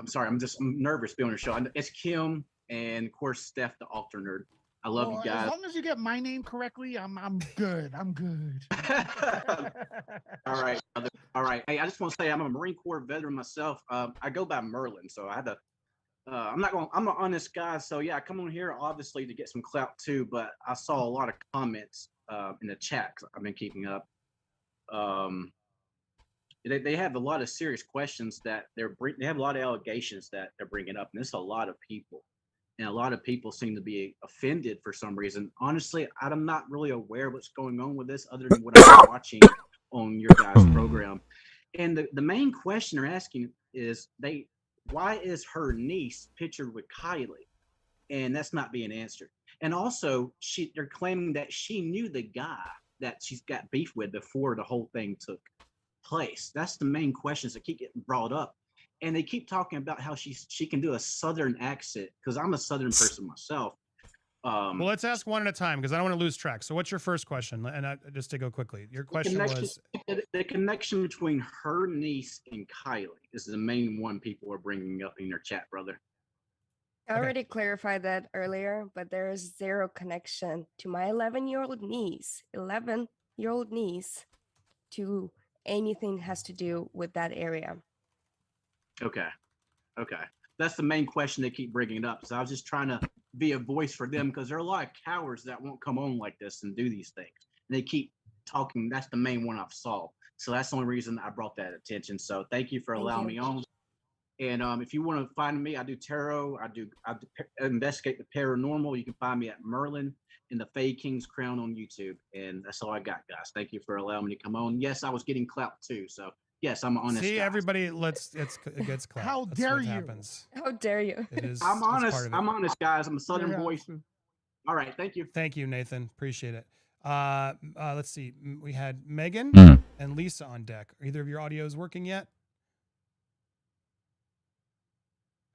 sorry, I'm nervous being on your show. It's Kim and of course Steph, the Alter Nerd. I love you guys. As long as you get my name correctly, I'm good. I'm good. All right. Hey, I just want to say I'm a Marine Corps veteran myself. I go by Merlin, so I had to. I'm an honest guy, so yeah, I come on here obviously to get some clout too. But I saw a lot of comments in the chat. I've been keeping up. They have a lot of serious questions that they have a lot of allegations that they're bringing up, and there's a lot of people. And a lot of people seem to be offended for some reason. Honestly, I'm not really aware of what's going on with this other than what I'm watching on your guys' program. And the main question they're asking is why is her niece pictured with Kylie? And that's not being answered. And also, they're claiming that she knew the guy that she's got beef with before the whole thing took place. That's the main questions that keep getting brought up. and they keep talking about how she can do a Southern accent, because I'm a Southern person myself. Well, let's ask one at a time because I don't want to lose track. So, what's your first question? And just to go quickly, your question was the connection between her niece and Kylie. This is the main one people are bringing up in their chat, brother. I already clarified that earlier, but there is zero connection to my 11-year-old niece, to anything has to do with that area. Okay. That's the main question they keep bringing up. So I was just trying to be a voice for them, because there are a lot of cowards that won't come on like this and do these things. And they keep talking. That's the main one I've saw. So that's the only reason I brought that attention. So thank you for allowing me on. And if you want to find me, I do tarot. I investigate the paranormal. You can find me at Merlin in the Fae King's Crown on YouTube. And that's all I got, guys. Thank you for allowing me to come on. Yes, I was getting clout too. So yes, I'm an honest See, guy. everybody, it gets clout. How That's dare what you? happens. How dare you? It is. I'm it's part honest. of it. I'm honest, guys. I'm a Southern Yeah. voice. All right. Thank you. Thank you, Nathan. Appreciate it. Let's see. We had Megan and Lisa on deck. Are either of your audios working yet?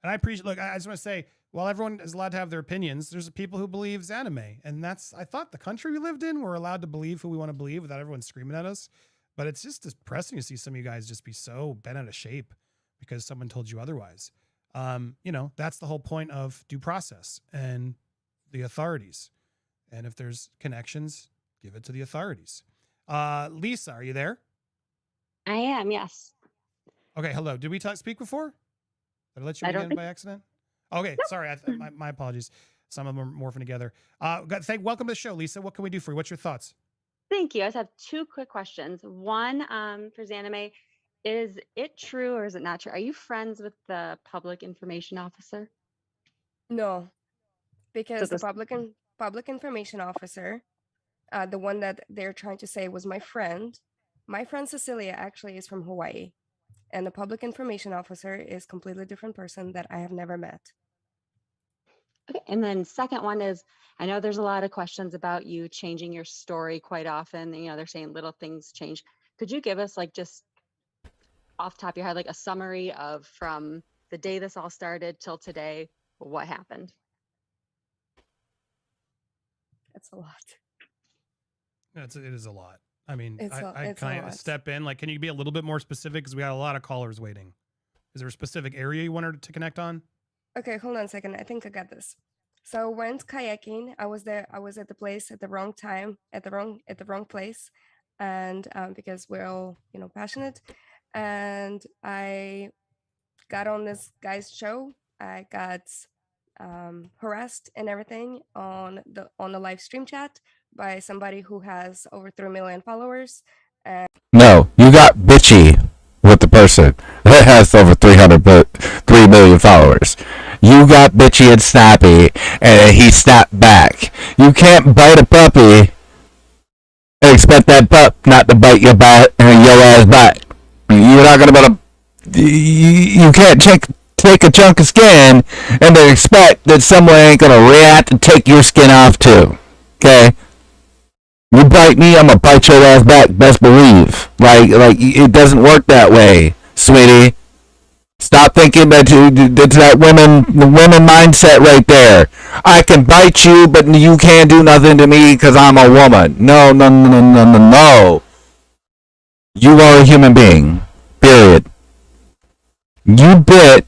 And I appreciate. Look, I just want to say, while everyone is allowed to have their opinions, there's people who believes anime, and that's. I thought the country we lived in, we're allowed to believe who we want to believe without everyone screaming at us. But it's just depressing to see some of you guys just be so bent out of shape because someone told you otherwise. That's the whole point of due process and the authorities. And if there's connections, give it to the authorities. Lisa, are you there? I am, yes. Okay, hello. Did we speak before? Did I let you I don't begin by accident? Okay, sorry. My apologies. Some of them are morphing together. Welcome to the show, Lisa. What can we do for you? What's your thoughts? Thank you. I just have two quick questions. One, for Zanime, is it true or is it not true? Are you friends with the public information officer? No, because So the public information officer, the one that they're trying to say was my friend Cecilia actually is from Hawaii, and the public information officer is completely different person that I have never met. Okay, and then second one is, I know there's a lot of questions about you changing your story quite often. They're saying little things change. Could you give us just off the top of your head, a summary of from the day this all started till today, what happened? That's a lot. It is a lot. I mean, It's can a I lot. step in? Can you be a little bit more specific? Because we got a lot of callers waiting. Is there a specific area you wanted to connect on? Okay, hold on a second. I think I got this. So went kayaking. I was there. I was at the place at the wrong time, at the wrong place, and because we're all passionate, and I got on this guy's show. I got harassed and everything on the live stream chat by somebody who has over 3 million followers. And No, you got bitchy with the person that has over 3 million followers. You got bitchy and snappy, and he snapped back. You can't bite a puppy and expect that pup not to bite your butt and your ass back. You're not gonna be able to. You can't take a chunk of skin and then expect that someone ain't gonna react and take your skin off too. Okay? You bite me, I'm gonna bite your ass back. Best believe. Like it doesn't work that way, sweetie. Stop thinking that's that women mindset right there. I can bite you, but you can't do nothing to me because I'm a woman. No. You are a human being. Period. You bit,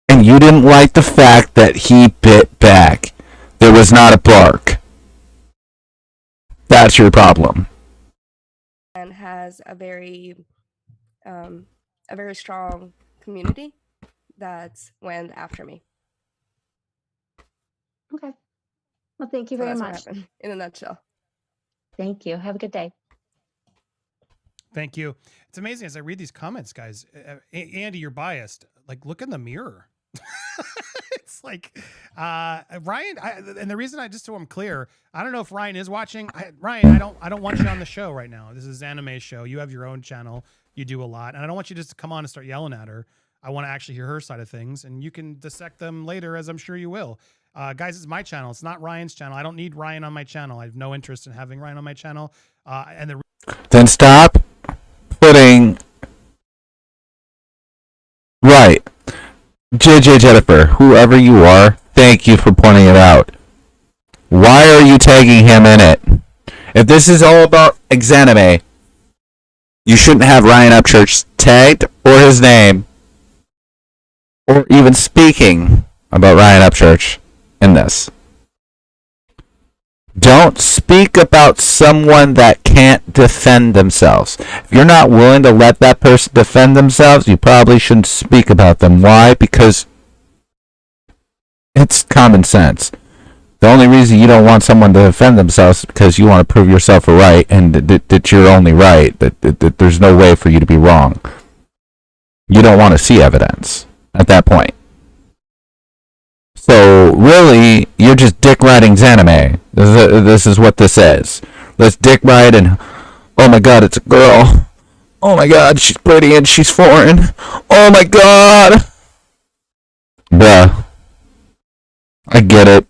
and you didn't like the fact that he bit back. There was not a bark. That's your problem. and has a very strong community that went after me. Okay. Well, thank you So very that's what much. happened in a nutshell. Thank you. Have a good day. Thank you. It's amazing as I read these comments, guys. Andy, you're biased. Look in the mirror. It's Ryan. And the reason just so I'm clear, I don't know if Ryan is watching. Ryan, I don't want you on the show right now. This is Anime Show. You have your own channel. You do a lot, and I don't want you just to come on and start yelling at her. I want to actually hear her side of things, and you can dissect them later, as I'm sure you will. Guys, it's my channel. It's not Ryan's channel. I don't need Ryan on my channel. I have no interest in having Ryan on my channel. Then stop putting Right. JJ Jennifer, whoever you are, thank you for pointing it out. Why are you tagging him in it? If this is all about Exanime, you shouldn't have Ryan Upchurch tagged or his name or even speaking about Ryan Upchurch in this. Don't speak about someone that can't defend themselves. If you're not willing to let that person defend themselves, you probably shouldn't speak about them. Why? Because it's common sense. The only reason you don't want someone to defend themselves is because you want to prove yourself right and that you're only right, that there's no way for you to be wrong. You don't want to see evidence at that point. So really, you're just dick riding Zanime. This is what this is. Let's dick ride and, oh my god, it's a girl. Oh my god, she's pretty and she's foreign. Oh my god. Bruh. I get it.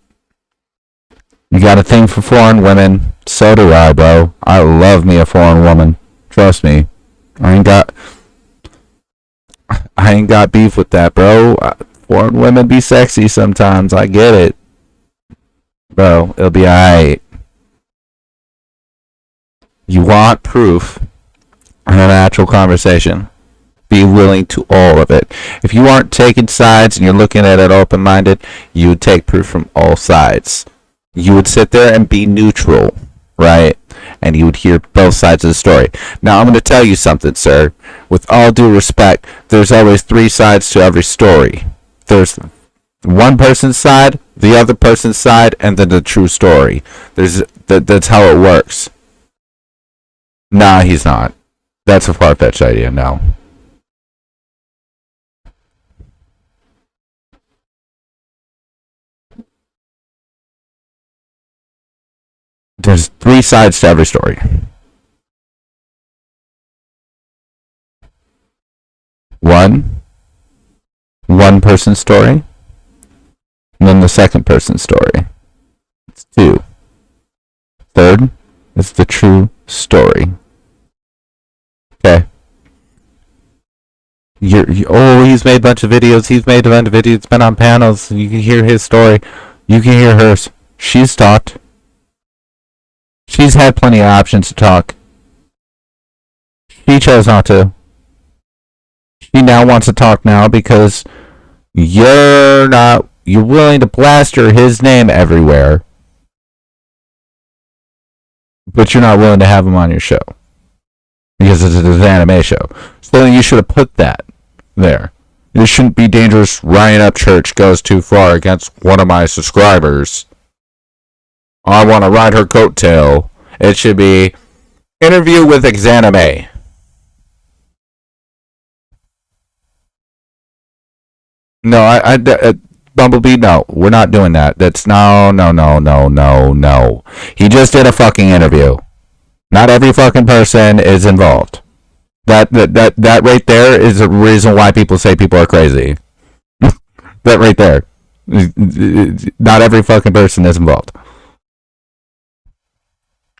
You got a thing for foreign women. So do I, bro. I love me a foreign woman. Trust me. I ain't got beef with that, bro. Foreign women be sexy sometimes. I get it. Bro, it'll be alright. You want proof in an actual conversation. Be willing to all of it. If you aren't taking sides and you're looking at it open-minded, you would take proof from all sides. You would sit there and be neutral, right? And you would hear both sides of the story. Now, I'm going to tell you something, sir. With all due respect, there's always three sides to every story. There's one person's side, the other person's side, and then the true story. That's how it works. Nah, he's not. That's a far-fetched idea, no. There's three sides to every story. One person's story, and then the second person's story. It's two. Third is the true story. Okay. He's made a bunch of videos. He's made a bunch of videos. It's been on panels. You can hear his story. You can hear hers. She's talked. She's had plenty of options to talk. She chose not to. She now wants to talk now because you're willing to plaster his name everywhere, but you're not willing to have him on your show because it's an anime show. So then you should have put that there. It shouldn't be dangerous. Ryan Upchurch goes too far against one of my subscribers. I want to ride her coattail. It should be interview with Exanime. No, Bumblebee, no. We're not doing that. That's no. He just did a fucking interview. Not every fucking person is involved. That right there is the reason why people say people are crazy. That right there. Not every fucking person is involved.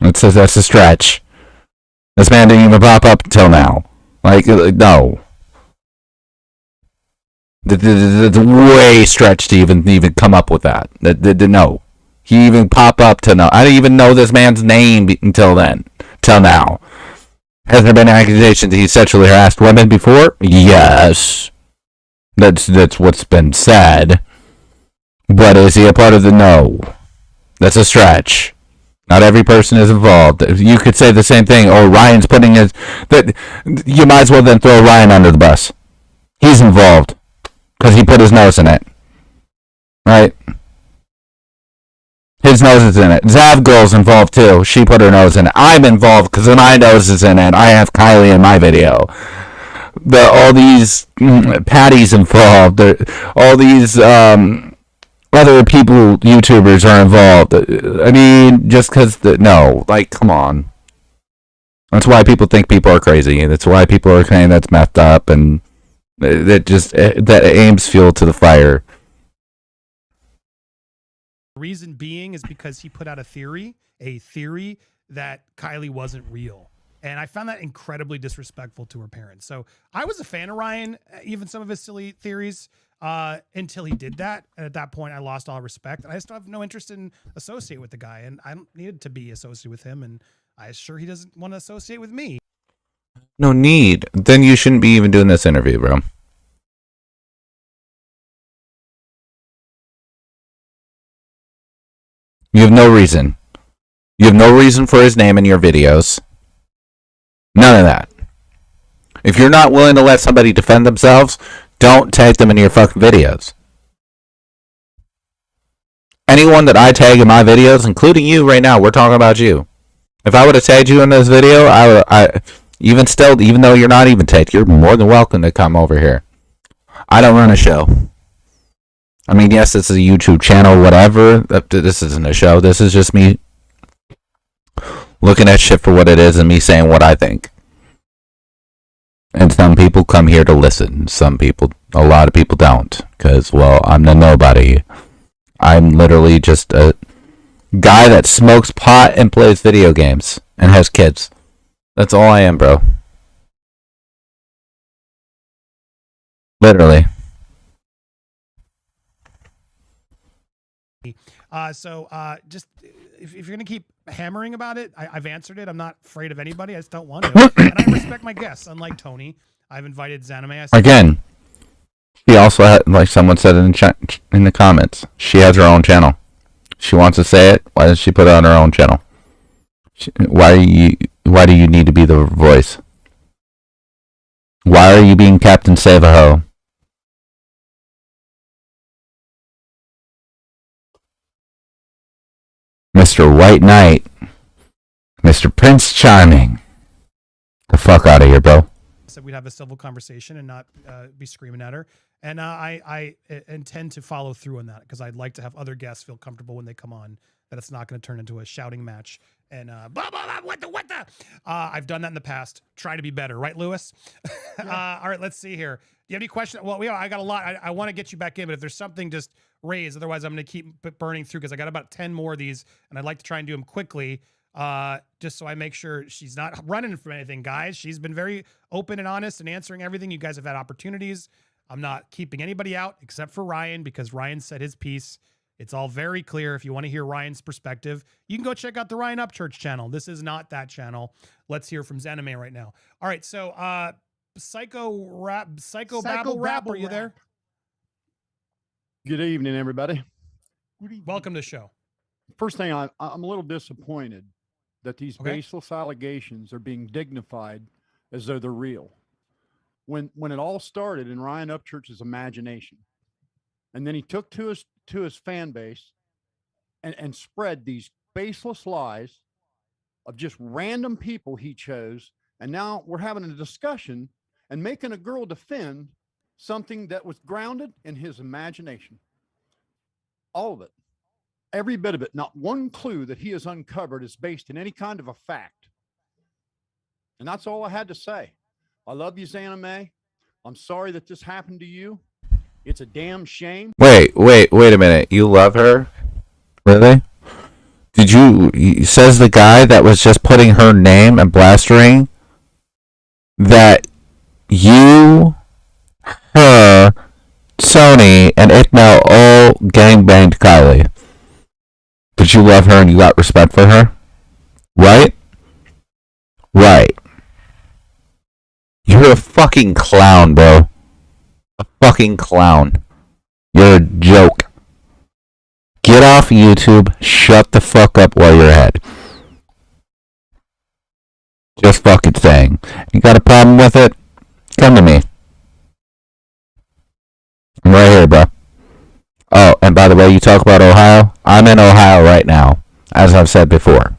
It says that's a stretch. This man didn't even pop up until now. Like, no. It's way stretched to even come up with that. No. He even pop up to know. I didn't even know this man's name until then. Till now. Has there been accusations that he sexually harassed women before? Yes. That's what's been said. But is he a part of the no? That's a stretch. Not every person is involved. You could say the same thing. Oh, Ryan's putting his... You might as well then throw Ryan under the bus. He's involved. Because he put his nose in it. Right? His nose is in it. Zav Girl's involved too. She put her nose in it. I'm involved because my nose is in it. I have Kylie in my video. All these Patty's involved. All these other people, YouTubers are involved. I mean, just because no, like, come on. That's why people think people are crazy. That's why people are saying that's messed up, and that aims fuel to the fire. The reason being is because he put out a theory that Kylie wasn't real. And I found that incredibly disrespectful to her parents. So I was a fan of Ryan, even some of his silly theories, until he did that. And at that point, I lost all respect. And I just have no interest in associate with the guy. And I don't need to be associated with him. And I'm sure he doesn't want to associate with me. No need. Then you shouldn't be even doing this interview, bro. You have no reason. You have no reason for his name in your videos. None of that. If you're not willing to let somebody defend themselves, don't tag them in your fucking videos. Anyone that I tag in my videos, including you right now, we're talking about you. If I would have tagged you in this video, even though you're not even tagged, you're more than welcome to come over here. I don't run a show. I mean, yes, this is a YouTube channel, whatever. This isn't a show. This is just me looking at shit for what it is and me saying what I think. And some people come here to listen. A lot of people don't. Because, well, I'm the nobody. I'm literally just a guy that smokes pot and plays video games and has kids. That's all I am, bro. Literally. Just if you're gonna keep hammering about it, I've answered it. I'm not afraid of anybody. I just don't want to. And I respect my guests. Unlike Tony, I've invited Zanime. Again, she also had, like someone said in the comments, she has her own channel. She wants to say it. Why doesn't she put it on her own channel? Why do you need to be the voice? Why are you being Captain Save-A-Ho? Mr. White Knight, Mr. Prince Charming. The fuck out of here, bro. Said we'd have a civil conversation and not be screaming at her. And I intend to follow through on that because I'd like to have other guests feel comfortable when they come on, that it's not going to turn into a shouting match and blah, blah, blah, what the. I've done that in the past. Try to be better, right, Lewis? Yeah. All right, let's see here. Do you have any questions? Well, I got a lot. I want to get you back in, but if there's something, just raise. Otherwise, I'm going to keep burning through because I got about 10 more of these, and I'd like to try and do them quickly. Just so I make sure she's not running from anything, guys. She's been very open and honest and answering everything. You guys have had opportunities. I'm not keeping anybody out except for Ryan because Ryan said his piece. It's all very clear. If you want to hear Ryan's perspective, you can go check out the Ryan Upchurch channel. This is not that channel. Let's hear from Zanime right now. All right, so Psycho Babble Rap, are you there? Good evening, everybody. Welcome to the show. First thing, I'm a little disappointed that these baseless allegations are being dignified as though they're real. When it all started in Ryan Upchurch's imagination, and then he took to his fan base and spread these baseless lies of just random people he chose, and now we're having a discussion and making a girl defend something that was grounded in his imagination. All of it. Every bit of it. Not one clue that he has uncovered is based in any kind of a fact. And that's all I had to say. I love you, Zanime. I'm sorry that this happened to you. It's a damn shame. Wait a minute. You love her? Really? Says the guy that was just putting her name and blastering that you, her, Sony, and Ikno all gangbanged Kylie. Did you love her and you got respect for her? Right? Right. You're a fucking clown, bro. A fucking clown. You're a joke. Get off YouTube. Shut the fuck up while you're ahead. Just fucking saying. You got a problem with it? Come to me. I'm right here, bro. Oh, and by the way, you talk about Ohio? I'm in Ohio right now, as I've said before.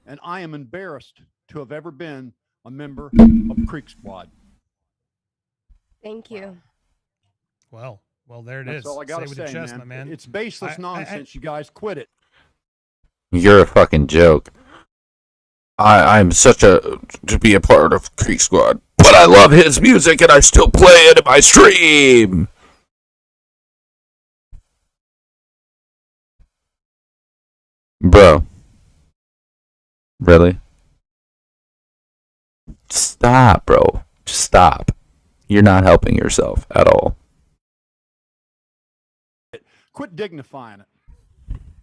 And I am embarrassed to have ever been a member of Creek Squad. Thank you. Well, there it That's is. all I gotta Say say, with your chest, man. my man. It's baseless nonsense. You guys quit it. You're a fucking joke. I'm such to be a part of Creek Squad, but I love his music and I still play it in my stream. Bro, Really? Stop, bro. Just stop. You're not helping yourself at all. Quit dignifying it.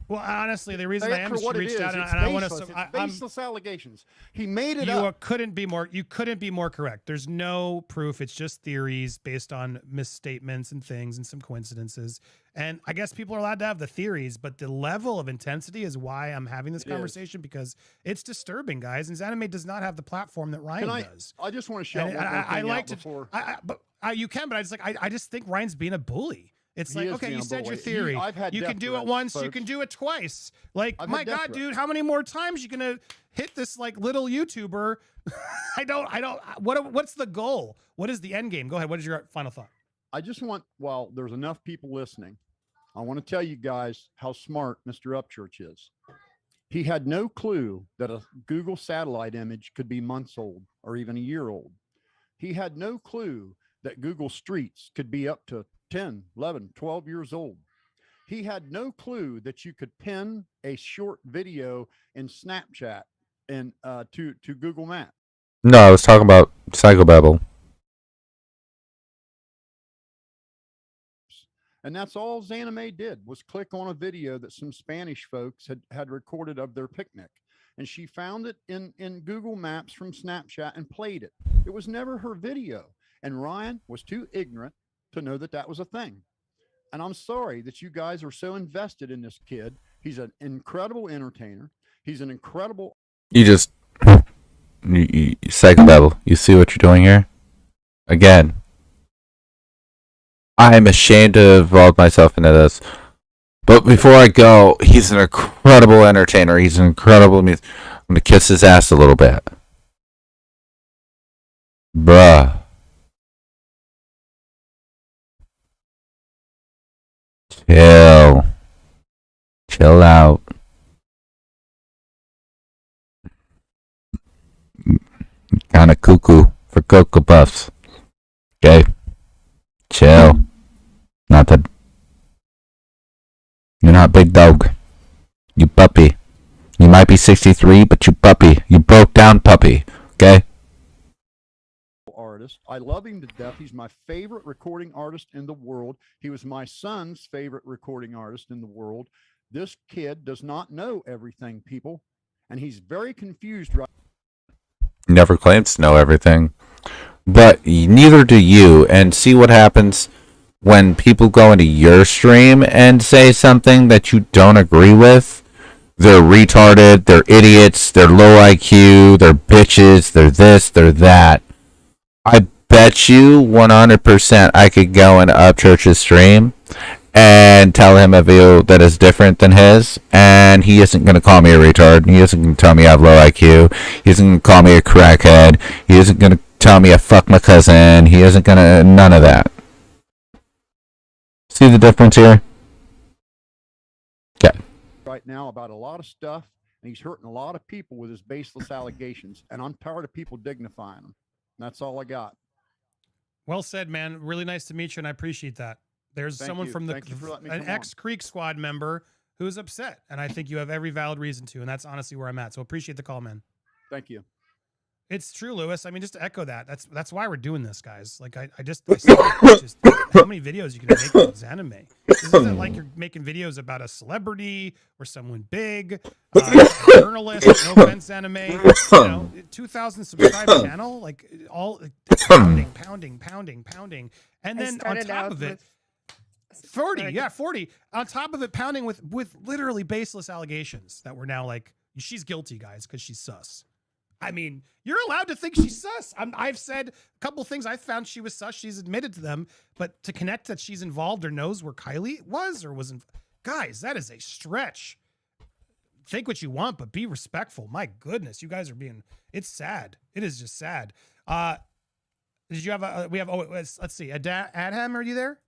Well, honestly, the reason I am is what she it reached is, out and it's I want baseless. to. It's baseless allegations. He made it You up. couldn't be more. You couldn't be more correct. There's no proof. It's just theories based on misstatements and things and some coincidences. And I guess people are allowed to have the theories, but the level of intensity is why I'm having this conversation because it's disturbing, guys. And Zanime does not have the platform that Ryan does. I just want to shout And one more thing I like out before. you can, but I just think Ryan's being a bully. It's He like, is okay, being you a said your bully. theory. I've had You death can do it threats, once, you folks. can do it twice. Like, I've my had death God, threats. dude, how many more times you gonna hit this like little YouTuber? I don't. What's the goal? What is the end game? Go ahead. What is your final thought? I just want, while there's enough people listening, I want to tell you guys how smart Mr. Upchurch is. He had no clue that a Google satellite image could be months old or even a year old. He had no clue that Google Streets could be up to 10, 11, 12 years old. He had no clue that you could pin a short video in Snapchat and to Google Maps. No, I was talking about Psychobabble. And that's all Zanime did was click on a video that some Spanish folks had recorded of their picnic. And she found it in Google Maps from Snapchat and played it. It was never her video. And Ryan was too ignorant to know that that was a thing. And I'm sorry that you guys are so invested in this kid. He's an incredible entertainer. He's an incredible. You just you Psychobabble. You see what you're doing here? Again, I'm ashamed to have involved myself into this. But before I go, he's an incredible entertainer. He's an incredible. I'm gonna kiss his ass a little bit, bruh. Chill out. Kind of cuckoo for Cocoa Puffs. Okay, chill. Not that you're not big dog. You puppy. You might be 63, but you puppy. You broke down puppy. Okay. Artist. I love him to death. He's my favorite recording artist in the world. He was my son's favorite recording artist in the world. This kid does not know everything, people, and he's very confused right. Never claims to know everything, but neither do you. And see what happens when people go into your stream and say something that you don't agree with. They're retarded, they're idiots, they're low IQ, they're bitches, they're this, they're that. I bet you 100% I could go into Upchurch's stream and tell him a view that is different than his, and he isn't going to call me a retard. He isn't going to tell me I have low IQ. He isn't going to call me a crackhead. He isn't going to tell me I fuck my cousin. He isn't going to... None of that. See the difference here? Okay. Right now about a lot of stuff, and he's hurting a lot of people with his baseless allegations, and I'm tired of people dignifying him. That's all I got. Well said, man. Really nice to meet you, and I appreciate that. There's Thank someone you. from Thank you for letting me an come on. ex-Creek Squad member who's upset, and I think you have every valid reason to, and that's honestly where I'm at. So appreciate the call, man. Thank you. It's true, Lewis. I mean, just to echo that, that's why we're doing this, guys. Like, I just how many videos you can make with Zanime? Isn't it like you're making videos about a celebrity or someone big, a journalist? No offense, Zanime. You know, 2,000 subscriber channel, like all pounding, and I then on started top out of it. with 40. On top of it, pounding with literally baseless allegations that we're now like, she's guilty, guys, because she's sus. I mean, you're allowed to think she's sus. I've said a couple things I found she was sus. She's admitted to them, but to connect that she's involved or knows where Kylie was or wasn't, guys, that is a stretch. Think what you want, but be respectful. My goodness, you guys are being. It's sad. It is just sad. Did you have let's see. Adham, are you there?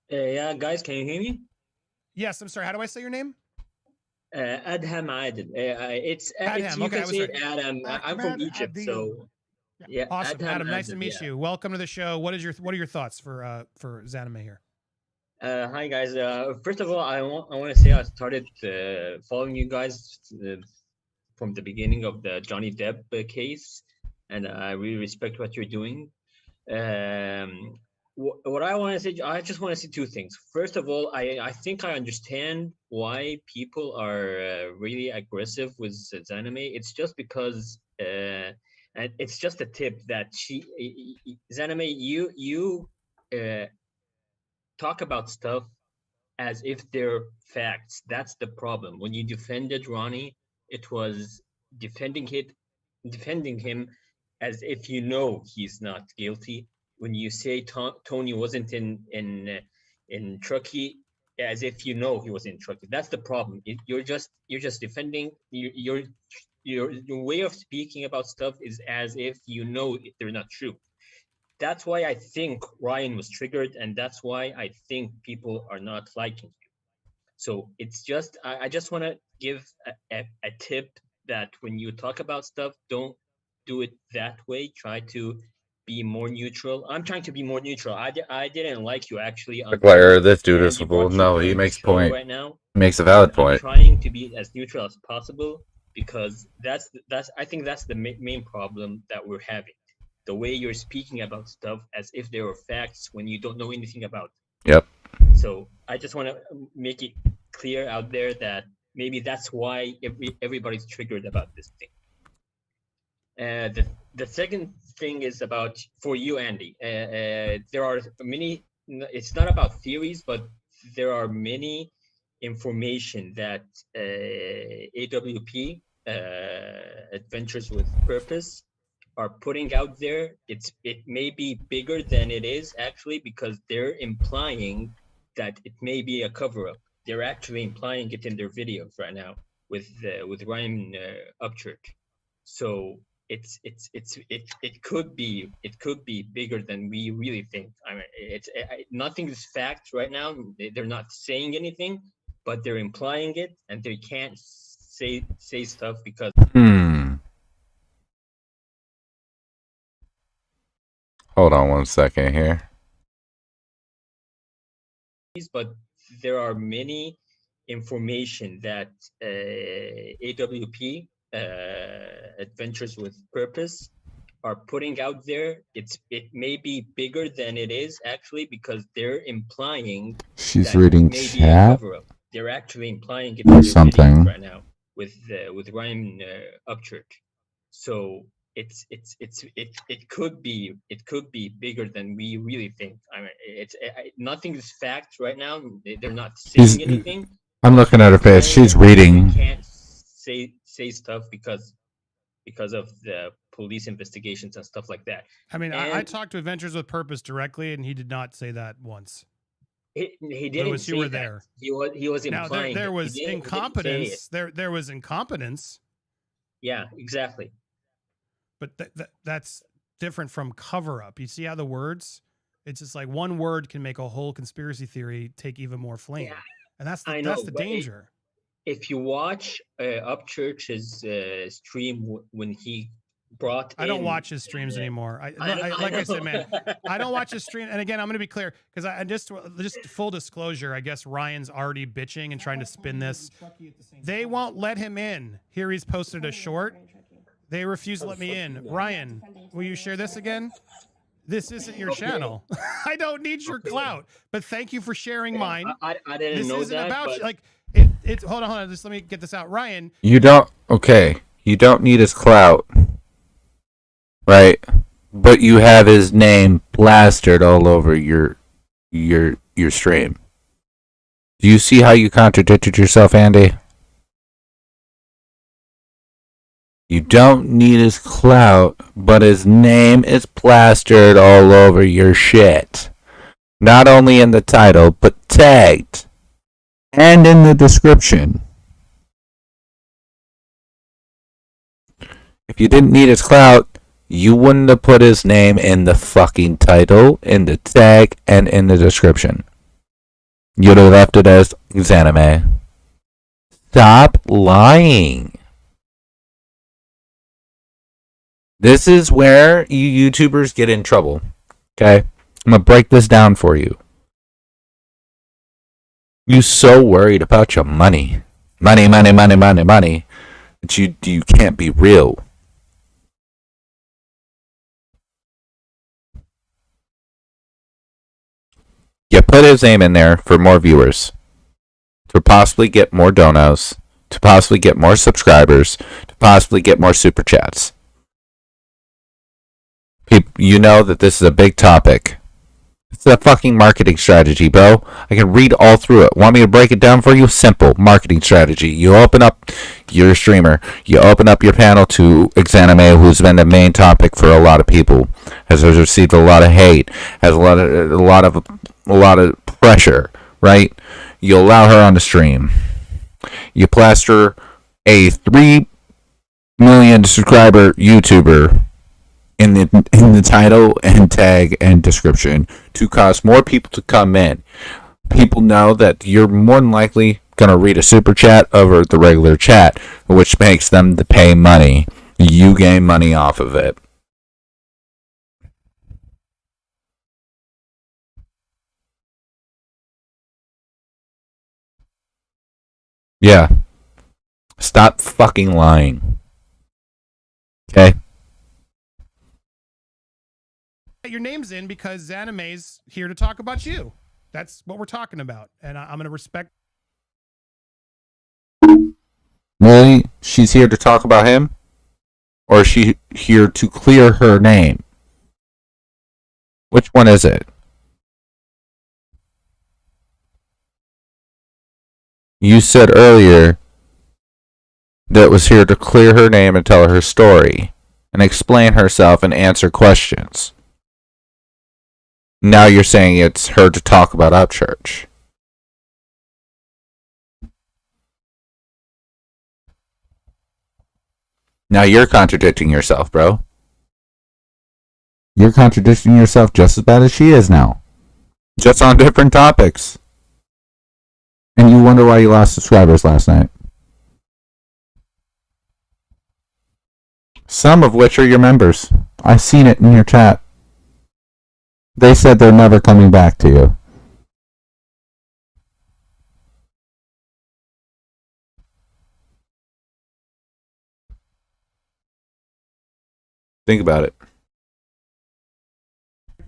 Yeah, guys, can you hear me? Yes, I'm sorry. How do I say your name? Adham Adel. It's Adham. you Okay, can say it Adam. I'm from Egypt, so yeah. Awesome, Adam. Nice to Adel, meet yeah. you. Welcome to the show. What are your thoughts for Zanime here? Hi guys. First of all, I want to say I started following you guys from the beginning of the Johnny Depp case, and I really respect what you're doing. What I want to say, I just want to say two things. First of all, I think I understand why people are really aggressive with Zanime. It's just because, and it's just a tip that Zanime, you talk about stuff as if they're facts. That's the problem. When you defended Ronnie, it was defending him as if you know he's not guilty. When you say Tony wasn't in Truckee, as if you know he was in Truckee. That's the problem. You're just defending your way of speaking about stuff is as if you know they're not true. That's why I think Ryan was triggered, and that's why I think people are not liking you. So it's just, I just want to give a tip that when you talk about stuff, don't do it that way. Try to be more neutral. I'm trying to be more neutral. I didn't like you actually. This dude is full. No, he makes a point. Right now. He makes a valid I'm point. trying to be as neutral as possible because I think that's the main problem that we're having. The way you're speaking about stuff as if they were facts when you don't know anything about it. Yep. So I just want to make it clear out there that maybe that's why everybody's triggered about this thing. The second thing is about for you, Andy. There are many. It's not about theories, but there are many information that AWP Adventures with Purpose are putting out there. It may be bigger than it is actually because they're implying that it may be a cover-up. They're actually implying it in their videos right now with Ryan Upchurch. So it could be bigger than we really think. I mean, nothing is fact right now. They're not saying anything, but they're implying it, and they can't say stuff because. Hold on one second here. But there are many information that AWP Adventures with Purpose are putting out there. It may be bigger than it is actually because they're implying She's that reading it may be a chat cover-up. They're actually implying it or in their something. videos right now with Ryan Upchurch. So it could be bigger than we really think. I mean, nothing is fact right now. They're not saying anything. I'm looking at her face. She's reading. They can't say stuff because of the police investigations and stuff like that. I mean, I talked to Adventures with Purpose directly, and he did not say that once. He didn't. Lewis, you were that. there. He was implying. Now there was he didn't incompetence. say it. There was incompetence. Yeah, exactly. But that's different from cover up. You see how the words? It's just like one word can make a whole conspiracy theory take even more flame, and that's the danger. If you watch Upchurch's stream when he brought, I don't watch his streams anymore. I said, man, I don't watch his stream. And again, I'm going to be clear because I just full disclosure. I guess Ryan's already bitching and trying to spin this. They won't let him in. Here he's posted a short. They refuse to let me in. Ryan, will you share this again? This isn't your channel. I don't need your clout, but thank you for sharing mine. I didn't know that. About like it's hold on. Just let me get this out. Ryan, You don't need his clout, right? But you have his name plastered all over your stream. Do you see how you contradicted yourself, Andy? You don't need his clout, but his name is plastered all over your shit. Not only in the title, but tagged. And in the description. If you didn't need his clout, you wouldn't have put his name in the fucking title, in the tag, and in the description. You'd have left it as Xanime. Stop lying. This is where you YouTubers get in trouble. Okay? I'm going to break this down for you. You so worried about your money. Money. But you can't be real. You put his name in there for more viewers, to possibly get more donos, to possibly get more subscribers, to possibly get more super chats. You know that this is a big topic. It's a fucking marketing strategy, bro. I can read all through it. Want me to break it down for you? Simple marketing strategy. You open up your streamer. You open up your panel to Xanime, who's been the main topic for a lot of people. Has received a lot of hate. Has a lot of pressure. Right? You allow her on the stream. You plaster a 3 million subscriber YouTuber in the title and tag and description to cause more people to come in. People know that you're more than likely going to read a super chat over the regular chat, which makes them to pay money. You gain money off of it. Yeah. Stop fucking lying. Okay? Your name's in because Xanime's here to talk about you. That's what we're talking about. And I'm going to respect. Really? She's here to talk about him? Or is she here to clear her name? Which one is it? You said earlier that was here to clear her name and tell her story and explain herself and answer questions. Now you're saying it's her to talk about Upchurch. Now you're contradicting yourself, bro. You're contradicting yourself just as bad as she is now. Just on different topics. And you wonder why you lost subscribers last night. Some of which are your members. I've seen it in your chat. They said they're never coming back to you. Think about it.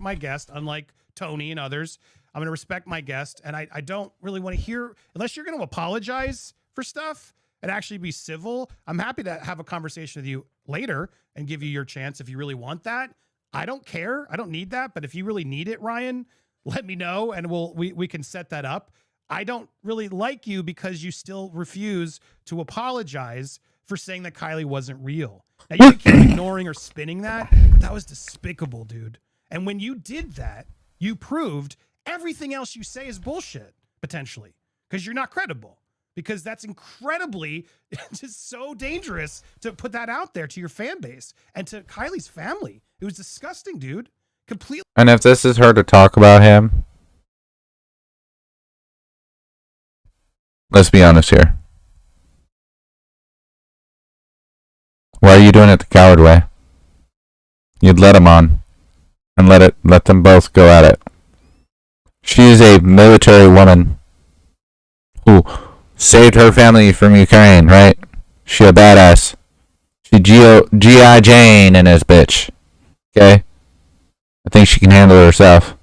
My guest, unlike Tony and others, I'm going to respect my guest. And I don't really want to hear, unless you're going to apologize for stuff and actually be civil. I'm happy to have a conversation with you later and give you your chance if you really want that. I don't care. I don't need that. But if you really need it, Ryan, let me know and we can set that up. I don't really like you because you still refuse to apologize for saying that Kylie wasn't real. Now, you can keep ignoring or spinning that. That was despicable, dude. And when you did that, you proved everything else you say is bullshit, potentially, because you're not credible. Because that's incredibly, just so dangerous to put that out there to your fan base and to Kylie's family. It was disgusting, dude. Completely. And if this is her to talk about him, let's be honest here. Why are you doing it the coward way? You'd let him on and let them both go at it. She is a military woman who saved her family from Ukraine, right? She a badass. She G.I. Jane in this bitch. Okay? I think she can handle herself.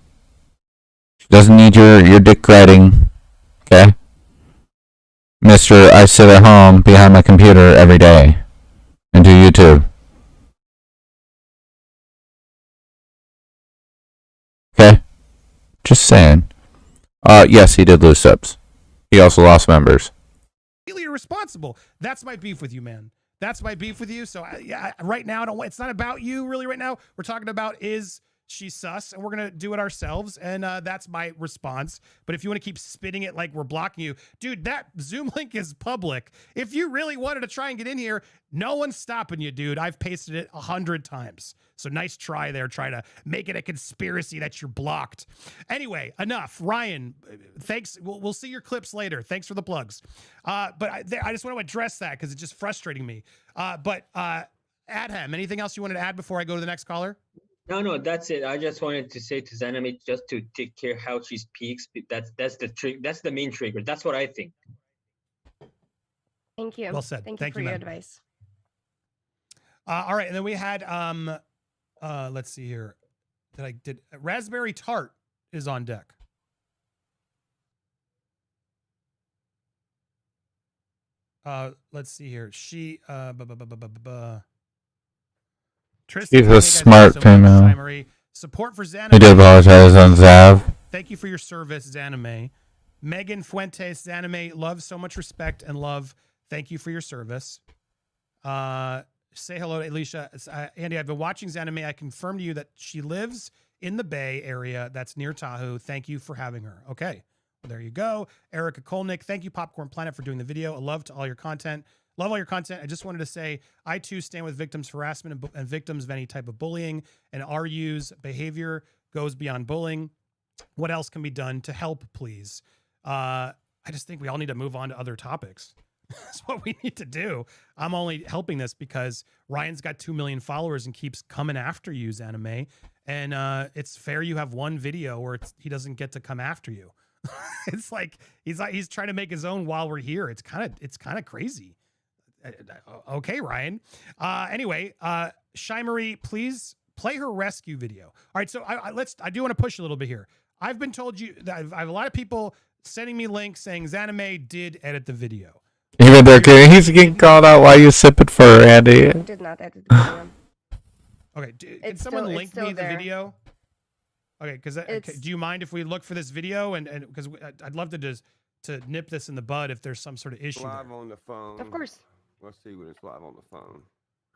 She doesn't need your dick riding. Okay? Mr. I sit at home behind my computer every day and do YouTube. Okay? Just saying. Yes, he did lose subs. He also lost members. Completely irresponsible. That's my beef with you, man. That's my beef with you. So right now, it's not about you really right now. We're talking about is she sus, and we're going to do it ourselves. And that's my response. But if you want to keep spitting it like we're blocking you, dude, that Zoom link is public. If you really wanted to try and get in here, no one's stopping you, dude. I've pasted it 100 times. So nice try there, trying to make it a conspiracy that you're blocked. Anyway, enough. Ryan, thanks. We'll see your clips later. Thanks for the plugs. But I just want to address that because it's just frustrating me. But Adham, anything else you wanted to add before I go to the next caller? No, that's it. I just wanted to say to Xanime just to take care how she speaks. That's the trick. That's the main trigger. That's what I think. Thank you. Well said. Thank you Thank for you, your ma'am. advice. All right, and then we had let's see here. Did raspberry tart is on deck. Let's see here. She Tristan, She's a hey guys, thank you smart so much. female. Shai Marie. Support for Xaname. We did apologize on Zav. Thank you for your service, Xaname. Megan Fuentes, Xaname, love, so much respect and love. Thank you for your service. Say hello to Alicia. Andy, I've been watching Xaname. I confirm to you that she lives in the Bay Area. That's near Tahoe. Thank you for having her. Okay. Well, there you go. Erica Kolnick, thank you, Popcorn Planet, for doing the video. A love to all your content. Love all your content. I just wanted to say, I too stand with victims of harassment and victims of any type of bullying, and RU's behavior goes beyond bullying. What else can be done to help, please? I just think we all need to move on to other topics. That's what we need to do. I'm only helping this because Ryan's got 2 million followers and keeps coming after you, Xaname. And it's fair you have one video where he doesn't get to come after you. It's like he's trying to make his own while we're here. It's kind of crazy. Okay, Ryan. Anyway, Shai Marie, please play her rescue video. All right, so I do want to push a little bit here. I've been told you that I have a lot of people sending me links saying Xaname did edit the video. Even though he's getting called out while you sip it for her, Andy. I did not edit the video. Okay, can someone link me the video? Okay, because do you mind if we look for this video and because I'd love to just nip this in the bud if there's some sort of issue. Live on the phone. Of course. Let's see when it's live on the phone.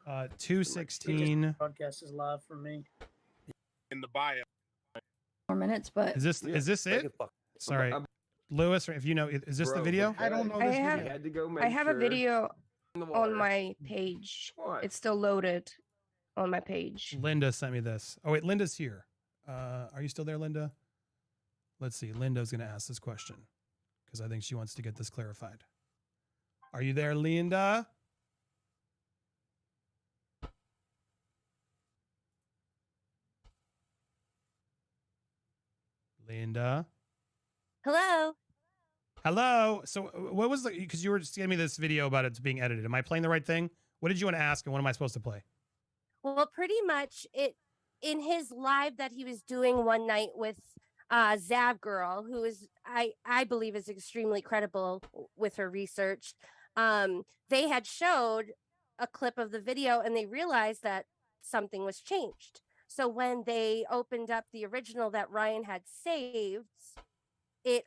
2:16. Podcast is live for me. In the bio. More minutes, but Is this it? Sorry, Lewis, if you know, is this the video? I don't know this video. I have a video on my page. It's still loaded on my page. Linda sent me this. Oh wait, Linda's here. Are you still there, Linda? Let's see. Linda's going to ask this question because I think she wants to get this clarified. Are you there, Linda? Linda? hello. Hello. So what was because you were sending me this video about it being edited. Am I playing the right thing? What did you want to ask and what am I supposed to play? Well, pretty much in his live that he was doing one night with Zav Girl, who is I believe is extremely credible with her research. They had showed a clip of the video and they realized that something was changed. So when they opened up the original that Ryan had saved, it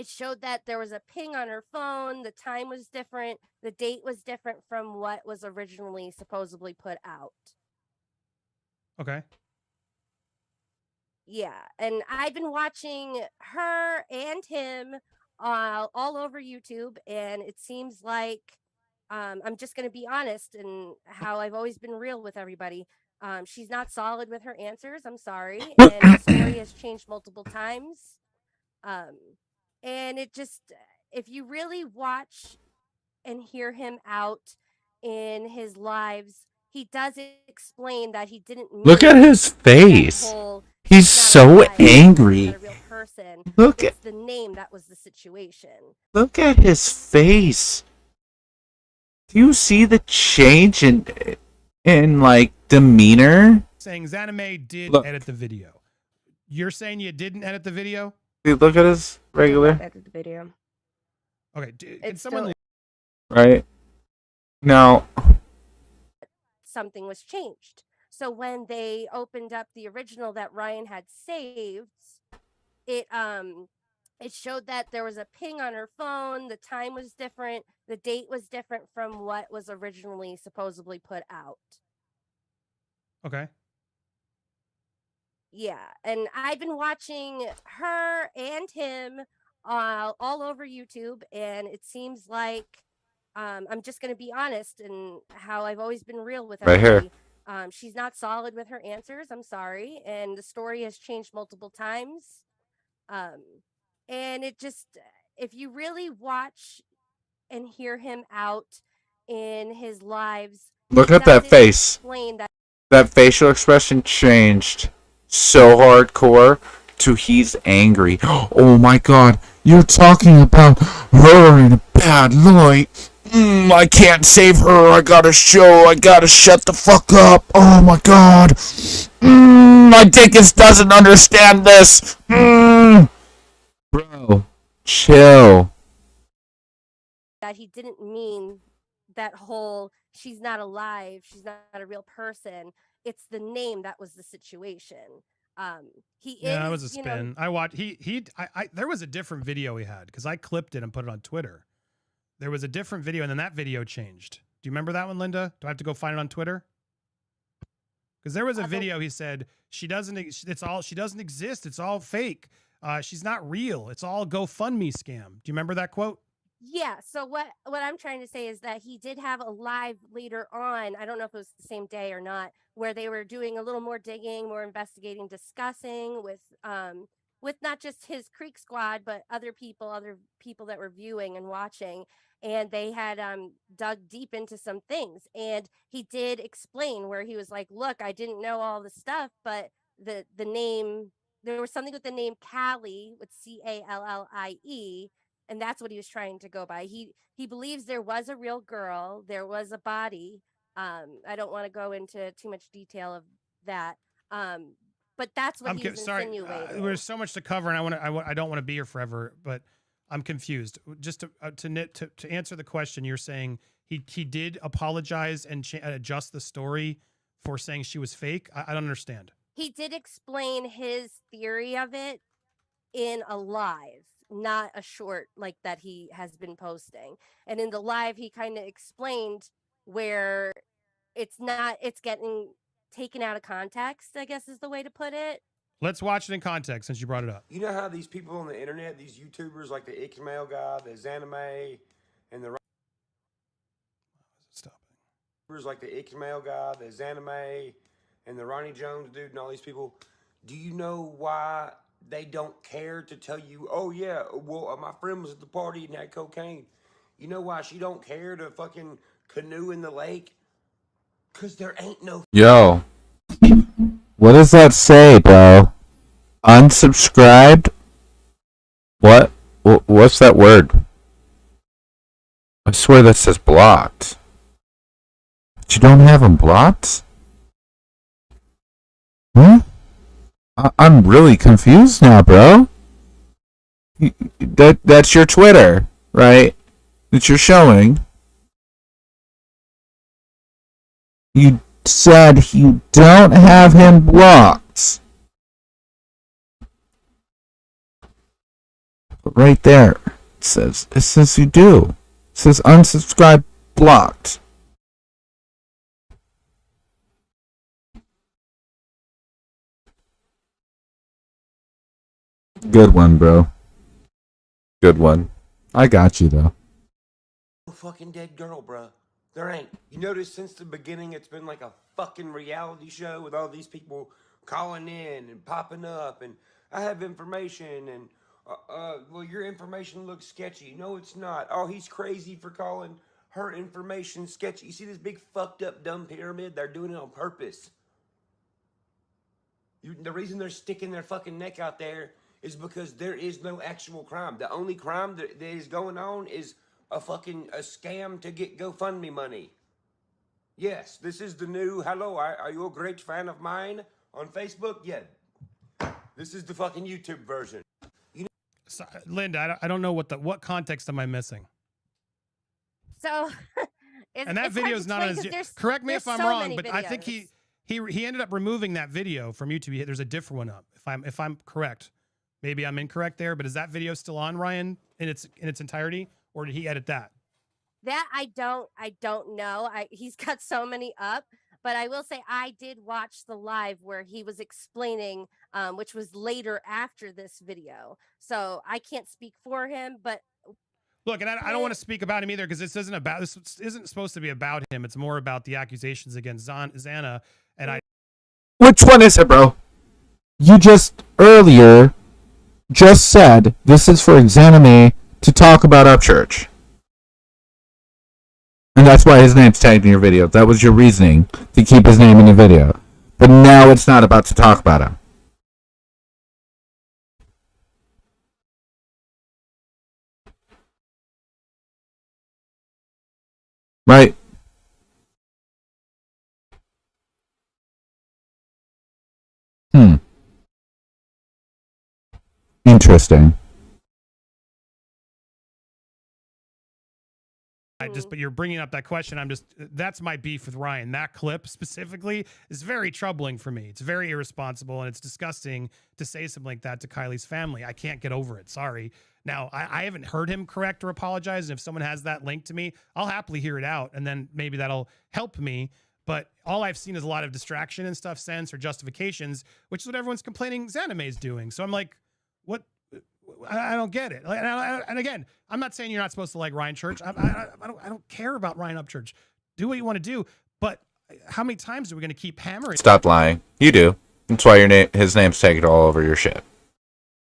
showed that there was a ping on her phone, the time was different, the date was different from what was originally supposedly put out. Okay. Yeah, and I've been watching her and him all over YouTube, and it seems like I'm just going to be honest and how I've always been real with everybody. She's not solid with her answers. I'm sorry. And the story has changed multiple times. And it just, if you really watch and hear him out in his lives, he does explain that he didn't Look at his face. He's so angry. Look at the name that was the situation. Look at his face. Do you see the change in like demeanor? Saying Xaname did edit the video. You're saying you didn't edit the video? Dude, look at his regular. Edit the video. Okay, can someone Right. Now. Something was changed. So when they opened up the original that Ryan had saved, it showed that there was a ping on her phone, the time was different, the date was different from what was originally supposedly put out. Okay. Yeah, and I've been watching her and him all over YouTube, and it seems like I'm just going to be honest and how I've always been real with Right everybody. here. She's not solid with her answers. I'm sorry, and the story has changed multiple times. And it just, if you really watch and hear him out in his lives, Look he at that doesn't face. explain that. That facial expression changed so hardcore to he's angry. Oh my god, you're talking about her in a bad Lloyd. I can't save her. I gotta shut the fuck up. Oh my god. My Dickus doesn't understand this. Bro, chill. That he didn't mean that whole she's not alive, she's not a real person. It's the name that was the situation. That was a spin. I watched there was a different video he had because I clipped it and put it on Twitter. There was a different video and then that video changed. Do you remember that one, Linda? Do I have to go find it on Twitter? Because there was a video he said she doesn't exist. It's all fake. She's not real. It's all GoFundMe scam. Do you remember that quote? Yeah. So what I'm trying to say is that he did have a live later on. I don't know if it was the same day or not, where they were doing a little more digging, more investigating, discussing with not just his Creek Squad, but other people that were viewing and watching. And they had dug deep into some things. And he did explain where he was like, look, I didn't know all the stuff, but the name, there was something with the name Callie with Callie. And that's what he was trying to go by. He believes there was a real girl. There was a body. I don't want to go into too much detail of that. But that's what he was insinuating. There's so much to cover, and I don't want to be here forever, but I'm confused. Just to answer the question, you're saying he did apologize and adjust the story for saying she was fake. I don't understand. He did explain his theory of it in a live, not a short like that he has been posting. And in the live, he kind of explained where it's getting taken out of context, I guess is the way to put it. Let's watch it in context since you brought it up. You know how these people on the internet, these YouTubers like the Ixmail guy, the Zanime, and the like the Ixmail guy, the Zanime, and the Ronnie Jones dude, and all these people, do you know why they don't care to tell you, oh yeah, well, my friend was at the party and had cocaine? You know why she don't care to fucking canoe in the lake? Because there ain't no... Yo. What does that say, bro? Unsubscribed? What? What's that word? I swear that says blocked. But you don't have them blocked? Huh? I'm really confused now, bro. That's your Twitter, right? That you're showing. You said you don't have him blocked. But right there, it says you do. It says unsubscribe blocked. Good one, bro. Good one. I got you, though. Fucking dead girl, bruh. There ain't. You notice since the beginning it's been like a fucking reality show with all these people calling in and popping up and I have information and well, your information looks sketchy. No, it's not. Oh, he's crazy for calling her information sketchy. You see this big fucked up dumb pyramid? They're doing it on purpose. The reason they're sticking their fucking neck out there is because there is no actual crime. The only crime that is going on is a scam to get GoFundMe money. Yes, this is the new, hello, are you a great fan of mine on Facebook? Yeah. This is the fucking YouTube version. So, Linda, I don't know what context am I missing? So, and that video is not as correct me if I'm wrong, but videos. I think he ended up removing that video from YouTube. There's a different one up. If I'm correct, maybe I'm incorrect there. But is that video still on, Ryan, in its entirety, or did he edit that? That I don't know. He's got so many up. But I will say I did watch the live where he was explaining, which was later after this video. So I can't speak for him, but look, and I don't want to speak about him either because this isn't supposed to be about him. It's more about the accusations against Xana. And which one is it, bro? You just earlier just said this is for Xaname to talk about Upchurch. And that's why his name's tagged in your video. That was your reasoning to keep his name in the video. But now it's not about to talk about him. Right. Interesting. But you're bringing up that question. That's my beef with Ryan. That clip specifically is very troubling for me. It's very irresponsible and it's disgusting to say something like that to Kylie's family. I can't get over it. Sorry. Now, I haven't heard him correct or apologize. And if someone has that link to me, I'll happily hear it out. And then maybe that'll help me. But all I've seen is a lot of distraction and stuff since, or justifications, which is what everyone's complaining Zanime is doing. So I'm like, what? I don't get it. And again, I'm not saying you're not supposed to like Ryan Church. I don't care about Ryan Upchurch. Do what you want to do. But how many times are we going to keep hammering? Stop lying. You do. That's why his name's taken all over your shit.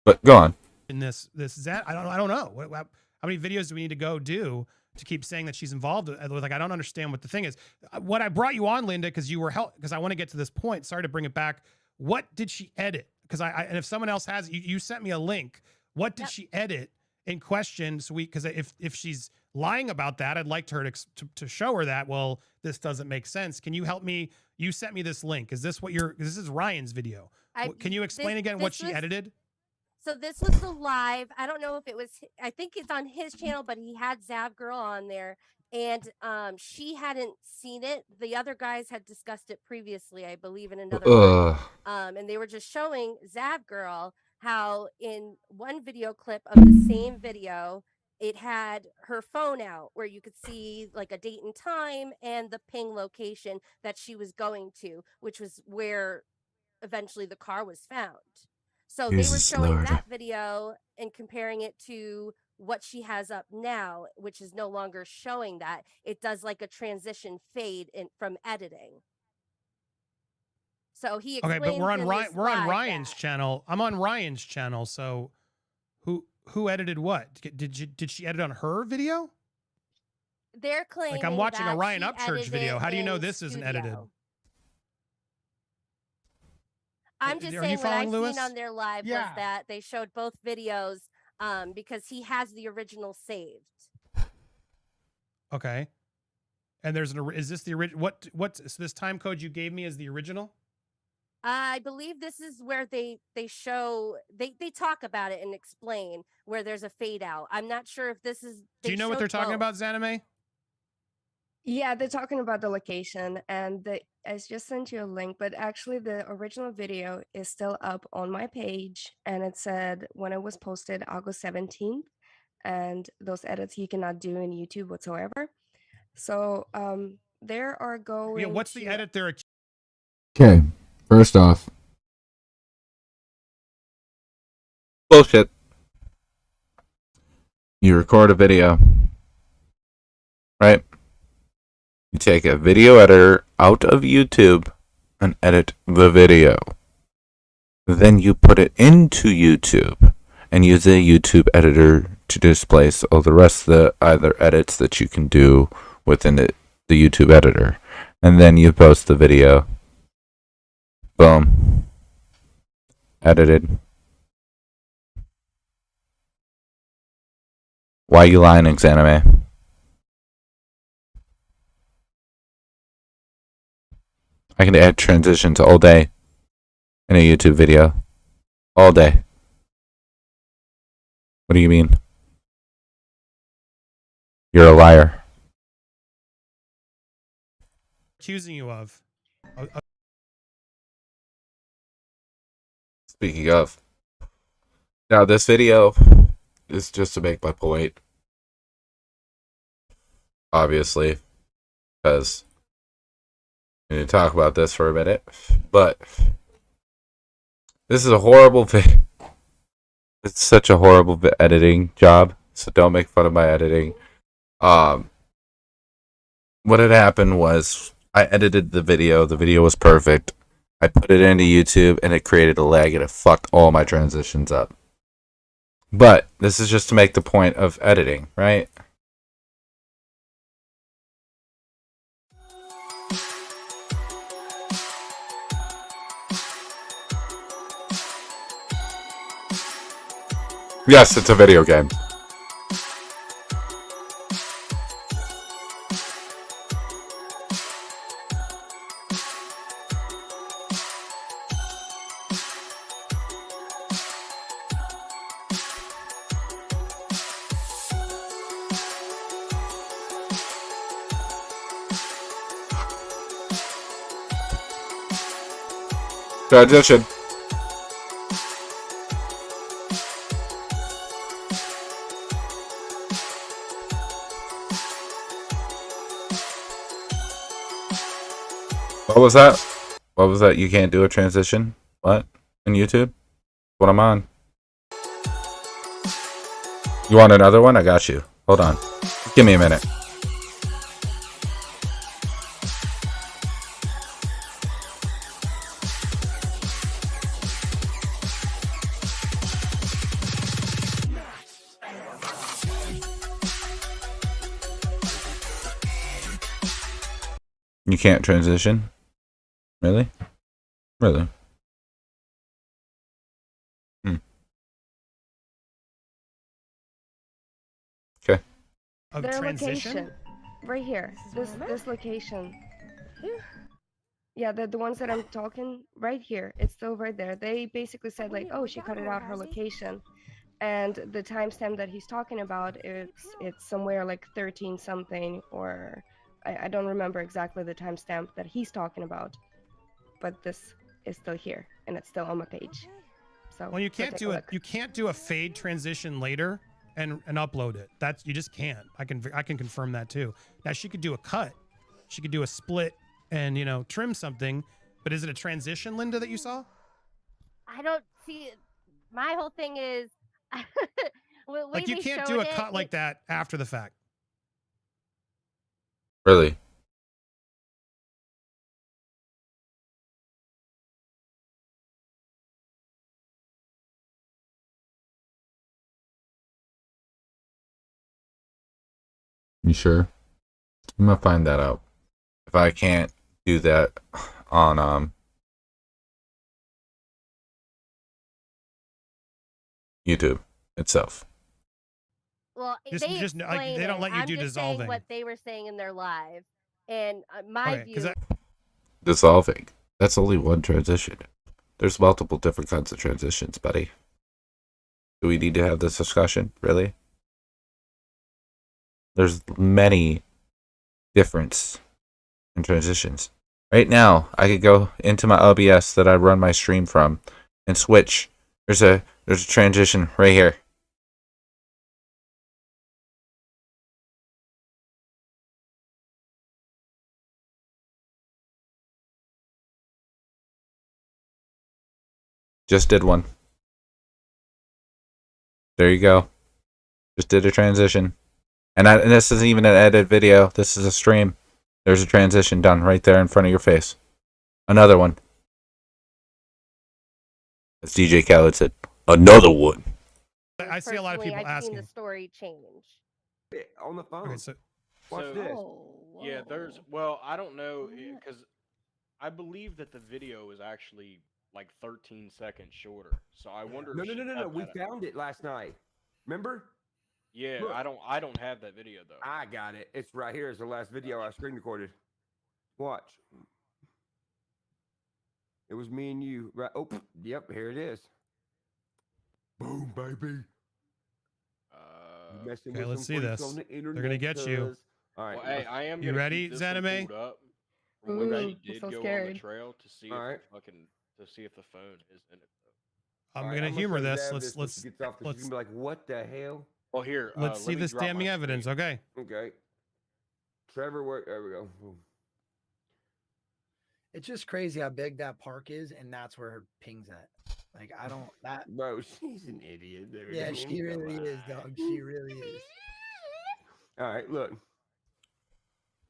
But go on. In this I don't know. How many videos do we need to go do to keep saying that she's involved? Like, I don't understand what the thing is. What I brought you on, Linda, because I want to get to this point. Sorry to bring it back. What did she edit? Because and if someone else has, you sent me a link. What did she edit in question? So because if she's lying about that, I'd like her to show her that, well, this doesn't make sense. Can you help me? You sent me this link. Is this this is Ryan's video? Can you explain again what she edited? So this was the live. I don't know if it was, I think it's on his channel, but he had Zav Girl on there. And she hadn't seen it. The other guys had discussed it previously, I believe, in another one. And they were just showing Zav Girl how in one video clip of the same video, it had her phone out where you could see like a date and time and the ping location that she was going to, which was where eventually the car was found. So they were showing that video and comparing it to what she has up now, which is no longer showing that. It does like a transition fade from editing. So he explains. Okay, but we're on Ryan's channel. I'm on Ryan's channel. So who edited what? Did she edit on her video? They're claiming like I'm watching a Ryan that Upchurch video. How do you know this isn't edited? I'm just saying what I've seen on their live was that they showed both videos because he has the original saved. Okay. And is this the original? So this time code you gave me is the original? I believe this is where they show they talk about it and explain where there's a fade out. I'm not sure if this is. Do you know what they're talking about, Zanime? Yeah, they're talking about the location, and I just sent you a link, but actually the original video is still up on my page, and it said when it was posted August 17th, and those edits you cannot do in YouTube whatsoever. So there are going. Yeah, what's the edit there? Okay, first off, bullshit. You record a video, right? You take a video editor out of YouTube and edit the video. Then you put it into YouTube and use a YouTube editor to displace all the rest of the other edits that you can do within the YouTube editor. And then you post the video. Boom. Edited. Why are you lying, Zanime? I can add transitions all day in a YouTube video. All day. What do you mean? You're a liar. Accusing you of. Speaking of. Now this video is just to make my point. Obviously. Because we need to talk about this for a minute. But this is a horrible video. It's such a horrible editing job. So don't make fun of my editing. What had happened was I edited the video. The video was perfect. I put it into YouTube and it created a lag and it fucked all my transitions up. But this is just to make the point of editing, right? Yes, it's a video game. Transition. What was that? What was that? You can't do a transition? What? In YouTube? What I'm on. You want another one? I got you. Hold on. Give me a minute. You can't transition? Really? Really? Okay. Their location, right here. This location. Yeah, the ones that I'm talking right here. It's still right there. They basically said like, oh, she cut it out her location, and the timestamp that he's talking about, it's somewhere like 13 something, or I don't remember exactly the timestamp that he's talking about, but this is still here and it's still on my page. So Well, you go can't take do a it. look. You can't do a fade transition later and upload it. That's you just can't. I can confirm that too. Now she could do a cut. She could do a split and trim something. But is it a transition, Linda, that you saw? I don't see. My whole thing is, Like you can't do a cut like that after the fact. Really? You sure? I'm gonna find that out. If I can't do that on YouTube itself. Well, Just- they just, like, explain they don't it. let you I'm do just saying dissolving. what they were saying in their live, and my Okay, 'cause view. Dissolving. That's only one transition. There's multiple different kinds of transitions, buddy. Do we need to have this discussion? Really? There's many difference in transitions. Right now, I could go into my OBS that I run my stream from and switch. There's a transition right here. Just did one. There you go. Just did a transition. And this isn't even an edited video. This is a stream. There's a transition done right there in front of your face. Another one. As DJ Khaled said, another one. I see a lot of Personally, people I've seen asking. the story change. On the phone. Okay, so Watch this. Yeah, there's. Well, I don't know because I believe that the video is actually like 13 seconds shorter. So I wonder. No, if no, she no, no, no. cut We that out. found it last night. Remember? Yeah, Look. I don't have that video though. I got it. It's right here. It's the last video I screen recorded. Watch. It was me and you. Right. Oh, yep. Here it is. Boom, baby. You messing Okay, with let's some see freaks this. on the They're internet, gonna get you. cuz. All right. Well, hey, I am. You gonna ready, keep this one Zanime? pulled up from when Okay. she did so go on scared. the trail to see All if right. to see if the phone is in it. I'm All right, gonna I'm humor show this. Zab Let's this when she gets off, 'cause she's let's gonna be like, "What the hell?" Well, here. let's see let me this drop damning my evidence. screen. Okay. Okay. Trevor, where? There we go. Boom. It's just crazy how big that park is, and that's where her ping's at. Like I don't that. Bro, she's an idiot. There we Yeah, go. she really is, dog. She really is. All right, look.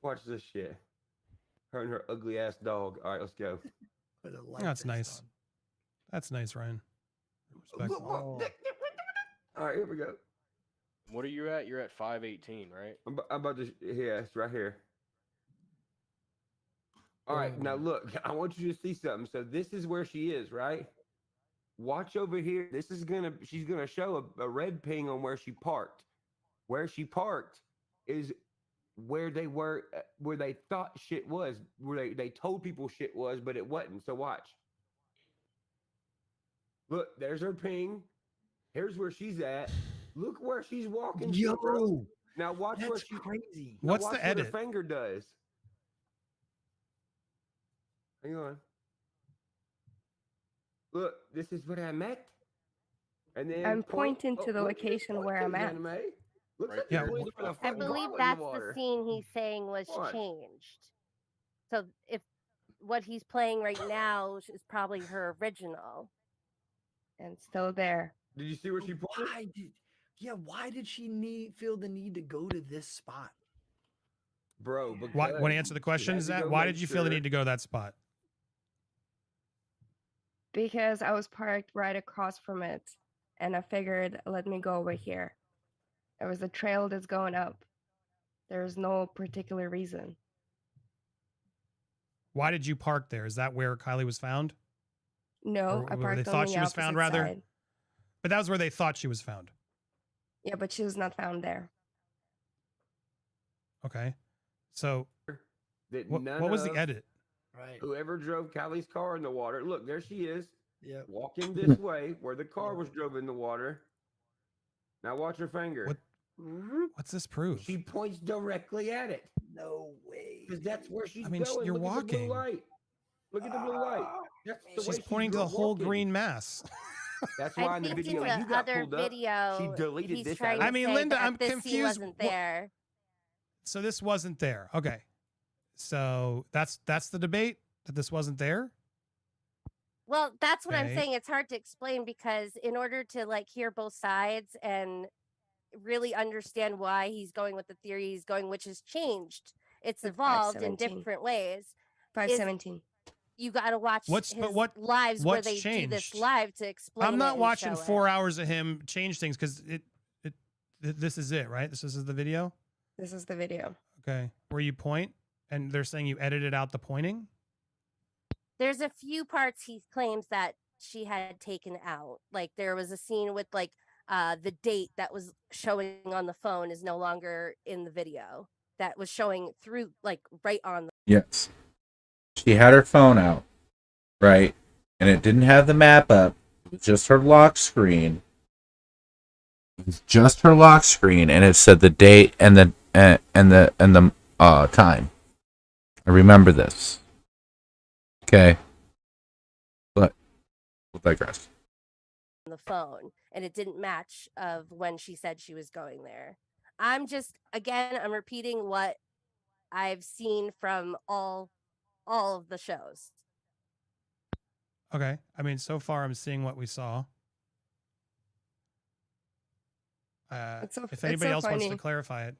Watch this shit. Her and her ugly ass dog. All right, let's go. Put a light That's vest nice. on. That's nice, Ryan. Respectful. All right, here we go. What are you at? You're at 518, right? I'm about to. Yeah, it's right here. All right, now look. I want you to see something. So this is where she is, right? Watch over here. This is she's gonna show a red ping on where she parked. Where she parked is where they were, where they thought shit was, where they told people shit was, but it wasn't. So watch. Look, there's her ping. Here's where she's at. Look where she's walking. to, Yo, bro. Now watch what that's she. crazy. Now What's watch the what her edit? finger does. Hang on. Look, this is where I'm at. And then I'm point. pointing to the what did you location point where to, I'm at. Anime? Looks Right like Yeah. you're pointing to a I fucking believe ball in that's the the water. scene he's saying was What? changed. So if what he's playing right now is probably her original. And still there. Did you see where she pointed? Why did she feel the need to go to this spot? Bro, Why, because want to answer the question? had Is to that go why make did you feel the sure- need to go to that spot? Because I was parked right across from it, and I figured, let me go over here. There was a trail that's going up. There's no particular reason. Why did you park there? Is that where Kylie was found? No, I Or where they parked on thought the she was found, opposite rather? side. But that was where they thought she was found. Yeah, but she was not found there. Okay. So that what none was the of edit? Right. Whoever drove Callie's car in the water. Look, there she is. Yep. Walking this way where the car was drove in the water. Now watch her finger. What's this prove? She points directly at it. No way. Because that's where she's I mean, going. you're Look at the walking. blue light. Look at the blue light. That's the way She's pointing to the whole walking. green mass. That's I why in the think in video the you got other pulled up. video, She deleted he's this. trying out to of- say Linda, that I'm this scene confused. wasn't there. So this wasn't there. Okay. So that's the debate, that this wasn't there. Well, that's what I'm Okay. saying. It's hard to explain because in order to like hear both sides and really understand why he's going with the theory he's going, which has changed, it's With evolved in 517. different ways. 517. You got to watch his lives where what's they do this changed? live to explain. I'm it not and watching show 4 hours of him change things because this is it, right? This is the video. This is the video. Okay. Where you point and they're saying you edited out the pointing. There's a few parts he claims that she had taken out. Like there was a scene with like the date that was showing on the phone is no longer in the video. That was showing through like right on the Yes. She had her phone out, right? And it didn't have the map up. It was just her lock screen. It was just her lock screen, and it said the date and the time. I remember this. Okay. But we'll digress. on the phone, and it didn't match of when she said she was going there. I'm repeating what I've seen from all of the shows. Okay. I mean, so far I'm seeing what we saw. If anybody else wants to clarify it,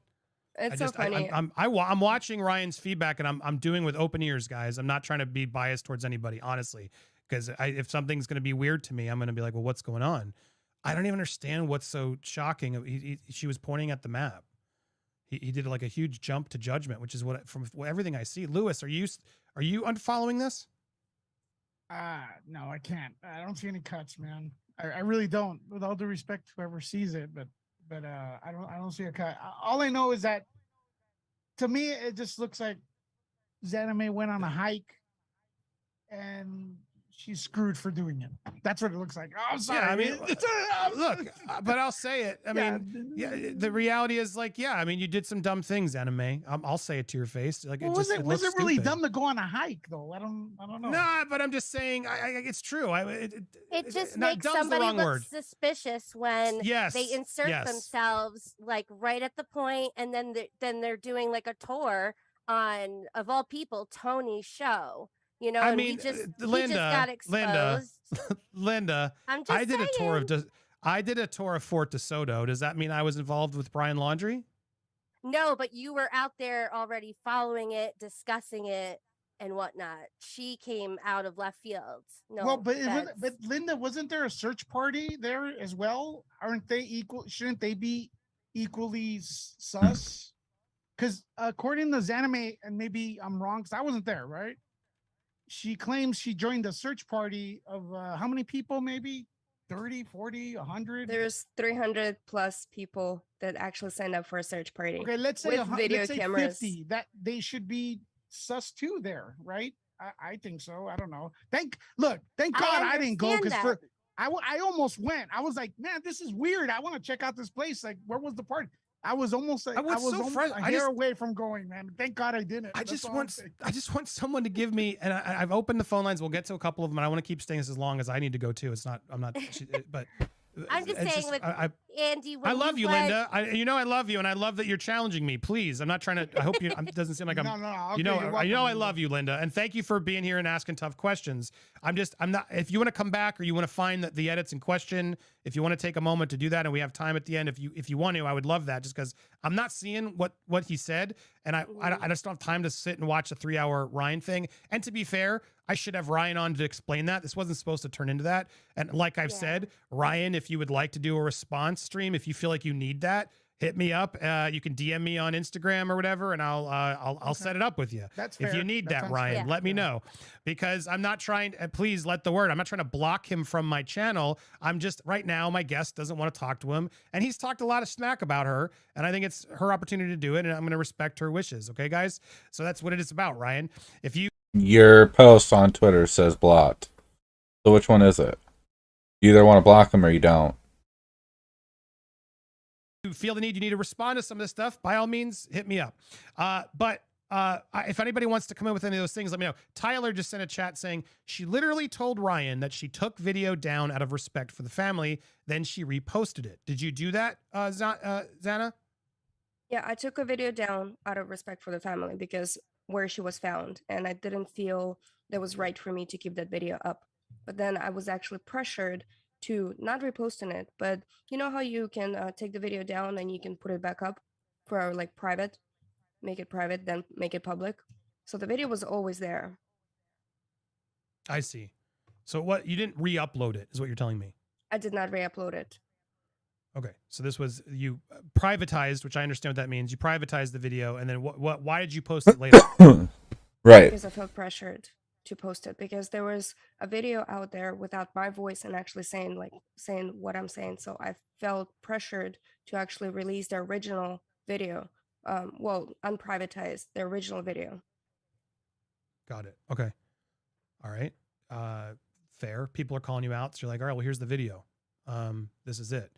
It's so funny. I'm watching Ryan's feedback, and I'm doing with open ears, guys. I'm not trying to be biased towards anybody, honestly, because if something's going to be weird to me, I'm going to be like, well, what's going on? I don't even understand what's so shocking. She was pointing at the map. He did like a huge jump to judgment, which is what from everything I see. Lewis, are you unfollowing this? No, I can't. I don't see any cuts, man. I really don't. With all due respect to whoever sees it, but I don't see a cut. All I know is that to me it just looks like Zanime went on a hike and she's screwed for doing it. That's what it looks like. Oh, I'm sorry. Yeah, I mean, look, but I'll say it. I mean, yeah, the reality is like, yeah, I mean, you did some dumb things, Anime. I'll say it to your face. Like, Well, it was just it really stupid. dumb to go on a hike though? I don't know. Nah, but I'm just saying, it's true. It just not makes dumb's the somebody wrong look word. suspicious when Yes, they insert yes. themselves like right at the point, and then they're doing like a tour on, of all people, Tony's show. You know, I and mean, he just Linda, got exposed. Linda, I'm just I did a tour of Fort DeSoto. Does that mean I was involved with Brian Laundrie? No, but you were out there already following it, discussing it, and whatnot. She came out of left field. No, Well, but Linda, wasn't there a search party there as well? Aren't they equal? Shouldn't they be equally sus? Because according to Zanime, and maybe I'm wrong, because I wasn't there, right? She claims she joined a search party of how many people? Maybe 30, 40, 100. There's 300 plus people that actually signed up for a search party. Okay, let's say with video let's say cameras. 50. That they should be sus too there, right? I think so. I don't know. Thank God I didn't go, because understand I almost went. I was like, man, this is weird. I want to check out this place. Like, where was the party? I was almost like, I was so almost a hair away from going, man. Thank God I didn't. I just want someone to give me, and I've opened the phone lines. We'll get to a couple of them, and I want to keep staying as long as I need to go too. It's not, I'm not, but I'm just saying, with Andy, I when love you, went- Linda. I love you, and I love that you're challenging me. Please, I'm not trying to. I hope you. It doesn't seem like I'm. No. You know, I love you, Linda, and thank you for being here and asking tough questions. I'm not. If you want to come back or you want to find the edits in question, if you want to take a moment to do that, and we have time at the end, if you want to, I would love that. Just because I'm not seeing what he said, and I just don't have time to sit and watch a 3-hour Ryan thing. And to be fair, I should have Ryan on to explain that. This wasn't supposed to turn into that. And like I've said, Ryan, if you would like to do a response stream, if you feel like you need that, hit me up. You can DM me on Instagram or whatever, and I'll set it up with you. That's if fair. you need that, sounds Ryan, fair. let me know, because I'm not trying. Please let the word. I'm not trying to block him from my channel. I'm just right now. My guest doesn't want to talk to him, and he's talked a lot of smack about her, and I think it's her opportunity to do it, and I'm going to respect her wishes. Okay, guys. So that's what it is about, Ryan. If you Your post on Twitter says blocked. So which one is it? You either want to block them or you don't. feel the need, you need to respond to some of this stuff, by all means, hit me up. If anybody wants to come in with any of those things, let me know. Tyler just sent a chat saying she literally told Ryan that she took video down out of respect for the family. Then she reposted it. Did you do that, Zana? Yeah, I took a video down out of respect for the family because where she was found, and I didn't feel that was right for me to keep that video up. But then I was actually pressured to not reposting it, but you know how you can take the video down and you can put it back up for like private, make it private, then make it public. So the video was always there. I see. So what, you didn't re-upload it is what you're telling me? I did not re-upload it. Okay, so this was, you privatized, which I understand what that means. You privatized the video, and then why did you post it later? Right. Because I felt pressured to post it, because there was a video out there without my voice and actually saying what I'm saying. So I felt pressured to actually release the original video. Unprivatized the original video. Got it. Okay. All right. Fair. People are calling you out. So you're like, all right, well, here's the video. This is it.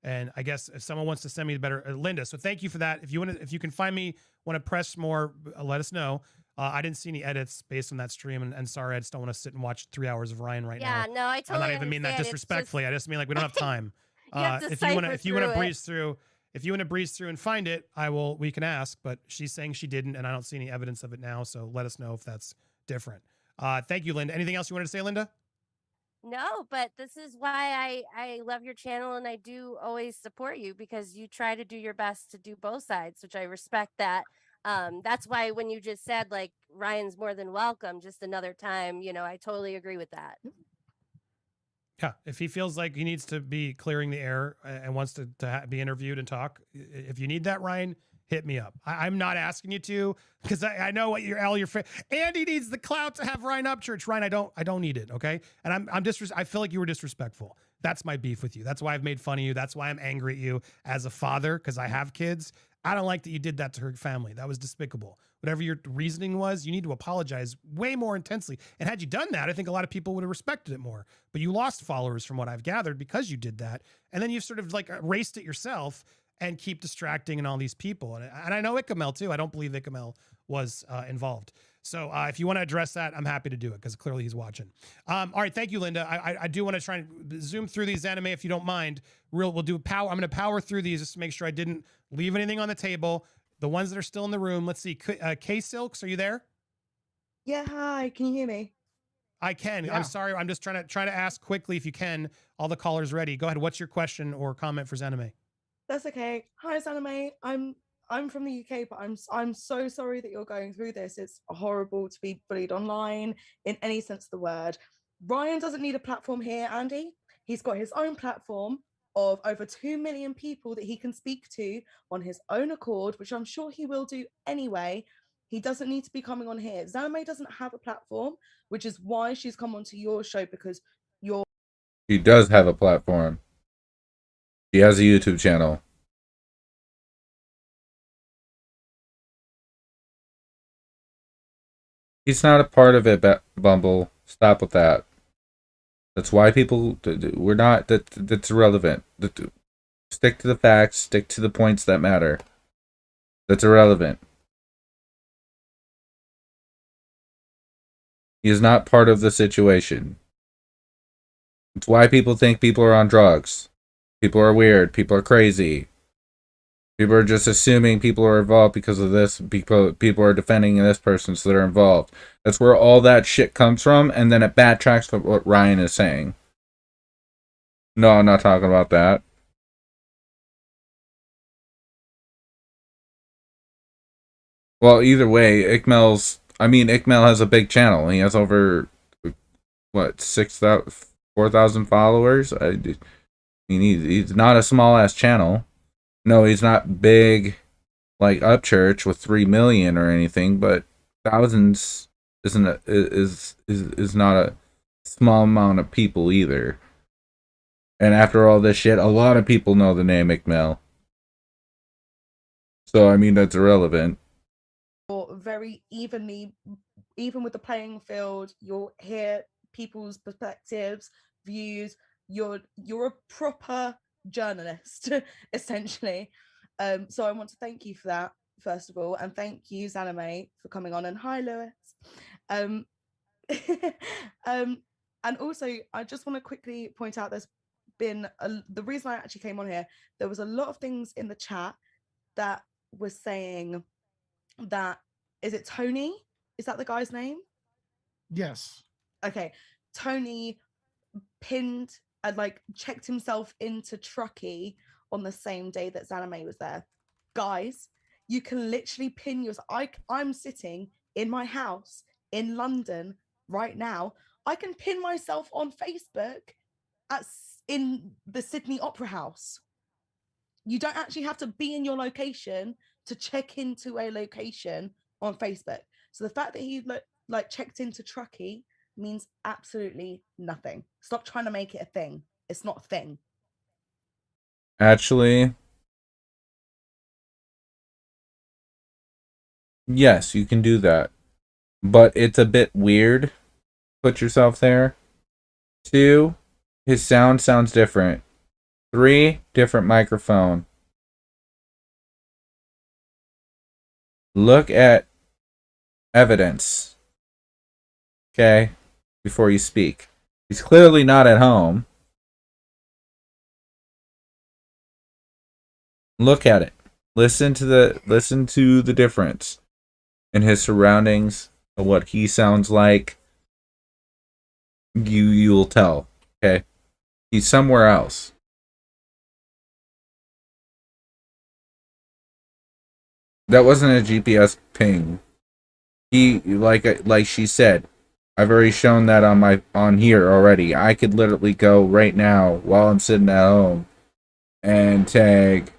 And I guess if someone wants to send me the better, Linda. So thank you for that. If you can find me, want to press more, let us know. I didn't see any edits based on that stream, and sorry, I just don't want to sit and watch 3 hours of Ryan right now. Yeah, no, I totally I'm not even mean that understand. disrespectfully. I just mean like we don't have time. If you want to breeze through, if you want to breeze through and find it, we can ask. But she's saying she didn't, and I don't see any evidence of it now. So let us know if that's different. Thank you, Linda. Anything else you wanted to say, Linda? No, but this is why I love your channel, and I do always support you, because you try to do your best to do both sides, which I respect that. That's why when you just said like Ryan's more than welcome, just another time, I totally agree with that. Yeah, if he feels like he needs to be clearing the air and wants to be interviewed and talk, if you need that, Ryan, hit me up. I'm not asking you to, because I know what your Andy needs the clout to have Ryan Upchurch. Ryan, I don't need it. Okay, and I feel like you were disrespectful. That's my beef with you. That's why I've made fun of you. That's why I'm angry at you as a father, because I have kids. I don't like that you did that to her family. That was despicable. Whatever your reasoning was, you need to apologize way more intensely. And had you done that, I think a lot of people would have respected it more. But you lost followers from what I've gathered because you did that. And then you've sort of like erased it yourself and keep distracting and all these people. And I know Ikamel too. I don't believe Ikamel was involved. So if you want to address that, I'm happy to do it, because clearly he's watching. All right. Thank you, Linda. I do want to try and zoom through these anime if you don't mind. We'll do power. I'm going to power through these just to make sure I didn't leave anything on the table. The ones that are still in the room. Let's see. K-Silks, are you there? Yeah, hi. Can you hear me? I can. Yeah. I'm sorry. I'm just trying to ask quickly if you can. All the callers ready. Go ahead. What's your question or comment for Zanime? That's okay. Hi, Zanime. I'm from the UK, but I'm so sorry that you're going through this. It's horrible to be bullied online in any sense of the word. Ryan doesn't need a platform here, Andy. He's got his own platform of over 2 million people that he can speak to on his own accord, which I'm sure he will do anyway. He doesn't need to be coming on here. Zanime doesn't have a platform, which is why she's come onto your show, because you're... She does have a platform. She has a YouTube channel. He's not a part of it, Bumble. Stop with that. That's why people... We're not... That's irrelevant. Stick to the facts. Stick to the points that matter. That's irrelevant. He is not part of the situation. It's why people think people are on drugs. People are weird. People are crazy. People are just assuming people are involved because of this. People are defending this person, so they're involved. That's where all that shit comes from, and then it backtracks from what Ryan is saying. No, I'm not talking about that. Well, either way, Ikmel has a big channel. He has over, what, 6,000, 4,000 followers? I mean, he's not a small-ass channel. No, he's not big like Upchurch with 3 million or anything, but thousands is not a small amount of people either. And after all this shit, a lot of people know the name Ikmel. So, I mean, that's irrelevant. Very evenly, even with the playing field, you'll hear people's perspectives, views. You're a proper journalist, essentially. So I want to thank you for that, first of all, and thank you, Zanime, for coming on. And hi, Lewis. And also, I just want to quickly point out there's been the reason I actually came on here. There was a lot of things in the chat that was saying that, is it Tony? Is that the guy's name? Yes. Okay. Tony pinned and checked himself into Truckee on the same day that Zanime was there. Guys, you can literally pin yourself. I'm sitting in my house in London right now. I can pin myself on Facebook in the Sydney Opera House. You don't actually have to be in your location to check into a location on Facebook. So the fact that he checked into Truckee means absolutely nothing. Stop trying to make it a thing. It's not a thing. Actually, yes, you can do that. But it's a bit weird. Put yourself there. 2, his sound sounds different. 3, different microphone. Look at evidence. Okay? Before you speak. He's clearly not at home. Look at it. Listen to the difference in his surroundings, of what he sounds like. You'll tell. Okay? He's somewhere else. That wasn't a GPS ping. He, like she said, I've already shown that on here already. I could literally go right now while I'm sitting at home and tag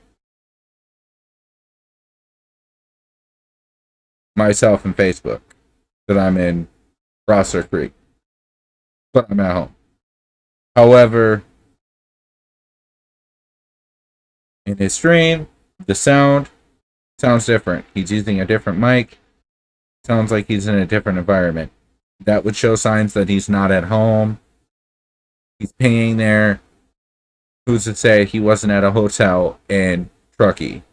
myself in Facebook that I'm in Rosser Creek, but I'm at home. However, in his stream, the sound sounds different. He's using a different mic. Sounds like he's in a different environment. That would show signs that he's not at home. He's pinging there. Who's to say he wasn't at a hotel in Truckee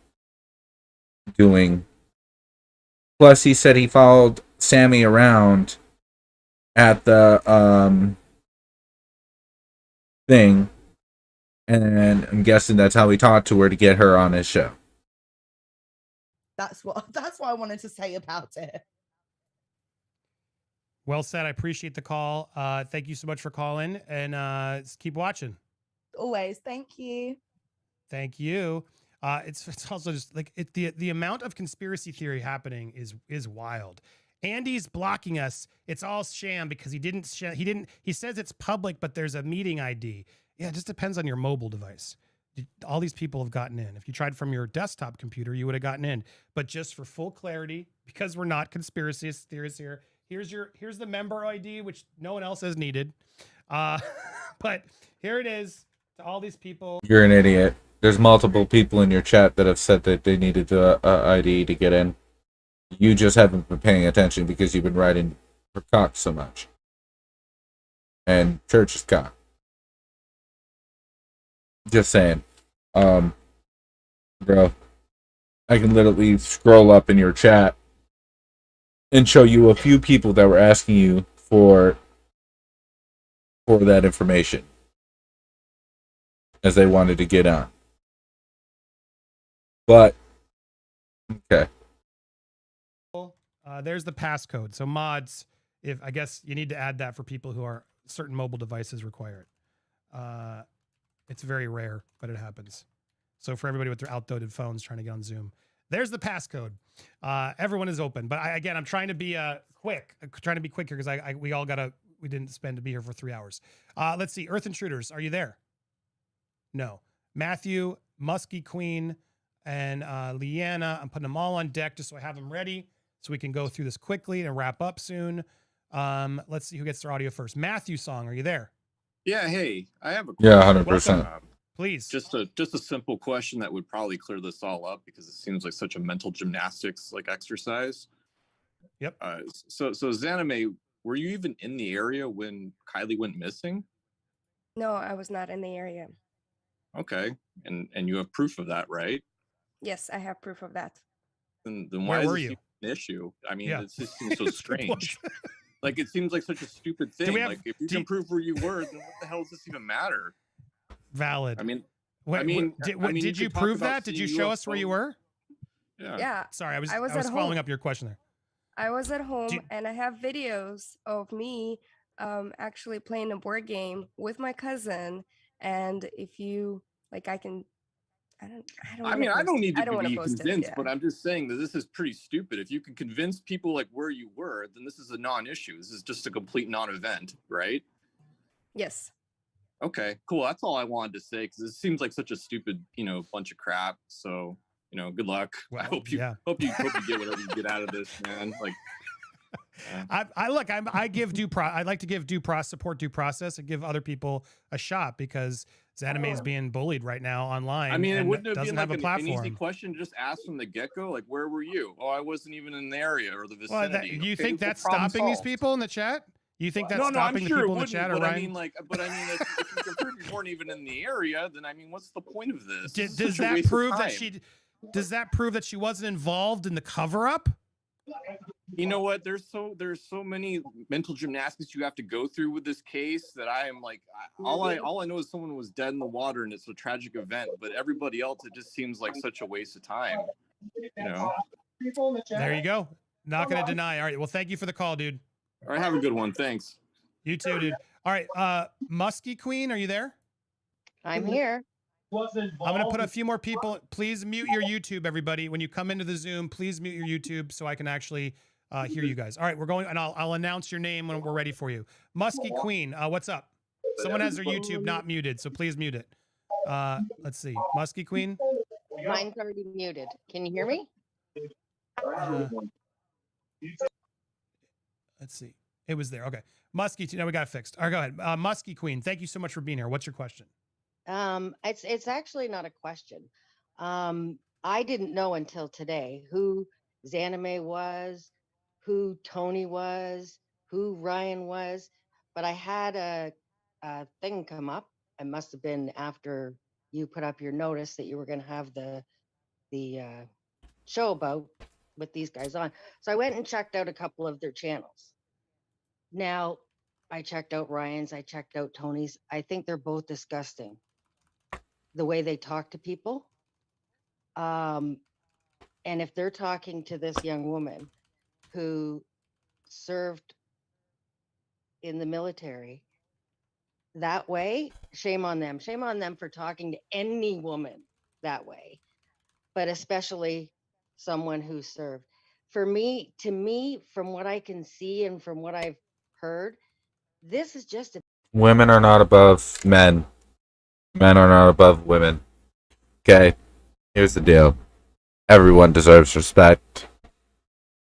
doing... Plus, he said he followed Sammy around at the thing, and I'm guessing that's how he talked to her to get her on his show. That's what I wanted to say about it. Well said. I appreciate the call. Thank you so much for calling, and keep watching. Always. Thank you. Thank you. It's also just like the amount of conspiracy theory happening is wild. Andy's blocking us. It's all sham because he says it's public, but there's a meeting ID. Yeah, it just depends on your mobile device. All these people have gotten in. If you tried from your desktop computer, you would have gotten in. But just for full clarity, because we're not conspiracy theorists here, here's the member ID, which no one else has needed. But here it is to all these people. You're an idiot. There's multiple people in your chat that have said that they needed the ID to get in. You just haven't been paying attention because you've been writing for cock so much. And church is cock. Just saying. Bro, I can literally scroll up in your chat and show you a few people that were asking you for that information as they wanted to get on. But okay. There's the passcode. So mods, if I guess you need to add that for people who are certain mobile devices require it. It's very rare, but it happens. So for everybody with their outdated phones trying to get on Zoom, there's the passcode. Everyone is open, but I'm trying to be quick. Trying to be quick here because we didn't spend to be here for 3 hours. Let's see. Earth Intruders, are you there? No. Matthew, Musky Queen, and Leanna. I'm putting them all on deck just so I have them ready so we can go through this quickly and wrap up soon. Let's see who gets their audio first. Matthew Song, are you there? Yeah, hey, I have a question. question. 100%. Please. Just a simple question that would probably clear this all up because it seems like such a mental gymnastics like exercise. Yep. So Zanime, were you even in the area when Kylie went missing? No, I was not in the area. Okay, and you have proof of that, right? Yes, I have proof of that. Then Where why were is you? this even an issue? I mean, Yeah. it just seems so strange. Like it seems like such a stupid thing. Like if you can prove where you were, then what the hell does this even matter? Valid. I mean, did you could talk prove about that? Did you seeing show us where you were? Yeah. Yeah. Sorry, I was at following home. up your question there. I was at home and I have videos of me actually playing a board game with my cousin. And if you like, I don't need to be post convinced, it, but I'm just saying that this is pretty stupid. If you can convince people like where you were, then this is a non-issue. This is just a complete non-event, right? Yes. Okay, cool. That's all I wanted to say because it seems like such a stupid, bunch of crap. So, good luck. Well, I hope you get whatever you get out of this, man. Like, I like to give support due process and give other people a shot because Zanime is being bullied right now online. I mean, it and wouldn't have doesn't been have like a platform. an easy question to just ask from the get-go, like, where were you? Oh, I wasn't even in the area or the vicinity. You Okay, think well, that's problem stopping these solved. people in the chat? You think that's No, stopping I'm the sure people it in the chat? wouldn't, Or but Ryan? if you can prove you weren't even in the area, then what's the point of this? Does that prove that she wasn't involved in the cover-up? You know what? There's so many mental gymnastics you have to go through with this case that I am like, all I know is someone was dead in the water and it's a tragic event. But everybody else, it just seems like such a waste of time. There you go. Not going to deny. All right. Well, thank you for the call, dude. All right. Have a good one. Thanks. You too, dude. All right. Musky Queen, are you there? I'm here. I'm going to put a few more people. Please mute your YouTube, everybody. When you come into the Zoom, please mute your YouTube so I can actually hear you guys. All right, we're going, and I'll announce your name when we're ready for you. Musky Queen, what's up? Someone has their YouTube not muted, so please mute it. Let's see. Musky Queen? Mine's already muted. Can you hear me? Let's see. It was there. Okay. Musky, now we got it fixed. All right, go ahead. Musky Queen, thank you so much for being here. What's your question? It's actually not a question. I didn't know until today who Zanime was, who Tony was, who Ryan was, but I had a thing come up. It must have been after you put up your notice that you were going to have the show about with these guys on. So I went and checked out a couple of their channels. Now, I checked out Ryan's, I checked out Tony's. I think they're both disgusting. The way they talk to people. And if they're talking to this young woman who served in the military that way, shame on them. Shame on them for talking to any woman that way, but especially someone who served. To me, from what I can see and from what I've heard, this is just a... Women are not above men. Men are not above women. Okay, here's the deal. Everyone deserves respect.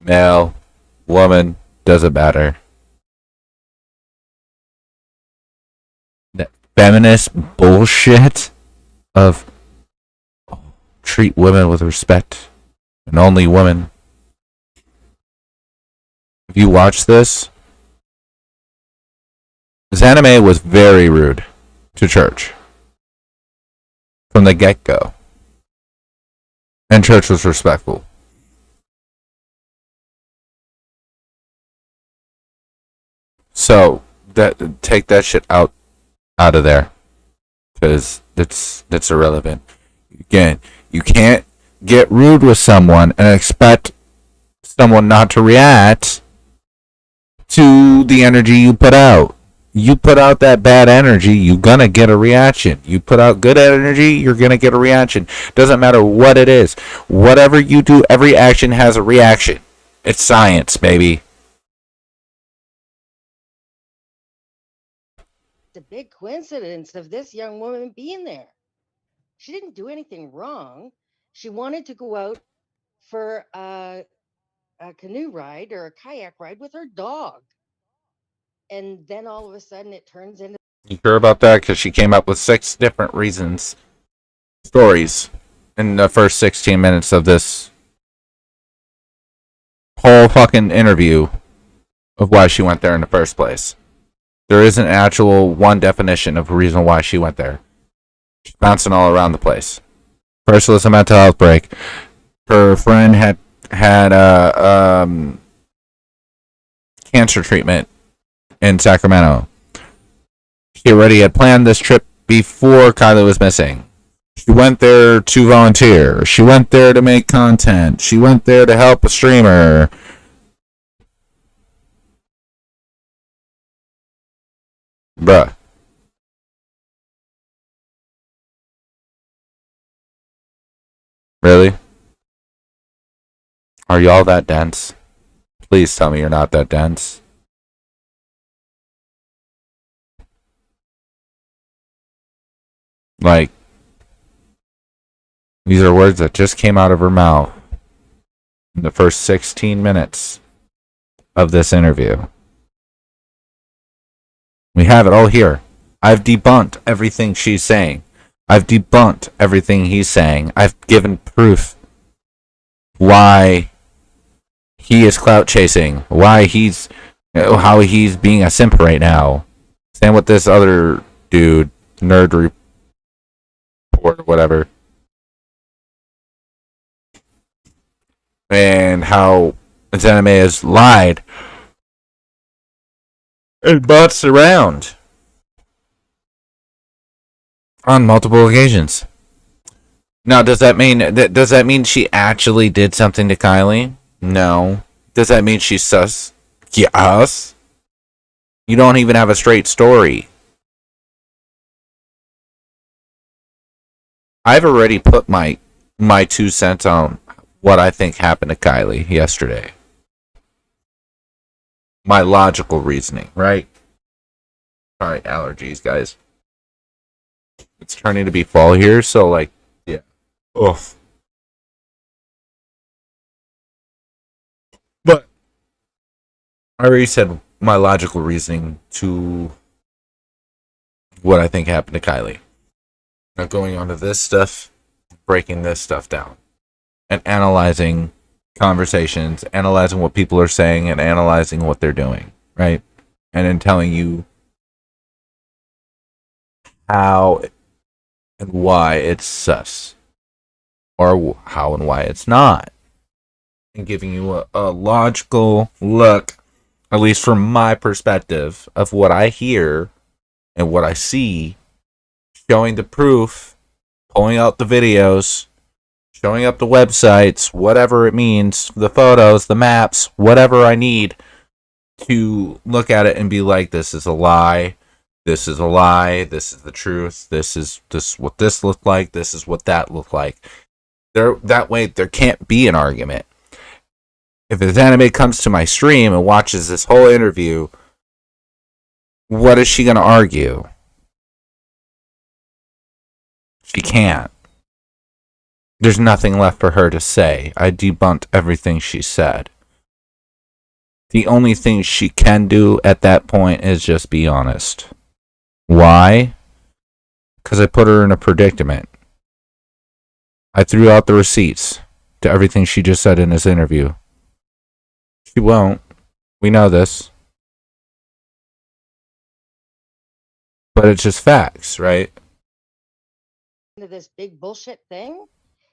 Male, woman, doesn't matter. That feminist bullshit of treat women with respect and only women. If you watch this, Zanime was very rude to church. from the get-go. And Church was respectful. So take that shit out of there, because that's irrelevant. Again, you can't get rude with someone and expect someone not to react to the energy you put out. You put out that bad energy, you're gonna get a reaction. You put out good energy, you're gonna get a reaction. Doesn't matter what it is. Whatever you do, every action has a reaction. It's science, baby. It's a big coincidence of this young woman being there. She didn't do anything wrong. She wanted to go out for a canoe ride or a kayak ride with her dog. And then all of a sudden it turns into... You sure about that? Because she came up with 6 different stories in the first 16 minutes of this whole fucking interview of why she went there in the first place. There isn't an actual one definition of reason why she went there. She's bouncing all around the place. First was a mental health break. Her friend had cancer treatment in Sacramento. She already had planned this trip before Kylie was missing. She went there to volunteer. She went there to make content. She went there to help a streamer. Bruh. Really? Are y'all that dense? Please tell me you're not that dense. Like, these are words that just came out of her mouth in the first 16 minutes of this interview. We have it all here. I've debunked everything she's saying. I've debunked everything he's saying. I've given proof why he is clout chasing, why he's, how he's being a simp right now. Same with this other dude, Nerd Report or whatever. And how Zanime has lied and butts around on multiple occasions. Now, does that mean she actually did something to Kylie? No. Does that mean she's sus? Yes. You don't even have a straight story. I've already put my 2 cents on what I think happened to Kylie yesterday. My logical reasoning, right? Sorry, allergies, guys. It's turning to be fall here, so like, yeah. Oof. But I already said my logical reasoning to what I think happened to Kylie. Now going on to this stuff, breaking this stuff down, and analyzing conversations, analyzing what people are saying, and analyzing what they're doing, right? And then telling you how and why it's sus, or how and why it's not, and giving you a logical look, at least from my perspective, of what I hear and what I see, showing the proof, pulling out the videos, showing up the websites, whatever it means, the photos, the maps, whatever I need to look at it and be like, this is a lie. This is a lie. This is the truth. This is what this looked like. This is what that looked like. That way, there can't be an argument. If this anime comes to my stream and watches this whole interview, what is she going to argue? She can't. There's nothing left for her to say. I debunked everything she said. The only thing she can do at that point is just be honest. Why? Because I put her in a predicament. I threw out the receipts to everything she just said in this interview. She won't. We know this. But it's just facts, right? into this big bullshit thing.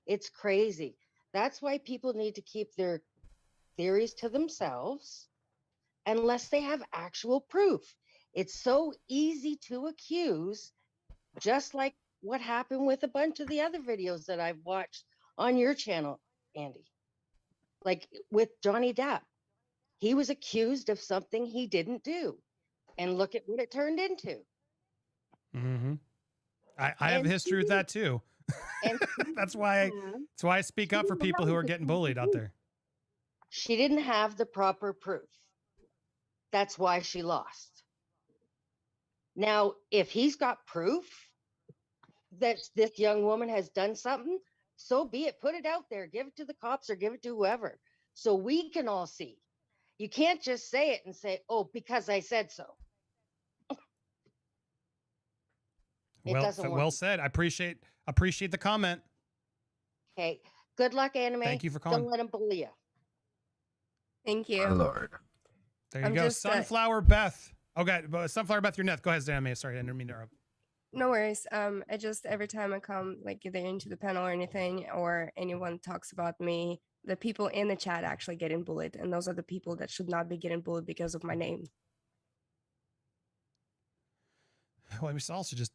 It's crazy. That's why people need to keep their theories to themselves unless they have actual proof. It's so easy to accuse, just like what happened with a bunch of the other videos that I've watched on your channel, Andy. Like with Johnny Depp, he was accused of something he didn't do. And look at what it turned into. Mm-hmm. I have a history with that too. And that's why I speak up for people who are getting bullied out there. She didn't have the proper proof. That's why she lost. Now, if he's got proof that this young woman has done something, so be it. Put it out there. Give it to the cops or give it to whoever so we can all see. You can't just say it and say, oh, because I said so. Well said. I appreciate the comment. Okay. Good luck, Anime. Thank you for calling. Don't let them bully you. Thank you. My Lord. There you go. Sunflower Beth. Okay, Sunflower Beth, you're next. Go ahead, Anime. Sorry, I didn't mean to interrupt. No worries. I just every time I come like either into the panel or anything, or anyone talks about me, the people in the chat actually getting bullied, and those are the people that should not be getting bullied because of my name. Well,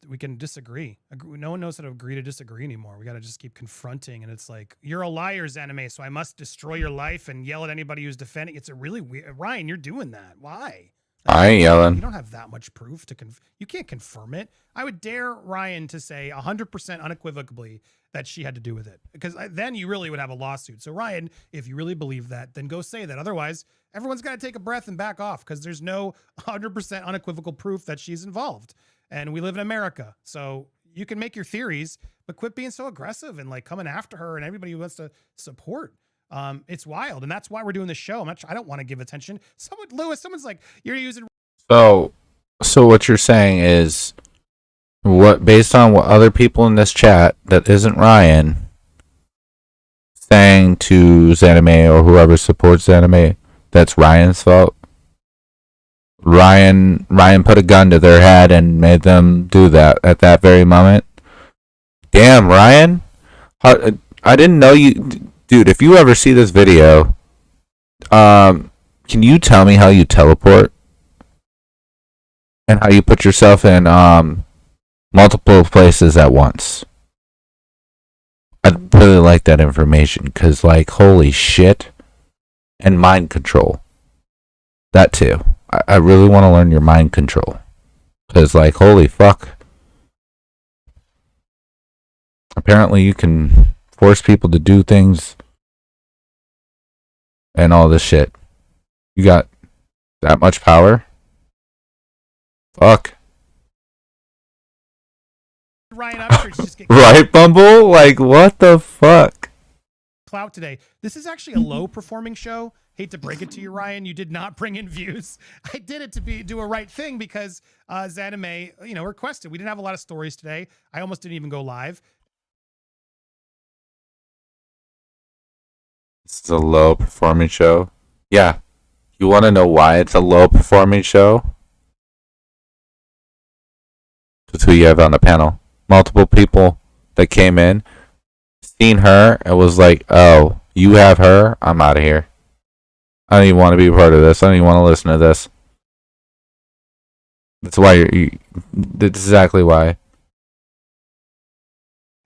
we can disagree. No one knows how to agree to disagree anymore. We got to just keep confronting, and it's like, you're a liar's Anime, so I must destroy your life and yell at anybody who's defending. It's a really weird. Ryan, you're doing that. Why? I ain't yelling. You don't have that much proof to you can't confirm it. I would dare Ryan to say 100% unequivocally that she had to do with it, because then you really would have a lawsuit. So Ryan, if you really believe that, then go say that. Otherwise, everyone's got to take a breath and back off, because there's no 100% unequivocal proof that she's involved. And we live in America, so you can make your theories, but quit being so aggressive and like coming after her and everybody who wants to support. It's wild, and that's why we're doing this show. I don't want to give attention. Someone's like, you're using. So what you're saying is, based on what other people in this chat that isn't Ryan saying to Zanime or whoever supports Zanime, that's Ryan's fault. Ryan put a gun to their head and made them do that at that very moment. Damn, Ryan. I didn't know you, dude. If you ever see this video, can you tell me how you teleport and how you put yourself in multiple places at once? I'd really like that information, because like, holy shit. And mind control, that too. I really want to learn your mind control, because like, holy fuck. Apparently you can force people to do things and all this shit. You got that much power? Fuck. Ryan Upchurch just get right, Bumble? Like, what the fuck? Clout today. This is actually a low performing show. Hate to break it to you, Ryan. You did not bring in views. I did it to do a right thing, because Zanime, requested. We didn't have a lot of stories today. I almost didn't even go live. It's a low performing show. Yeah. You want to know why it's a low performing show? That's who you have on the panel. Multiple people that came in, seen her, and was like, oh, you have her? I'm out of here. I don't even want to be a part of this. I don't even want to listen to this. That's why that's exactly why.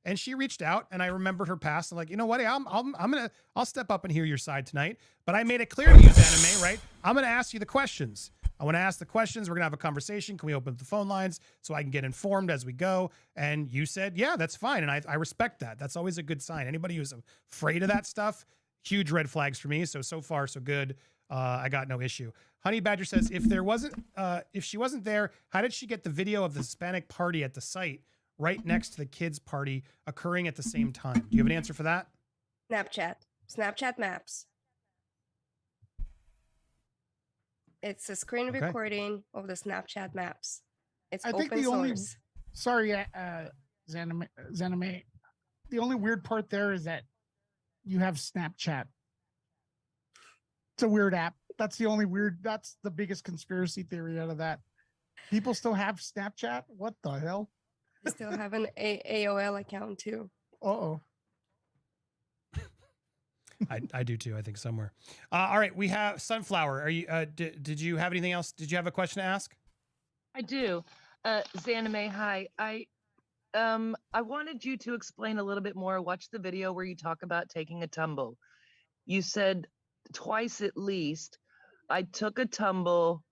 And she reached out, and I remembered her past. I'm like, you know what? I'll step up and hear your side tonight. But I made it clear to you, Anime, right? I'm gonna ask you the questions. I want to ask the questions. We're gonna have a conversation. Can we open up the phone lines so I can get informed as we go? And you said, yeah, that's fine. And I respect that. That's always a good sign. Anybody who's afraid of that stuff, huge red flags for me. So far, so good. I got no issue. Honey Badger says, if she wasn't there, how did she get the video of the Hispanic party at the site right next to the kids' party occurring at the same time? Do you have an answer for that? Snapchat maps. It's a screen recording of the Snapchat maps. It's I think open the only, source. sorry, Zanime, the only weird part there is that you have Snapchat. It's a weird app. That's the biggest conspiracy theory out of that. People still have Snapchat? What the hell? I still have an AOL account too. Uh-oh. I do too. I think somewhere. All right, we have Sunflower. Are you? Did you have anything else? Did you have a question to ask? I do. Zanime, hi. I wanted you to explain a little bit more. Watch the video where you talk about taking a tumble. You said twice at least. I took a tumble.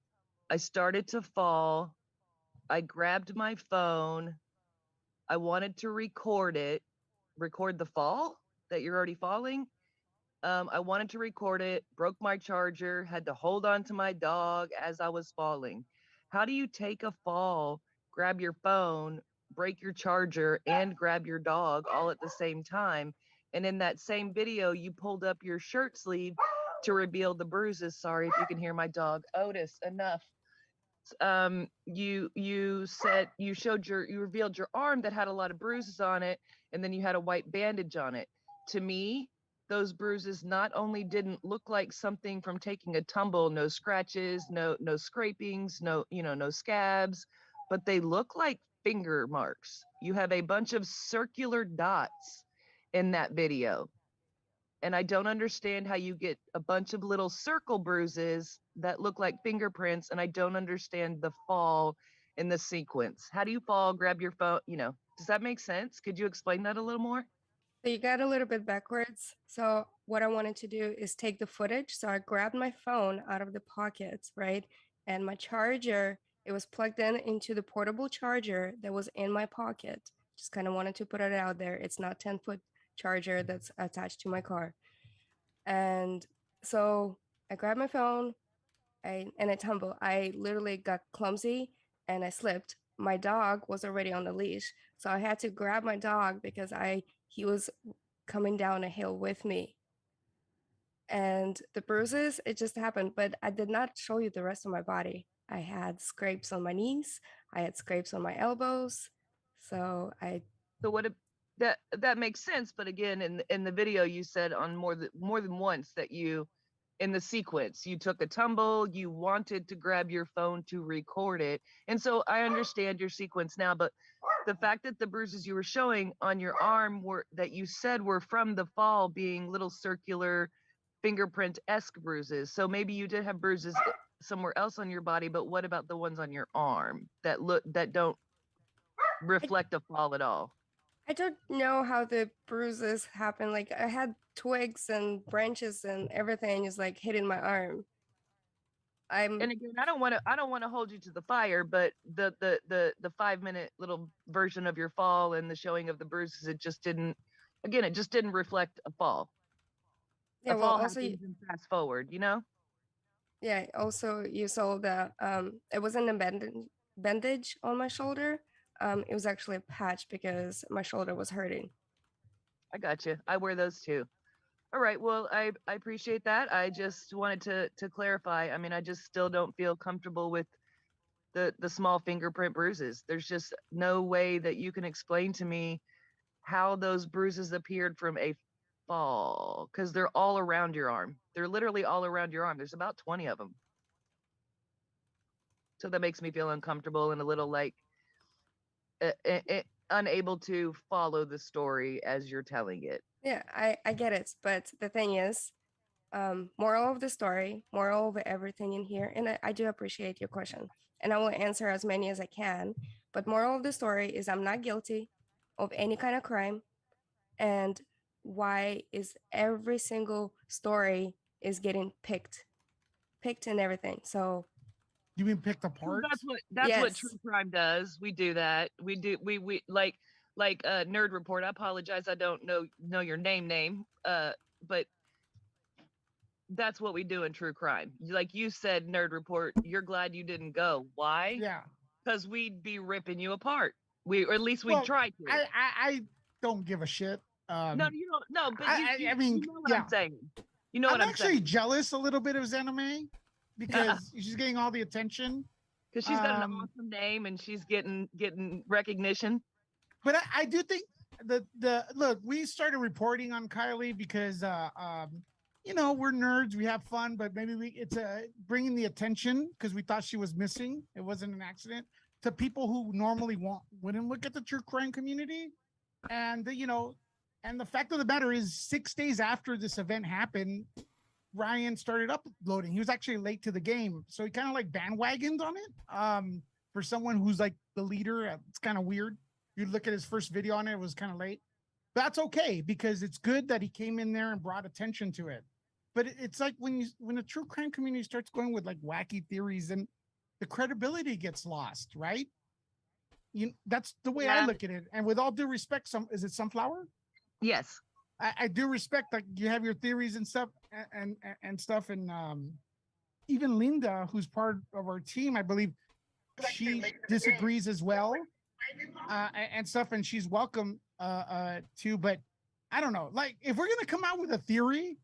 I started to fall. I grabbed my phone. I wanted to record the fall that you're already falling. I wanted to record it, broke my charger, had to hold on to my dog as I was falling. How do you take a fall, grab your phone, break your charger, and grab your dog all at the same time? And in that same video, you pulled up your shirt sleeve to reveal the bruises. Sorry if you can hear my dog. Otis, enough. You revealed your arm that had a lot of bruises on it, and then you had a white bandage on it. To me, those bruises not only didn't look like something from taking a tumble, no scratches, no scrapings, no scabs, but they look like finger marks. You have a bunch of circular dots in that video. And I don't understand how you get a bunch of little circle bruises that look like fingerprints, and I don't understand the fall in the sequence. How do you fall, grab your phone, does that make sense? Could you explain that a little more? So you got a little bit backwards. So what I wanted to do is take the footage. So I grabbed my phone out of the pockets, right? And my charger, it was plugged in into the portable charger that was in my pocket. Just kind of wanted to put it out there. It's not 10-foot charger that's attached to my car. And so I grabbed my phone and I tumbled. I literally got clumsy and I slipped. My dog was already on the leash. So I had to grab my dog because he was coming down a hill with me. And the bruises, it just happened, but I did not show you the rest of my body. I had scrapes on my knees. I had scrapes on my elbows. So that makes sense. But again, in the video, you said on more than once that in the sequence, you took a tumble, you wanted to grab your phone to record it. And so I understand your sequence now, but the fact that the bruises you were showing on your arm that you said were from the fall being little circular fingerprint-esque bruises. So maybe you did have bruises somewhere else on your body, but what about the ones on your arm that don't reflect a fall at all? I don't know how the bruises happen. Like I had twigs and branches and everything is like hitting my arm. And again, I don't want to hold you to the fire, but the 5-minute little version of your fall and the showing of the bruises, it just didn't reflect a fall. Yeah, a well, fall also happens and fast forward, Yeah, also you saw that it wasn't a bandage on my shoulder. It was actually a patch because my shoulder was hurting. I got you. I wear those too. All right. Well, I appreciate that. I just wanted to clarify. I mean, I just still don't feel comfortable with the small fingerprint bruises. There's just no way that you can explain to me how those bruises appeared from a fall, because they're all around your arm. They're literally all around your arm. There's about 20 of them. So that makes me feel uncomfortable and a little like unable to follow the story as you're telling it. Yeah, I get it. But the thing is, moral of the story, moral of everything in here, and I do appreciate your question, and I will answer as many as I can. But moral of the story is I'm not guilty of any kind of crime. And why is every single story is getting picked and everything. So you mean picked apart? That's what true crime does. We do that. We like Nerd Report. I apologize, I don't know your name, but that's what we do in true crime. Like you said, Nerd Report, you're glad you didn't go. Why? Yeah, because we'd be ripping you apart. Or at least we'd try to. I don't give a shit. No, you don't. No, but I mean, you know what I'm saying. You know what I'm actually saying. jealous a little bit of Zanime because she's getting all the attention. Because she's got an awesome name and she's getting recognition. But I do think look, we started reporting on Kylie because we're nerds, we have fun, but maybe it's bringing the attention because we thought she was missing. It wasn't an accident. to people who normally wouldn't look at the true crime community. And and the fact of the matter is, 6 days after this event happened, Ryan started uploading. He was actually late to the game, so he kind of like bandwagoned on it. For someone who's like the leader, it's kind of weird. You look at his first video on it, it was kind of late. That's okay, because it's good that he came in there and brought attention to it. But it's like when the true crime community starts going with like wacky theories, and the credibility gets lost, right? That's the way I look at it. And with all due respect, is it Sunflower? Yes. I do respect that you have your theories and stuff and stuff. And even Linda, who's part of our team, I believe she disagrees as well, and stuff. And she's welcome too. But I don't know. Like, if we're gonna come out with a theory,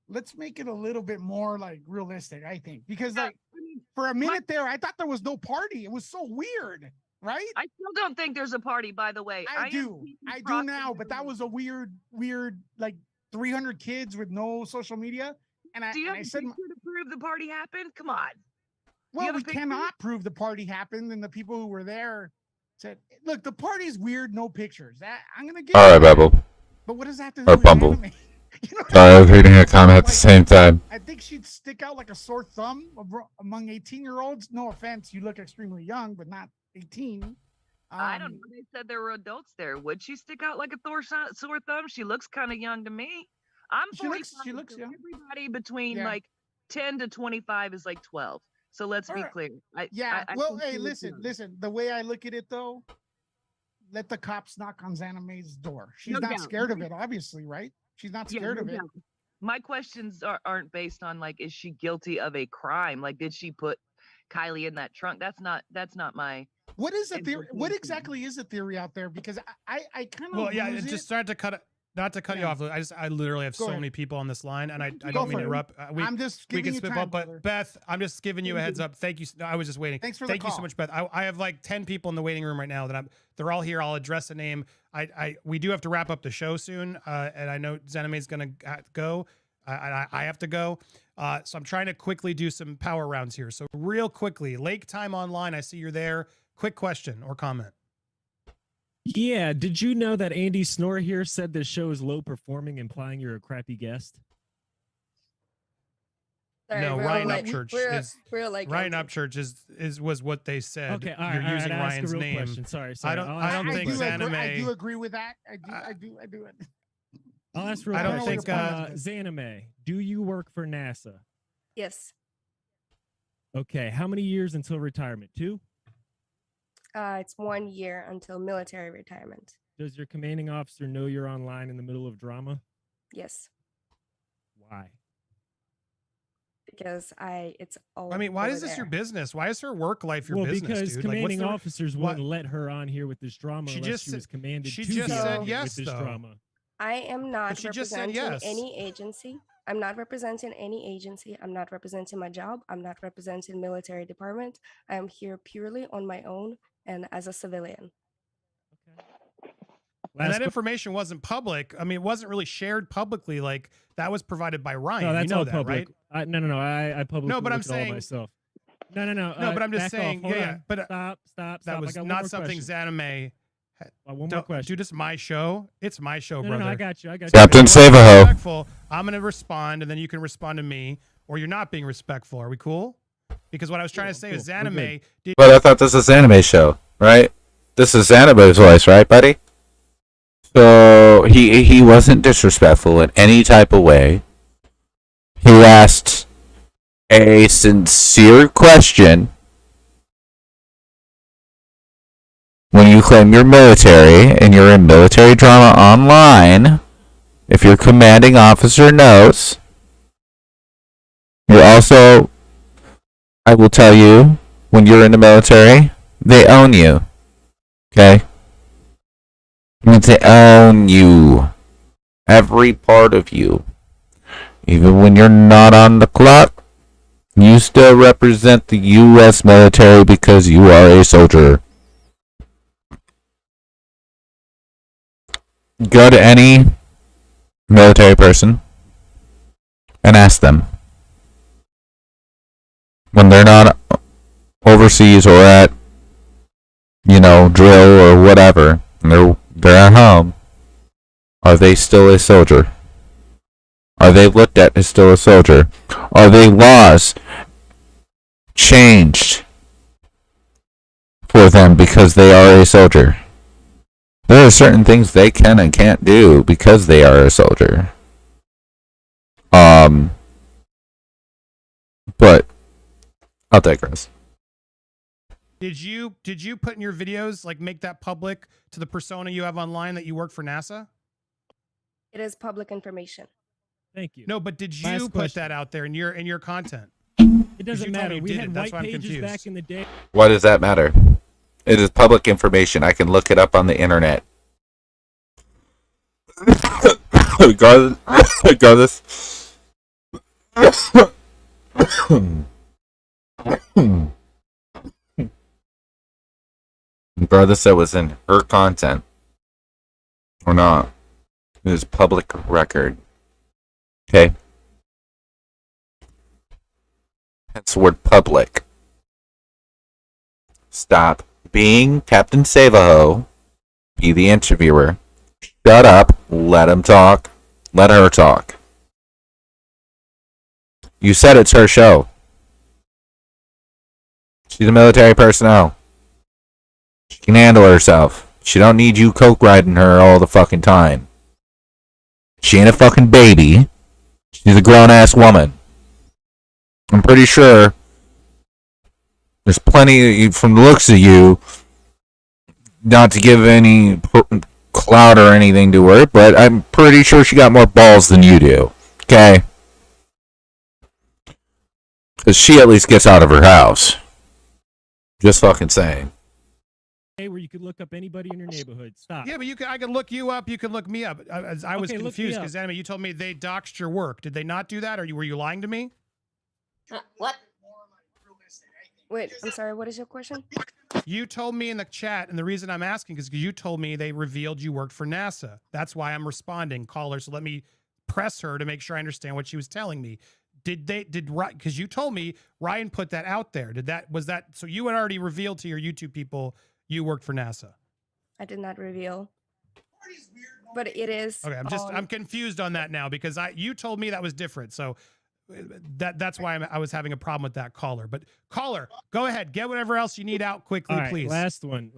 let's make it a little bit more like realistic, I think, because like for a minute there, I thought there was no party. It was so weird. Right? I still don't think there's a party, by the way. I do now, but that was a weird, like 300 kids with no social media. And do you have a picture to prove the party happened? Come on. Well, we cannot prove the party happened, and the people who were there said, "Look, the party's weird, no pictures." I'm gonna give. All right, Bubble. But what does that have to do Or with Bumble. anime? Sorry, I was reading a comment at the same time. I think she'd stick out like a sore thumb among 18-year-olds. No offense, you look extremely young, but not 18. I don't know. They said there were adults there. Would she stick out like a sore thumb? She looks kind of young to me. I'm 45. She looks young. Everybody between like 10 to 25 is like 12. So let's be clear. I Well, think hey, she looks listen. young. The way I look at it, though, let the cops knock on Xaname's door. She's No not doubt. scared of it, obviously, right? She's not scared of it. doubt. My questions aren't based on like, is she guilty of a crime? Like, did she put Kylie in that trunk? That's not my. What is the theory? What exactly is the theory out there? Because I kind of It just started to cut it. Not to cut you off, I literally have Go so ahead. many people on this line, and I Go don't mean for to it. interrupt. I'm just we giving can you spit time, up, but brother. Beth, I'm just giving you a heads up. Thank you. I was just waiting. Thanks for the Thank you so call. much, Beth. I have like 10 people in the waiting room right now they're all here. I'll address a name. We do have to wrap up the show soon, and I know Xaname's gonna go. I have to go. So I'm trying to quickly do some power rounds here. So real quickly, Lake Time Online, I see you're there. Quick question or comment. Yeah, did you know that Andy Snore here said this show is low performing, implying you're a crappy guest? Sorry, No, we're Ryan like- Upchurch we're- is we're like Ryan Upchurch was what they said. Okay, all right, You're all right, using I'll ask a Ryan's real name. question. Sorry, I don't I'll think ask a real question. I do Xaname. agree with that. I do. I'll ask real I don't question. think, Xaname, do you work for NASA? Yes. Okay, how many years until retirement? 2? It's 1 year until military retirement. Does your commanding officer know you're online in the middle of drama? Yes, Why? because it's all. I mean, why over is this your there. business? Why is her work life your Well, business, because dude? Like, what's commanding the- officers what- wouldn't let her on here with this drama She unless just she was said- commanded she to just be said on yes, with this though. drama. I am not But she just said representing yes. any agency. I'm not representing any agency. I'm not representing my job. I'm not representing military department. I am here purely on my own and as a civilian. And that information wasn't public. I mean, it wasn't really shared publicly. Like, that was provided by Ryan. No, that's you know all that, public. right? No. I publicly No, but I'm look at all saying- myself. No. No, but I'm just back off. saying, Hold yeah, on. but stop. that I was got one not more something question. Xaname. One more question. Dude, it's my show. It's my show, No, brother. I got you. Captain Save-A-Ho. Respectful. I'm going to respond, and then you can respond to me, or you're not being respectful. Are we cool? Because what I was trying to say is We're Xaname did. But I thought this was an anime show, right? This is Anime's voice, right, buddy? So he wasn't disrespectful in any type of way. He asked a sincere question. When you claim you're military and you're in military drama online, if your commanding officer knows, you're also, I will tell you, when you're in the military, they own you. Okay? It means they own you. Every part of you. Even when you're not on the clock, you still represent the U.S. military because you are a soldier. Go to any military person and ask them. When they're not overseas or at, drill or whatever, and they're at home, are they still a soldier? Are they looked at as still a soldier? Are they laws changed for them because they are a soldier? There are certain things they can and can't do because they are a soldier. But I'll digress. Did you put in your videos, like, make that public to the persona you have online that you work for NASA? It is public information. Thank you. No, but did you Last put question. that out there in your content? It doesn't you told me matter. you We did had it. That's white why I'm pages confused. back in the day. Why does that matter? It is public information. I can look it up on the internet. Regardless. Regardless that was in her content or not, it is public record. Okay? Hence the word public. Stop being Captain Savaho. Be the interviewer. Shut up. Let him talk. Let her talk. You said it's her show. She's a military personnel. She can handle herself. She don't need you coke riding her all the fucking time. She ain't a fucking baby. She's a grown-ass woman. I'm pretty sure there's plenty, from the looks of you, not to give any clout or anything to her, but I'm pretty sure she got more balls than you do. Okay? Because she at least gets out of her house. Just fucking saying. Where you could look up anybody in your neighborhood. Stop. Yeah, but I can look you up. You can look me up. I was Okay, look me confused up. because anime, you told me they doxed your work. Did they not do that, or were you lying to me? What? Wait, I'm sorry. What is your question? You told me in the chat, and the reason I'm asking is because you told me they revealed you worked for NASA. That's why I'm responding, caller. So let me press her to make sure I understand what she was telling me. Because you told me Ryan put that out there. So you had already revealed to your YouTube people you worked for NASA? I did not reveal. But it is. Okay, I'm confused on that now because you told me that was different. So that's why I was having a problem with that, caller. But caller, go ahead, get whatever else you need out quickly, All right, please. last one.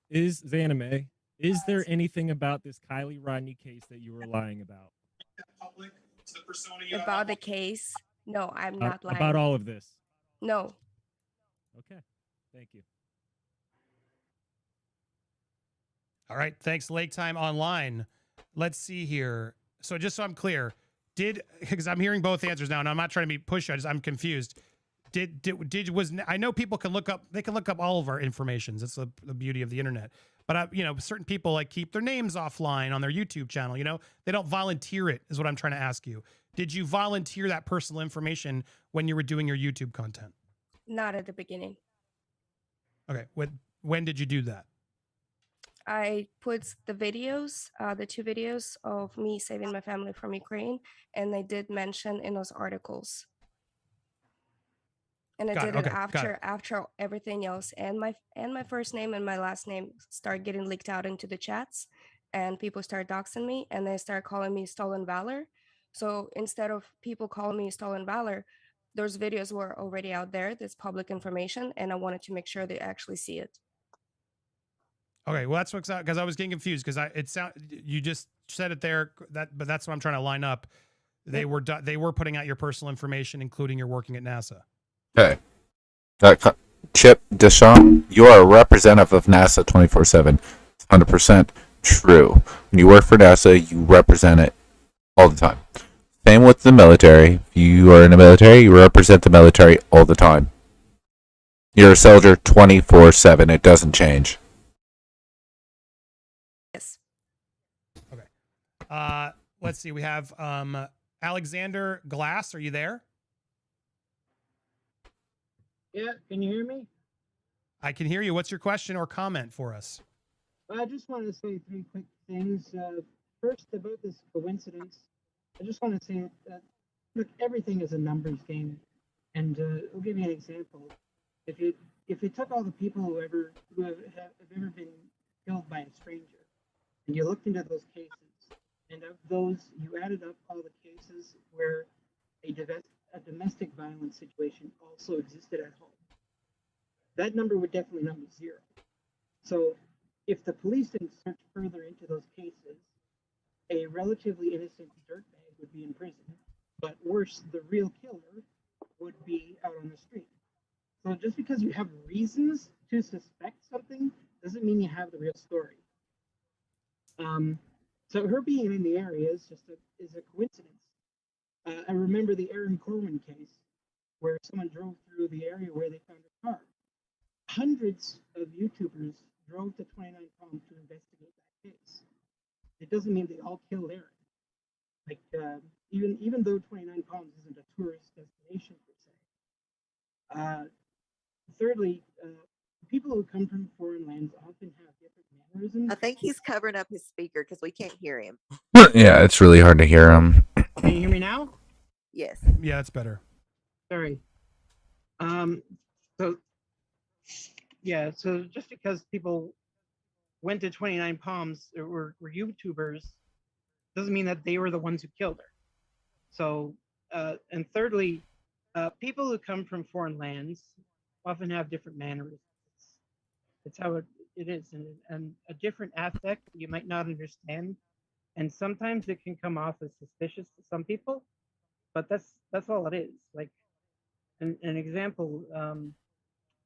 Is Zanime, is there anything about this Kylie Rodney case that you were lying about? About the case? No, I'm not lying. About all of this? No. Okay, thank you. All right, thanks, Lake Time Online. Let's see here. So just so I'm clear, because I'm hearing both answers now, and I'm not trying to be pushy. I'm confused. I know people can look up. They can look up all of our informations. That's the beauty of the internet. But certain people like keep their names offline on their YouTube channel. They don't volunteer it. Is what I'm trying to ask you. Did you volunteer that personal information when you were doing your YouTube content? Not at the beginning. Okay. When did you do that? I put the videos, the 2 videos of me saving my family from Ukraine, and I did mention in those articles. And I did it after everything else, and my first name and my last name start getting leaked out into the chats, and people start doxing me, and they start calling me Stolen Valor. So instead of people calling me Stolen Valor, those videos were already out there. That's public information, and I wanted to make sure they actually see it. Okay, well that's what's out because I was getting confused because you just said it there but that's what I'm trying to line up. They were putting out your personal information, including your working at NASA. Okay. Chip Deschamps, you are a representative of NASA 24/7. 100% true. When you work for NASA, you represent it all the time. Same with the military. If you are in the military, you represent the military all the time. You're a soldier 24/7. It doesn't change. Yes. Okay. Let's see. We have Alexander Glass. Are you there? Yeah, can you hear me? I can hear you. What's your question or comment for us? I just wanted to say 3 quick things. First, about this coincidence, I just want to say that, look, everything is a numbers game. And I'll give you an example. If you if you took all the people who have ever been killed by a stranger, and you looked into those cases, and of those, you added up all the cases where a domestic violence situation also existed at home, that number would definitely not be zero. So if the police didn't search further into those cases, a relatively innocent dirtbag would be in prison, but worse, the real killer would be out on the street. So just because you have reasons to suspect something doesn't mean you have the real story. So her being in the area is a coincidence. I remember the Aaron Corwin case where someone drove through the area where they found a car. Hundreds of YouTubers drove to 29 Palms to investigate that case. It doesn't mean they all killed Aaron. Like even though 29 Palms isn't a tourist destination per se. Thirdly, people who come from foreign lands often have different mannerisms. I think he's covering up his speaker because we can't hear him. Yeah, it's really hard to hear him. Can you hear me now? Yes. Yeah, that's better. Sorry. So just because people went to 29 Palms or were YouTubers doesn't mean that they were the ones who killed her. So, and thirdly, people who come from foreign lands often have different mannerisms. It's how it is, and a different affect you might not understand, and sometimes it can come off as suspicious to some people, but that's all it is. Like an example,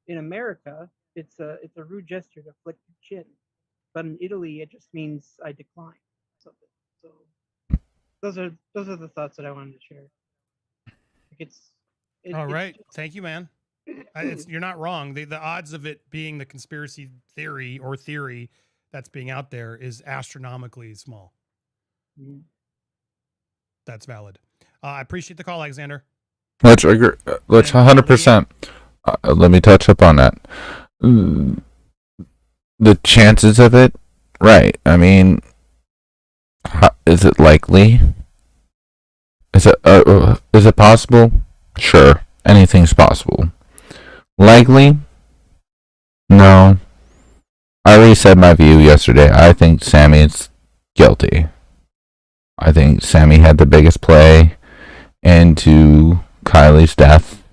in America, it's a rude gesture to flick your chin, but in Italy it just means I decline something. So those are the thoughts that I wanted to share. Like All right, thank you, man. You're not wrong. The odds of it being the conspiracy theory that's being out there is astronomically small. Mm-hmm. That's valid. I appreciate the call, Alexander. Let's 100%. Let me touch up on that. The chances of it, right? I mean, is it likely? Is it possible? Sure, anything's possible. Likely? No. I already said my view yesterday. I think Sammy's guilty. I think Sammy had the biggest play into Kylie's death.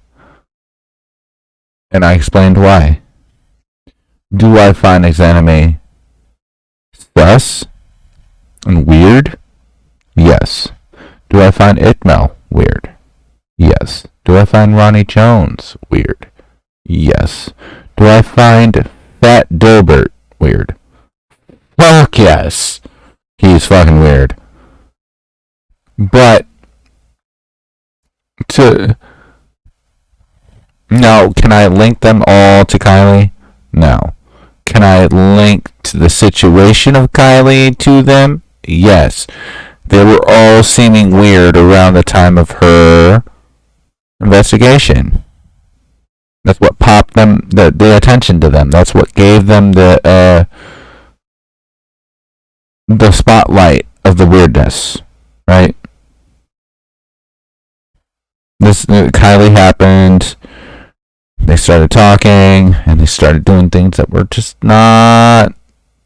And I explained why. Do I find Exanime sus and weird? Yes. Do I find Itmel weird? Yes. Do I find Ronnie Jones weird? Yes. Do I find Fat Dilbert weird? Fuck yes. He's fucking weird. But no, can I link them all to Kylie? No. Can I link to the situation of Kylie to them? Yes. They were all seeming weird around the time of her investigation. That's what popped them, the attention to them. That's what gave them the spotlight of the weirdness, right? This Kylie happened. They started talking, and they started doing things that were just not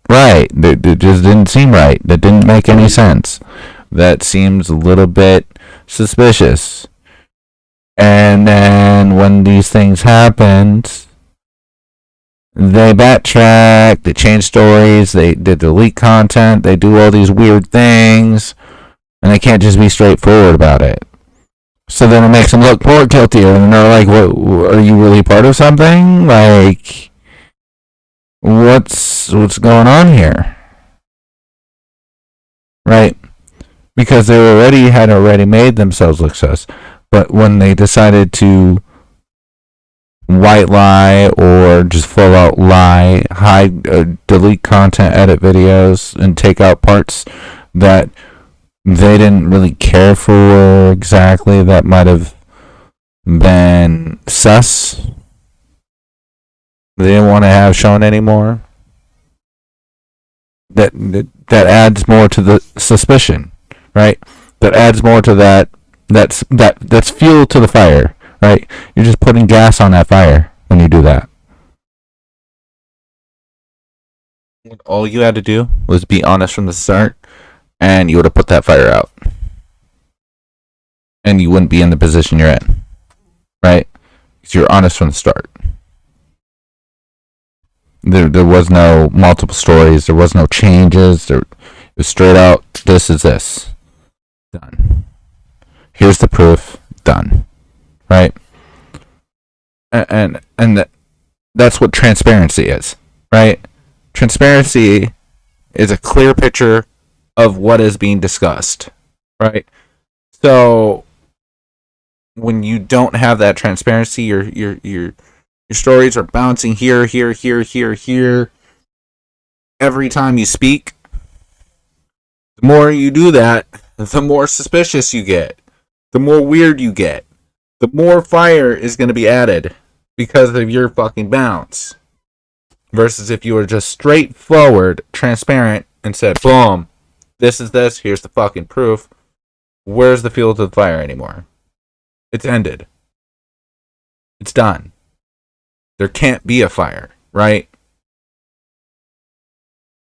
right. They just didn't seem right. That didn't make any sense. That seems a little bit suspicious. And then when these things happened, they backtrack, they change stories, they delete content, they do all these weird things, and they can't just be straightforward about it. So then it makes them look more guilty, and they're like, "What? Are you really part of something? Like, what's going on here?" Right? Because they had already made themselves look sus. But when they decided to white lie or just full out lie, hide, delete content, edit videos, and take out parts that they didn't really care for exactly, that might have been sus, they didn't want to have shown anymore, that adds more to the suspicion, right? That adds more to that. That's fuel to the fire, right? You're just putting gas on that fire when you do that. All you had to do was be honest from the start, and you would have put that fire out. And you wouldn't be in the position you're in. Right? Because you're honest from the start. There was no multiple stories. There was no changes. It was straight out, this is this. Done. Here's the proof. Done. Right? And that's what transparency is. Right? Transparency is a clear picture of what is being discussed. Right? So when you don't have that transparency, your stories are bouncing here, every time you speak. The more you do that, the more suspicious you get, the more weird you get, the more fire is going to be added because of your fucking bounce. Versus if you were just straightforward, transparent, and said, boom, this is this, here's the fucking proof. Where's the fuel to the fire anymore? It's ended. It's done. There can't be a fire, right?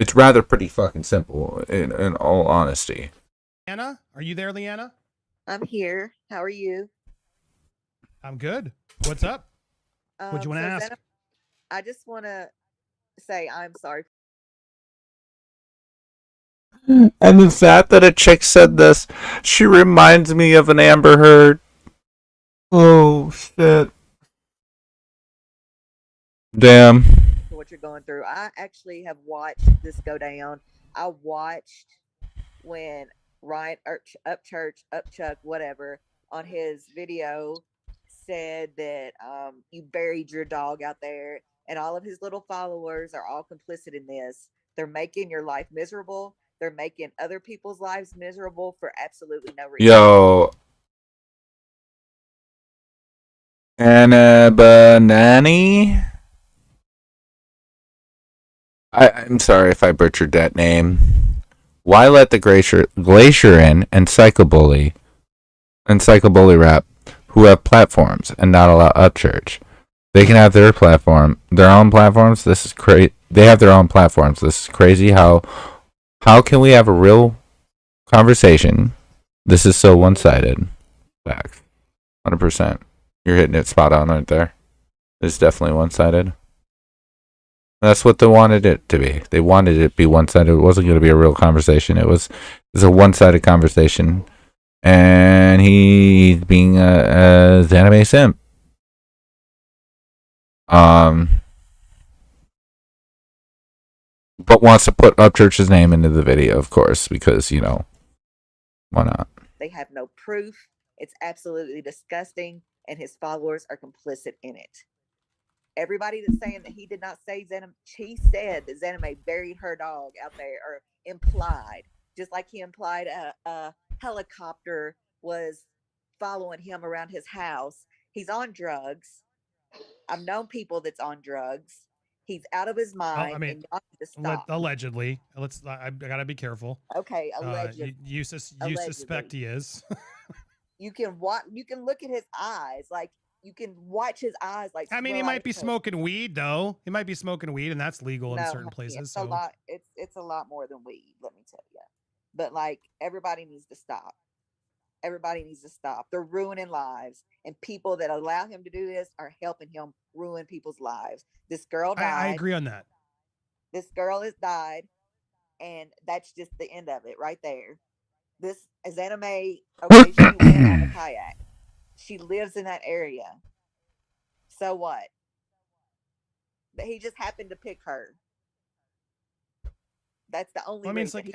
It's rather pretty fucking simple, in all honesty. Leanna, are you there, Leanna? I'm here. How are you? I'm good. What's up? What do you want to ask? Zena, I just want to say I'm sorry. And the fact that a chick said this, she reminds me of an Amber Heard. Oh, shit. Damn. What you're going through. I actually have watched this go down. I watched when Ryan Upchurch, whatever, on his video said that you buried your dog out there, and all of his little followers are all complicit in this. They're making your life miserable. They're making other people's lives miserable for absolutely no reason. Yo. Anna Banani? I'm sorry if I butchered that name. Why let the Glacier in and Psychobully Rap, who have platforms, and not allow Upchurch? They can have their own platforms. This is crazy. They have their own platforms. This is crazy. How can we have a real conversation? This is so one-sided. Facts. 100%. You're hitting it spot on right there. It's definitely one-sided. That's what they wanted it to be. They wanted it to be one-sided. It wasn't going to be a real conversation. It was a one-sided conversation. And he's being a anime simp. But wants to put Upchurch's name into the video, of course, because, why not? They have no proof. It's absolutely disgusting, and his followers are complicit in it. Everybody that's saying that he did not say Zenime, she said that Zenime buried her dog out there, or implied, just like he implied a helicopter was following him around his house. He's on drugs. I've known people that's on drugs. He's out of his mind. I mean, and y'all need to stop. Allegedly. I gotta be careful. Okay, allegedly. You suspect he is. You can look at his eyes, like you can watch his eyes. Like, I mean, he might be smoking weed, though. He might be smoking weed, and that's legal in certain places. It's a lot. It's a lot more than weed. Let me tell you. But like, everybody needs to stop. Everybody needs to stop. They're ruining lives, and people that allow him to do this are helping him ruin people's lives. This girl died. I agree on that. This girl has died, and that's just the end of it right there. This is anime. Okay, she went on a kayak. She lives in that area. So what? But he just happened to pick her. That's the only. I mean, it's like.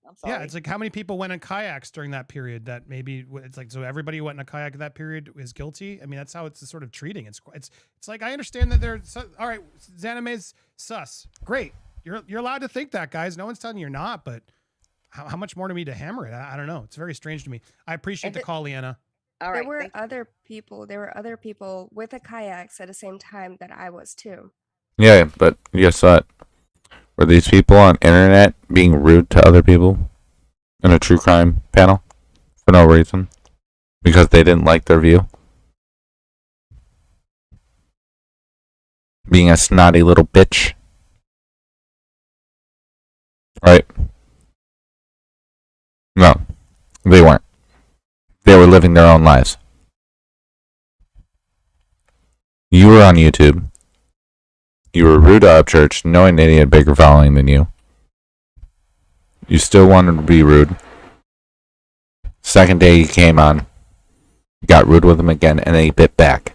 I'm sorry. Yeah, it's like how many people went on kayaks during that period that maybe it's like, so everybody who went in a kayak at that period is guilty. I mean, that's how it's sort of treating. It's like, I understand that they're all right. Zanime's sus. Great. You're allowed to think that, guys. No one's telling you you're not, but how much more do we need to hammer it? I don't know. It's very strange to me. I appreciate the call, Leanna. All right. There were other people with the kayaks at the same time that I was too. Yeah, but guess what? Were these people on internet being rude to other people in a true crime panel for no reason? Because they didn't like their view? Being a snotty little bitch? Right? No, they weren't. They were living their own lives. You were on YouTube. You were rude to Upchurch, knowing that he had a bigger following than you. You still wanted to be rude. Second day he came on, got rude with him again, and then he bit back.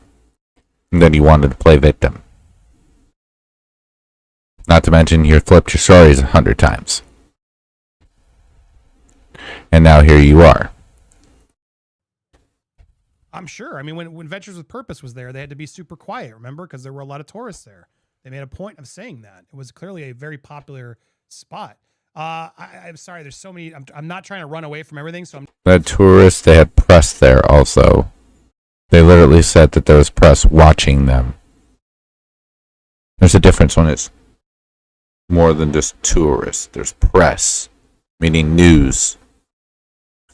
And then you wanted to play victim. Not to mention you flipped your stories 100 times. And now here you are. I'm sure. I mean, when Ventures with Purpose was there, they had to be super quiet, remember? Because there were a lot of tourists there. They made a point of saying that. It was clearly a very popular spot. I'm sorry, there's so many. I'm not trying to run away from everything, so I'm... The tourists, they had press there also. They literally said that there was press watching them. There's a difference when it's more than just tourists. There's press, meaning news.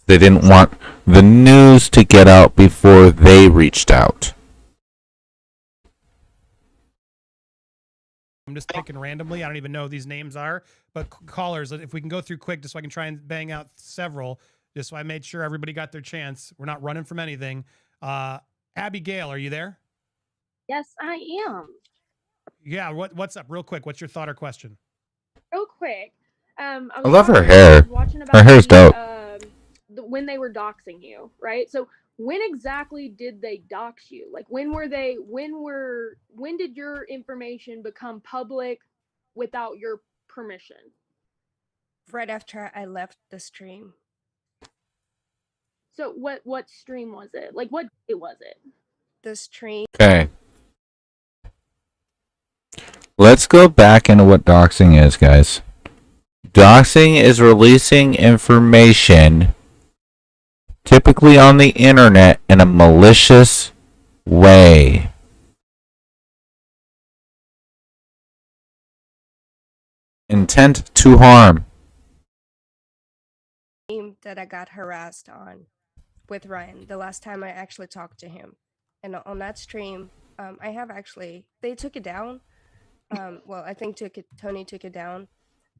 They didn't want the news to get out before they reached out. I'm just picking randomly. I don't even know who these names are. But callers, if we can go through quick just so I can try and bang out several, just so I made sure everybody got their chance. We're not running from anything. Abigail, are you there? Yes, I am. Yeah, what's up? Real quick, what's your thought or question? Real quick. I love her hair. Her hair's dope. When they were doxing you, right? So when exactly did they dox you? Like when did your information become public without your permission? Right after I left the stream. So what stream was it? Like what day was it? The stream. Okay. Let's go back into what doxing is, guys. Doxing is releasing information, typically on the internet, in a malicious way. Intent to harm. That I got harassed on with Ryan the last time I actually talked to him, and on that stream, I have actually, they took it down. Well, I think Tony took it down,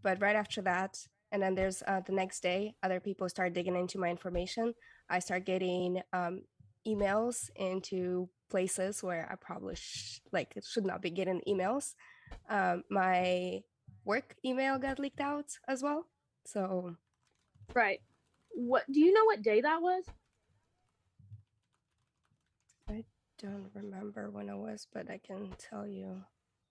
but right after that, and then there's the next day, other people start digging into my information. I start getting emails into places where I probably should not be getting emails. My work email got leaked out as well. So, right. What do you know what day that was? I don't remember when it was, but I can tell you.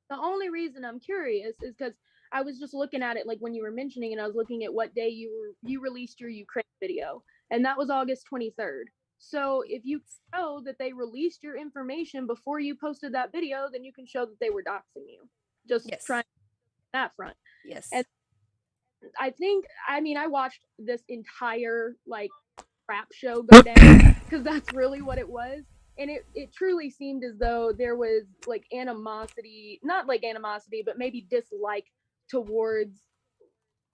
The only reason I'm curious is because I was just looking at it like when you were mentioning, and I was looking at what day you released your Ukraine video, and that was August 23rd. So if you show that they released your information before you posted that video, then you can show that they were doxing you. Just trying that front. Yes. And I mean, I watched this entire like crap show go down because that's really what it was. And it truly seemed as though there was like animosity, not like animosity, but maybe dislike towards,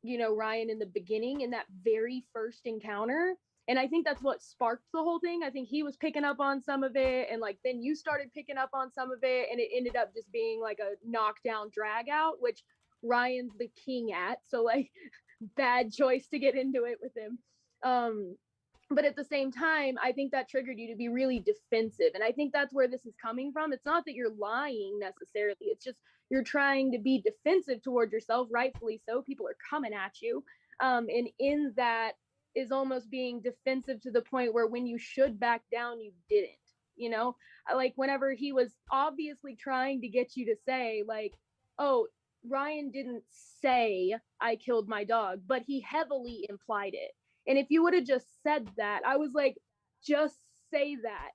Ryan in the beginning in that very first encounter. And I think that's what sparked the whole thing. I think he was picking up on some of it, and like then you started picking up on some of it, and it ended up just being like a knockdown drag out, which Ryan's the king at. So like bad choice to get into it with him. But at the same time, I think that triggered you to be really defensive. And I think that's where this is coming from. It's not that you're lying necessarily. It's just you're trying to be defensive towards yourself, rightfully so. People are coming at you. And in that is almost being defensive to the point where when you should back down, you didn't. Like whenever he was obviously trying to get you to say like, oh, Ryan didn't say I killed my dog, but he heavily implied it. And if you would have just said that, I was like, just say that,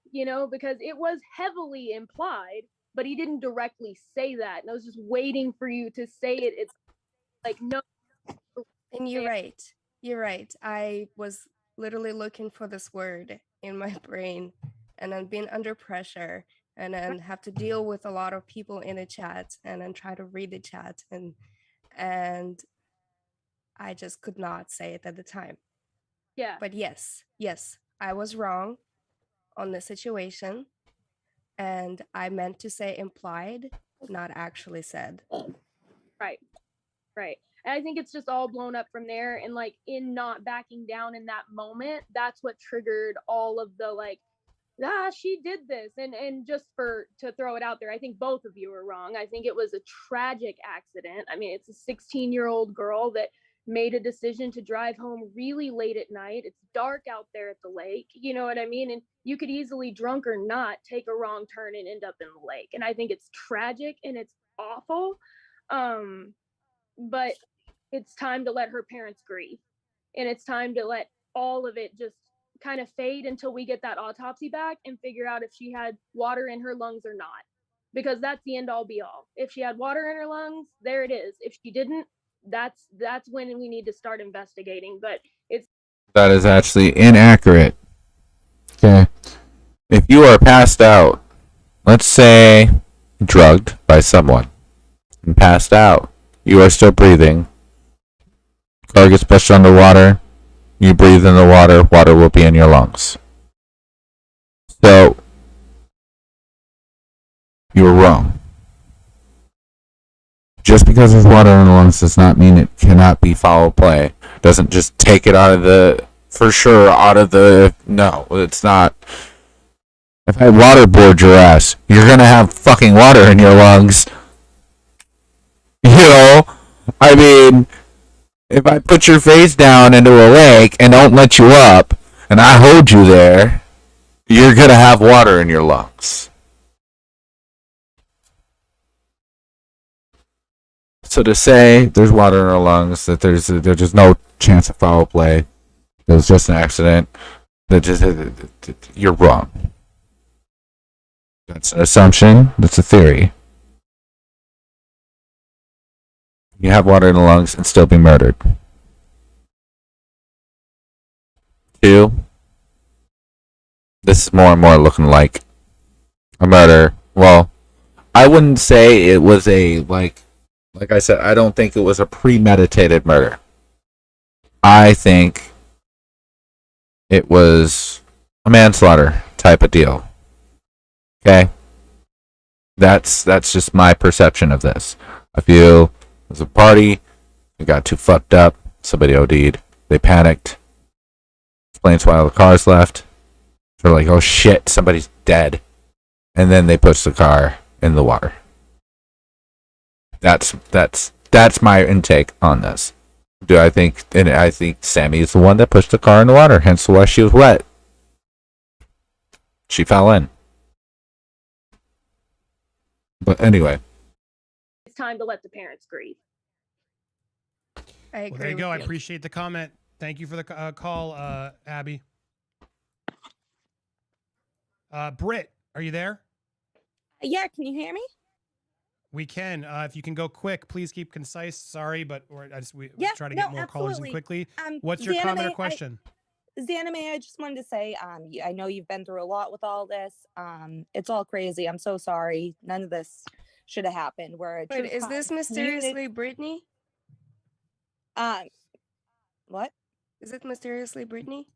because it was heavily implied, but he didn't directly say that. And I was just waiting for you to say it. It's like, no. And you're right. You're right. I was literally looking for this word in my brain, and then being under pressure, and then have to deal with a lot of people in the chat, and then try to read the chat, and I just could not say it at the time. Yeah. But yes, I was wrong on the situation, and I meant to say implied, not actually said. Right. And I think it's just all blown up from there. And like in not backing down in that moment, that's what triggered all of the like, she did this. And just to throw it out there, I think both of you are wrong. I think it was a tragic accident. I mean, it's a 16-year-old girl that made a decision to drive home really late at night. It's dark out there at the lake, you know what I mean? And you could easily, drunk or not, take a wrong turn and end up in the lake. And I think it's tragic and it's awful. But it's time to let her parents grieve. And it's time to let all of it just kind of fade until we get that autopsy back and figure out if she had water in her lungs or not. Because that's the end all be all. If she had water in her lungs, there it is. If she didn't, that's when we need to start investigating. But it's That is actually inaccurate. Okay. If you are passed out, let's say drugged by someone, and passed out, you are still breathing. Car gets pushed underwater, you breathe in the water, water will be in your lungs. So, you were wrong. Just because there's water in the lungs does not mean it cannot be foul play. Doesn't just take it out of the, for sure, out of the, no, it's not. If I waterboard your ass, you're gonna have fucking water in your lungs. You know? I mean, if I put your face down into a lake and don't let you up, and I hold you there, you're gonna have water in your lungs. So to say there's water in our lungs, that there's just no chance of foul play, it was just an accident, you're wrong. That's an assumption, that's a theory. You have water in the lungs and still be murdered. 2, this is more and more looking like a murder. Well, I wouldn't say it was a, like I said, I don't think it was a premeditated murder. I think it was a manslaughter type of deal. Okay? That's just my perception of this. I feel it was a party, it got too fucked up, somebody OD'd, they panicked. Explains why all the cars left. They're like, oh shit, somebody's dead. And then they push the car in the water. That's my intake on this. I think Sammy is the one that pushed the car in the water, hence why she was wet. She fell in. But anyway. It's time to let the parents grieve. I agree. Well, there you go. I appreciate the comment. Thank you for the call, Abby. Britt, are you there? Yeah, can you hear me? We can. If you can go quick, please keep concise. Sorry, but we try to get more callers in quickly. What's your comment or question? Zanime, I just wanted to say, I know you've been through a lot with all this. It's all crazy. I'm so sorry. None of this should have happened. Wait, is this mysteriously Brittany? What? Is it mysteriously Brittany?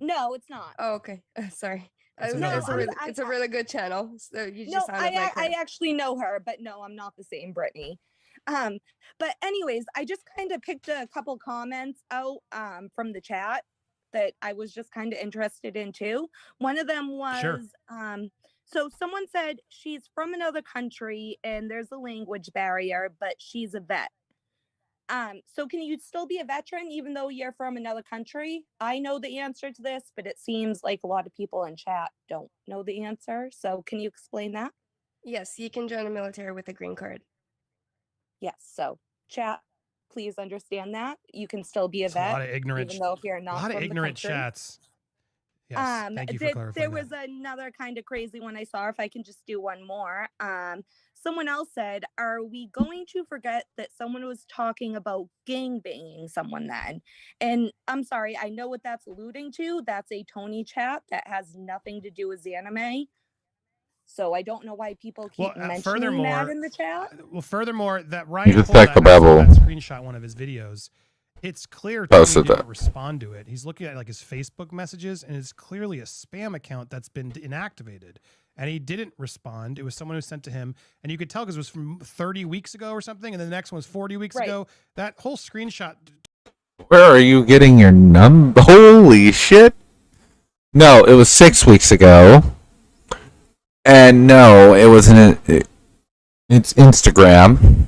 No, it's not. Oh, okay. Sorry. It's a really good channel. So you just no, sounded like her. I actually know her, but no, I'm not the same Brittany. But anyways, I just kind of picked a couple comments out from the chat that I was just kind of interested in too. One of them was Sure. So someone said she's from another country and there's a language barrier, but she's a vet. So can you still be a veteran even though you're from another country? I know the answer to this, but it seems like a lot of people in chat don't know the answer. So can you explain that? Yes, you can join the military with a green card. Yes. So chat, please understand that you can still be a vet. A lot of ignorant, even though if you're not a lot of from the ignorant country. chats. Yes, thank you for clarifying there that. was another kind of crazy one I saw. If I can just do one more. Someone else said, are we going to forget that someone was talking about gangbanging someone then? And I'm sorry, I know what that's alluding to. That's a Tony chat that has nothing to do with anime. So I don't know why people keep mentioning that in the chat. Furthermore, that Ryan just pulled like the that Bevel. screenshot one of his videos. It's clear Tony Posted didn't that. respond to it. He's looking at like his Facebook messages, and it's clearly a spam account that's been inactivated. and he didn't respond. It was someone who sent to him, and you could tell because it was from 30 weeks ago or something, and then the next one was 40 weeks ago. That whole screenshot. Where are you getting your Holy shit! No, it was 6 weeks ago. And no, it wasn't. It's Instagram.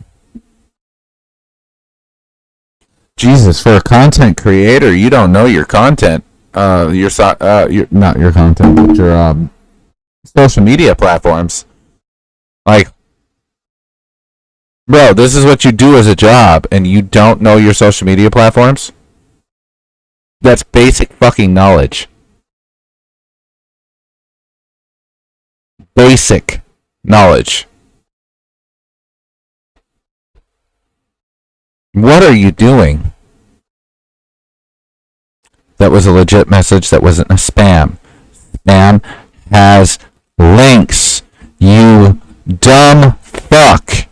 Jesus, for a content creator, you don't know your content. Not your content, but your social media platforms. Like, bro, this is what you do as a job, and you don't know your social media platforms? That's basic fucking knowledge. Basic knowledge. What are you doing? That was a legit message. That wasn't a spam. Spam has links. You dumb fuck.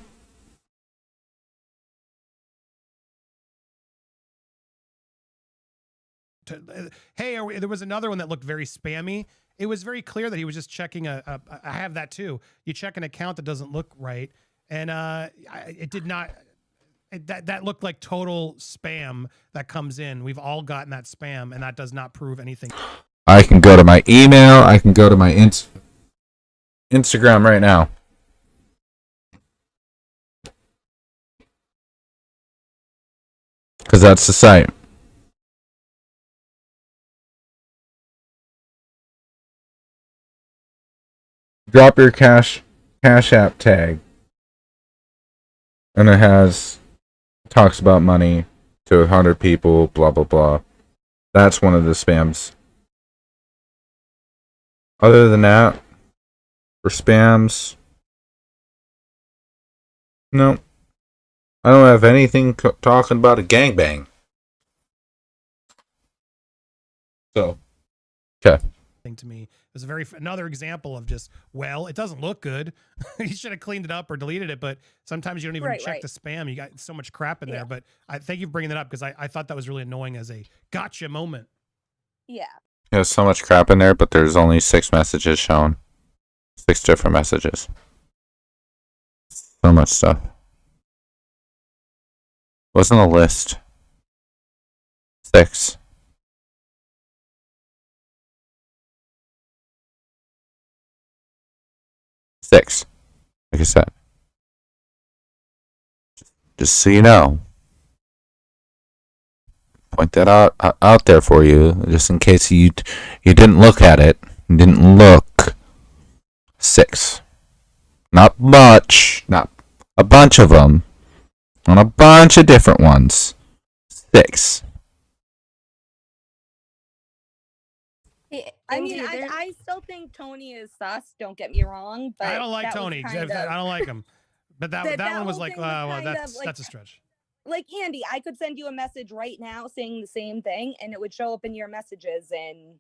Hey, there was another one that looked very spammy. It was very clear that he was just checking I have that too. You check an account that doesn't look right, and it did not. That looked like total spam that comes in. We've all gotten that spam, and that does not prove anything. I can go to my email. I can go to my Instagram right now. Because that's the site. Drop your Cash App tag. And it talks about money to 100 people, blah, blah, blah. That's one of the spams. Other than that, for spams, no. I don't have anything talking about a gangbang. So, okay. To me, it was another example of just, well, it doesn't look good. You should have cleaned it up or deleted it, but sometimes you don't even check the spam. You got so much crap in there, but I thank you for bringing that up because I thought that was really annoying as a gotcha moment. Yeah. There's so much crap in there, but there's only 6 messages shown. 6 different messages. So much stuff. Wasn't a list. 6. Like I said. Just so you know. Point that out there for you, just in case you didn't look at it. You didn't look. 6. Not much. Not a bunch of them. On a bunch of different ones. 6. I mean, I still think Tony is sus. Don't get me wrong, but I don't like Tony. I don't like him. But that one was like, well, that's a stretch. Like, Andy, I could send you a message right now saying the same thing, and it would show up in your messages. And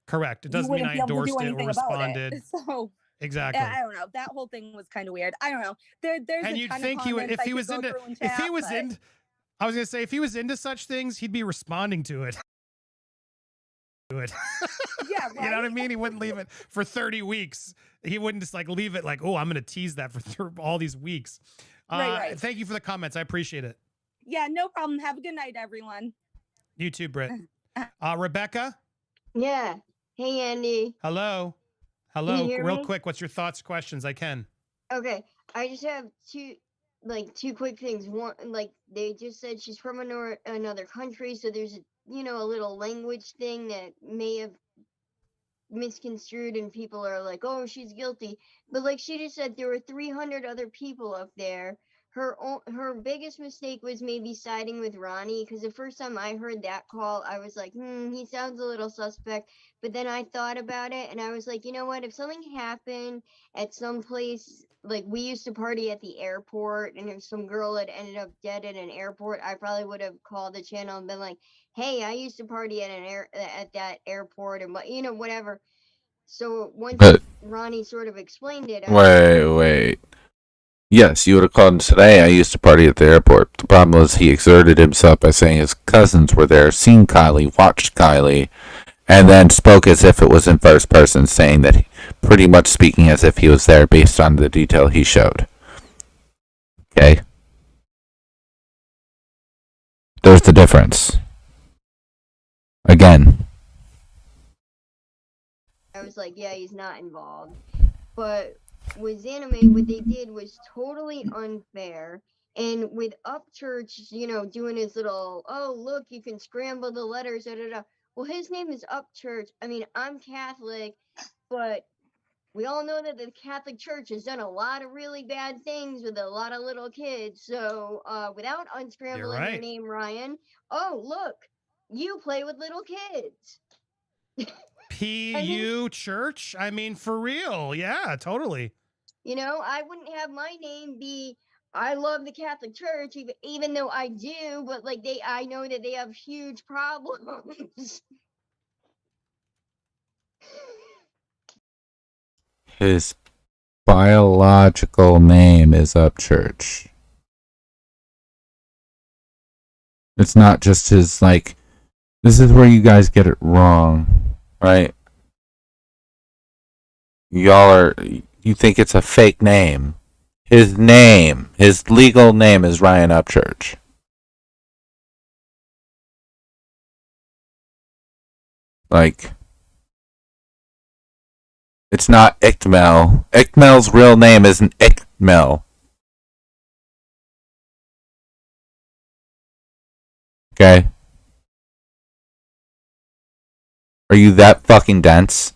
correct. It doesn't mean I endorsed it or responded. So exactly. I don't know. That whole thing was kind of weird. I don't know. There's and you'd think he would if he was into I was gonna say if he was into such things, he'd be responding to it. Yeah, right? You know what I mean? He wouldn't leave it for 30 weeks. He wouldn't just like leave it like, oh, I'm gonna tease that for all these weeks. Right. Thank you for the comments. I appreciate it. Yeah, no problem. Have a good night, everyone. You too, Britt. Rebecca? Yeah. Hey, Andy. Hello. Real quick, what's your thoughts, questions? I can. Okay. I just have two quick things. One, like they just said she's from another country, so there's a little language thing that may have misconstrued, and people are like, oh, she's guilty. But like she just said, there were 300 other people up there. Her biggest mistake was maybe siding with Ronnie, because the first time I heard that call, I was like, he sounds a little suspect. But then I thought about it, and I was like, you know what? If something happened at some place, like we used to party at the airport, and if some girl had ended up dead at an airport, I probably would have called the channel and been like, hey, I used to party at that airport, and whatever. So once Ronnie sort of explained it, Wait. Yes, you would have called him today. I used to party at the airport. The problem was he exerted himself by saying his cousins were there, seen Kylie, watched Kylie, and then spoke as if it was in first person, saying that pretty much speaking as if he was there based on the detail he showed. Okay? There's the difference. Again. I was like, yeah, he's not involved. But with Anime, what they did was totally unfair. And with Upchurch, you know, doing his little, oh, look, you can scramble the letters, da da da. Well, his name is Upchurch. I mean, I'm Catholic, but we all know that the Catholic Church has done a lot of really bad things with a lot of little kids. So without unscrambling your name, Ryan, oh, look, you play with little kids. PU Church? I mean, for real. Yeah, totally. You know, I wouldn't have my name be I love the Catholic Church, even though I do, but like I know that they have huge problems. His biological name is Upchurch. It's not just his, like, this is where you guys get it wrong, right? You think it's a fake name. His legal name is Ryan Upchurch. Like, it's not Ickmel. Ickmel's real name isn't Ickmel. Okay? Are you that fucking dense?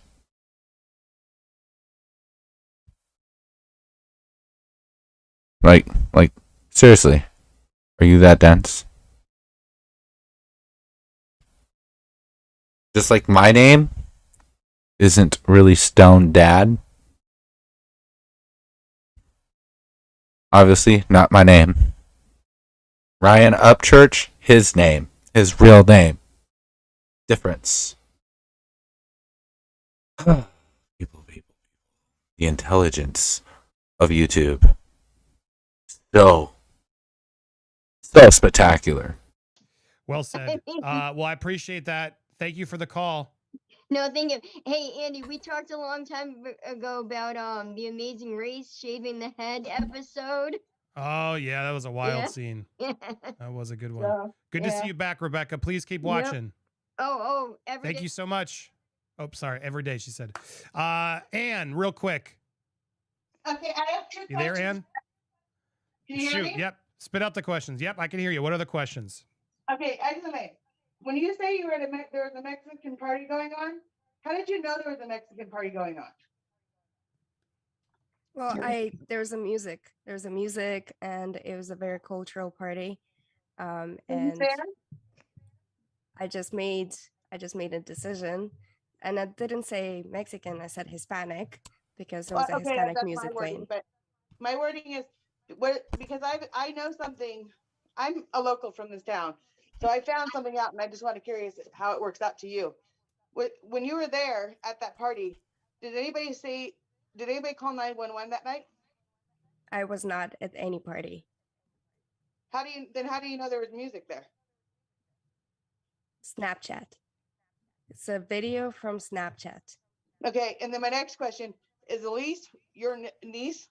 Like, seriously. Are you that dense? Just like my name isn't really Stone Dad. Obviously, not my name. Ryan Upchurch, his name. His real name. Difference. People. The intelligence of YouTube. So spectacular. Well said. Well, I appreciate that. Thank you for the call. No, thank you. Hey, Andy, we talked a long time ago about the Amazing Race shaving the head episode. Oh, yeah, that was a wild scene. That was a good one. So, Good to see you back, Rebecca. Please keep watching. Every Thank day. you so much. Oh, sorry. Every day, she said. Ann, real quick. Okay, I have two You there, questions. Ann? Can you hear me? Yep. Spit out the questions. Yep, I can hear you. What are the questions? Okay, excellent. When you say you were at there was a Mexican party going on, how did you know there was a Mexican party going on? Well, there's a music, and it was a very cultural party. And I just made a decision, and I didn't say Mexican. I said Hispanic because there was a Hispanic that's music my wording, playing. but my wording is because I know something. I'm a local from this town, so I found something out, and I just want to curious how it works out to you. When you were there at that party, did anybody call 911 that night? I was not at any party. How do you know there was music there? Snapchat. It's a video from Snapchat. Okay, and then my next question is: Elise, your niece?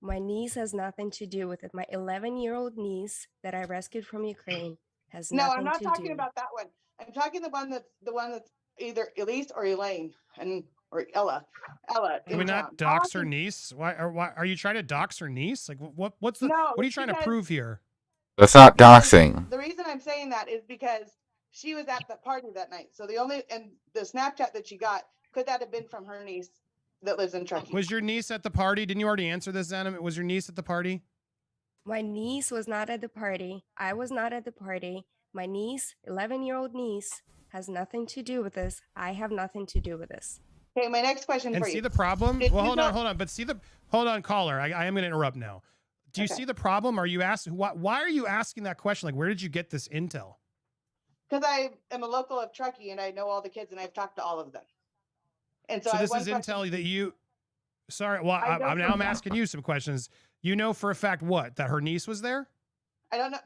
My niece has nothing to do with it. My 11-year-old niece that I rescued from Ukraine has nothing to do. No, I'm not talking about that one. I'm talking the one that's either Elise or Elaine or Ella. Can we not dox her niece? Why are you trying to dox her niece? Like what are you trying to prove here? That's not doxing. The reason I'm saying that is because she was at the party that night. So the Snapchat that she got, could that have been from her niece that lives in Truckee? Was your niece at the party? Didn't you already answer this, Anna? Was your niece at the party? My niece was not at the party. I was not at the party. My niece, 11-year-old niece, has nothing to do with this. I have nothing to do with this. Okay, my next question And for you. see the problem? Well, hold on. But hold on, caller. I am going to interrupt now. Do you see the problem? Are you asking why are you asking that question? Like, where did you get this intel? Because I am a local of Truckee and I know all the kids and I've talked to all of them. And so this is intel that you. Sorry, well, I'm asking you some questions. You know for a fact what? That her niece was there? I don't know.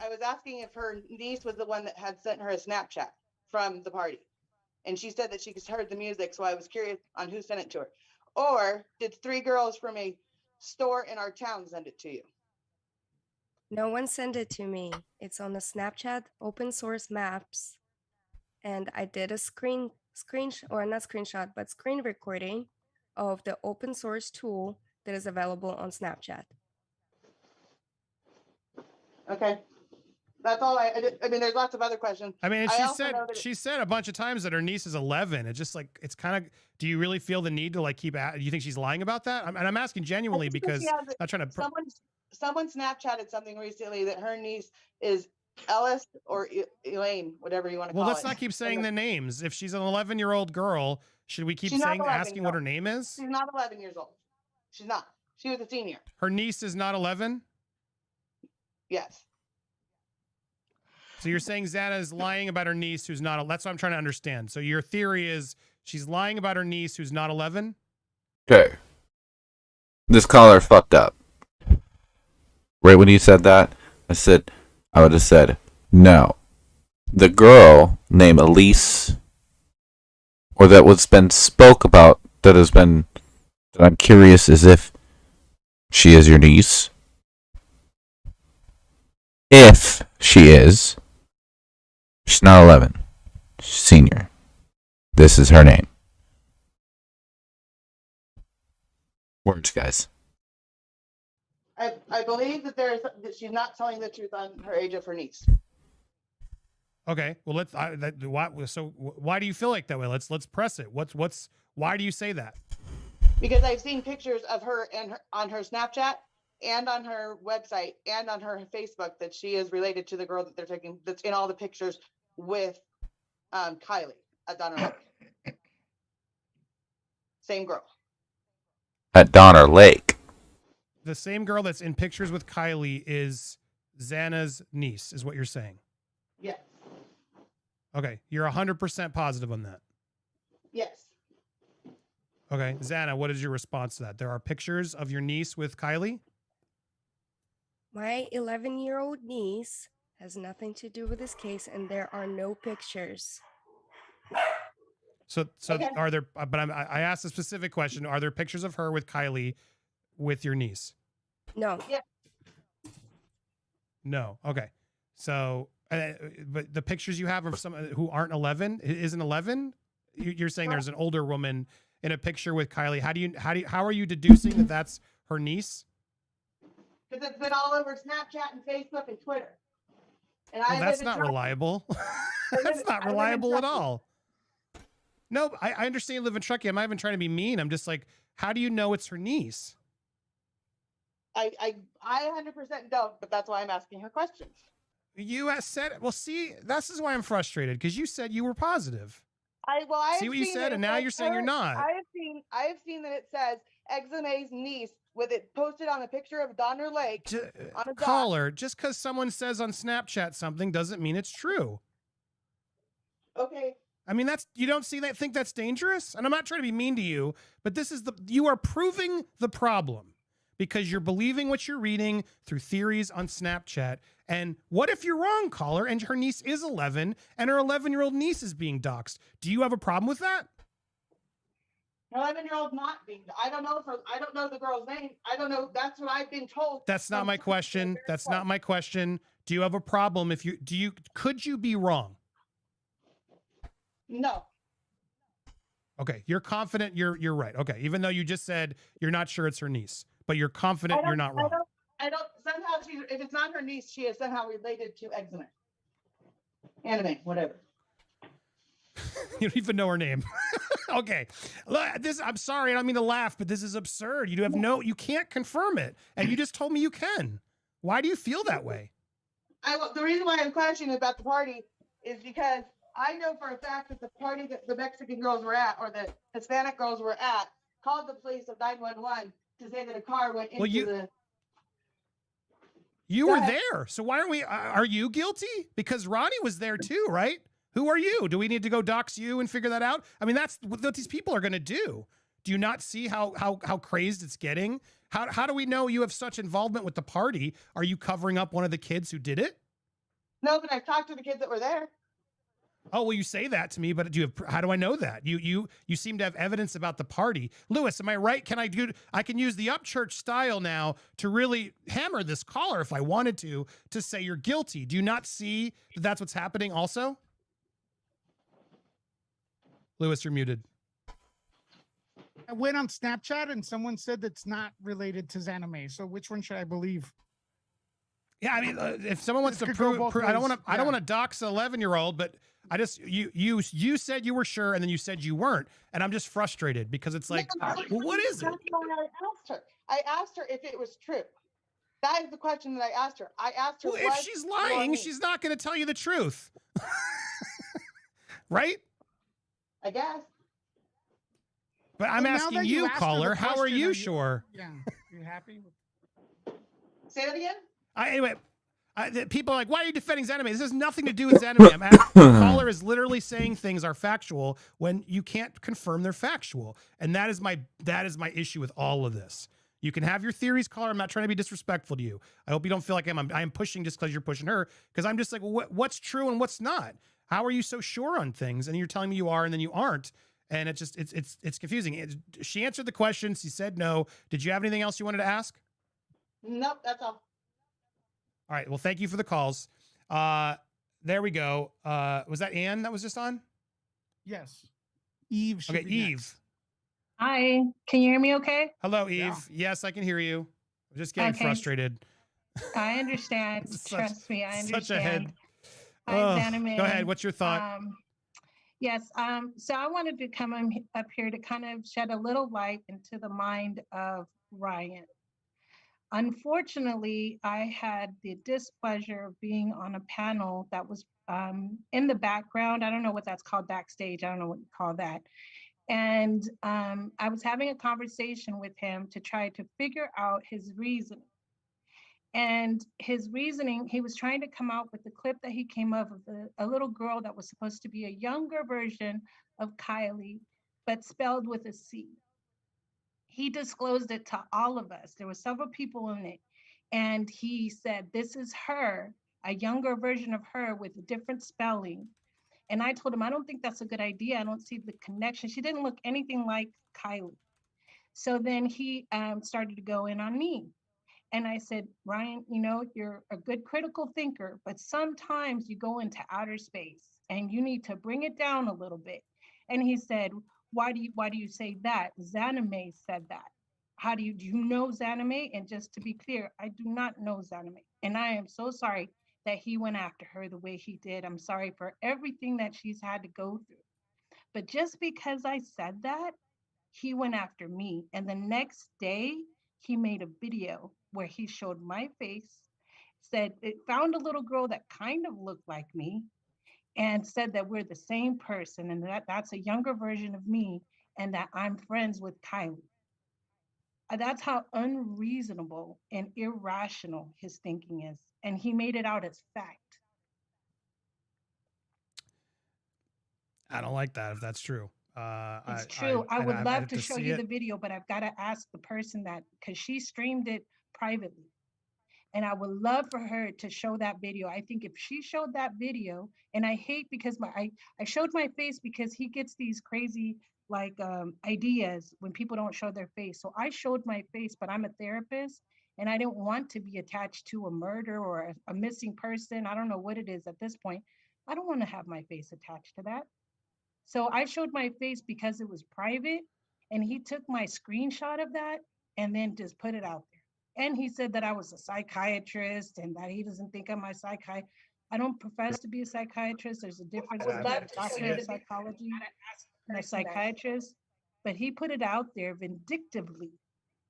I was asking if her niece was the one that had sent her a Snapchat from the party. And she said that she heard the music, so I was curious on who sent it to her. Or did 3 girls from a store in our town send it to you? No one sent it to me. It's on the Snapchat open source maps. And I did a screen or not screenshot, but screen recording of the open source tool that is available on Snapchat. Okay. That's all I mean, there's lots of other questions. I mean, She said a bunch of times that her niece is 11. It's just like, it's kind of, do you really feel the need to like keep do you think she's lying about that? And I'm asking genuinely because I'm not trying to. Someone Snapchatted something recently that her niece is Ellis or Elaine, whatever you want to call it. Well, let's not keep saying the names. If she's an 11-year-old girl, should we keep asking what her name is? She's not 11 years old. She's not. She was a senior. Her niece is not 11? Yes. So you're saying Xana is lying about her niece who's not, that's what I'm trying to understand. So your theory is she's lying about her niece who's not 11? Okay. This caller fucked up. Right when you said that, I would have said, no. The girl named Elise, or that what's been spoke about, that I'm curious is if she is your niece. If she is, she's not 11. She's senior. This is her name. Words, guys. I believe that she's not telling the truth on her age of her niece. Okay. Well, why do you feel like that way? Let's press it. Why do you say that? Because I've seen pictures of her on her Snapchat and on her website and on her Facebook that she is related to the girl that they're taking, that's in all the pictures with Kylie at Donner Lake. Same girl. At Donner Lake. The same girl that's in pictures with Kylie is Xana's niece, is what you're saying? Yes. Okay. You're 100% positive on that? Yes. Okay. Xana, what is your response to that? There are pictures of your niece with Kylie? My 11-year-old niece has nothing to do with this case, and there are no pictures. So are there, but I asked a specific question. Are there pictures of her with Kylie with your niece? No. Yeah. No. Okay. So, but the pictures you have of some who aren't 11, isn't 11? You're saying there's an older woman in a picture with Kylie. How are you deducing that that's her niece? Because it's been all over Snapchat and Facebook and Twitter. And well, that's not reliable. That's not reliable at all. No, I understand you live in Truckee. I'm not even trying to be mean. I'm just like, how do you know it's her niece? I 100% don't, but that's why I'm asking her questions. You said, well, see, this is why I'm frustrated, because you said you were positive. I see what you said, and now you're saying you're not. I have seen that it says Exame's niece with it posted on a picture of Donner Lake. On a Caller, just because someone says on Snapchat something doesn't mean it's true. Okay. I mean, you don't think that's dangerous? And I'm not trying to be mean to you, but you are proving the problem because you're believing what you're reading through theories on Snapchat. And what if you're wrong, caller, and her niece is 11 and her 11-year-old niece is being doxxed? Do you have a problem with that? 11-year-old not being. I don't know the girl's name. I don't know. That's what I've been told. That's not my question. That's not my question. Do you have a problem could you be wrong? No. Okay, you're confident you're right. Okay, even though you just said you're not sure it's her niece, but you're confident you're not wrong. I don't somehow if it's not her niece, she is somehow related to Exame. Anime, whatever. You don't even know her name. Okay. I'm sorry, I don't mean to laugh, but this is absurd. You can't confirm it. And you just told me you can. Why do you feel that way? The reason why I'm questioning about the party is because I know for a fact that the party that the Mexican girls were at, or the Hispanic girls were at, called the police of 911 to say that a car went into the... You were there. So why aren't we... Are you guilty? Because Ronnie was there too, right? Who are you? Do we need to go dox you and figure that out? I mean, that's what these people are going to do. Do you not see how crazed it's getting? How do we know you have such involvement with the party? Are you covering up one of the kids who did it? No, but I've talked to the kids that were there. Oh, well, you say that to me, but how do I know that? You seem to have evidence about the party. Lewis, am I right? I can use the Upchurch style now to really hammer this caller if I wanted to say you're guilty. Do you not see that that's what's happening also? Lewis, you're muted. I went on Snapchat and someone said that's not related to Zanime. So which one should I believe? Yeah, I mean, if someone wants to prove, I don't want to dox an 11-year-old, but I just you said you were sure, and then you said you weren't, and I'm just frustrated because it's like, well, what is it? That's why I asked her. I asked her if it was true. That is the question that I asked her. I asked her. Well, if she's lying, she's not going to tell you the truth, right? I guess. But I'm asking you, caller, how are you sure? Yeah, you happy? Say that again. Anyway, people are like, why are you defending Zanime? This has nothing to do with Zanime. The caller is literally saying things are factual when you can't confirm they're factual. And that is my issue with all of this. You can have your theories, caller. I'm not trying to be disrespectful to you. I hope you don't feel like I'm pushing just because you're pushing her. Because I'm just like, well, what's true and what's not? How are you so sure on things? And you're telling me you are and then you aren't. And it's confusing. She answered the question. She said no. Did you have anything else you wanted to ask? Nope, that's all. All right. Well, thank you for the calls. There we go. Was that Ann that was just on? Yes. Eve. Okay, Eve. Hi. Can you hear me okay? Hello, Eve. Yeah. Yes, I can hear you. I'm just getting frustrated. I understand. Trust me, I understand. Such a head. Go ahead. What's your thought? Yes. So I wanted to come up here to kind of shed a little light into the mind of Ryan. Unfortunately, I had the displeasure of being on a panel that was in the background. I don't know what that's called, backstage. I don't know what you call that. And I was having a conversation with him to try to figure out his reasoning. And his reasoning, he was trying to come out with the clip that he came up with a little girl that was supposed to be a younger version of Kylie, but spelled with a C. He disclosed it to all of us. There were several people in it. And he said, this is her, a younger version of her with a different spelling. And I told him, I don't think that's a good idea. I don't see the connection. She didn't look anything like Kylie. So then he started to go in on me. And I said, Ryan, you know, you're a good critical thinker, but sometimes you go into outer space and you need to bring it down a little bit. And he said, why do you say that? Zanime said that. Do you know Zanime? And just to be clear, I do not know Zanime. And I am so sorry that he went after her the way he did. I'm sorry for everything that she's had to go through. But just because I said that, he went after me. And the next day, he made a video where he showed my face, said it found a little girl that kind of looked like me, and said that we're the same person and that's a younger version of me and that I'm friends with Kylie. That's how unreasonable and irrational his thinking is. And he made it out as fact. I don't like that if that's true. It's true. I would love to show you the video, but I've got to ask the person that, because she streamed it privately. And I would love for her to show that video. I think if she showed that video, and I hate because I showed my face because he gets these crazy ideas when people don't show their face. So I showed my face, but I'm a therapist and I didn't want to be attached to a murder or a missing person. I don't know what it is at this point. I don't want to have my face attached to that. So I showed my face because it was private, and he took my screenshot of that and then just put it out there. And he said that I was a psychiatrist and that he doesn't think I'm a psychiatrist. I don't profess to be a psychiatrist. There's a difference between a doctor of psychology and a psychiatrist. But he put it out there vindictively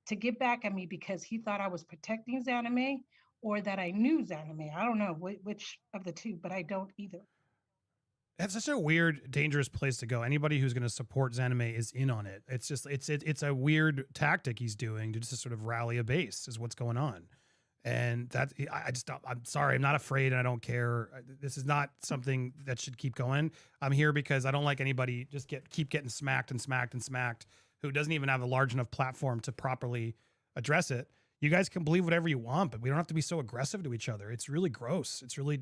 to get back at me because he thought I was protecting Zanime or that I knew Zanime. I don't know which of the two, but I don't either. That's such a weird, dangerous place to go. Anybody who's going to support Zanime is in on it. It's just, it's a weird tactic he's doing to just sort of rally a base is what's going on. And that, I'm sorry, I'm not afraid and I don't care. This is not something that should keep going. I'm here because I don't like anybody just keep getting smacked and smacked and smacked who doesn't even have a large enough platform to properly address it. You guys can believe whatever you want, but we don't have to be so aggressive to each other. It's really gross. It's really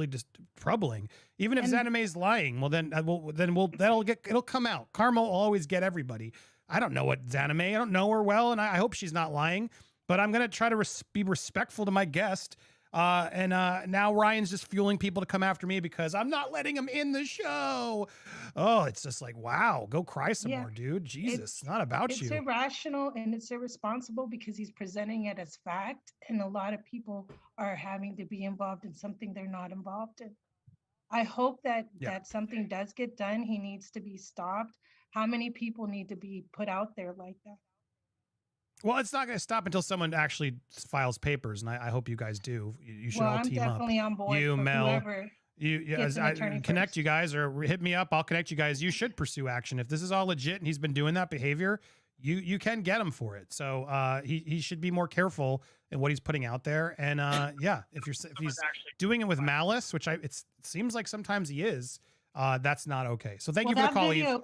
just troubling. Even if Zaname's lying, well then it'll come out. Karma will always get everybody. I don't know what Zaname. I don't know her well, and I hope she's not lying. But I'm gonna try to be respectful to my guest. Now Ryan's just fueling people to come after me because I'm not letting him in the show. Oh, it's just like, wow, go cry some more, dude. Jesus, it's not about it's you. It's irrational and it's irresponsible because he's presenting it as fact, and a lot of people are having to be involved in something they're not involved in. I hope that something does get done. He needs to be stopped. How many people need to be put out there like that? Well, it's not going to stop until someone actually files papers, and I hope you guys do. You should all I'm team up. definitely on board. You, for Mel, whoever I connect you guys, or hit me up. I'll connect you guys. You should pursue action if this is all legit and he's been doing that behavior. You can get him for it. So he should be more careful in what he's putting out there. And if he's doing it with malice, which it seems like sometimes he is, that's not okay. So thank you for the call, Eve.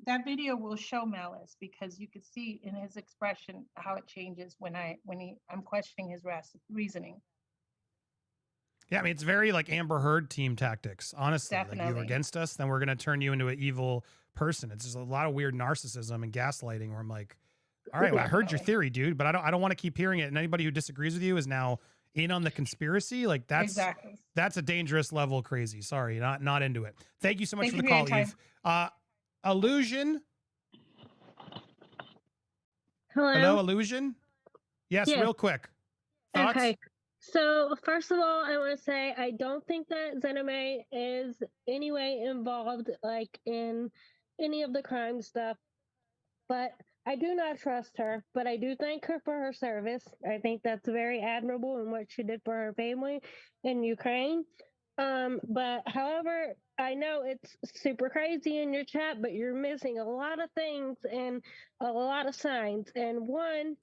That video will show malice because you could see in his expression how it changes when I'm questioning his reasoning. Yeah, I mean, it's very like Amber Heard team tactics. Honestly, Definitely. Like you're against us, then we're going to turn you into an evil person. It's just a lot of weird narcissism and gaslighting where I'm like, all right, well, I heard your theory, dude, but I don't want to keep hearing it. And anybody who disagrees with you is now in on the conspiracy. Like that's a dangerous level of crazy. Sorry, not into it. Thank you so much for the call, Eve. Illusion. Hello, Illusion. Yes, real quick. Thoughts? Okay. So first of all, I want to say I don't think that Zename is anyway involved like in any of the crime stuff, but I do not trust her. But I do thank her for her service. I think that's very admirable in what she did for her family in Ukraine. But however, I know it's super crazy in your chat, but you're missing a lot of things and a lot of signs. And one,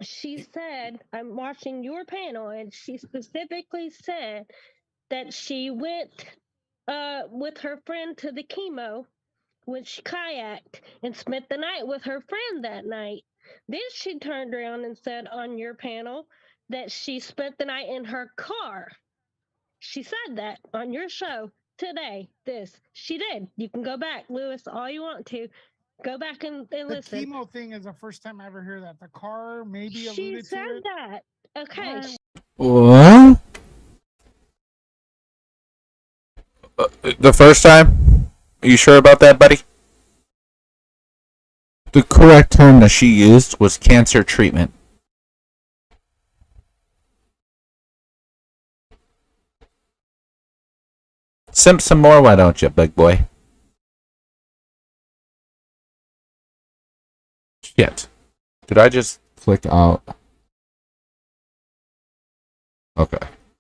she said, I'm watching your panel, and she specifically said that she went with her friend to the chemo when she kayaked and spent the night with her friend that night. Then she turned around and said on your panel that she spent the night in her car. She said that on your show today. She did. You can go back, Lewis, all you want to. Go back and listen. The chemo thing is the first time I ever hear that. The car maybe alluded She to said it. that. Okay. What? The first time? Are you sure about that, buddy? The correct term that she used was cancer treatment. Simp some more, why don't you, big boy? Shit. Did I just click out? Okay.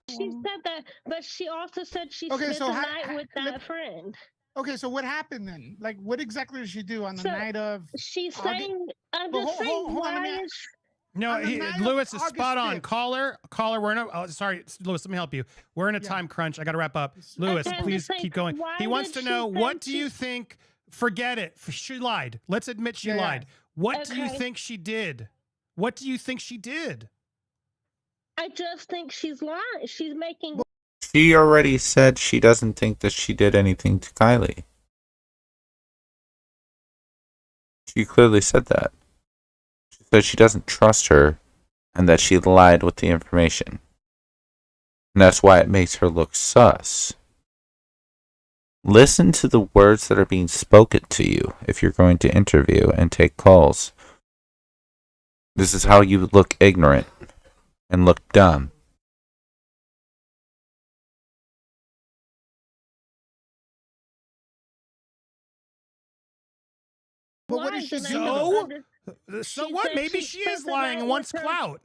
She said that, but she also said she Okay, spent so the night with that friend. Okay, so what happened then? Like, what exactly did she do on the night of? She's August- saying, I'm Well, just hold- saying, hold on, let me why a- is No, On the night of Lewis is August spot on. 5th. Caller, we're in a, sorry, Lewis, let me help you. We're in a time crunch. I got to wrap up. Lewis, Okay, I'm please just saying, keep going. why He wants did to know, she what think do you think? Forget it. She lied. Let's admit she lied. What do you Okay. think she did? What do you think she did? I just think she's lying. She's making. She already said she doesn't think that she did anything to Kylie. She clearly said that. She said she doesn't trust her and that she lied with the information. And that's why it makes her look sus. Listen to the words that are being spoken to you if you're going to interview and take calls. This is how you look ignorant and look dumb. But what did she do? So what? Maybe she is lying and wants clout.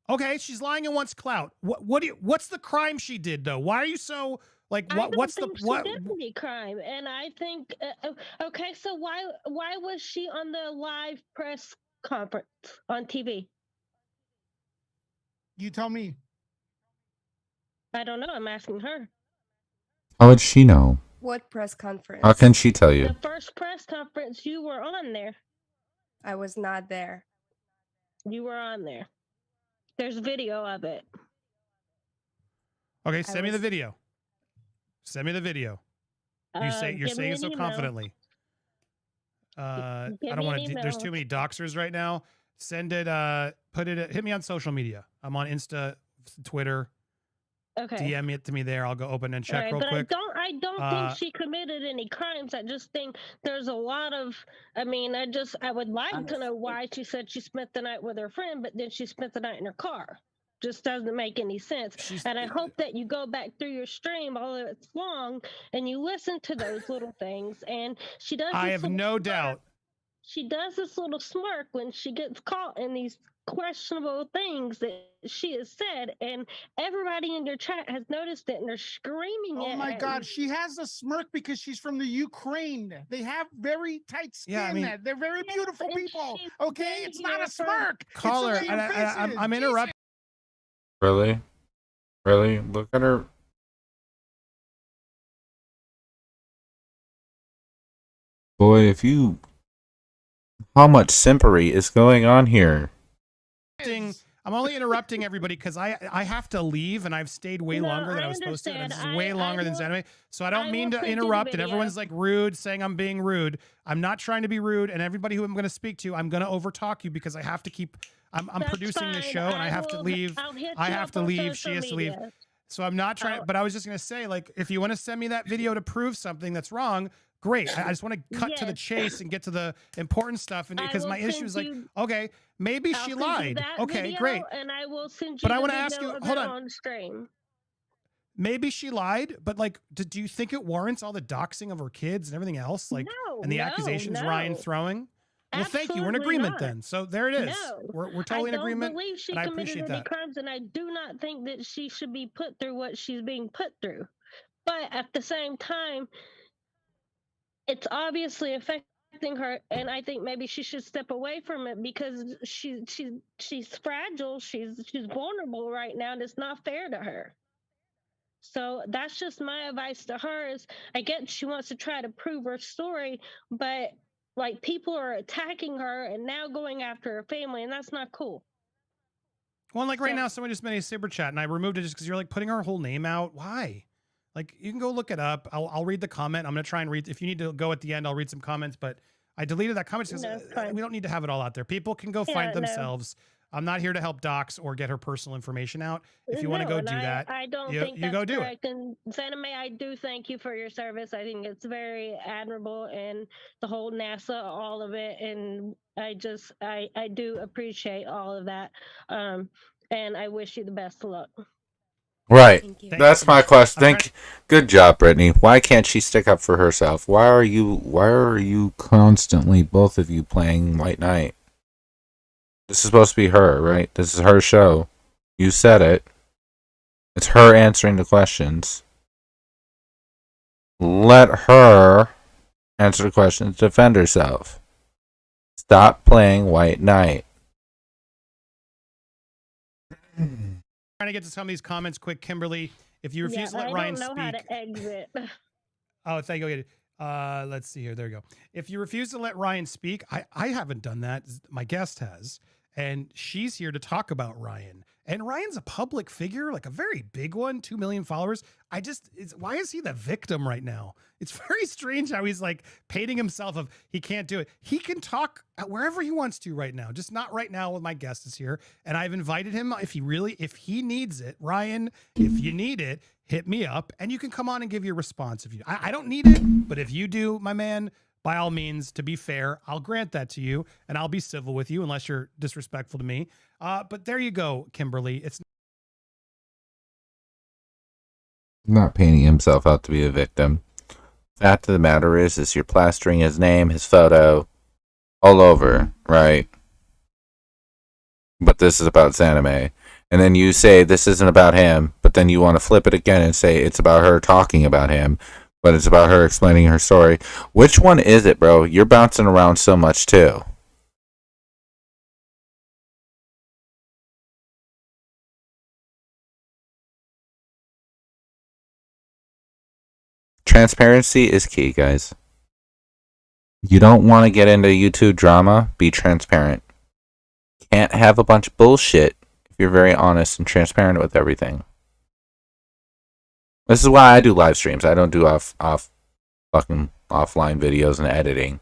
Okay, she's lying and wants clout. What's the crime she did though? Why are you so like? What's the what? She did any crime, and I think. Okay, so why was she on the live press conference on TV? You tell me. I don't know. I'm asking her. How would she know? What press conference? How can she tell you? The first press conference you were on there. I was not there. You were on there. There's video of it. Okay, send me the video. Send me the video. You're Give me saying it an so email. confidently. I Give don't me want an to. There's email. too many doxers right now. Send it. Put it. Hit me on social media. I'm on Insta, Twitter. Okay. DM it to me there. I'll go open and check Right, real but quick. I don't think she committed any crimes. I just think there's a lot of. I mean, I would like to know why she said she spent the night with her friend, but then she spent the night in her car. Just doesn't make any sense. And I hope that you go back through your stream, although it's long, and you listen to those little things. And she does. I have no doubt. She does this little smirk when she gets caught in these questionable things that she has said, and everybody in their chat has noticed it, and they're screaming Oh it my at God, me. she has a smirk because she's from the Ukraine. They have very tight skin. Yeah, I mean- They're very beautiful people. Okay, it's not a smirk. Caller, it's the way your face is. I'm interrupting. Really? Really? Look at her. Boy, if you... How much simpery is going on here? I'm only interrupting everybody because I have to leave and I've stayed way longer than I was supposed to. And this is way longer than anime. So I don't mean to interrupt and everyone's like rude, saying I'm being rude. I'm not trying to be rude, and everybody who I'm going to speak to, I'm going to overtalk you because I have to keep I'm producing this show and I have to leave. I have to leave. She has to leave. So I'm not trying, but I was just going to say, like, if you want to send me that video to prove something that's wrong, great. I just want to cut to the chase and get to the important stuff. And because my issue is like, okay, maybe she lied. Okay, great. And I will send you. But I want to ask you, hold on. Stream. Maybe she lied, but like, do you think it warrants all the doxing of her kids and everything else? Like, and the accusations Ryan throwing? Well, thank you. We're in agreement then. So there it is. No, we're totally in agreement. I don't believe she and I committed appreciate any that. crimes, and I do not think that she should be put through what she's being put through. But at the same time, it's obviously affecting her, and I think maybe she should step away from it because she's fragile, she's vulnerable right now, and it's not fair to her. So that's just my advice to her. Is I get she wants to try to prove her story, but like people are attacking her and now going after her family, and that's not cool. Well, like right now, someone just made a super chat, and I removed it just because you're like putting her whole name out. Why? Like, you can go look it up. I'll read the comment. I'm gonna try and read. If you need to go at the end, I'll read some comments. But I deleted that comment because we don't need to have it all out there. People can go find themselves. I'm not here to help dox or get her personal information out. If you want to go do that, I don't you think that's go do correct. And Zanime, I do thank you for your service. I think it's very admirable, and the whole NASA, all of it. And I do appreciate all of that. And I wish you the best of luck. Right. That's my question. Good job, Brittany. Why can't she stick up for herself? Why are you constantly, both of you, playing White Knight? This is supposed to be her, right? This is her show. You said it. It's her answering the questions. Let her answer the questions, defend herself. Stop playing White Knight. Trying to get to some of these comments quick, Kimberly. If you refuse to let Ryan speak, I don't know how to exit. Oh, thank you. Let's see here. There you go. If you refuse to let Ryan speak, I haven't done that. My guest has. And she's here to talk about Ryan. And Ryan's a public figure, like a very big one, 2 million followers. Why is he the victim right now? It's very strange how he's like painting himself of he can't do it. He can talk wherever he wants to right now, just not right now when my guest is here. And I've invited him if he needs it. Ryan, if you need it, hit me up and you can come on and give your response. I don't need it, but if you do, my man, by all means, to be fair, I'll grant that to you, and I'll be civil with you unless you're disrespectful to me. But there you go, Kimberly. It's Not painting himself out to be a victim. Fact of the matter is you're plastering his name, his photo, all over, right? But this is about Zanime. And then you say this isn't about him, but then you want to flip it again and say it's about her talking about him. But it's about her explaining her story. Which one is it, bro? You're bouncing around so much, too. Transparency is key, guys. You don't want to get into YouTube drama, be transparent. Can't have a bunch of bullshit if you're very honest and transparent with everything. This is why I do live streams. I don't do fucking offline videos and editing.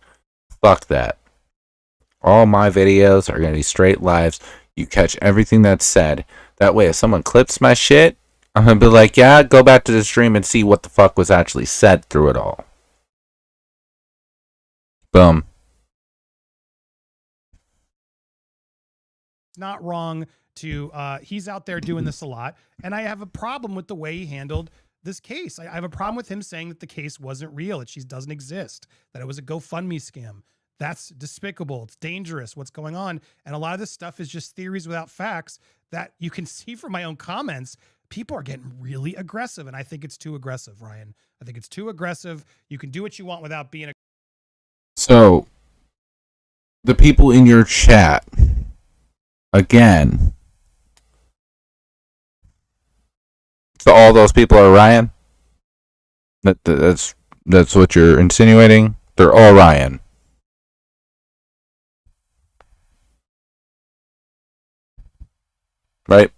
Fuck that. All my videos are going to be straight lives. You catch everything that's said. That way, if someone clips my shit, I'm going to be like, yeah, go back to the stream and see what the fuck was actually said through it all. Boom. It's not wrong to, he's out there doing this a lot. And I have a problem with the way he handled this case. I have a problem with him saying that the case wasn't real, that she doesn't exist, that it was a GoFundMe scam. That's despicable. It's dangerous. What's going on? And a lot of this stuff is just theories without facts that you can see from my own comments. People are getting really aggressive, and I think it's too aggressive, Ryan. I think it's too aggressive. You can do what you want without being. So, the people in your chat, again, so all those people are Ryan? That's what you're insinuating? They're all Ryan. Right?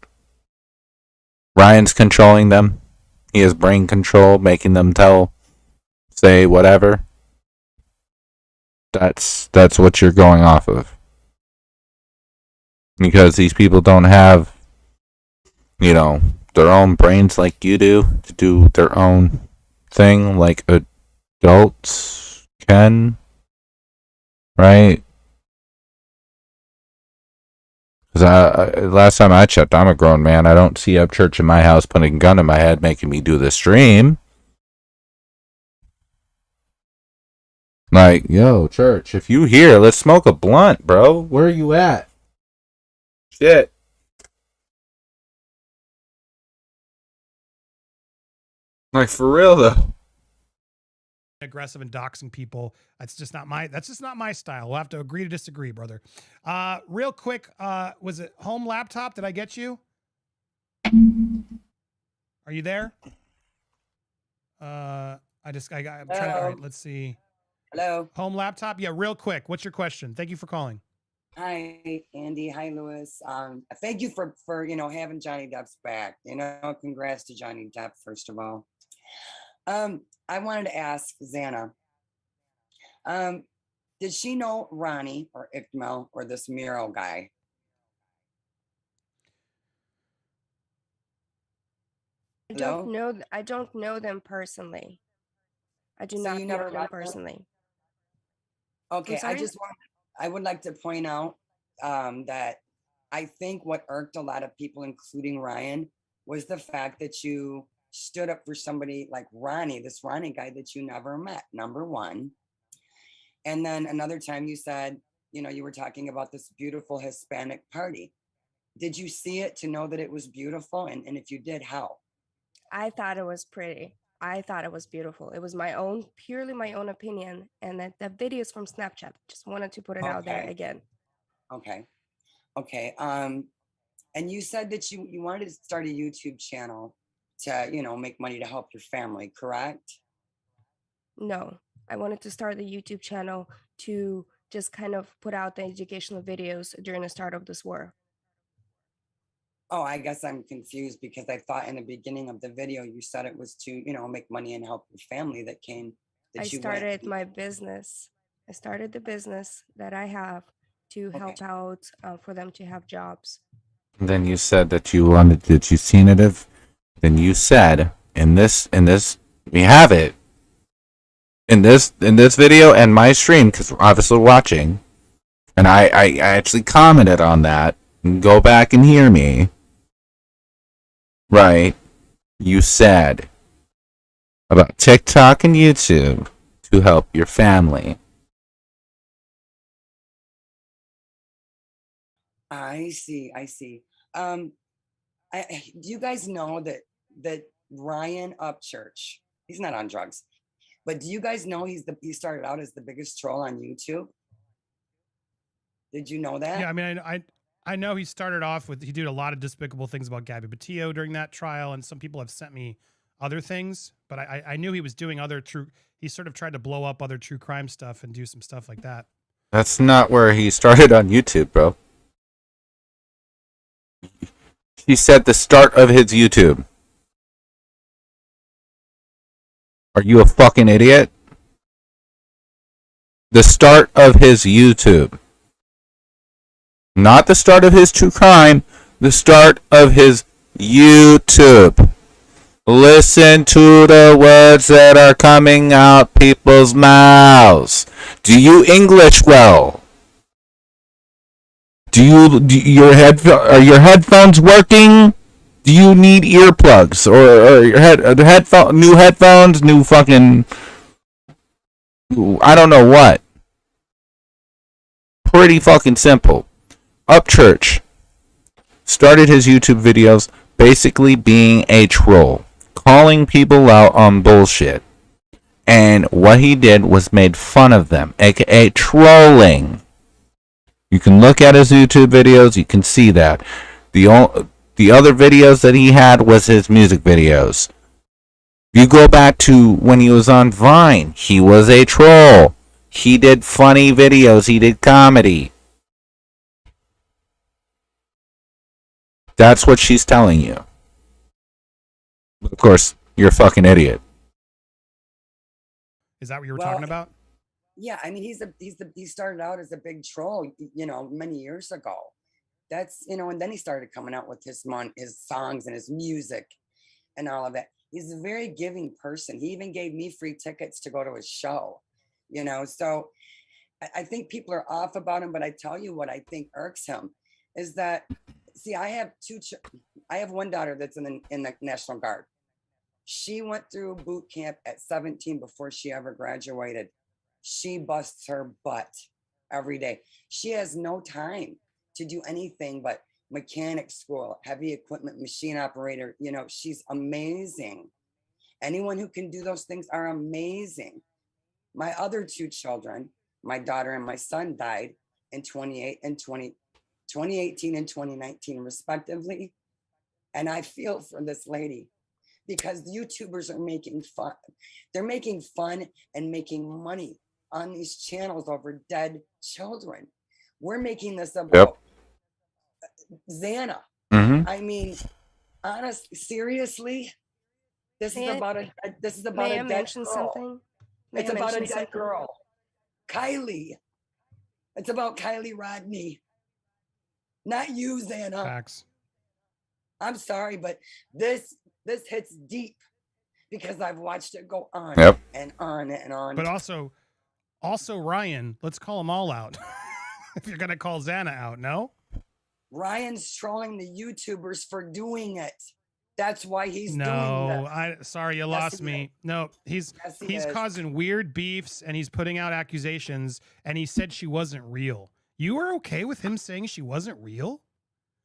Ryan's controlling them. He has brain control, making them say whatever. That's what you're going off of. Because these people don't have, their own brains like you do to do their own thing like adults can. Right? Because last time I checked, I'm a grown man. I don't see up church in my house putting a gun in my head making me do the stream. Like, yo, church, if you here, let's smoke a blunt, bro. Where are you at? Shit. Like, for real, though. Aggressive and doxing people. That's just not my style. We'll have to agree to disagree, brother. Real quick, was it home laptop? Did I get you? Are you there? I'm trying to, all right, let's see. Hello. Home laptop? Yeah, real quick. What's your question? Thank you for calling. Hi, Andy. Hi, Lewis. Thank you for having Johnny Depp's back. Congrats to Johnny Depp, first of all. I wanted to ask Xana, did she know Ronnie or Ikmel or this Miro guy? I don't know them personally. I do not know them personally. Okay, I would like to point out that I think what irked a lot of people, including Ryan, was the fact that you stood up for somebody like Ronnie, this Ronnie guy that you never met, number one. And then another time you said, you were talking about this beautiful Hispanic party. Did you see it to know that it was beautiful? And if you did, how? I thought it was pretty. I thought it was beautiful. It was purely my own opinion. And that the videos from Snapchat, just wanted to put it out there again. Okay. And you said that you wanted to start a YouTube channel to, make money to help your family, correct? No, I wanted to start the YouTube channel to just kind of put out the educational videos during the start of this war. Oh, I guess I'm confused because I thought in the beginning of the video you said it was to, make money and help your family that came. I started my business. I started the business that I have to help out for them to have jobs. And then you said that you wanted, did you seen it? Then you said in this, we have it in this video and my stream because we're obviously watching, and I actually commented on that. Go back and hear me. Right, you said about TikTok and YouTube to help your family. I see. Do you guys know that Ryan Upchurch, he's not on drugs, but do you guys know he started out as the biggest troll on YouTube? Did you know that? Yeah, I mean, I know he started off with, he did a lot of despicable things about Gabby Batillo during that trial, and some people have sent me other things, but I knew he was doing other true. He sort of tried to blow up other true crime stuff and do some stuff like that. That's not where he started on YouTube, bro. He said the start of his YouTube. Are you a fucking idiot? The start of his YouTube. Not the start of his true crime, the start of his YouTube. Listen to the words that are coming out people's mouths. Do you English well? Are your headphones working? Do you need earplugs or your new headphones, new fucking I don't know what. Pretty fucking simple. Upchurch started his YouTube videos basically being a troll, calling people out on bullshit. And what he did was made fun of them, aka trolling. You can look at his YouTube videos, you can see that. The other videos that he had was his music videos. You go back to when he was on Vine, he was a troll. He did funny videos, he did comedy. That's what she's telling you. Of course, you're a fucking idiot. Is that what you were talking about? Yeah, I mean, he started out as a big troll, many years ago. That's, and then he started coming out with his songs and his music and all of that. He's a very giving person. He even gave me free tickets to go to his show, so I think people are off about him, but I tell you what I think irks him is that, see, I have one daughter that's in the National Guard. She went through boot camp at 17 before she ever graduated. She busts her butt every day. She has no time to do anything but mechanic school, heavy equipment, machine operator. She's amazing. Anyone who can do those things are amazing. My other two children, my daughter and my son, died in 2018 and 2019, respectively. And I feel for this lady because YouTubers are making fun. They're making fun and making money on these channels over dead children. We're making this about Xana. Mm-hmm. I mean, honestly, seriously, this is about a dead girl. It's about a dead girl. Kylie. It's about Kylie Rodney. Not you, Xana. Facts. I'm sorry, but this hits deep because I've watched it go on and on and on. But also Ryan, let's call them all out. If you're gonna call Xana out, no? Ryan's trolling the YouTubers for doing it. That's why he's doing this. Sorry, you lost me. No, he's causing weird beefs and he's putting out accusations, and he said she wasn't real. You were okay with him saying she wasn't real?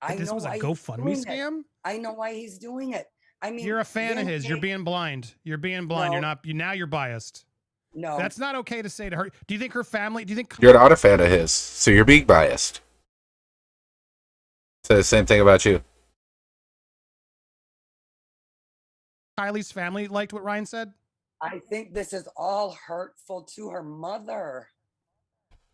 That this was a GoFundMe scam? I know why he's doing it. I mean, you're a fan of his. You're being blind. You're being blind. No. Now you're biased. No. That's not okay to say to her. Do you think her family, You're not a fan of his, so you're being biased. Say the same thing about you. Kylie's family liked what Ryan said? I think this is all hurtful to her mother.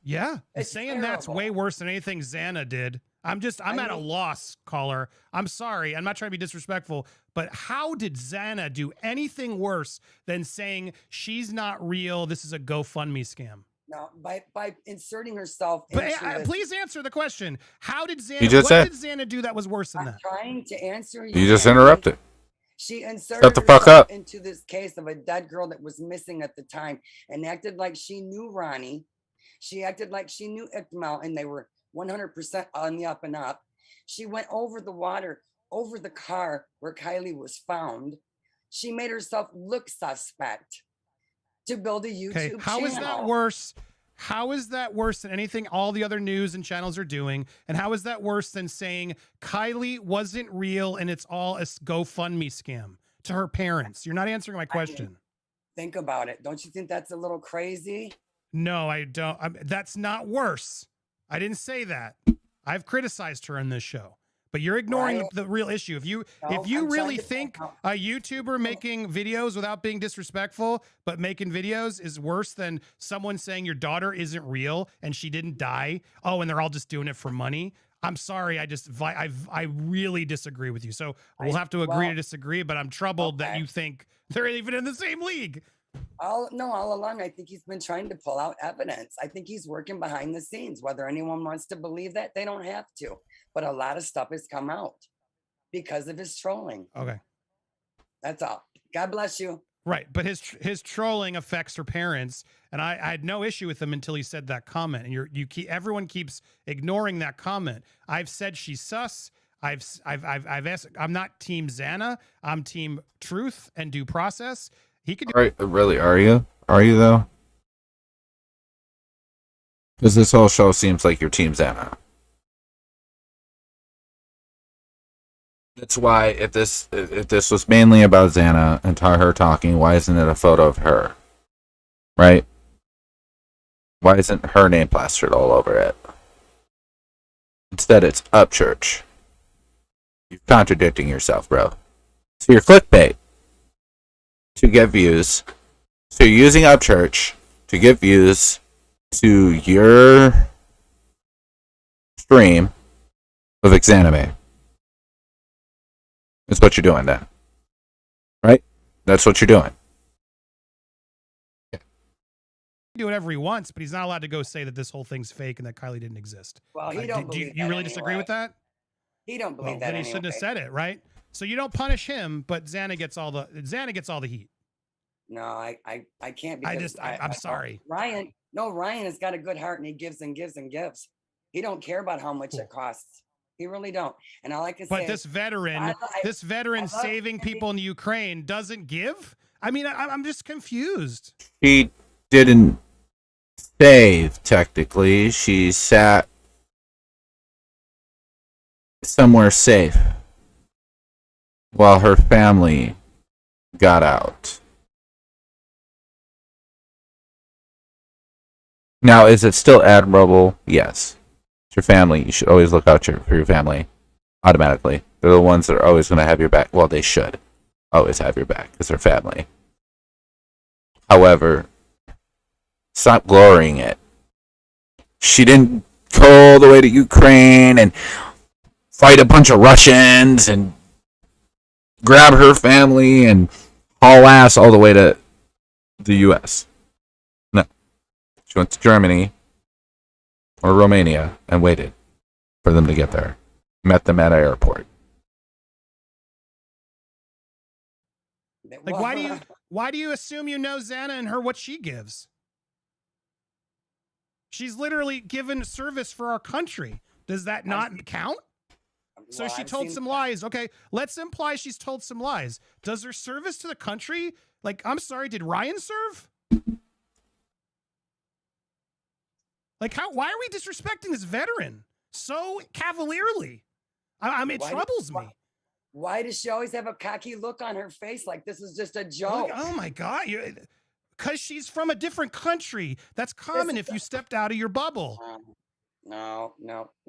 Yeah. Saying that's way worse than anything Xana did. I'm at a loss, caller. I'm sorry. I'm not trying to be disrespectful, but how did Xana do anything worse than saying she's not real? This is a GoFundMe scam. No, by inserting herself. But please answer the question. How did Xana? You just what said. did Xana do that was worse than I'm that? trying to answer you. You just interrupted. She inserted Shut the fuck herself up. into this case of a dead girl that was missing at the time and acted like she knew Ronnie. She acted like she knew Iqmal, and they were 100% on the up and up. She went over the water, over the car where Kylie was found. She made herself look suspect to build a YouTube channel. How is that worse? How is that worse than anything all the other news and channels are doing? And how is that worse than saying Kylie wasn't real and it's all a GoFundMe scam to her parents? You're not answering my question. Think about it. Don't you think that's a little crazy? No, I don't. That's not worse. I didn't say that. I've criticized her in this show. but you're ignoring Ryan, the real issue. If no, you I'm really trying to think point out. a YouTuber making videos without being disrespectful, but making videos is worse than someone saying your daughter isn't real and she didn't die. Oh, and they're all just doing it for money. I'm sorry. I really disagree with you. So we'll have to agree to disagree, but I'm troubled that you think they're even in the same league. All along, I think he's been trying to pull out evidence. I think he's working behind the scenes. Whether anyone wants to believe that, they don't have to. But a lot of stuff has come out because of his trolling. Okay. That's all. God bless you. Right, but his trolling affects her parents, and I had no issue with him until he said that comment. And everyone keeps ignoring that comment. I've said she's sus. I've asked. I'm not Team Xana. I'm Team Truth and Due Process. He could. Really, are you? Are you though? Because this whole show seems like your Team Xana. That's why if this was mainly about Xana and her talking, why isn't it a photo of her? Right? Why isn't her name plastered all over it? Instead, it's Upchurch. You're contradicting yourself, bro. So you're clickbait to get views. So you're using Upchurch to get views to your stream of Xanime. That's what you're doing then. Right? That's what you're doing. Do whatever he wants, but he's not allowed to go say that this whole thing's fake and that Kylie didn't exist. Well, he don't do you believe that really disagree with that? He don't believe Well, that then he shouldn't have said it, right? So you don't punish him, but Xana gets all the heat. No, I can't. Because I'm sorry. Ryan has got a good heart, and he gives and gives and gives. He don't care about how much it costs. He really don't. And I like to say, But this veteran saving people in the Ukraine doesn't give? I mean, I'm just confused. She didn't save, technically. She sat somewhere safe while her family got out. Now, is it still admirable? Yes. It's your family. You should always look out for your family automatically. They're the ones that are always going to have your back. Well, they should always have your back because they're family. However, stop glorying it. She didn't go all the way to Ukraine and fight a bunch of Russians and grab her family and haul ass all the way to the U.S. No. She went to Germany or Romania and waited for them to get there. Met them at an airport. Like, why do you assume you know Xana and her what she gives? She's literally given service for our country. Does that not count? So she told some lies. Okay, let's imply she's told some lies. Does her service to the country, like, I'm sorry, did Ryan serve? Like, why are we disrespecting this veteran so cavalierly? It troubles me. Why does she always have a cocky look on her face like this is just a joke? Like, oh my God. Because she's from a different country. That's common if you stepped out of your bubble. No.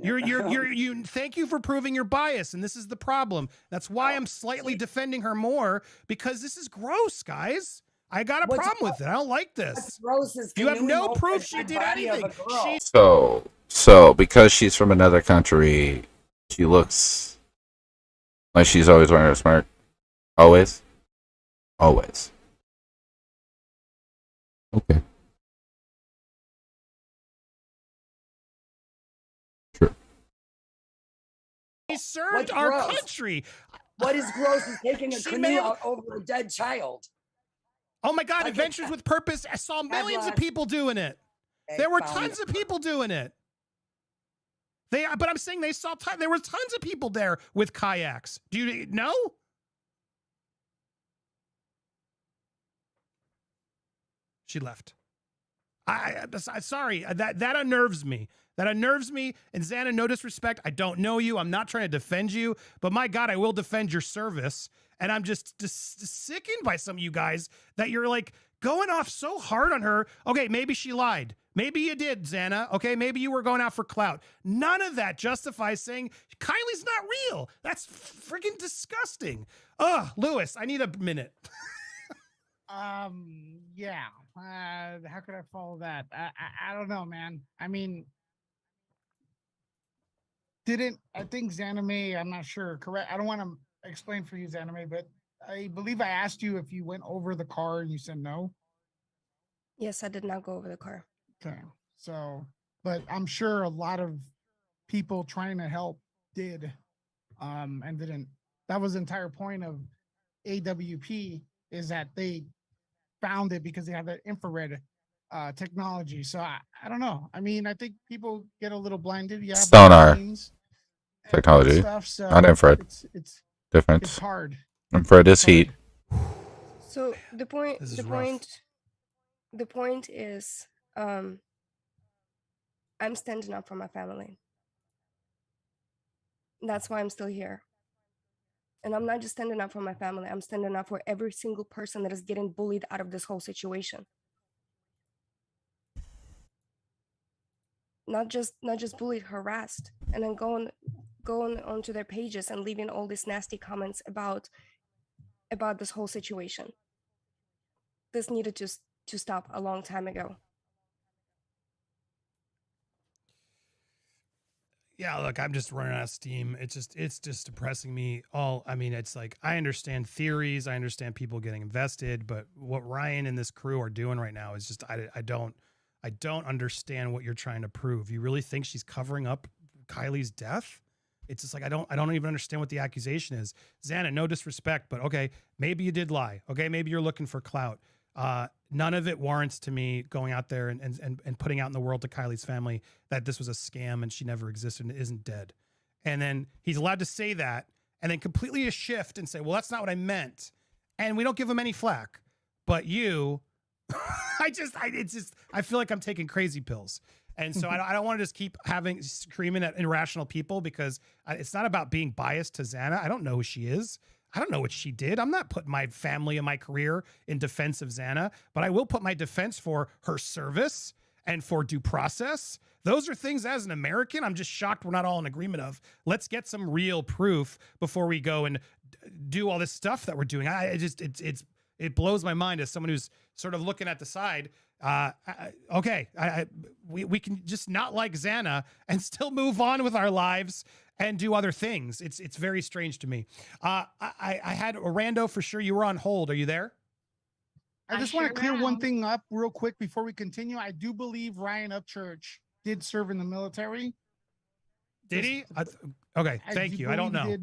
You thank you for proving your bias, and this is the problem. That's why I'm slightly defending her more, because this is gross, guys. I got a problem with it. I don't like this. You have no proof she did anything. So because she's from another country, she looks like she's always wearing a smirk. Always. Okay. Sure. She served our country. What is gross is taking a canoe out over a dead child. Oh my God, Adventures with Purpose. I saw millions of people doing it. There were tons of people doing it. But I'm saying there were tons of people there with kayaks. Do you know? She left. I'm sorry. That unnerves me. That unnerves me. And Xana, no disrespect. I don't know you. I'm not trying to defend you. But my God, I will defend your service. And I'm just sickened by some of you guys that you're like going off so hard on her. Okay, maybe she lied. Maybe you did, Xana. Okay, maybe you were going out for clout. None of that justifies saying Kylie's not real. That's freaking disgusting. Ugh, Lewis, I need a minute. Yeah. How could I follow that? I don't know, man. I mean, I think Zanime, I'm not sure, correct? I don't want to explain for you, Zanime, but I believe I asked you if you went over the car and you said no. Yes, I did not go over the car. Okay. So, but I'm sure a lot of people trying to help did, and didn't. That was the entire point of AWP, is that they found it because they have that infrared technology. So I don't know. I mean, I think people get a little blinded. Yeah, Sonar and technology, stuff. So not infrared. It's Difference. hard. Infrared is heat. So the point This is the rough. point is I'm standing up for my family. That's why I'm still here. And I'm not just standing up for my family, I'm standing up for every single person that is getting bullied out of this whole situation. Not just bullied, harassed, and then going onto their pages and leaving all these nasty comments about this whole situation. This needed to stop a long time ago. Yeah, look, I'm just running out of steam. It's just depressing me. I mean, it's like, I understand theories, I understand people getting invested, but what Ryan and this crew are doing right now is just, I don't understand what you're trying to prove. You really think she's covering up Kylie's death? It's just like, I don't even understand what the accusation is. Xana, no disrespect, but okay, maybe you did lie. Okay, maybe you're looking for clout. None of it warrants to me going out there and putting out in the world to Kylie's family that this was a scam and she never existed and isn't dead. And then he's allowed to say that and then completely a shift and say, well, that's not what I meant. And we don't give him any flack. But you, I feel like I'm taking crazy pills. And so I don't want to just keep screaming at irrational people, because it's not about being biased to Xana. I don't know who she is. I don't know what she did. I'm not putting my family and my career in defense of Xana, but I will put my defense for her service and for due process. Those are things, as an American, I'm just shocked we're not all in agreement of. Let's get some real proof before we go and do all this stuff that we're doing. It blows my mind as someone who's sort of looking at the side. We can just not like Xana and still move on with our lives and do other things. It's very strange to me. I had Orlando for sure. You were on hold. Are you there? I just want to clear one thing up real quick before we continue. I do believe Ryan Upchurch did serve in the military. Did he? Okay, thank you. I don't know.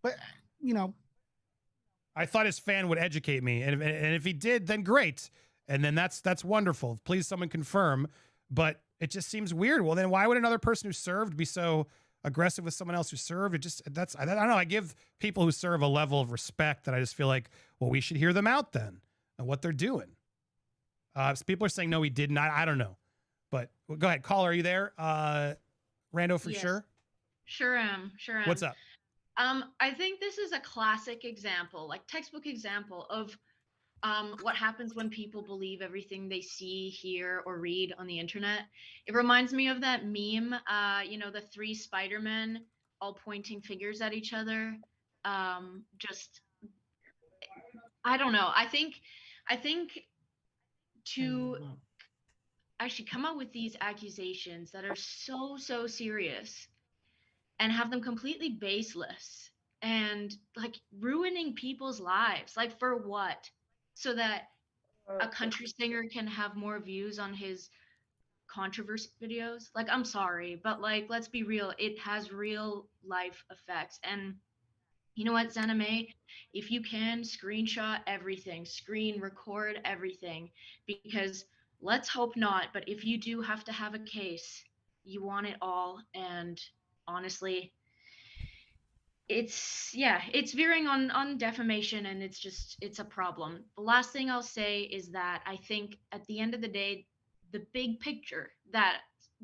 But, you know. I thought his fan would educate me. And if he did, then great. And then that's wonderful. Please, someone confirm. But it just seems weird. Well, then why would another person who served be so aggressive with someone else who served? I don't know. I give people who serve a level of respect that I just feel like, well, we should hear them out then and what they're doing. So people are saying, no, he didn't. I don't know. But go ahead. Caller, are you there? Rando for sure? Sure am. What's up? I think this is a classic example, like textbook example of what happens when people believe everything they see, hear, or read on the internet. It reminds me of that meme, the 3 Spider-Men all pointing fingers at each other. I don't know. I think to actually come up with these accusations that are so serious and have them completely baseless and like ruining people's lives, like for what? So that a country singer can have more views on his controversy videos. Like, I'm sorry, but like, let's be real. It has real life effects. And you know what, Xana May, if you can, screenshot everything, screen record everything, because let's hope not. But if you do have to have a case, you want it all. And honestly, it's veering on defamation, and it's a problem. The last thing I'll say is that I think at the end of the day, the big picture that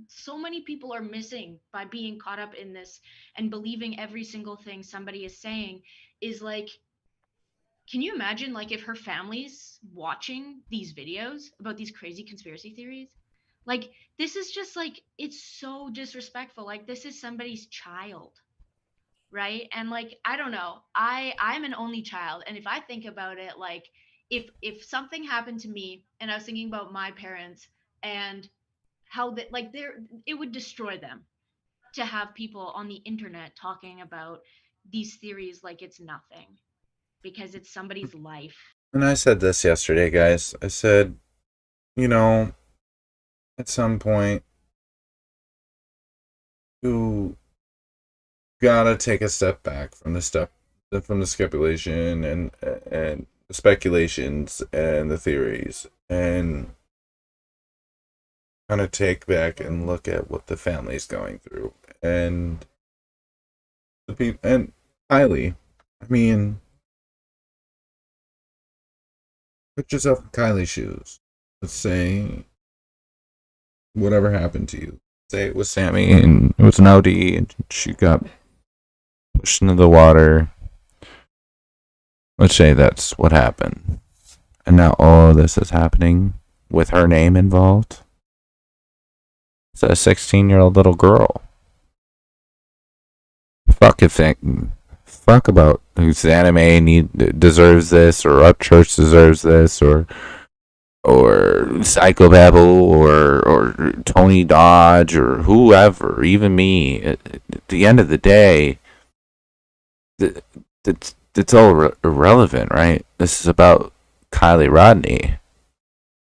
so many people are missing by being caught up in this and believing every single thing somebody is saying is like, can you imagine like if her family's watching these videos about these crazy conspiracy theories? Like this is just like it's so disrespectful. Like this is somebody's child, right? And like I don't know. I'm an only child, and if I think about it, like if something happened to me and I was thinking about my parents and how that like it would destroy them to have people on the internet talking about these theories like it's nothing because it's somebody's life. And I said this yesterday, guys. I said, you know, at some point, you gotta take a step back from the speculation and the speculations and the theories, and kind of take back and look at what the family's going through and the people and Kylie. I mean, put yourself in Kylie's shoes. Let's say whatever happened to you. Say it was Sammy and it was an OD and she got pushed into the water. Let's say that's what happened. And now all this is happening with her name involved. It's a 16-year-old little girl. Fuck about whose anime deserves this, or Upchurch deserves this, or Psychobabble, or Tony Dodge, or whoever, even me. At the end of the day, it's all irrelevant, right? This is about Kylie Rodney.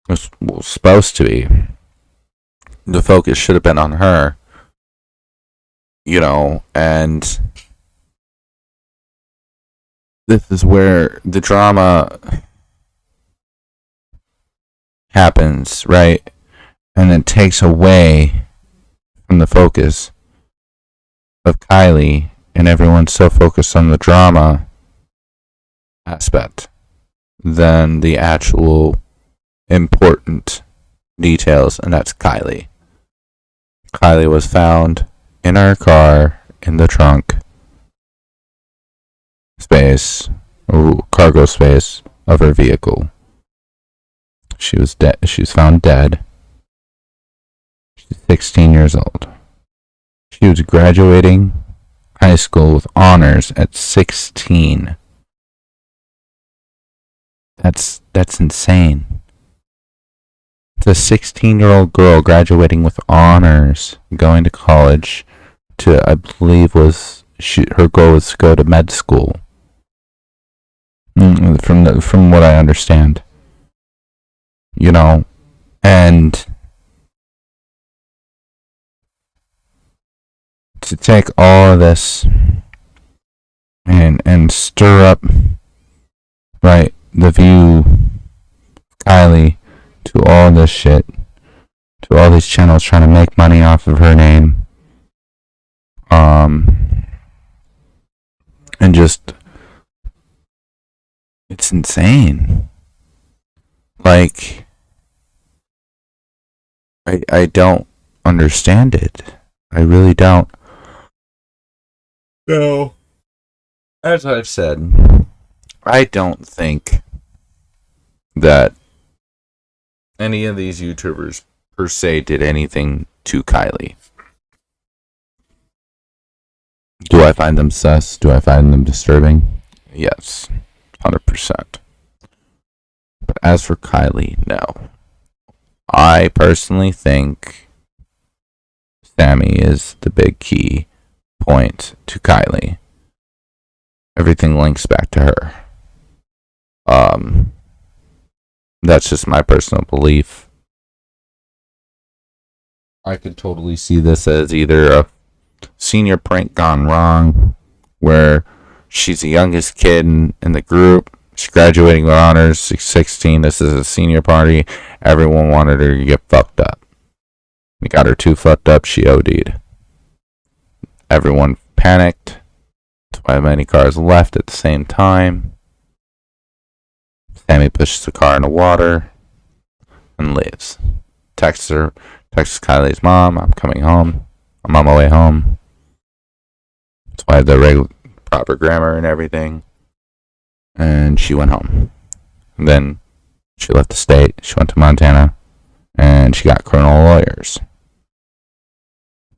It was supposed to be. The focus should have been on her, and this is where the drama happens, right? And it takes away from the focus of Kylie, and everyone's so focused on the drama aspect than the actual important details, and that's Kylie. Kylie was found in her car in the trunk space, or cargo space of her vehicle. She was dead. She was found dead. She's 16 years old. She was graduating high school with honors at 16. That's insane. It's a 16-year-old girl graduating with honors, going to college to, I believe, her goal was to go to med school. From what I understand, and to take all of this and stir up, right, the view, Kylie, to all this shit, to all these channels trying to make money off of her name, and just, it's insane. Like, I don't understand it. I really don't. No. As I've said, I don't think that any of these YouTubers per se did anything to Kylie. Do I find them sus? Do I find them disturbing? Yes, 100%. But as for Kylie, no. I personally think Sammy is the big key point to Kylie. Everything links back to her. That's just my personal belief. I could totally see this as either a senior prank gone wrong, where she's the youngest kid in the group, she's graduating with honors, she's 16, this is a senior party, everyone wanted her to get fucked up. We got her too fucked up, she OD'd. Everyone panicked. That's why many cars left at the same time. Sammy pushes the car in the water and leaves. Texts Kylie's mom, I'm coming home. I'm on my way home. That's why the proper grammar and everything. and she went home. And then she left the state. She went to Montana, and she got criminal lawyers.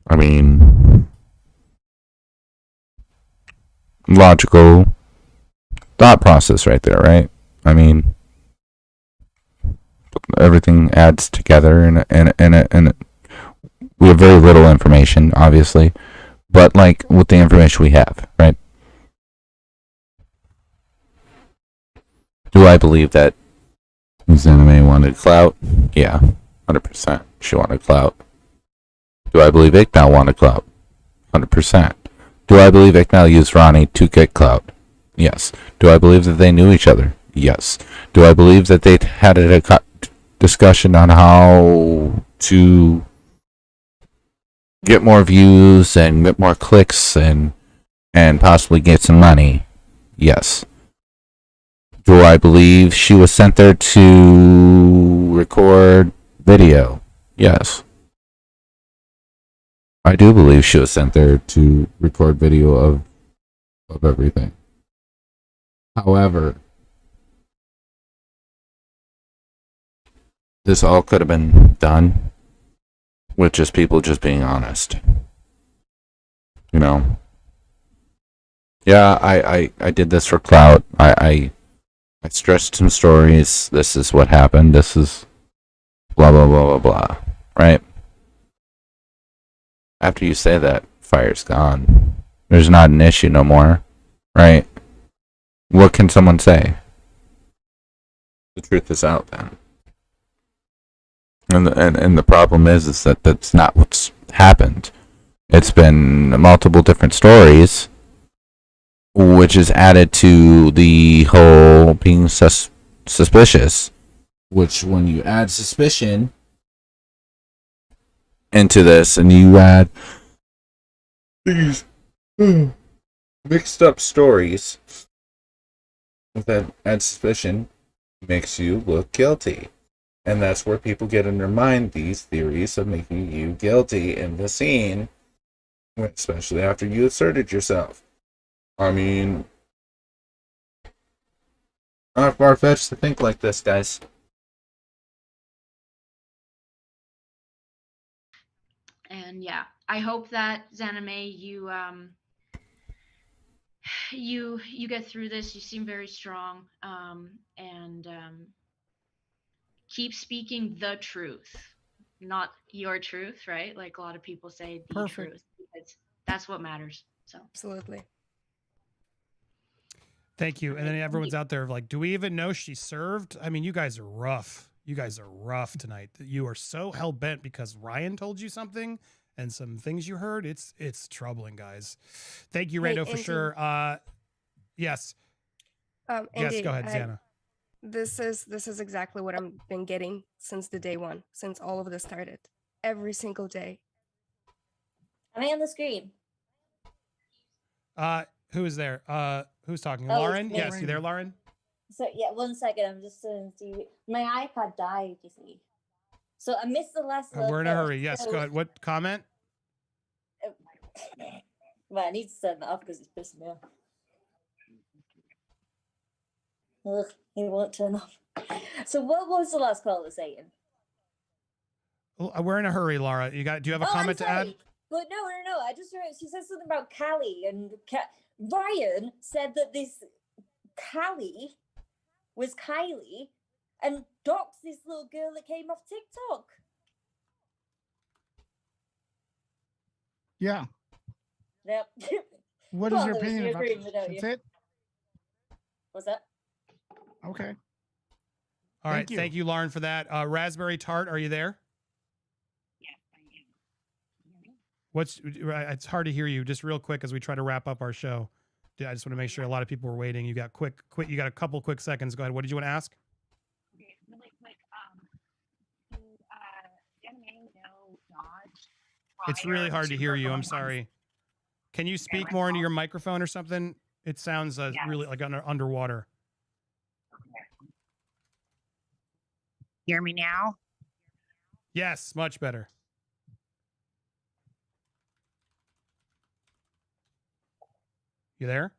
I mean, logical thought process right there, right? I mean, everything adds together, and we have very little information, obviously, but like with the information we have, right? Do I believe that Zanime wanted clout? Yeah, 100%. She wanted clout. Do I believe Iqbal wanted clout? 100%. Do I believe Iqbal used Ronnie to get clout? Yes. Do I believe that they knew each other? Yes. Do I believe that they had a discussion on how to get more views and get more clicks and possibly get some money? Yes. Do I believe she was sent there to record video? Yes. I do believe she was sent there to record video of everything. However, this all could have been done with just people just being honest. You know? Yeah, I did this for clout. I stretched some stories. This is what happened. This is blah, blah, blah, blah, blah. Right? After you say that, fire's gone. There's not an issue no more. Right? What can someone say? The truth is out then. And the problem is that that's not what's happened. It's been multiple different stories, which is added to the whole being suspicious. Which, when you add suspicion into this, and you add these mixed up stories that add suspicion, makes you look guilty. And that's where people get in their mind these theories of making you guilty in the scene, especially after you asserted yourself. I mean, not far-fetched to think like this, guys. And yeah, I hope that Zanime, you get through this. You seem very strong, and keep speaking the truth, not your truth, right? Like a lot of people say, the Perfect. truth. That's what matters. So absolutely. Thank you. And then everyone's out there like, do we even know she served? I mean, you guys are rough. You guys are rough tonight. You are so hell bent because Ryan told you something and some things you heard. It's troubling, guys. Thank you, Hey, Rando, for Andy. sure. Yes. Yes, Andy, go ahead, Xana. This is exactly what I've been getting since the day one, since all of this started. Every single day. Am I on the screen? Who is there? Who's talking? Oh, it's Lauren? me. Yes, you there, Lauren? So yeah, 1 second. I'm just saying. My iPad died. You see, so I missed the last. We're in a bit. hurry. Yes, So- go ahead. What comment? Well, I need to turn that off because it's pissing me off. Ugh, it won't turn off. So what was the last caller saying? We're in a hurry, Laura. Do you have a Oh, I'm comment to add? sorry. But no. I just heard she said something about Callie and Ryan said that this Callie was Kylie and doxed this little girl that came off TikTok. Yeah. Yep. What Come is on, your Lewis, opinion you about agree this? with it, don't That's you? it? What's that? Okay. All right. Thank you. Thank you, Lauren, for that. Raspberry Tart, are you there? It's hard to hear you. Just real quick as we try to wrap up our show. I just want to make sure a lot of people were waiting. You got you got a couple quick seconds. Go ahead. What did you want to ask? Really quick, Anime know Dodge? It's really hard to hear you. I'm sorry. Can you speak more into your microphone or something? It sounds really like underwater. Hear me now? Yes, much better. You there?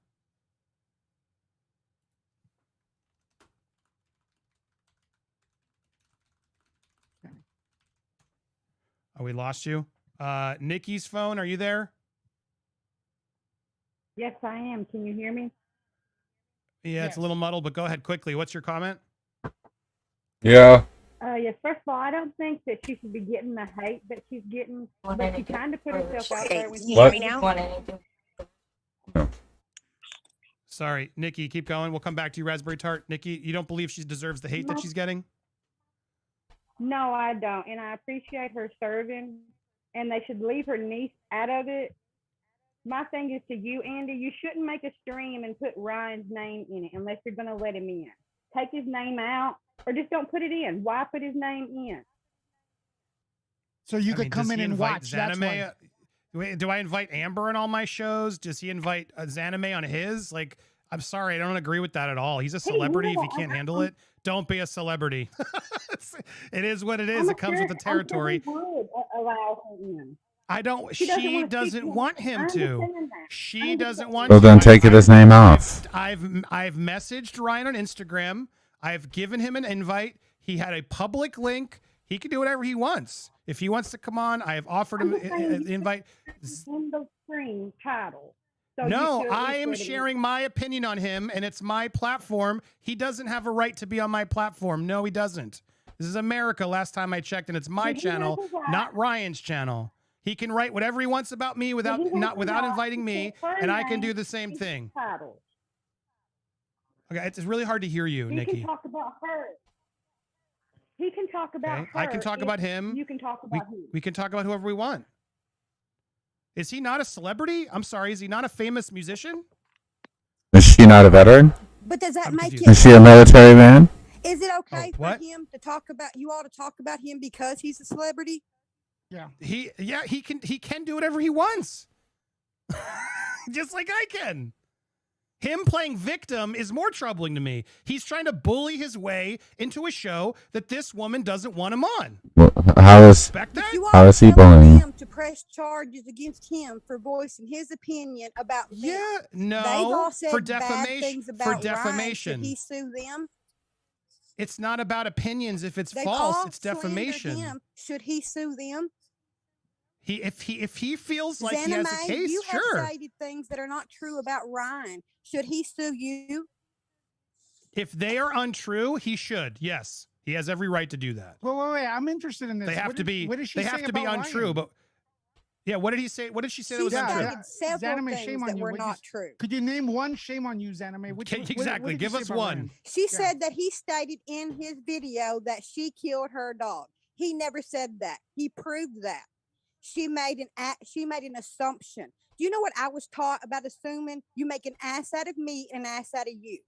Oh, we lost you. Nikki's phone, are you there? Yes, I am. Can you hear me? Yeah, it's a little muddled, but go ahead quickly. What's your comment? Yeah. Yes, first of all, I don't think that she should be getting the hate that she's getting, but she kind of put herself out there when she What? said Sorry, Nikki, keep going. We'll come back to you, Raspberry Tart. Nikki, you don't believe she deserves the hate that she's getting? No, I don't. And I appreciate her serving, and they should leave her niece out of it. My thing is to you, Andy, you shouldn't make a stream and put Ryan's name in it unless you're going to let him in. Take his name out or just don't put it in. Why put his name in? So you could come in and watch. That's why. Wait, do I invite Amber on all my shows? Does he invite Zanime on his? Like, I'm sorry, I don't agree with that at all. He's a celebrity. If he can't handle it, don't be a celebrity. It is what it is. It comes with the territory. Would allow her in. I don't. She doesn't want him to. She doesn't want. Well, to. then take his name off. I've messaged Ryan on Instagram. I've given him an invite. He had a public link. He can do whatever he wants. If he wants to come on, I have offered him an invite. In the stream title. So No, I am sharing my opinion on him, and it's my platform. He doesn't have a right to be on my platform. No, he doesn't. This is America. Last time I checked, and it's my channel, not Ryan's channel. He can write whatever he wants about me without inviting me, and I can do the same thing. Okay, it's really hard to hear you, Nikki. He can talk about her. He can talk about her. I can talk about him. You can talk about him. We can talk about whoever we want. Is he not a celebrity? I'm sorry, is he not a famous musician? Is she not a veteran? But does that make it? Is she a military man? Is it okay for what? him to talk about? You ought to talk about him because he's a celebrity. Yeah. He can do whatever he wants. Just like I can. Him playing victim is more troubling to me. He's trying to bully his way into a show that this woman doesn't want him on. Well, how is he bullying? Him to press charges against him for voicing his opinion about them. Yeah, no, They've all said for bad defamation. things about For Ryan. defamation. Should he sue them? It's not about opinions. If it's They've false, all it's defamation. slandered him. Should he sue them? If he feels like he has a Zanime, case, you sure. have stated things that are not true about Ryan. Should he sue you? If they are untrue, he should. Yes, he has every right to do that. Wait. I'm interested in this. They have to be. What did she They say have to be about untrue. Ryan? But yeah, what did he say? What did she say that was She untrue? stated several Zanime, things shame on that you. were What'd you not s- true. Could you name one? Shame on you, Zanime. Okay, exactly. Give us one. She said that he stated in his video that she killed her dog. He never said that. He proved that. She made an assumption. Do you know what I was taught about assuming? You make an ass out of me and an ass out of you.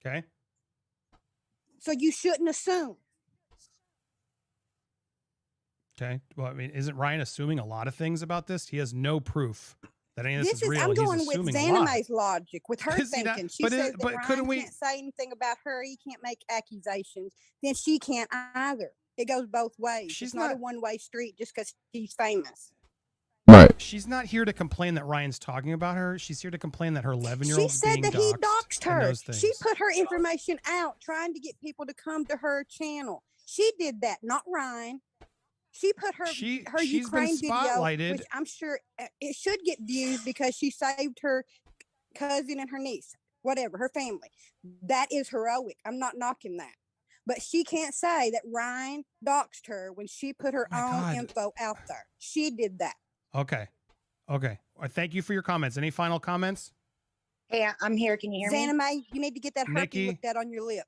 Okay. So you shouldn't assume. Okay. Well, I mean, isn't Ryan assuming a lot of things about this? He has no proof that any of this This is is real. I'm He's going with assuming a lot. Zanime's logic, with her Is he not- thinking. She but says it- that but Ryan couldn't we- can't say anything about her. He can't make accusations. Then she can't either. It goes both ways. She's It's not a not- one-way street just because she's famous. Right. She's not here to complain that Ryan's talking about her. She's here to complain that her She 11-year-old's said being that he doxxed doxed and her. those things. She put her information out trying to get people to come to her channel. She did that, not Ryan. She put her She's Ukraine been video, spotlighted. which I'm sure it should get views because she saved her cousin and her niece, whatever, her family. That is heroic. I'm not knocking that. But she can't say that Ryan doxed her when she put her own God. info out there. She did that. Okay. Okay. Well, thank you for your comments. Any final comments? Hey, I'm here. Can you hear me? Zanime, you need to get that Nikki? herpes looked at on your lip.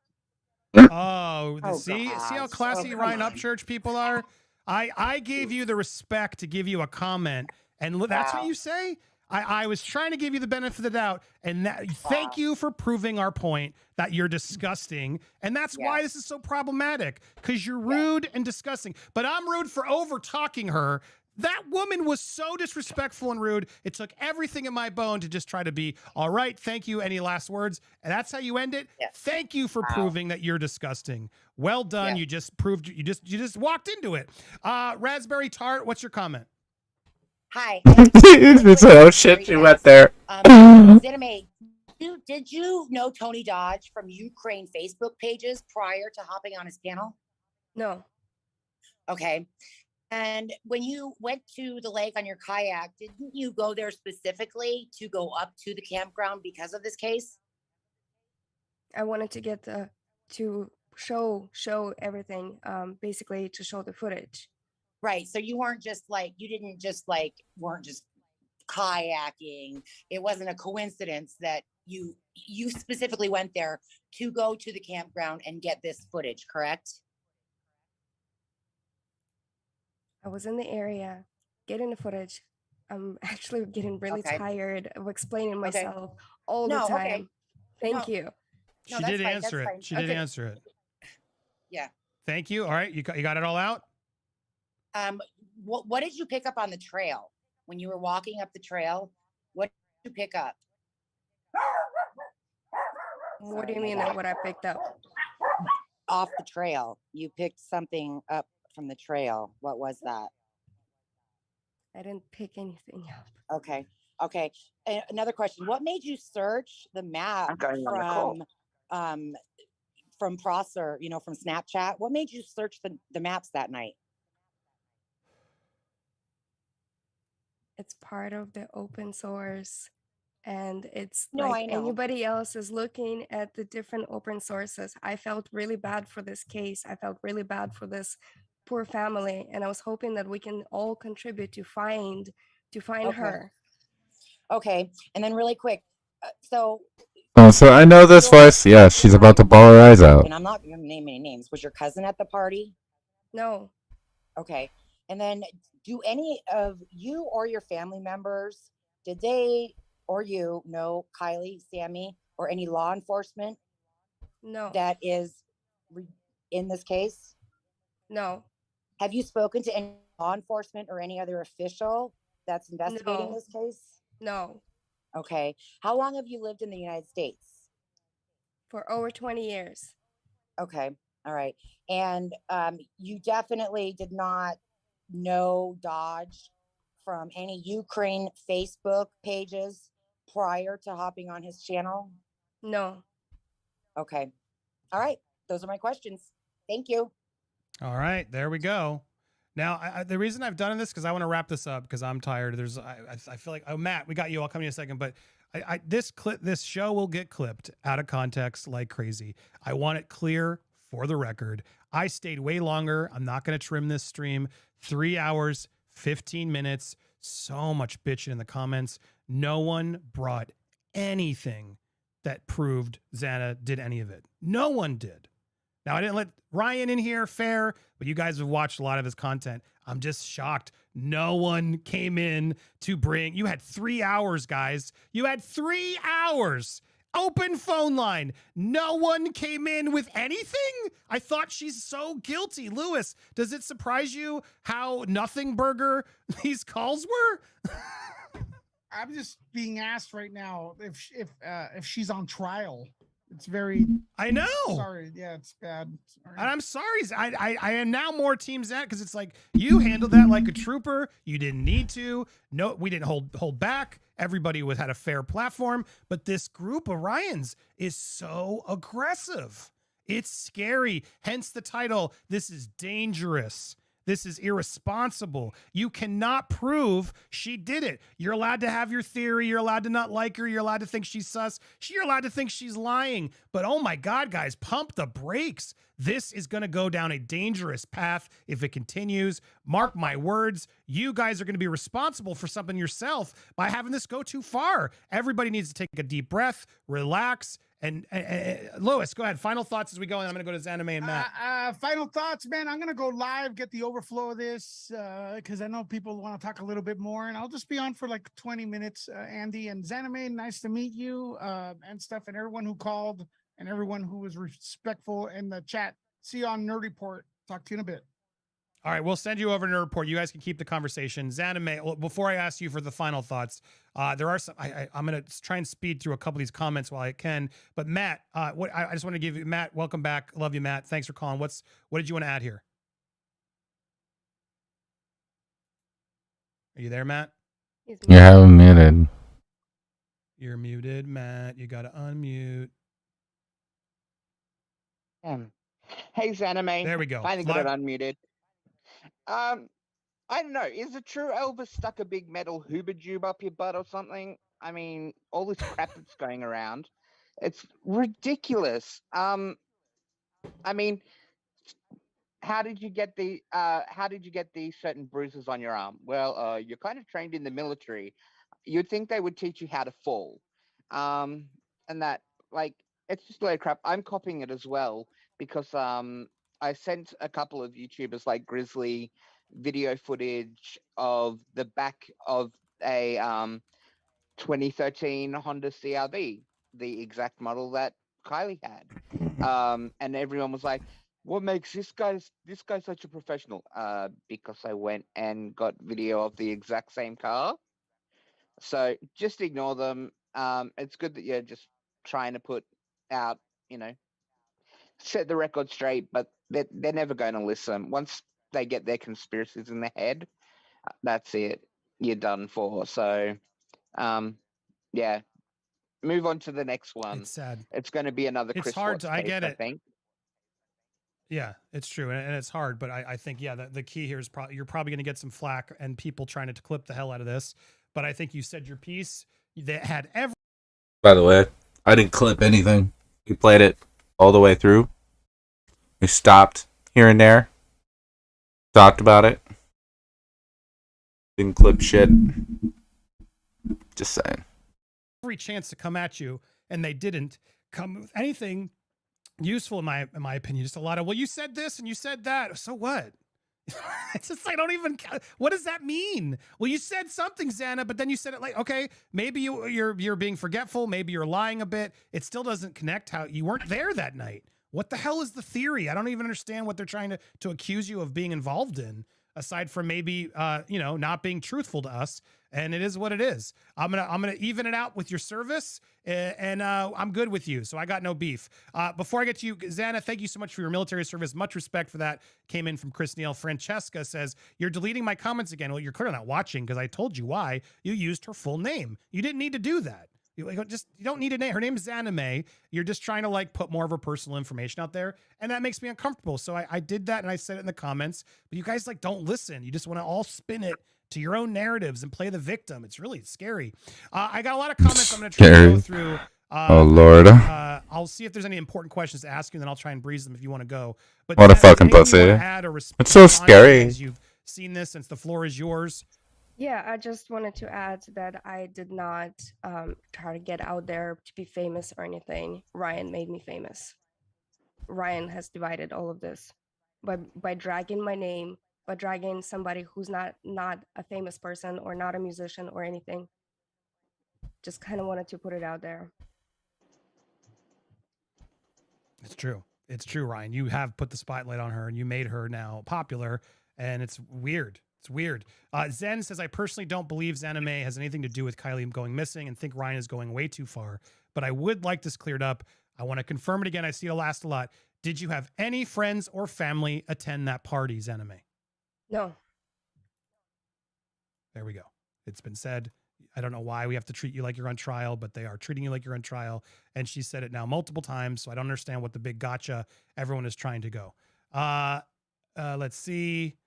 Oh, Oh, see how gosh. classy Oh, Ryan come on. Upchurch people are? I gave you the respect to give you a comment, and that's what Wow. you say? I was trying to give you the benefit of the doubt, and thank you for proving our point that you're disgusting, and that's why this is so problematic, because you're rude and disgusting. But I'm rude for over-talking her. That woman was so disrespectful and rude. It took everything in my bone to just try to be, all right, thank you. Any last words? And that's how you end it? Thank you for proving that you're disgusting. Well done. You just proved, you just walked into it. Raspberry Tart, what's your comment? Hi. Oh shit, you went there. Zanime, did you know Tony Dodge from Ukraine Facebook pages prior to hopping on his panel? No. Okay. And when you went to the lake on your kayak, didn't you go there specifically to go up to the campground because of this case? I wanted to get to show everything, basically to show the footage. Right. So you weren't just like, weren't just kayaking. It wasn't a coincidence that you specifically went there to go to the campground and get this footage, correct? I was in the area getting the footage. I'm actually getting really tired of explaining myself all the time. Okay. Thank you. She did answer it. She did answer it. Yeah. Thank you. All right. You got it all out? What did you pick up on the trail when you were walking up the trail? What did you pick up? What do you mean what I picked up? Off the trail. You picked something up from the trail. What was that? I didn't pick anything up. Okay. Another question. What made you search the map from Prosser, from Snapchat? What made you search the maps that night? It's part of the open source, and it's No, like I know. anybody else is looking at the different open sources. I felt really bad for this case. I felt really bad for this poor family, and I was hoping that we can all contribute to find her. Okay, and then really quick, so I know this voice. Yeah, she's about to bawl her eyes out. and I'm not going to name any names. Was your cousin at the party? No. Okay, and then do any of you or your family members, did they or you know Kylie, Sammy, or any law enforcement? No. That is in this case? No. Have you spoken to any law enforcement or any other official that's investigating this case? No. Okay. How long have you lived in the United States? For over 20 years. Okay. All right. And you definitely did not know Dodge from any Ukraine Facebook pages prior to hopping on his channel? No. Okay. All right. Those are my questions. Thank you. All right, there we go. Now, the reason I've done this because I want to wrap this up because I'm tired. I feel like Matt, we got you. I'll come to you in a second, but this show will get clipped out of context like crazy. I want it clear for the record. I stayed way longer. I'm not going to trim this stream. 3 hours, 15 minutes. So much bitching in the comments. No one brought anything that proved Xana did any of it. No one did. Now, I didn't let Ryan in here, fair, but you guys have watched a lot of his content. I'm just shocked. No one came in to bring. You had 3 hours, guys. You had 3 hours. Open phone line. No one came in with anything? I thought she's so guilty. Lewis, does it surprise you how nothing burger these calls were? I'm just being asked right now if she's on trial. It's very. I know. Sorry. Yeah, it's bad. Sorry. And I'm sorry. I am now more Team Xana because it's like you handled that like a trooper. You didn't need to. No, we didn't hold back. Everybody had a fair platform. But this group of Ryans is so aggressive. It's scary. Hence the title. This is dangerous. This is irresponsible. You cannot prove she did it. You're allowed to have your theory. You're allowed to not like her. You're allowed to think she's sus. You're allowed to think she's lying. But oh my God, guys, pump the brakes. This is going to go down a dangerous path if it continues. Mark my words. You guys are going to be responsible for something yourself by having this go too far. Everybody needs to take a deep breath, relax. And Lois, go ahead. Final thoughts as we go. And I'm going to go to Xana May and Matt. Final thoughts, man. I'm going to go live, get the overflow of this because I know people want to talk a little bit more. And I'll just be on for like 20 minutes, Andy. And Xana May, nice to meet you and stuff. And everyone who called and everyone who was respectful in the chat. See you on Nerd Report. Talk to you in a bit. All right, we'll send you over to Nerd Report. You guys can keep the conversation. Xana May, before I ask you for the final thoughts, there are some. I'm going to try and speed through a couple of these comments while I can. But Matt, I just want to give you Matt. Welcome back. Love you, Matt. Thanks for calling. What did you want to add here? Are you there, Matt? You have him muted. You're muted, Matt. You got to unmute. Hey, Zanime. There we go. Finally got it Live. unmuted. I don't know. Is it true Elvis stuck a big metal hooba jube up your butt or something? I mean, all this crap that's going around, it's ridiculous. I mean, how did you get these certain bruises on your arm? Well, you're kind of trained in the military. You'd think they would teach you how to fall. And that, like, it's just a load of crap. I'm copying it as well because I sent a couple of YouTubers like Grizzly video footage of the back of a 2013 Honda CRV, the exact model that Kylie had. And everyone was like, what makes this guy such a professional? Because I went and got video of the exact same car. So just ignore them. It's good that you're just trying to put out, set the record straight, but they're never going to listen. Once they get their conspiracies in their head, that's it. You're done for. So, yeah, move on to the next one. It's sad. It's going to be another It's Chris hard Watts to. I case, get I it. think. Yeah, it's true, and it's hard. But I think the key here is you're probably going to get some flack and people trying to clip the hell out of this. But I think you said your piece. They had every. By the way, I didn't clip anything. We played it all the way through. We stopped here and there. Talked about it. Didn't clip shit. Just saying. Every chance to come at you, and they didn't come with anything useful in my opinion. Just a lot of, well, you said this and you said that. So what? It's just, I don't even, what does that mean? Well, you said something, Xana, but then you said it like, okay, maybe you're being forgetful. Maybe you're lying a bit. It still doesn't connect how you weren't there that night. What the hell is the theory? I don't even understand what they're trying to accuse you of being involved in, aside from maybe, not being truthful to us. And it is what it is. I'm gonna even it out with your service, and I'm good with you. So I got no beef. Before I get to you, Xana, thank you so much for your military service. Much respect for that. Came in from Chris Neal. Francesca says, you're deleting my comments again. Well, you're clearly not watching because I told you why. You used her full name. You didn't need to do that. You don't need a name. Her name is Xana May. You're just trying to put more of her personal information out there. And that makes me uncomfortable. So I did that and I said it in the comments, but you guys don't listen. You just want to all spin it to your own narratives and play the victim. It's really scary. I got a lot of comments I'm going to try to go through. Oh, Lord. I'll see if there's any important questions to ask you, and then I'll try and breeze them if you want to go. But what a fucking pussy. It's so scary. You've seen this, since the floor is yours. Yeah, I just wanted to add that I did not try to get out there to be famous or anything. Ryan made me famous. Ryan has divided all of this by dragging my name, by dragging somebody who's not a famous person or not a musician or anything. Just kind of wanted to put it out there. It's true. It's true, Ryan. You have put the spotlight on her and you made her now popular, and it's weird. It's weird. Zen says, I personally don't believe Xana May has anything to do with Kylie going missing and think Ryan is going way too far, but I would like this cleared up. I want to confirm it again. I see it last a lot. Did you have any friends or family attend that party, Xana May? No. There we go. It's been said. I don't know why we have to treat you like you're on trial, but they are treating you like you're on trial. And she said it now multiple times, so I don't understand what the big gotcha everyone is trying to go. Let's see.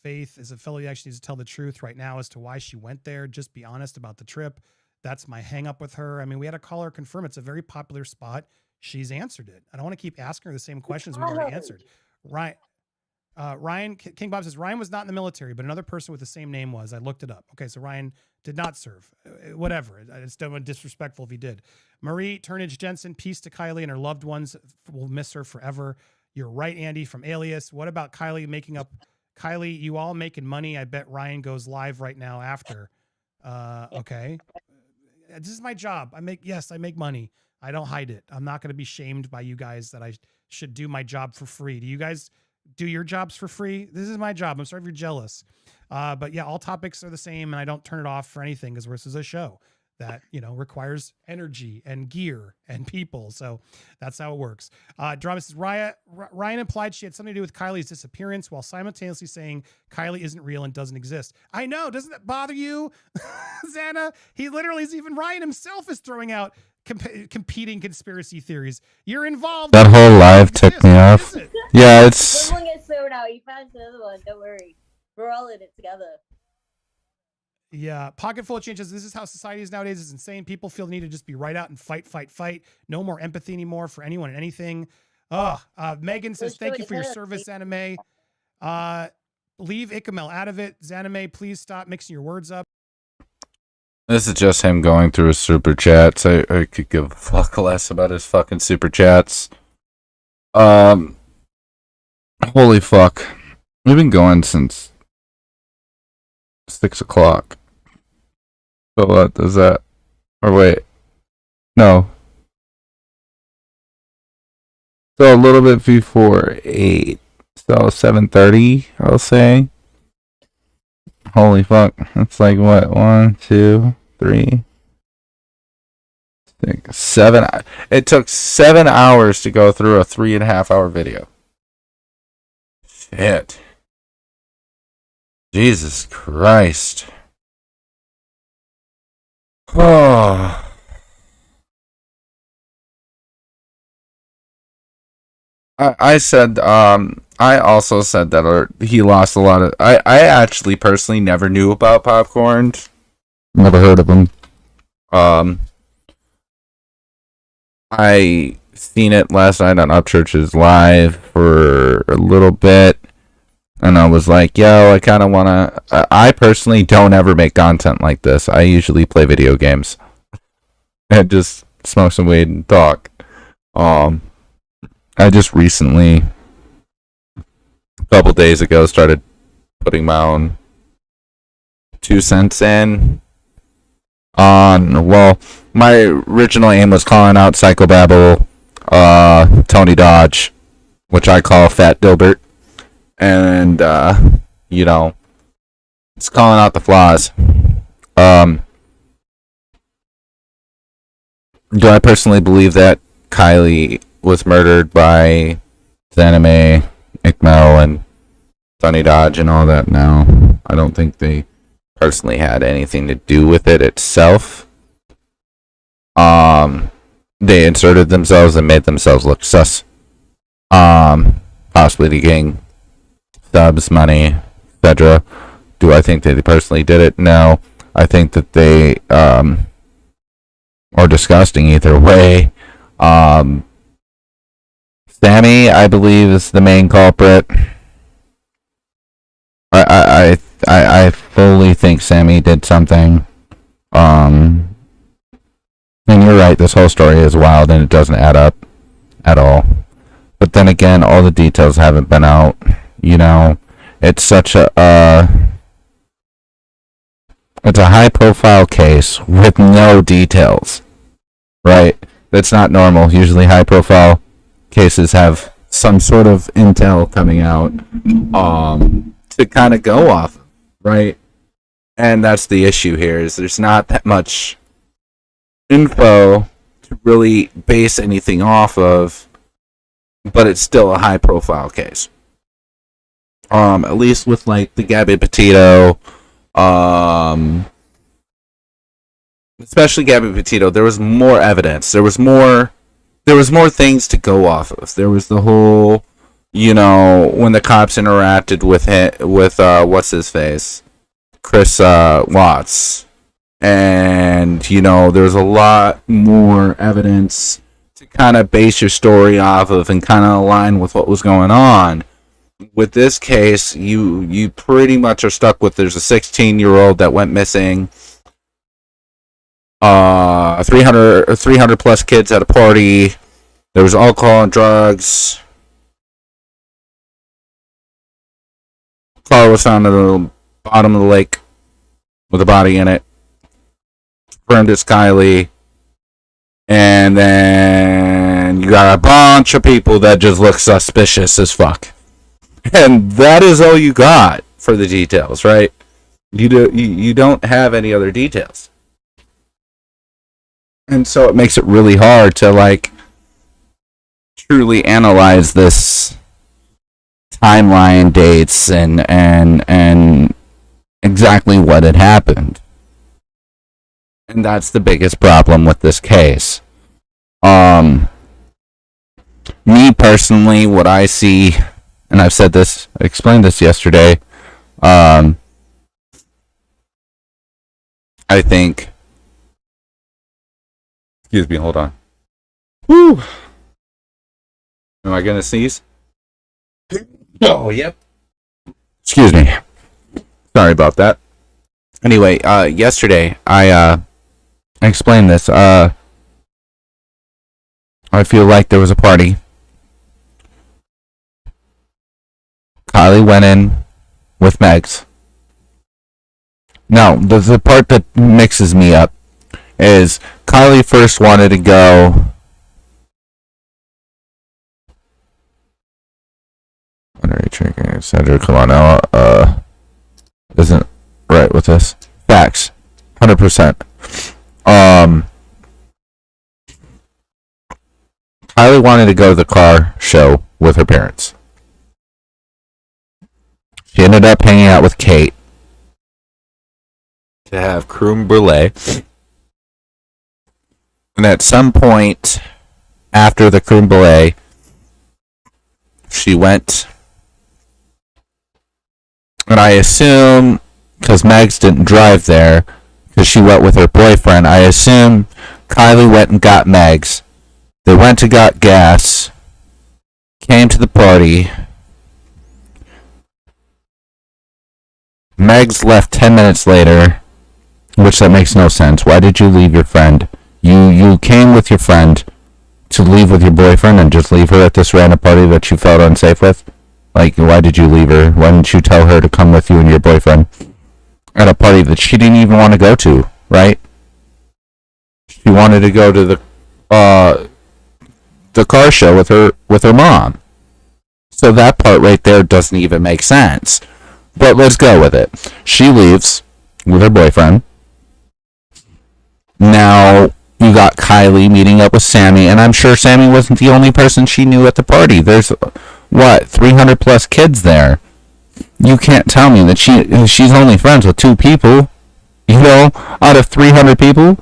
Faith is a fellow who actually needs to tell the truth right now as to why she went there. Just be honest about the trip. That's my hang up with her. I mean, we had a caller confirm it's a very popular spot. She's answered it. I don't want to keep asking her the same questions we've already answered. Right. Ryan King Bob says Ryan was not in the military, but another person with the same name was. I looked it up. Okay, so Ryan did not serve. Whatever. It's disrespectful if he did. Marie Turnage Jensen, peace to Kylie and her loved ones. Will miss her forever. You're right, Andy from Alias. What about Kylie making up? Kylie, you all making money. I bet Ryan goes live right now after. Okay. This is my job. I make money. I don't hide it. I'm not going to be shamed by you guys that I should do my job for free. Do you guys do your jobs for free? This is my job. I'm sorry if you're jealous. But yeah, all topics are the same and I don't turn it off for anything because this is a show that, requires energy and gear and people. So that's how it works. Drama says Ryan implied she had something to do with Kylie's disappearance while simultaneously saying Kylie isn't real and doesn't exist. I know. Doesn't that bother you, Xana? He literally is, even Ryan himself is throwing out competing conspiracy theories. You're involved. That whole live ticked me off. Yeah, it's Someone gets thrown out. You find another one. Don't worry. We're all in it together. Yeah, pocket full of changes. This is how society is nowadays. It's insane. People feel the need to just be right out and fight, fight, fight. No more empathy anymore for anyone and anything. Megan says, thank you for your service, Anime. Leave Ikamel out of it. Zanime, please stop mixing your words up. This is just him going through his super chats. I could give a fuck less about his fucking super chats. Holy fuck. We've been going since 6 o'clock. So what does that? Or wait. No. So a little bit before 8. So 7:30, I'll say. Holy fuck. That's like what? 1, 2, 3, 6, 7. It took 7 hours to go through a 3.5 hour video. Shit. Jesus Christ. Oh. I said, I also said that he lost a lot of. I actually personally never knew about Popcorn. Never heard of him. I seen it last night on Upchurch's live for a little bit, and I was like, yo, I kind of want to. I personally don't ever make content like this. I usually play video games and just smoke some weed and talk. I just recently, a couple days ago, started putting my own 2 cents in on, well, my original aim was calling out Psychobabble, Tony Dodge, which I call Fat Dilbert, and, you know, it's calling out the flaws. Do I personally believe that Kylie was murdered by Zanime, Ikmel, and Tony Dodge and all that? No. I don't think they personally had anything to do with it itself. They inserted themselves and made themselves look sus. Possibly to gain subs, money, etc. Do I think that they personally did it? No. I think that they are disgusting either way. Sammy, I believe, is the main culprit. I fully think Sammy did something. And you're right, this whole story is wild and it doesn't add up at all. But then again, all the details haven't been out. You know, it's such a it's a high profile case with no details. Right? That's not normal. Usually high profile cases have some sort of intel coming out to kind of go off, right? And that's the issue here, is there's not that much info to really base anything off of, but it's still a high profile case. At least with like the Gabby Petito, especially Gabby Petito, there was more evidence. There was more things to go off of. There was the whole, you know, when the cops interacted with what's his face, Chris Watts, and you know, there's a lot more evidence to kind of base your story off of and kind of align with what was going on. With this case, you pretty much are stuck with, there's a 16-year-old that went missing. 300 plus kids at a party. There was alcohol and drugs. Car was found at the bottom of the lake with a body in it. Confirmed it's Kylie. And then you got a bunch of people that just look suspicious as fuck. And that is all you got for the details, right? You don't have any other details. And so it makes it really hard to like truly analyze this timeline, dates, and exactly what had happened. And that's the biggest problem with this case. Me personally, what I see, and I've said this, I explained this yesterday, I think, excuse me, hold on. Woo! Am I going to sneeze? Oh, yep. Excuse me. Sorry about that. Anyway, yesterday, I explained this. I feel like there was a party. Kylie went in with Megs. No, the part that mixes me up is Kylie first wanted to go. Sandra, come on now. Isn't right with this. Facts. 100%. Kylie wanted to go to the car show with her parents. She ended up hanging out with Kate to have creme brulee. And at some point after the creme brulee, she went, and I assume, because Megs didn't drive there, because she went with her boyfriend, I assume Kylie went and got Megs. They went to got gas, came to the party. Megs left 10 minutes later, which that makes no sense. Why did you leave your friend? You came with your friend to leave with your boyfriend and just leave her at this random party that you felt unsafe with? Like, why did you leave her? Why didn't you tell her to come with you and your boyfriend at a party that she didn't even want to go to, right? She wanted to go to the car show with her mom. So that part right there doesn't even make sense. But let's go with it. She leaves with her boyfriend. Now you got Kylie meeting up with Sammy, and I'm sure Sammy wasn't the only person she knew at the party. There's, 300 plus kids there. You can't tell me that she's only friends with 2 people, out of 300 people.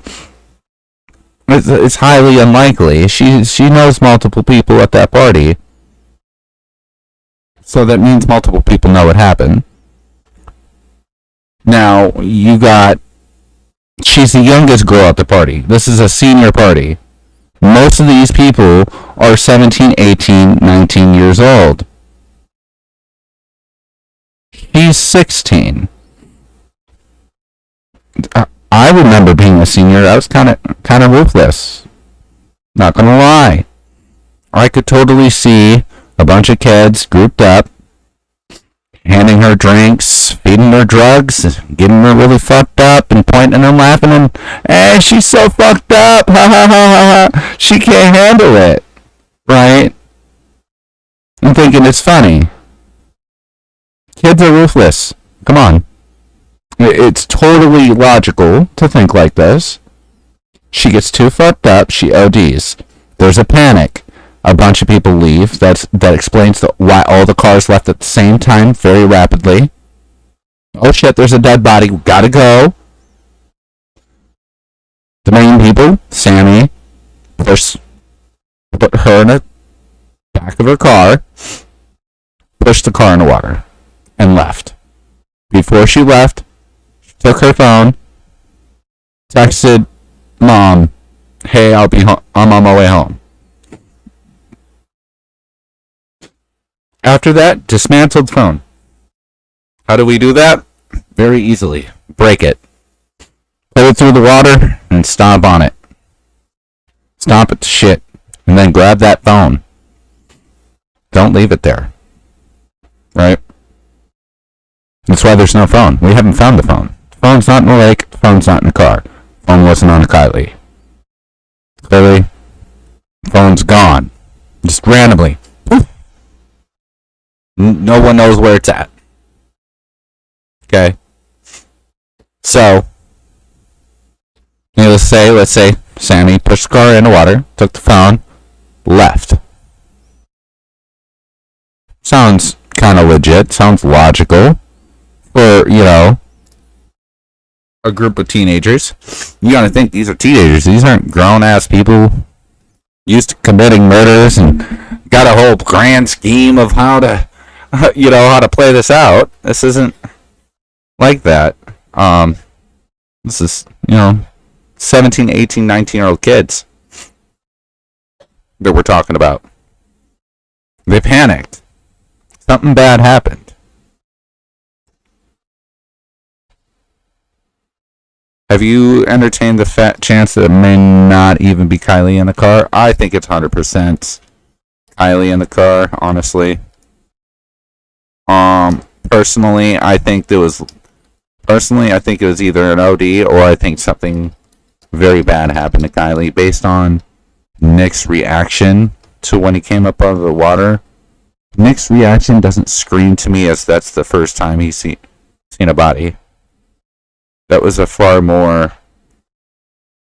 It's highly unlikely. She knows multiple people at that party. So that means multiple people know what happened. Now, she's the youngest girl at the party. This is a senior party. Most of these people are 17, 18, 19 years old. She's 16. I remember being a senior. I was kind of ruthless. Not gonna lie. I could totally see a bunch of kids grouped up, handing her drinks, feeding her drugs, getting her really fucked up, and pointing and laughing, and, hey, she's so fucked up, ha ha ha ha, she can't handle it, right? I'm thinking it's funny. Kids are ruthless. Come on. It's totally logical to think like this. She gets too fucked up, she ODs. There's a panic. A bunch of people leave. That explains why all the cars left at the same time very rapidly. Oh shit, there's a dead body. We gotta go. The main people, Sammy, put her in the back of her car, pushed the car in the water, and left. Before she left, she took her phone, texted Mom, hey, I'm on my way home. After that, dismantled the phone. How do we do that? Very easily. Break it. Put it through the water and stomp on it. Stomp it to shit. And then grab that phone. Don't leave it there. Right? That's why there's no phone. We haven't found the phone. The phone's not in the lake. The phone's not in the car. The phone wasn't on Kylie. Clearly, the phone's gone. Just randomly. Poof. No one knows where it's at. Okay? So, let's say Sammy pushed the car in the water, took the phone, left. Sounds kind of legit. Sounds logical. For, a group of teenagers. You gotta think these are teenagers. These aren't grown-ass people. used to committing murders and got a whole grand scheme of how to, how to play this out. This isn't like that. This is, 17, 18, 19-year-old kids that we're talking about. They panicked. Something bad happened. Have you entertained the fat chance that it may not even be Kylie in the car? I think it's 100% Kylie in the car, honestly. Personally, I think it was either an OD or I think something very bad happened to Kylie based on Nick's reaction to when he came up out of the water. Nick's reaction doesn't scream to me as that's the first time he's seen a body. That was a far more,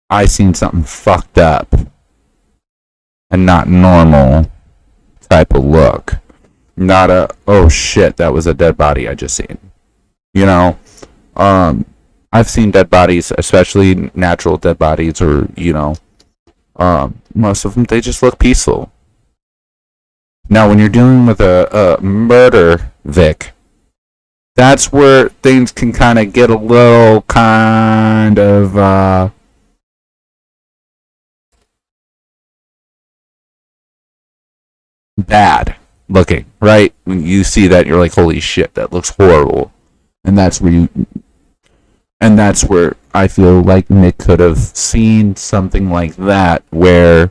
I seen something fucked up and not normal type of look. Not a, oh shit, that was a dead body I just seen. I've seen dead bodies, especially natural dead bodies, or, most of them, they just look peaceful. Now, when you're dealing with a murder Vic, that's where things can kind of get a little kind of bad looking, right? When you see that, you're like, holy shit, that looks horrible. And that's where I feel like Nick could have seen something like that, where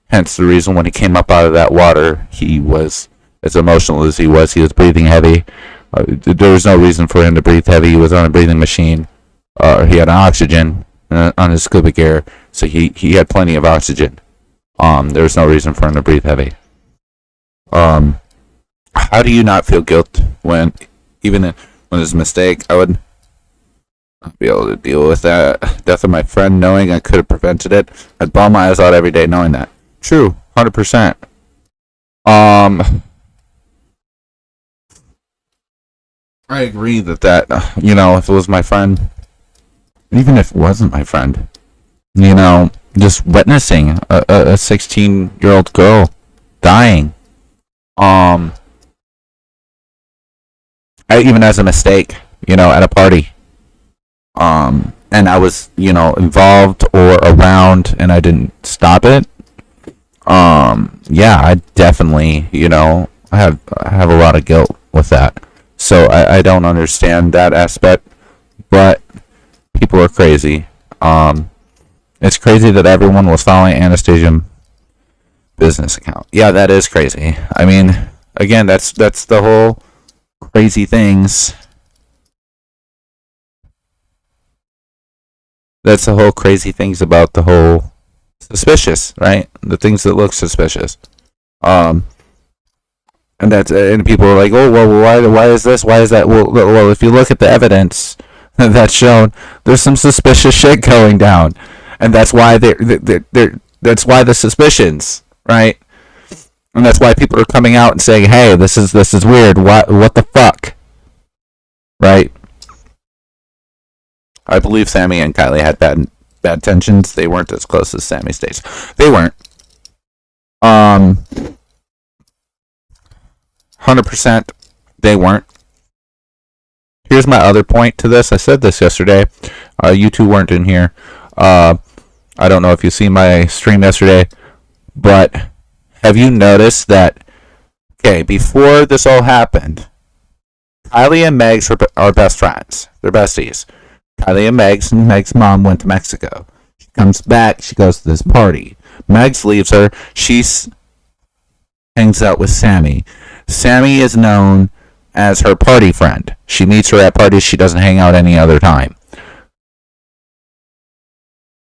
hence the reason when he came up out of that water, he was as emotional as he was breathing heavy. There was no reason for him to breathe heavy. He was on a breathing machine. He had oxygen on his scuba gear, so he had plenty of oxygen. There was no reason for him to breathe heavy. How do you not feel guilt when there's a mistake? I would not be able to deal with that death of my friend, knowing I could have prevented it. I'd bawl my eyes out every day knowing that. True, 100%. I agree that if it was my friend, even if it wasn't my friend, just witnessing a 16-year-old girl dying, even as a mistake, at a party, and I was, involved or around and I didn't stop it, yeah, I definitely, I have a lot of guilt with that. So I don't understand that aspect, but people are crazy. It's crazy that everyone was following Anastasia business account. Yeah, that is crazy. I mean, again, that's the whole crazy things. That's the whole crazy things about the whole suspicious, right? The things that look suspicious. And people are like, oh, well, why is this? Why is that? Well, if you look at the evidence that's shown, there's some suspicious shit going down, and that's why that's why the suspicions, right? And that's why people are coming out and saying, hey, this is weird. What the fuck, right? I believe Sammy and Kylie had bad tensions. They weren't as close as Sammy states. They weren't. 100% they weren't. Here's my other point to this. I said this yesterday. You two weren't in here. I don't know if you seen my stream yesterday, but have you noticed that, okay, before this all happened, Kylie and Megs are best friends. They're besties. Kylie and Meg's mom went to Mexico. She comes back, she goes to this party. Megs leaves her. She hangs out with Sammy. Sammy is known as her party friend. She meets her at parties. She doesn't hang out any other time.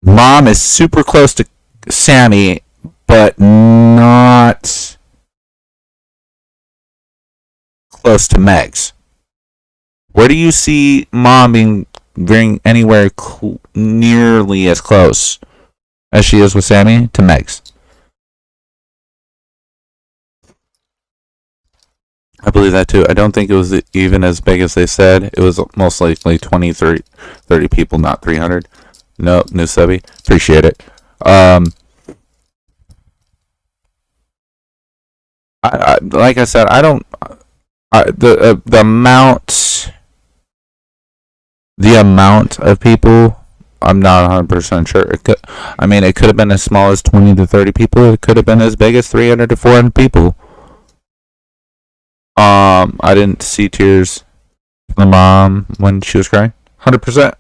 Mom is super close to Sammy, but not close to Megs. Where do you see Mom being anywhere nearly as close as she is with Sammy to Megs? I believe that too. I don't think it was even as big as they said. It was most likely 20, 30 people, not 300. No, new subby. Appreciate it. like I said, I don't. The amount of people, I'm not 100% sure. It could have been as small as 20 to 30 people. It could have been as big as 300 to 400 people. I didn't see tears from the mom when she was crying. 100%.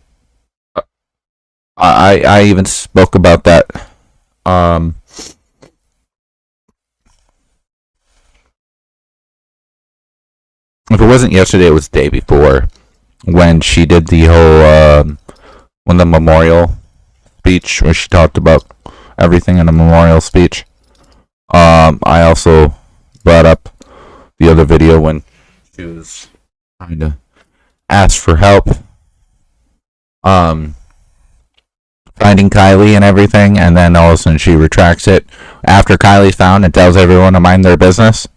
I even spoke about that. If it wasn't yesterday, it was the day before when she did the whole when the memorial speech where she talked about everything in a memorial speech. I also brought up the other video when she was trying to ask for help finding Kylie and everything, and then all of a sudden she retracts it after Kylie's found and tells everyone to mind their business.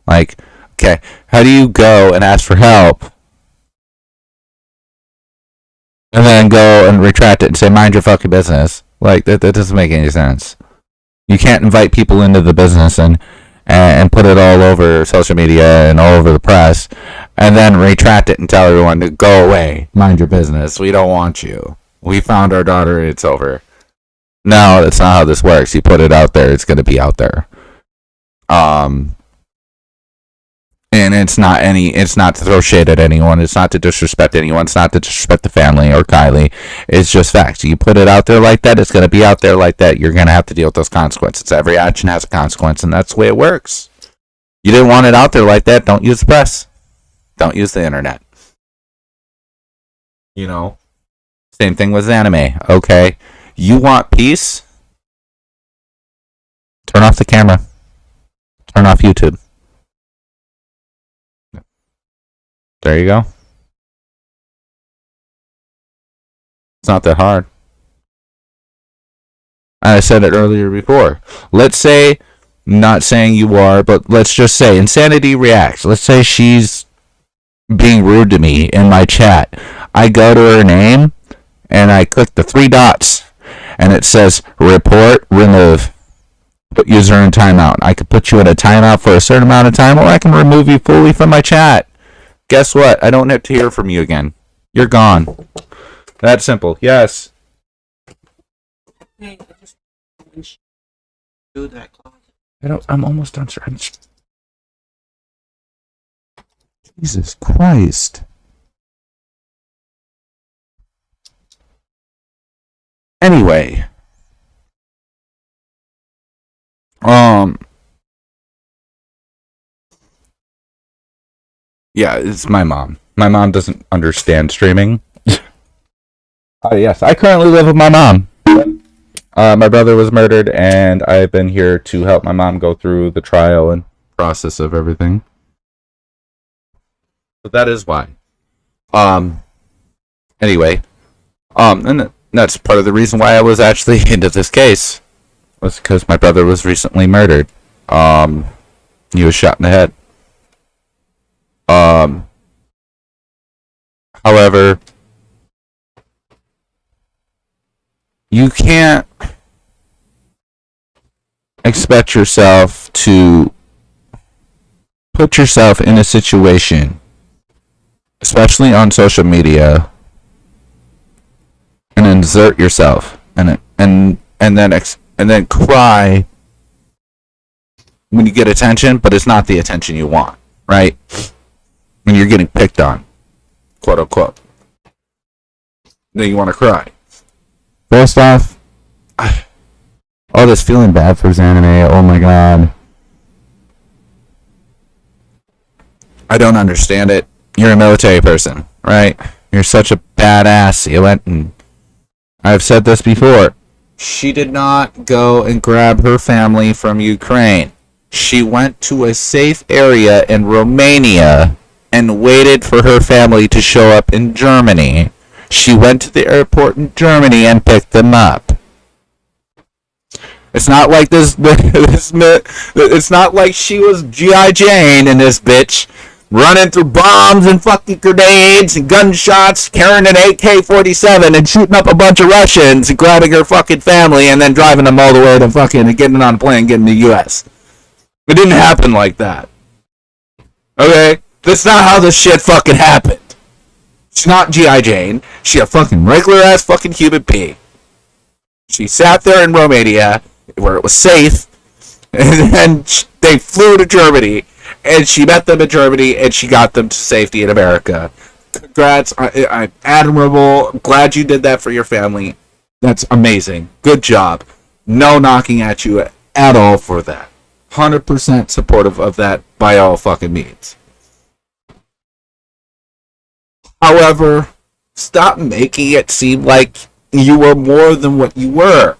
Like, okay, how do you go and ask for help and then go and retract it and say mind your fucking business? Like, that doesn't make any sense. You can't invite people into the business and put it all over social media and all over the press and then retract it and tell everyone to go away, mind your business, we don't want you, we found our daughter, it's over. No, that's not how this works. You put it out there, it's going to be out there. And it's not to throw shade at anyone, it's not to disrespect anyone, it's not to disrespect the family or Kylie. It's just facts. You put it out there like that, it's going to be out there like that. You're going to have to deal with those consequences. Every action has a consequence, and that's the way it works. You didn't want it out there like that, don't use the press. Don't use the internet. You know? Same thing with anime, okay? You want peace? Turn off the camera. Turn off YouTube. There you go. It's not that hard. I said it earlier before. Let's say, not saying you are, but let's just say Insanity reacts. Let's say she's being rude to me in my chat. I go to her name and I click the 3 dots and it says report, remove, put user in timeout. I could put you in a timeout for a certain amount of time, or I can remove you fully from my chat. Guess what? I don't have to hear from you again. You're gone. That simple. Yes. I'm almost done, sir. Jesus Christ. Anyway. Yeah, it's my mom. My mom doesn't understand streaming. Yes, I currently live with my mom. My brother was murdered, and I've been here to help my mom go through the trial and process of everything. But that is why. Anyway, and that's part of the reason why I was actually into this case, was because my brother was recently murdered. He was shot in the head. However, you can't expect yourself to put yourself in a situation, especially on social media, and insert yourself and then cry when you get attention, but it's not the attention you want, right? When you're getting picked on, quote unquote. Then you want to cry. First off, all this feeling bad for anime, oh my god. I don't understand it. You're a military person, right? You're such a badass. You went and... I've said this before. She did not go and grab her family from Ukraine. She went to a safe area in Romania and waited for her family to show up in Germany. She went to the airport in Germany and picked them up. It's not like it's not like she was G.I. Jane in this bitch, running through bombs and fucking grenades and gunshots, carrying an AK-47 and shooting up a bunch of Russians and grabbing her fucking family and then driving them all the way to fucking and getting on a plane and getting to the U.S. It didn't happen like that. Okay? That's not how this shit fucking happened. She's not G.I. Jane. She's a fucking regular ass fucking human being. She sat there in Romania where it was safe, and then they flew to Germany, and she met them in Germany, and she got them to safety in America. Congrats. I'm admirable. I'm glad you did that for your family. That's amazing. Good job. No knocking at you at all for that. 100% supportive of that by all fucking means. However, stop making it seem like you were more than what you were.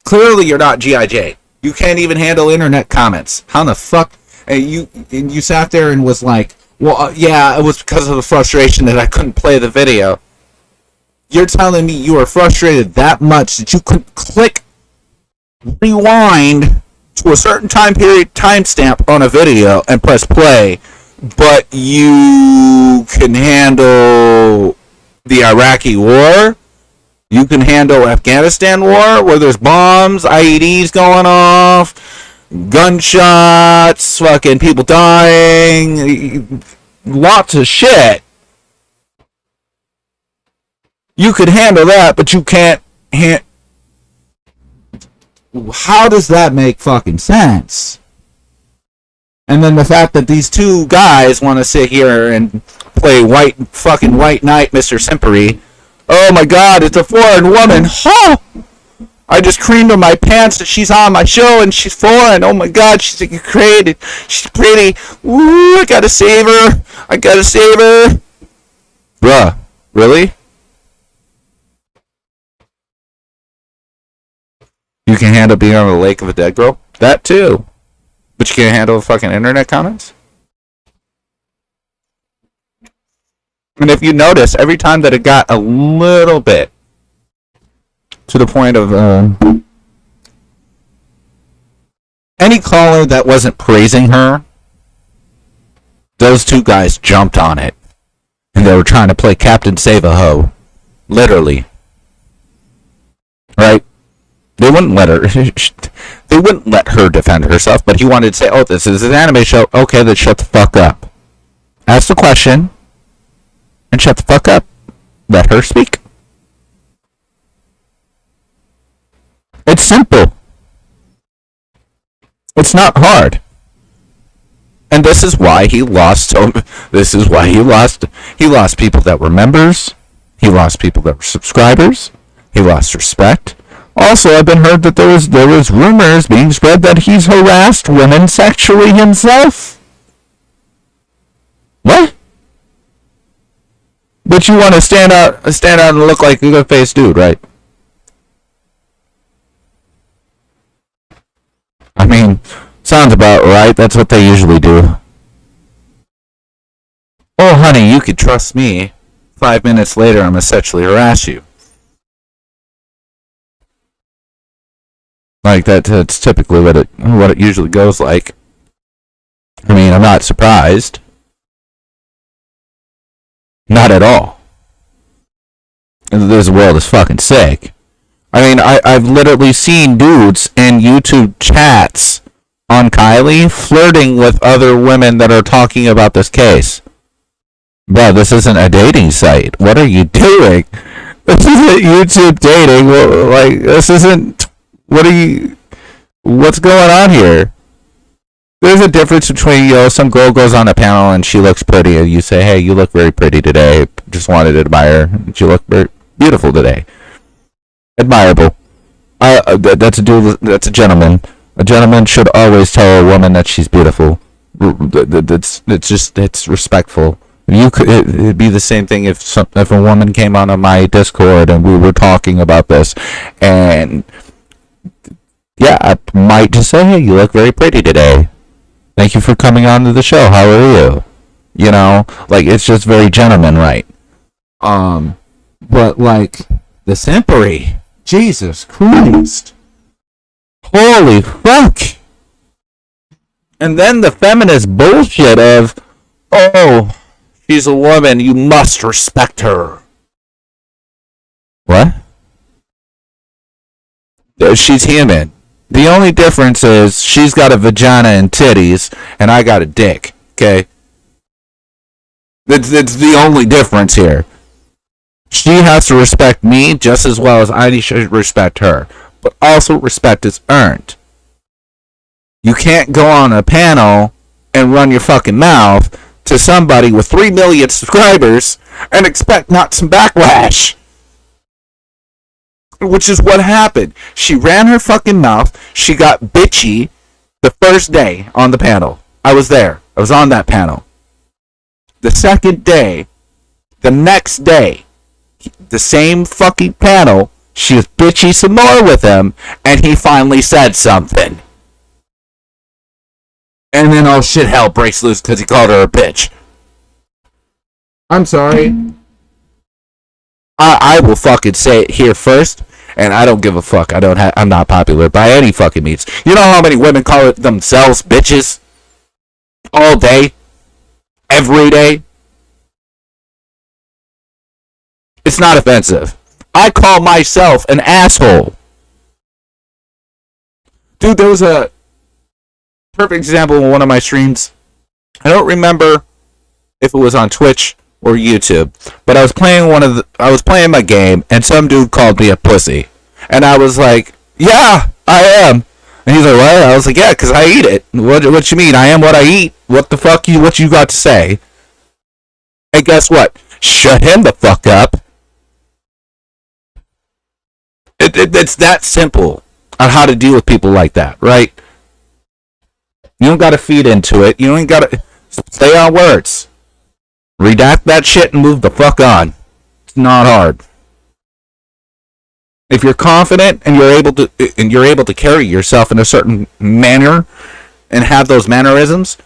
Clearly, you're not G.I. Jane. You can't even handle internet comments. How the fuck? And you sat there and was like, well, yeah, it was because of the frustration that I couldn't play the video. You're telling me you were frustrated that much that you couldn't click rewind to a certain time period timestamp on a video and press play, but you can handle the Iraqi war? You can handle Afghanistan war, where there's bombs, IEDs going off, gunshots, fucking people dying, lots of shit. You could handle that, but you can't how does that make fucking sense? And then the fact that these two guys want to sit here and play white knight, Mr. Simpery. Oh my god, it's a foreign woman. Oh! I just creamed on my pants that she's on my show and she's foreign. Oh my god, she's created. She's pretty. Ooh, I gotta save her. I gotta save her. Bruh, really? You can handle being on the lake of a dead girl? That too. But you can't handle fucking internet comments? And if you notice, every time that it got a little bit to the point of any caller that wasn't praising her, those two guys jumped on it. And they were trying to play Captain Save-A-Ho. Literally. Right? They wouldn't let her defend herself, but he wanted to say, oh, this is an anime show. Okay, then shut the fuck up. Ask the question, and shut the fuck up. Let her speak. It's simple. It's not hard. And this is why he lost. He lost people that were members. He lost people that were subscribers. He lost respect. Also, I've been heard that there was rumors being spread that he's harassed women sexually himself. What? But you want to stand out and look like a good-faced dude, right? I mean, sounds about right. That's what they usually do. Oh, honey, you could trust me. 5 minutes later, I'm gonna sexually harass you. Like that's typically what it usually goes like. I mean, I'm not surprised. Not at all. This world is fucking sick. I mean, I've literally seen dudes in YouTube chats on Kylie flirting with other women that are talking about this case. Bro, this isn't a dating site. What are you doing? This isn't YouTube dating. Like, this isn't... What's going on here? There's a difference between, some girl goes on a panel and she looks pretty and you say, hey, you look very pretty today. Just wanted to admire. You look very beautiful today. Admirable. That's a dude. That's a gentleman. A gentleman should always tell a woman that she's beautiful. It's respectful. It'd be the same thing if a woman came on my Discord and we were talking about this, and yeah, I might just say, hey, you look very pretty today. Thank you for coming on to the show. How are you? Like, it's just very gentleman, right? But like the simpery, Jesus Christ, holy fuck! And then the feminist bullshit of, oh, she's a woman, you must respect her. What? She's human. The only difference is she's got a vagina and titties, and I got a dick. Okay? It's the only difference here. She has to respect me just as well as I should respect her. But also respect is earned. You can't go on a panel and run your fucking mouth to somebody with 3 million subscribers and expect not some backlash. Which is what happened. She ran her fucking mouth. She got bitchy the first day on the panel. I was there. I was on that panel. The second day, the next day, the same fucking panel, she was bitchy some more with him, and he finally said something. And then all shit hell breaks loose because he called her a bitch. I'm sorry. I will fucking say it here first, and I don't give a fuck. I'm not popular by any fucking means. You know how many women call it themselves bitches? All day? Every day? It's not offensive. I call myself an asshole. Dude, there was a perfect example in one of my streams. I don't remember if it was on Twitch or YouTube, but I was playing my game, and some dude called me a pussy, and I was like, "Yeah, I am." And he's like, "What?" I was like, "Yeah, because I eat it." What you mean? I am what I eat. What the fuck? What you got to say? And guess what? Shut him the fuck up. It's that simple on how to deal with people like that, right? You don't got to feed into it. You ain't got to stay on words. Redact that shit and move the fuck on. It's not hard. If you're confident and you're able to carry yourself in a certain manner and have those mannerisms,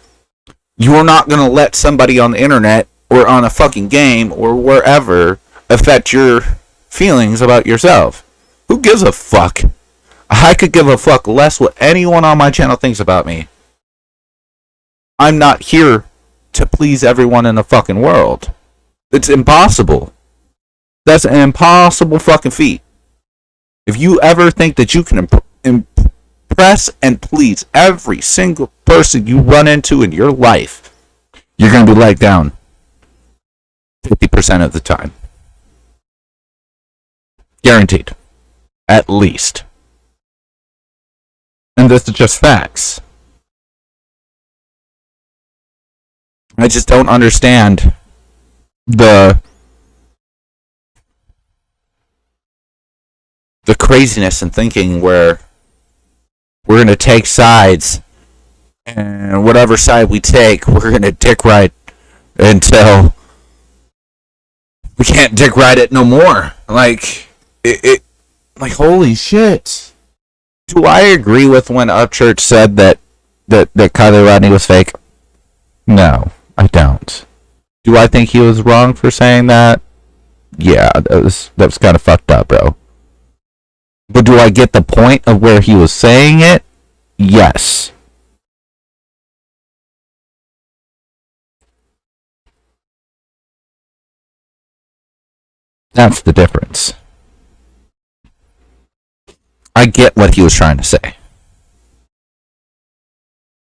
you're not going to let somebody on the internet or on a fucking game or wherever affect your feelings about yourself. Who gives a fuck? I could give a fuck less what anyone on my channel thinks about me. I'm not here to please everyone in the fucking world. It's impossible. That's an impossible fucking feat. If you ever think that you can impress and please every single person you run into in your life, you're going to be let down 50% of the time. Guaranteed. At least. And this is just facts. I just don't understand the craziness in thinking where we're going to take sides, and whatever side we take, we're going to dick ride until we can't dick ride it no more. Like, like, holy shit. Do I agree with when Upchurch said that Kylie Rodney was fake? No, I don't. Do I think he was wrong for saying that? Yeah, that was kind of fucked up, bro. But do I get the point of where he was saying it? Yes. That's the difference. I get what he was trying to say.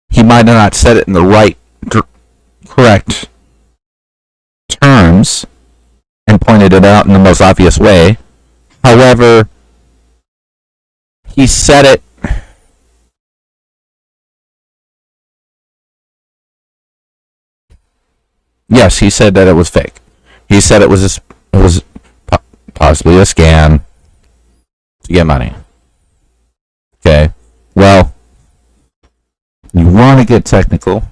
He might have not said it in the right, correct terms and pointed it out in the most obvious way. However, he said it yes, he said that it was fake. He said it was possibly a scam to get money. Okay, well, you want to get technical.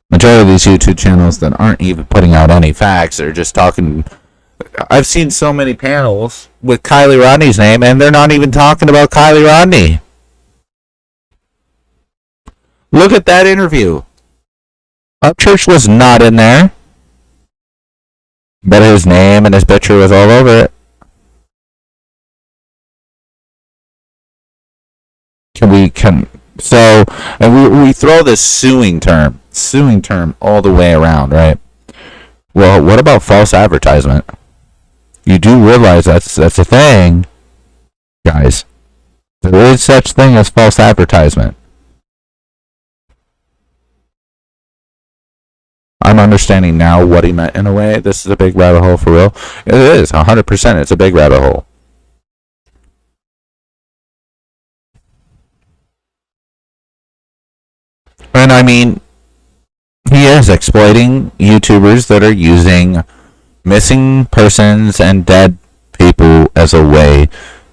Majority of these YouTube channels that aren't even putting out any facts, they're just talking. I've seen so many panels with Kylie Rodney's name, and they're not even talking about Kylie Rodney. Look at that interview. Upchurch was not in there, but his name and his picture was all over it. And we throw this suing term all the way around, right? Well, what about false advertisement? You do realize that's a thing, guys. There is such thing as false advertisement. I'm understanding now what he meant in a way. This is a big rabbit hole for real. It is, 100%. It's a big rabbit hole. And I mean, he is exploiting YouTubers that are using missing persons and dead people as a way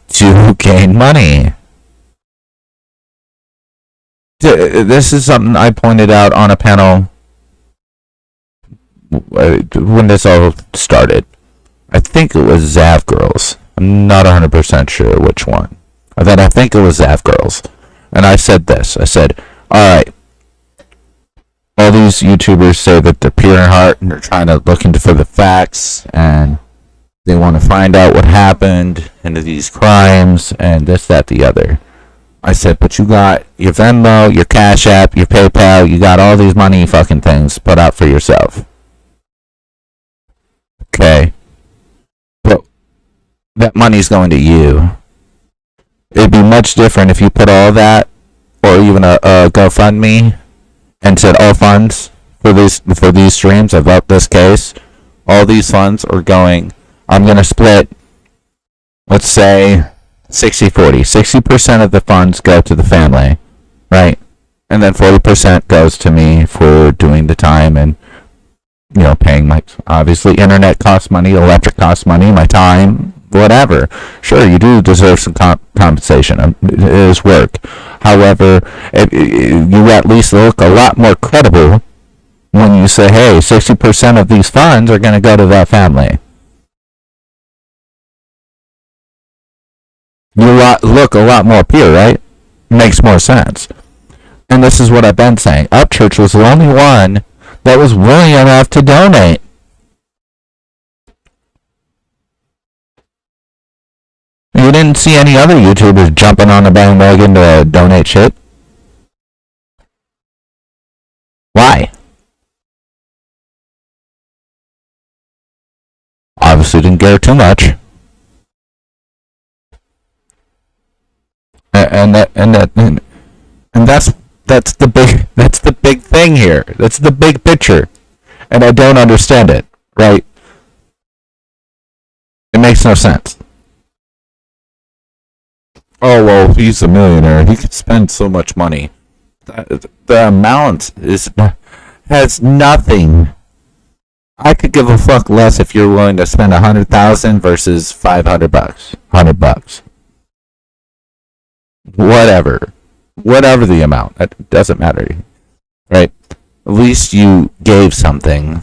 to gain money. This is something I pointed out on a panel when this all started. I think it was Zav Girls. I'm not 100% sure which one. I think it was Zav Girls. And I said this. I said, alright, all these YouTubers say that they're pure in heart and they're trying to look for the facts and they want to find out what happened into these crimes and this, that, the other. I said, but you got your Venmo, your Cash App, your PayPal, you got all these money fucking things put out for yourself. Okay. But that money's going to you. It'd be much different if you put all that, or even a GoFundMe, and said all funds for these streams about this case, all these funds are going, I'm going to split, let's say, 60-40. 60% of the funds go to the family, right? And then 40% goes to me for doing the time and, you know, paying my, obviously, internet costs money, electric costs money, my time, whatever. Sure, you do deserve some compensation. It is work. However, you at least look a lot more credible when you say, hey, 60% of these funds are going to go to that family. You look a lot more pure, right? Makes more sense. And this is what I've been saying. Upchurch was the only one that was willing enough to donate. You didn't see any other YouTubers jumping on the bandwagon to donate shit. Why? Obviously didn't care too much. And that's the big thing here. That's the big picture. And I don't understand it, right? It makes no sense. Oh, well, he's a millionaire. He could spend so much money. The amount has nothing. I could give a fuck less if you're willing to spend $100,000 versus $500, $100. Whatever the amount. It doesn't matter, right? At least you gave something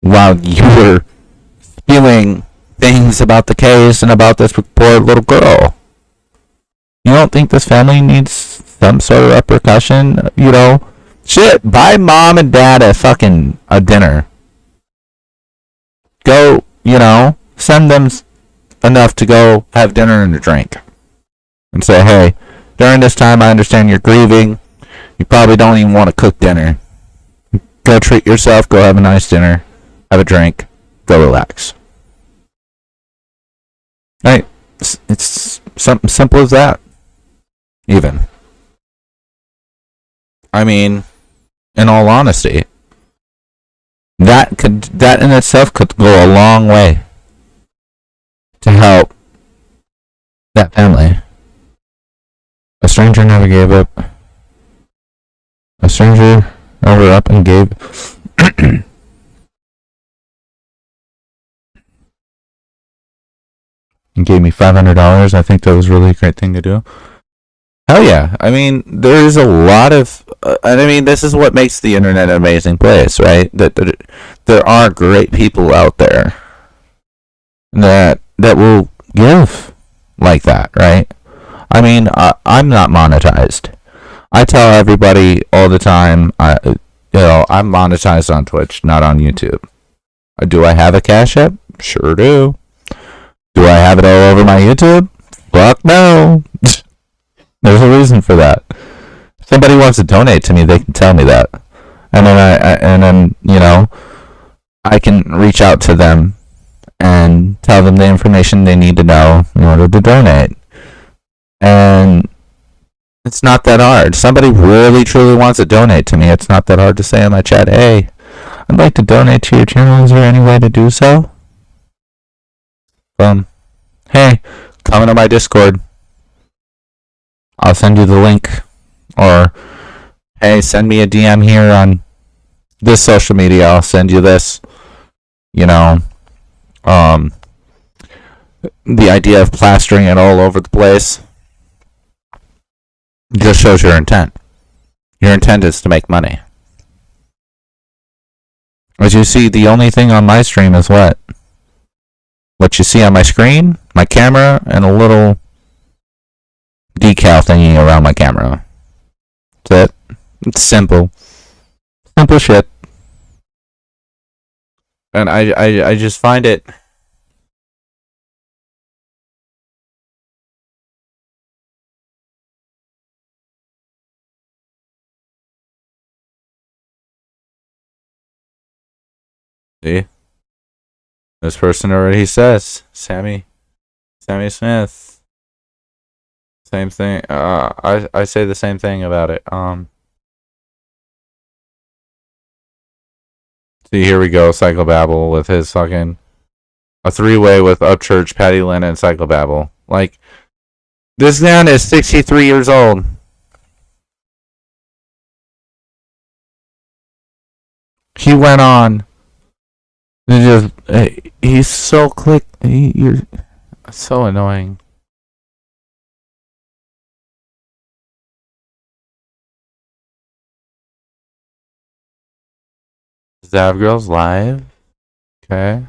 while you were spewing things about the case and about this poor little girl. You don't think this family needs some sort of repercussion? You know, shit, buy mom and dad a dinner. Go, you know, send them enough to go have dinner and a drink. And say, hey, during this time I understand you're grieving. You probably don't even want to cook dinner. Go treat yourself, go have a nice dinner, have a drink, go relax. Right? It's something simple as that. Even. I mean, in all honesty, that in itself could go a long way to help that family. A stranger never gave up. A stranger never up and gave. And gave me $500. I think that was really a great thing to do. Hell yeah. I mean, there's a lot of... I mean, this is what makes the internet an amazing place, right? That there are great people out there that will give like that, right? I mean, I'm not monetized. I tell everybody all the time, I'm monetized on Twitch, not on YouTube. Do I have a Cash App? Sure do. Do I have it all over my YouTube? Fuck no. There's a reason for that. If somebody wants to donate to me, they can tell me that. And then I can reach out to them and tell them the information they need to know in order to donate. And it's not that hard. Somebody really truly wants to donate to me. It's not that hard to say in my chat, hey, I'd like to donate to your channel. Is there any way to do so? Hey, come into my Discord. I'll send you the link. Or, hey, send me a DM here on this social media. I'll send you this. You know, the idea of plastering it all over the place just shows your intent. Your intent is to make money. As you see, the only thing on my stream is what? What you see on my screen, my camera, and a little decal thingy around my camera. That's it. It's simple. Simple shit. And I just find it... See? This person already says, Sammy Smith. Same thing. I say the same thing about it. See, here we go, Psychobabble with his fucking a three-way with Upchurch, Patty Lynn, and Psychobabble. Like, this man is 63 years old. He went on. Just, he's so you're so annoying. Zav Girls live. Okay.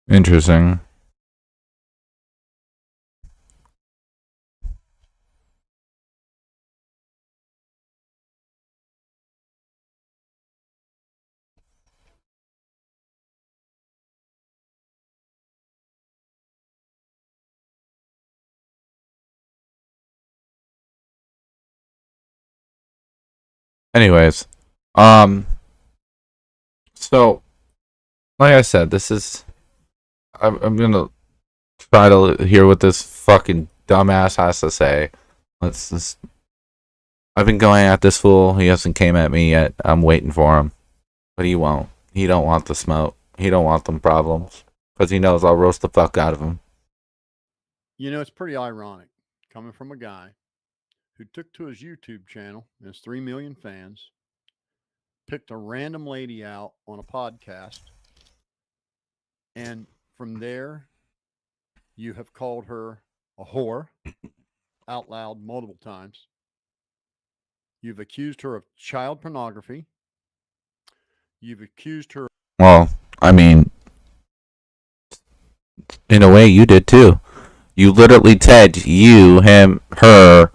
Interesting. Anyways, so like I said, this is I'm gonna try to hear what this fucking dumbass has to say. I've been going at this fool. He hasn't came at me yet. I'm waiting for him, but he won't. He don't want the smoke. He don't want them problems because he knows I'll roast the fuck out of him. You know, it's pretty ironic coming from a guy who took to his YouTube channel and his 3 million fans, picked a random lady out on a podcast, and from there, you have called her a whore out loud multiple times. You've accused her of child pornography. You've accused her. Well, I mean, in a way, you did too. You literally tagged you, him, her,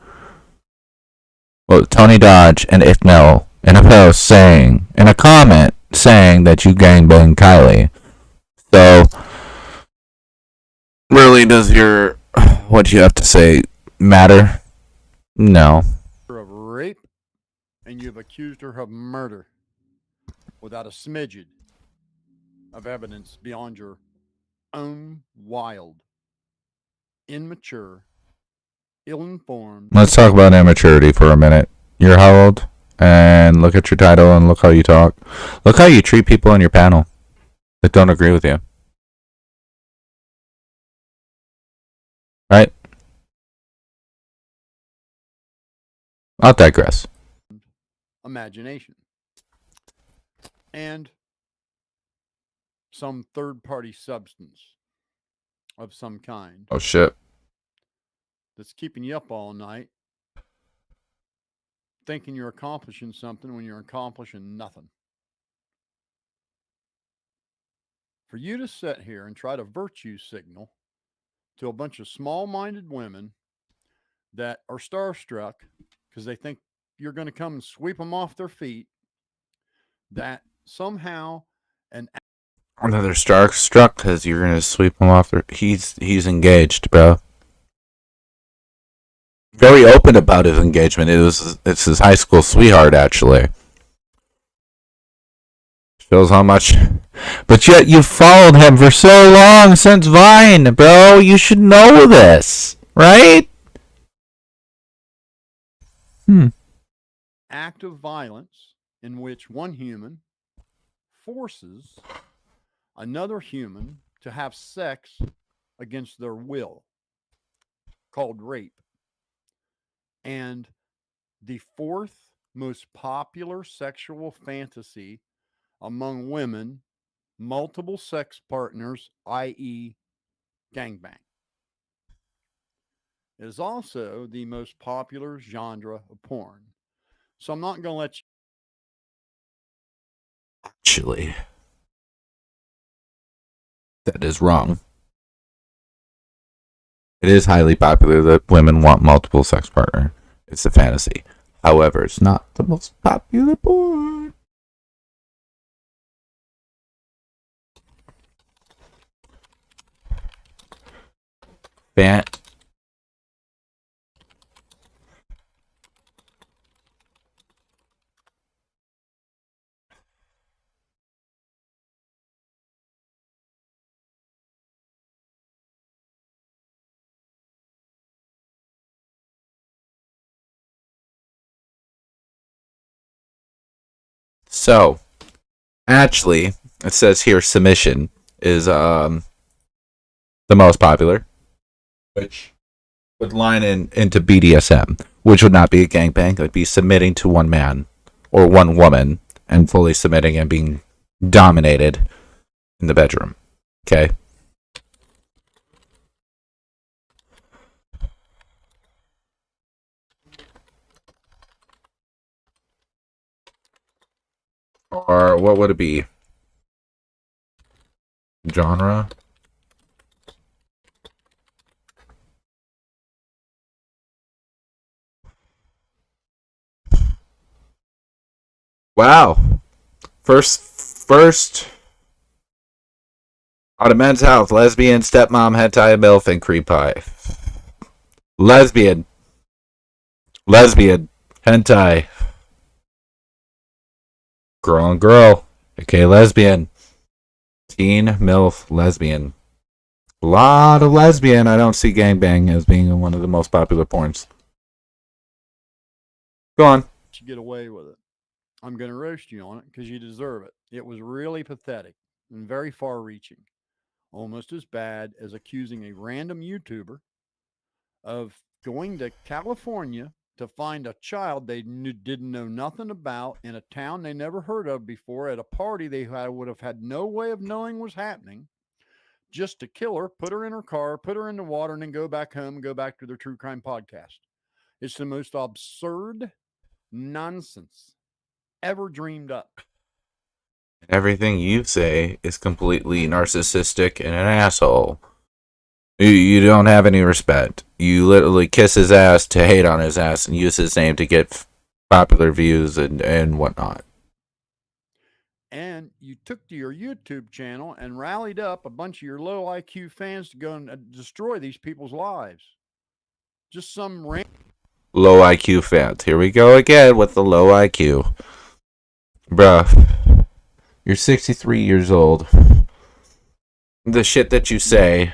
well, Tony Dodge, and Ifnell in a post saying, in a comment saying that you gangbanged Kylie. So, really, does your what you have to say matter? No. Of rape, and you've accused her of murder without a smidgen of evidence beyond your own wild, immature, ill-informed. Let's talk about immaturity for a minute. You're how old? And look at your title and look how you talk. Look how you treat people on your panel that don't agree with you. Right? I'll digress. Imagination. And some third-party substance of some kind. Oh, shit. That's keeping you up all night, thinking you're accomplishing something when you're accomplishing nothing. For you to sit here and try to virtue signal to a bunch of small-minded women that are starstruck because they think you're going to come and sweep them off their feet, that somehow Another starstruck because you're gonna sweep him off. He's engaged, bro. very open about his engagement. It's his high school sweetheart, actually. Shows how much. But yet you followed him for so long since Vine, bro. You should know this, right? Act of violence in which one human forces another human to have sex against their will, called rape. And the fourth most popular sexual fantasy among women, multiple sex partners, i.e., gangbang. It is also the most popular genre of porn. So I'm not going to let you. Actually, that is wrong. It is highly popular that women want multiple sex partner. It's a fantasy. However, it's not the most popular porn. So, actually, it says here submission is the most popular, which would line into BDSM, which would not be a gangbang. It would be submitting to one man or one woman and fully submitting and being dominated in the bedroom. Okay? Or what would it be? Genre? Wow. First out of Men's Health, lesbian, stepmom, hentai, MILF, and creep pie. Lesbian, hentai, girl on girl, aka lesbian, teen, MILF, lesbian. A lot of lesbian. I don't see gangbang as being one of the most popular porns. Go on. You get away with it. I'm going to roast you on it because you deserve it. It was really pathetic and very far reaching. Almost as bad as accusing a random YouTuber of going to California to find a child they didn't know nothing about in a town they never heard of before at a party they would have had no way of knowing was happening, just to kill her, put her in her car, put her in the water, and then go back home and go back to their true crime podcast. It's the most absurd nonsense ever dreamed up. Everything you say is completely narcissistic and an asshole. You don't have any respect. You literally kiss his ass to hate on his ass and use his name to get popular views and whatnot. And you took to your YouTube channel and rallied up a bunch of your low IQ fans to go and destroy these people's lives. Just some low IQ fans. Here we go again with the low IQ. Bruh, you're 63 years old. The shit that you say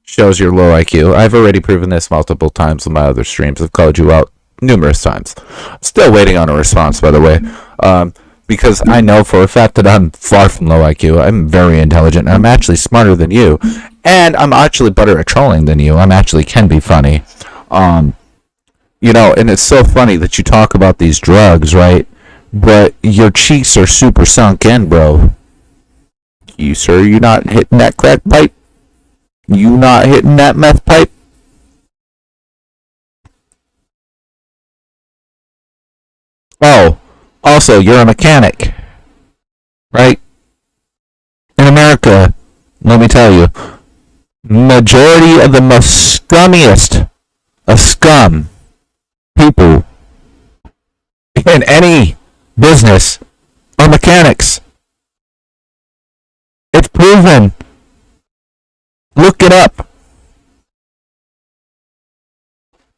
shows your low IQ. I've already proven this multiple times in my other streams. I've called you out numerous times. I'm still waiting on a response, by the way. Because I know for a fact that I'm far from low IQ. I'm very intelligent. I'm actually smarter than you. And I'm actually better at trolling than you. I'm actually can be funny. You know, and it's so funny that you talk about these drugs, right? But your cheeks are super sunk in, bro. You, sir, you not hitting that crack pipe? You not hitting that meth pipe? Oh, also, you're a mechanic, right? In America, let me tell you, majority of the most scummiest of scum people in any business are mechanics. It's proven. Look it up.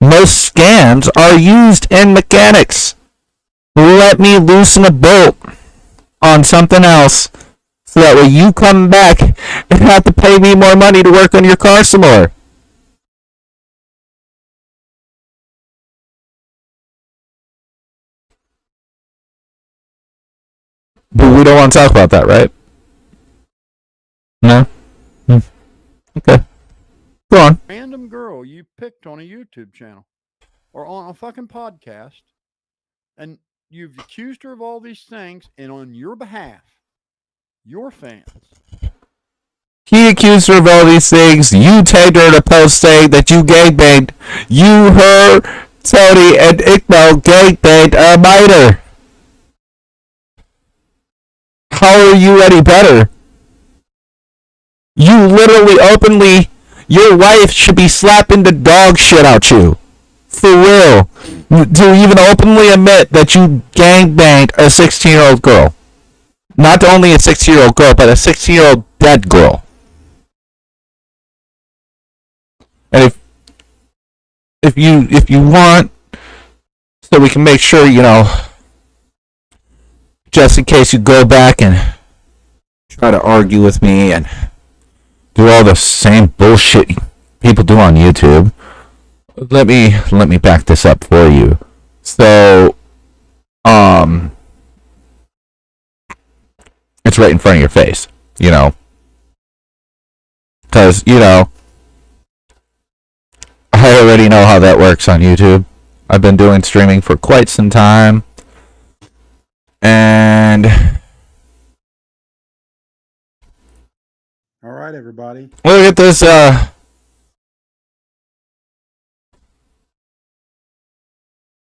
Most scams are used in mechanics. Let me loosen a bolt on something else so that way you come back and have to pay me more money to work on your car some more. But we don't want to talk about that, right? No? Okay. Go on. Random girl you picked on a YouTube channel or on a fucking podcast, and you've accused her of all these things, and on your behalf, your fans. He accused her of all these things. You tagged her in a post saying that you gangbanged. You, her, Tony, and Iqbal gangbanged a minor. How are you any better? You literally openly, your wife should be slapping the dog shit out you. For real. To even openly admit that you gangbanged a 16-year-old girl. Not only a 16-year-old girl, but a 16-year-old dead girl. And if you want, so we can make sure, just in case you go back and try to argue with me and do all the same bullshit people do on YouTube, let me back this up for you. So, it's right in front of your face, because, I already know how that works on YouTube. I've been doing streaming for quite some time. And all right, everybody. Look at this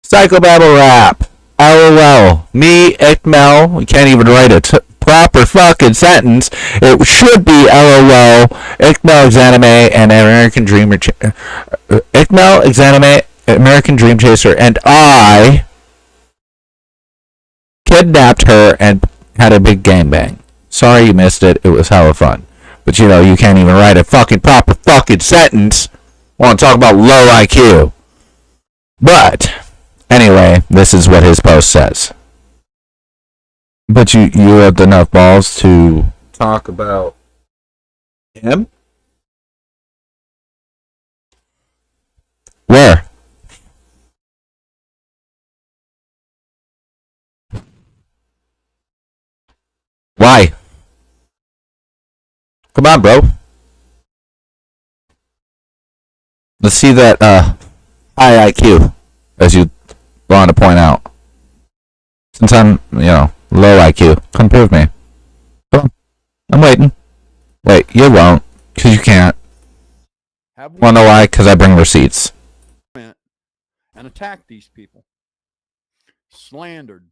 Psychobabble rap. LOL. Me, Ikmel. We can't even write a proper fucking sentence. It should be LOL. Ikmel, Exanime, and American Dreamer. Ikmel, Exanime, American Dream Chaser, and I kidnapped her and had a big gangbang. Sorry you missed it. It was hella fun. But you can't even write a fucking proper fucking sentence. Want to talk about low IQ. But anyway, this is what his post says. But you have enough balls to talk about him? Where? Why? Come on, bro. Let's see that high IQ, as you want to point out. Since I'm, low IQ, come prove me. Come on. I'm waiting. Wait, you won't, because you can't. Wanna know why? Because I bring receipts. And attacked these people. Slandered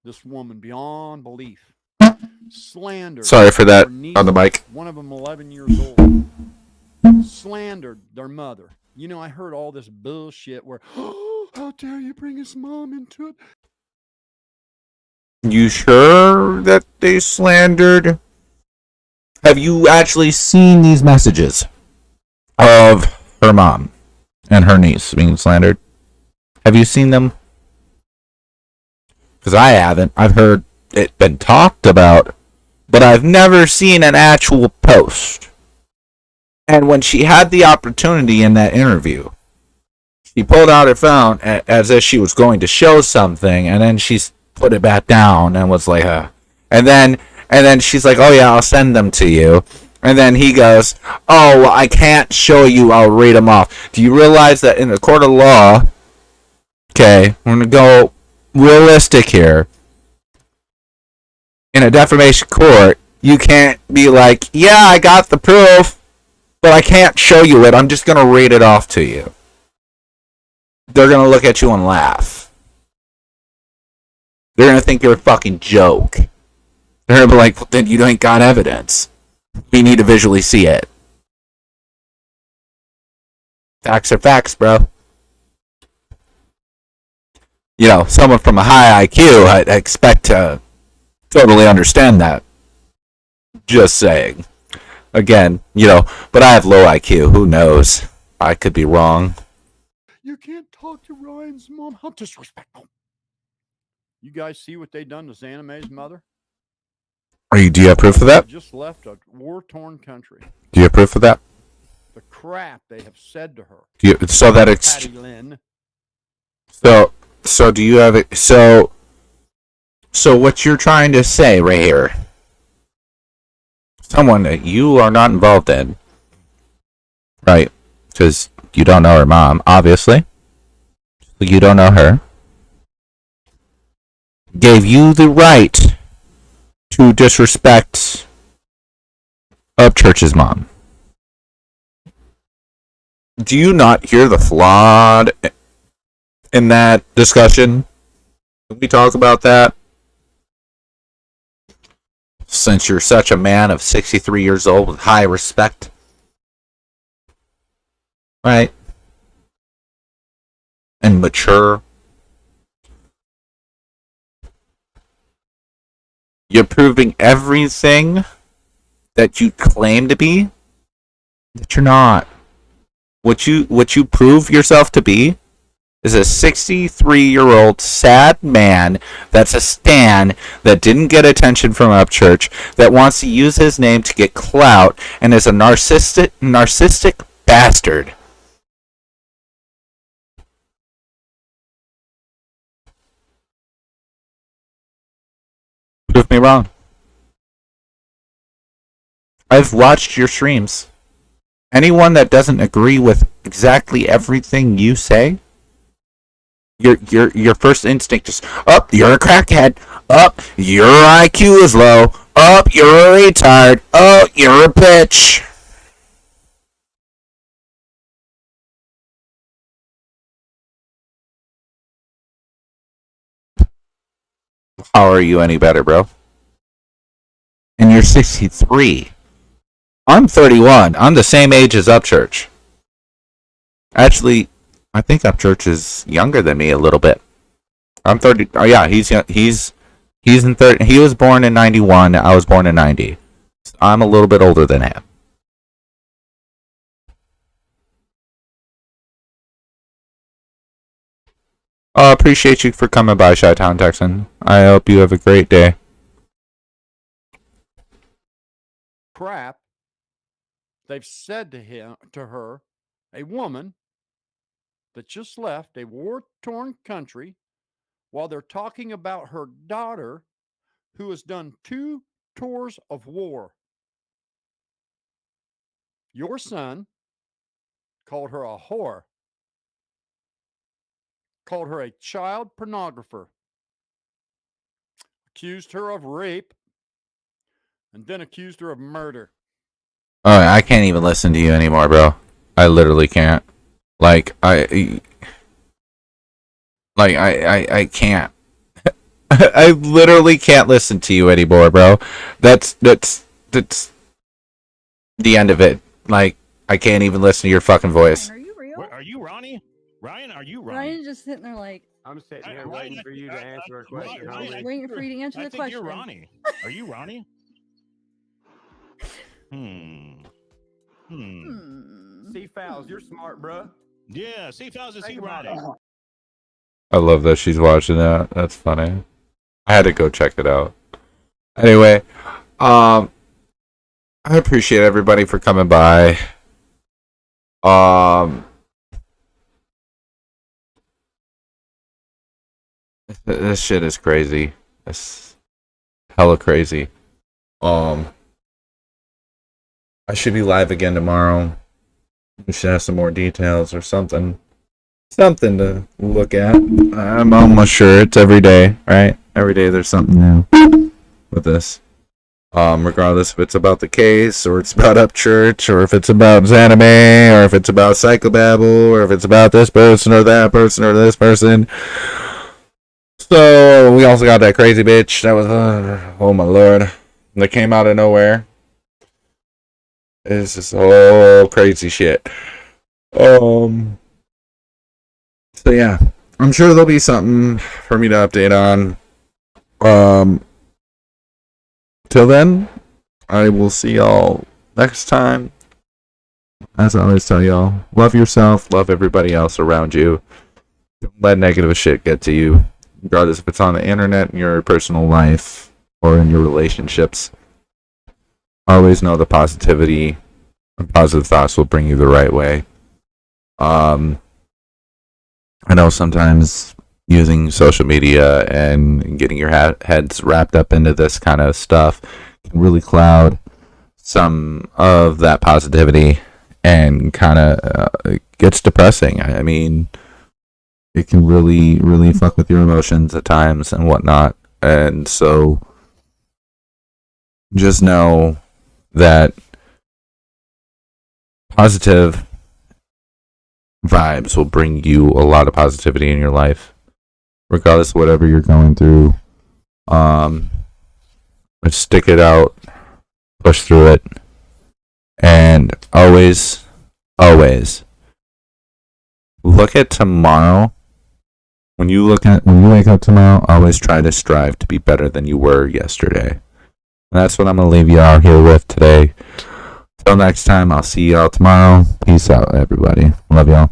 this woman beyond belief. Slandered. Sorry for that her on the mic. One of them 11 years old. Slandered their mother. I heard all this bullshit where, oh, how dare you bring his mom into it? You sure that they slandered? Have you actually seen these messages of her mom and her niece being slandered? Have you seen them? Because I haven't. I've heard it been talked about, but I've never seen an actual post. And when she had the opportunity in that interview, she pulled out her phone as if she was going to show something, and then she put it back down and was like, and then she's like, oh yeah, I'll send them to you. And then he goes, oh, well, I can't show you, I'll read them off. Do you realize that in the court of law, okay, we're going to go realistic here, in a defamation court, you can't be like, yeah, I got the proof, but I can't show you it, I'm just going to read it off to you. They're going to look at you and laugh. They're going to think you're a fucking joke. They're going to be like, well, then you ain't got evidence. We need to visually see it. Facts are facts, bro. Someone from a high IQ, I expect to totally understand that. Just saying. Again, but I have low IQ. Who knows? I could be wrong. You can't talk to Ryan's mom. How disrespectful. You guys see what they done to Xaname's mother? Do you have proof of that? Just left a war-torn country. Do you have proof of that? The crap they have said to her. So that it's Patty Lynn. So do you have it? So what you're trying to say right here? Someone that you are not involved in, right? Because you don't know her mom, obviously. You don't know her. Gave you the right to disrespect Upchurch's mom. Do you not hear the flawed in that discussion? Can we talk about that? Since you're such a man of 63 years old with high respect. Right? And mature. You're proving everything that you claim to be that you're not. What you prove yourself to be is a 63-year-old sad man that's a stan that didn't get attention from Upchurch, that wants to use his name to get clout, and is a narcissistic bastard. Prove me wrong. I've watched your streams. Anyone that doesn't agree with exactly everything you say, your first instinct is, you're a crackhead. Your IQ is low. You're a retard. You're a bitch. How are you any better, bro? And you're 63. I'm 31. I'm the same age as Upchurch. Actually, I think Upchurch is younger than me a little bit. I'm 30. Oh yeah, he's in 30. He was born in 91. I was born in 90. I'm a little bit older than him. Appreciate you for coming by, Chi-Town Texan. I hope you have a great day. Crap. They've said to her, a woman that just left a war-torn country, while they're talking about her daughter who has done 2 tours of war. Your son called her a whore, called her a child pornographer, accused her of rape, and then accused her of murder. Oh, I can't even listen to you anymore, bro. I literally can't. I can't. I literally can't listen to you anymore, bro. That's the end of it. I can't even listen to your fucking voice. Are you real? Are you Ronnie? Ryan, are you Ronnie? Ryan's just sitting there like. I'm sitting here waiting for you to answer a question. Ryan, waiting for you to answer the question. I think you're Ronnie. Are you Ronnie? C Fowles, you're smart, bruh. Yeah, C Fowles is he Ronnie? I love that she's watching that. That's funny. I had to go check it out. Anyway, I appreciate everybody for coming by. This shit is crazy. It's hella crazy. I should be live again tomorrow. We should have some more details or something. Something to look at. I'm almost sure it's every day, right? Every day there's something new with this. Regardless if it's about the case, or it's about Upchurch, or if it's about Zanime, or if it's about Psychobabble, or if it's about this person or that person or this person. So we also got that crazy bitch that was, oh my lord, that came out of nowhere. It's just all crazy shit. So yeah, I'm sure there'll be something for me to update on. Till then, I will see y'all next time. as I always tell y'all, love yourself, love everybody else around you. Don't let negative shit get to you, regardless if it's on the internet, in your personal life, or in your relationships. Always know the positivity and positive thoughts will bring you the right way. I know sometimes using social media and getting your heads wrapped up into this kind of stuff can really cloud some of that positivity and kind of it gets depressing. I mean, it can really fuck with your emotions at times and whatnot. And so just know that positive vibes will bring you a lot of positivity in your life, regardless of whatever you're going through. Just stick it out, push through it, and always look at tomorrow. When you wake up tomorrow, always try to strive to be better than you were yesterday. And that's what I'm gonna leave y'all here with today. Till next time, I'll see y'all tomorrow. Peace out, everybody. Love y'all.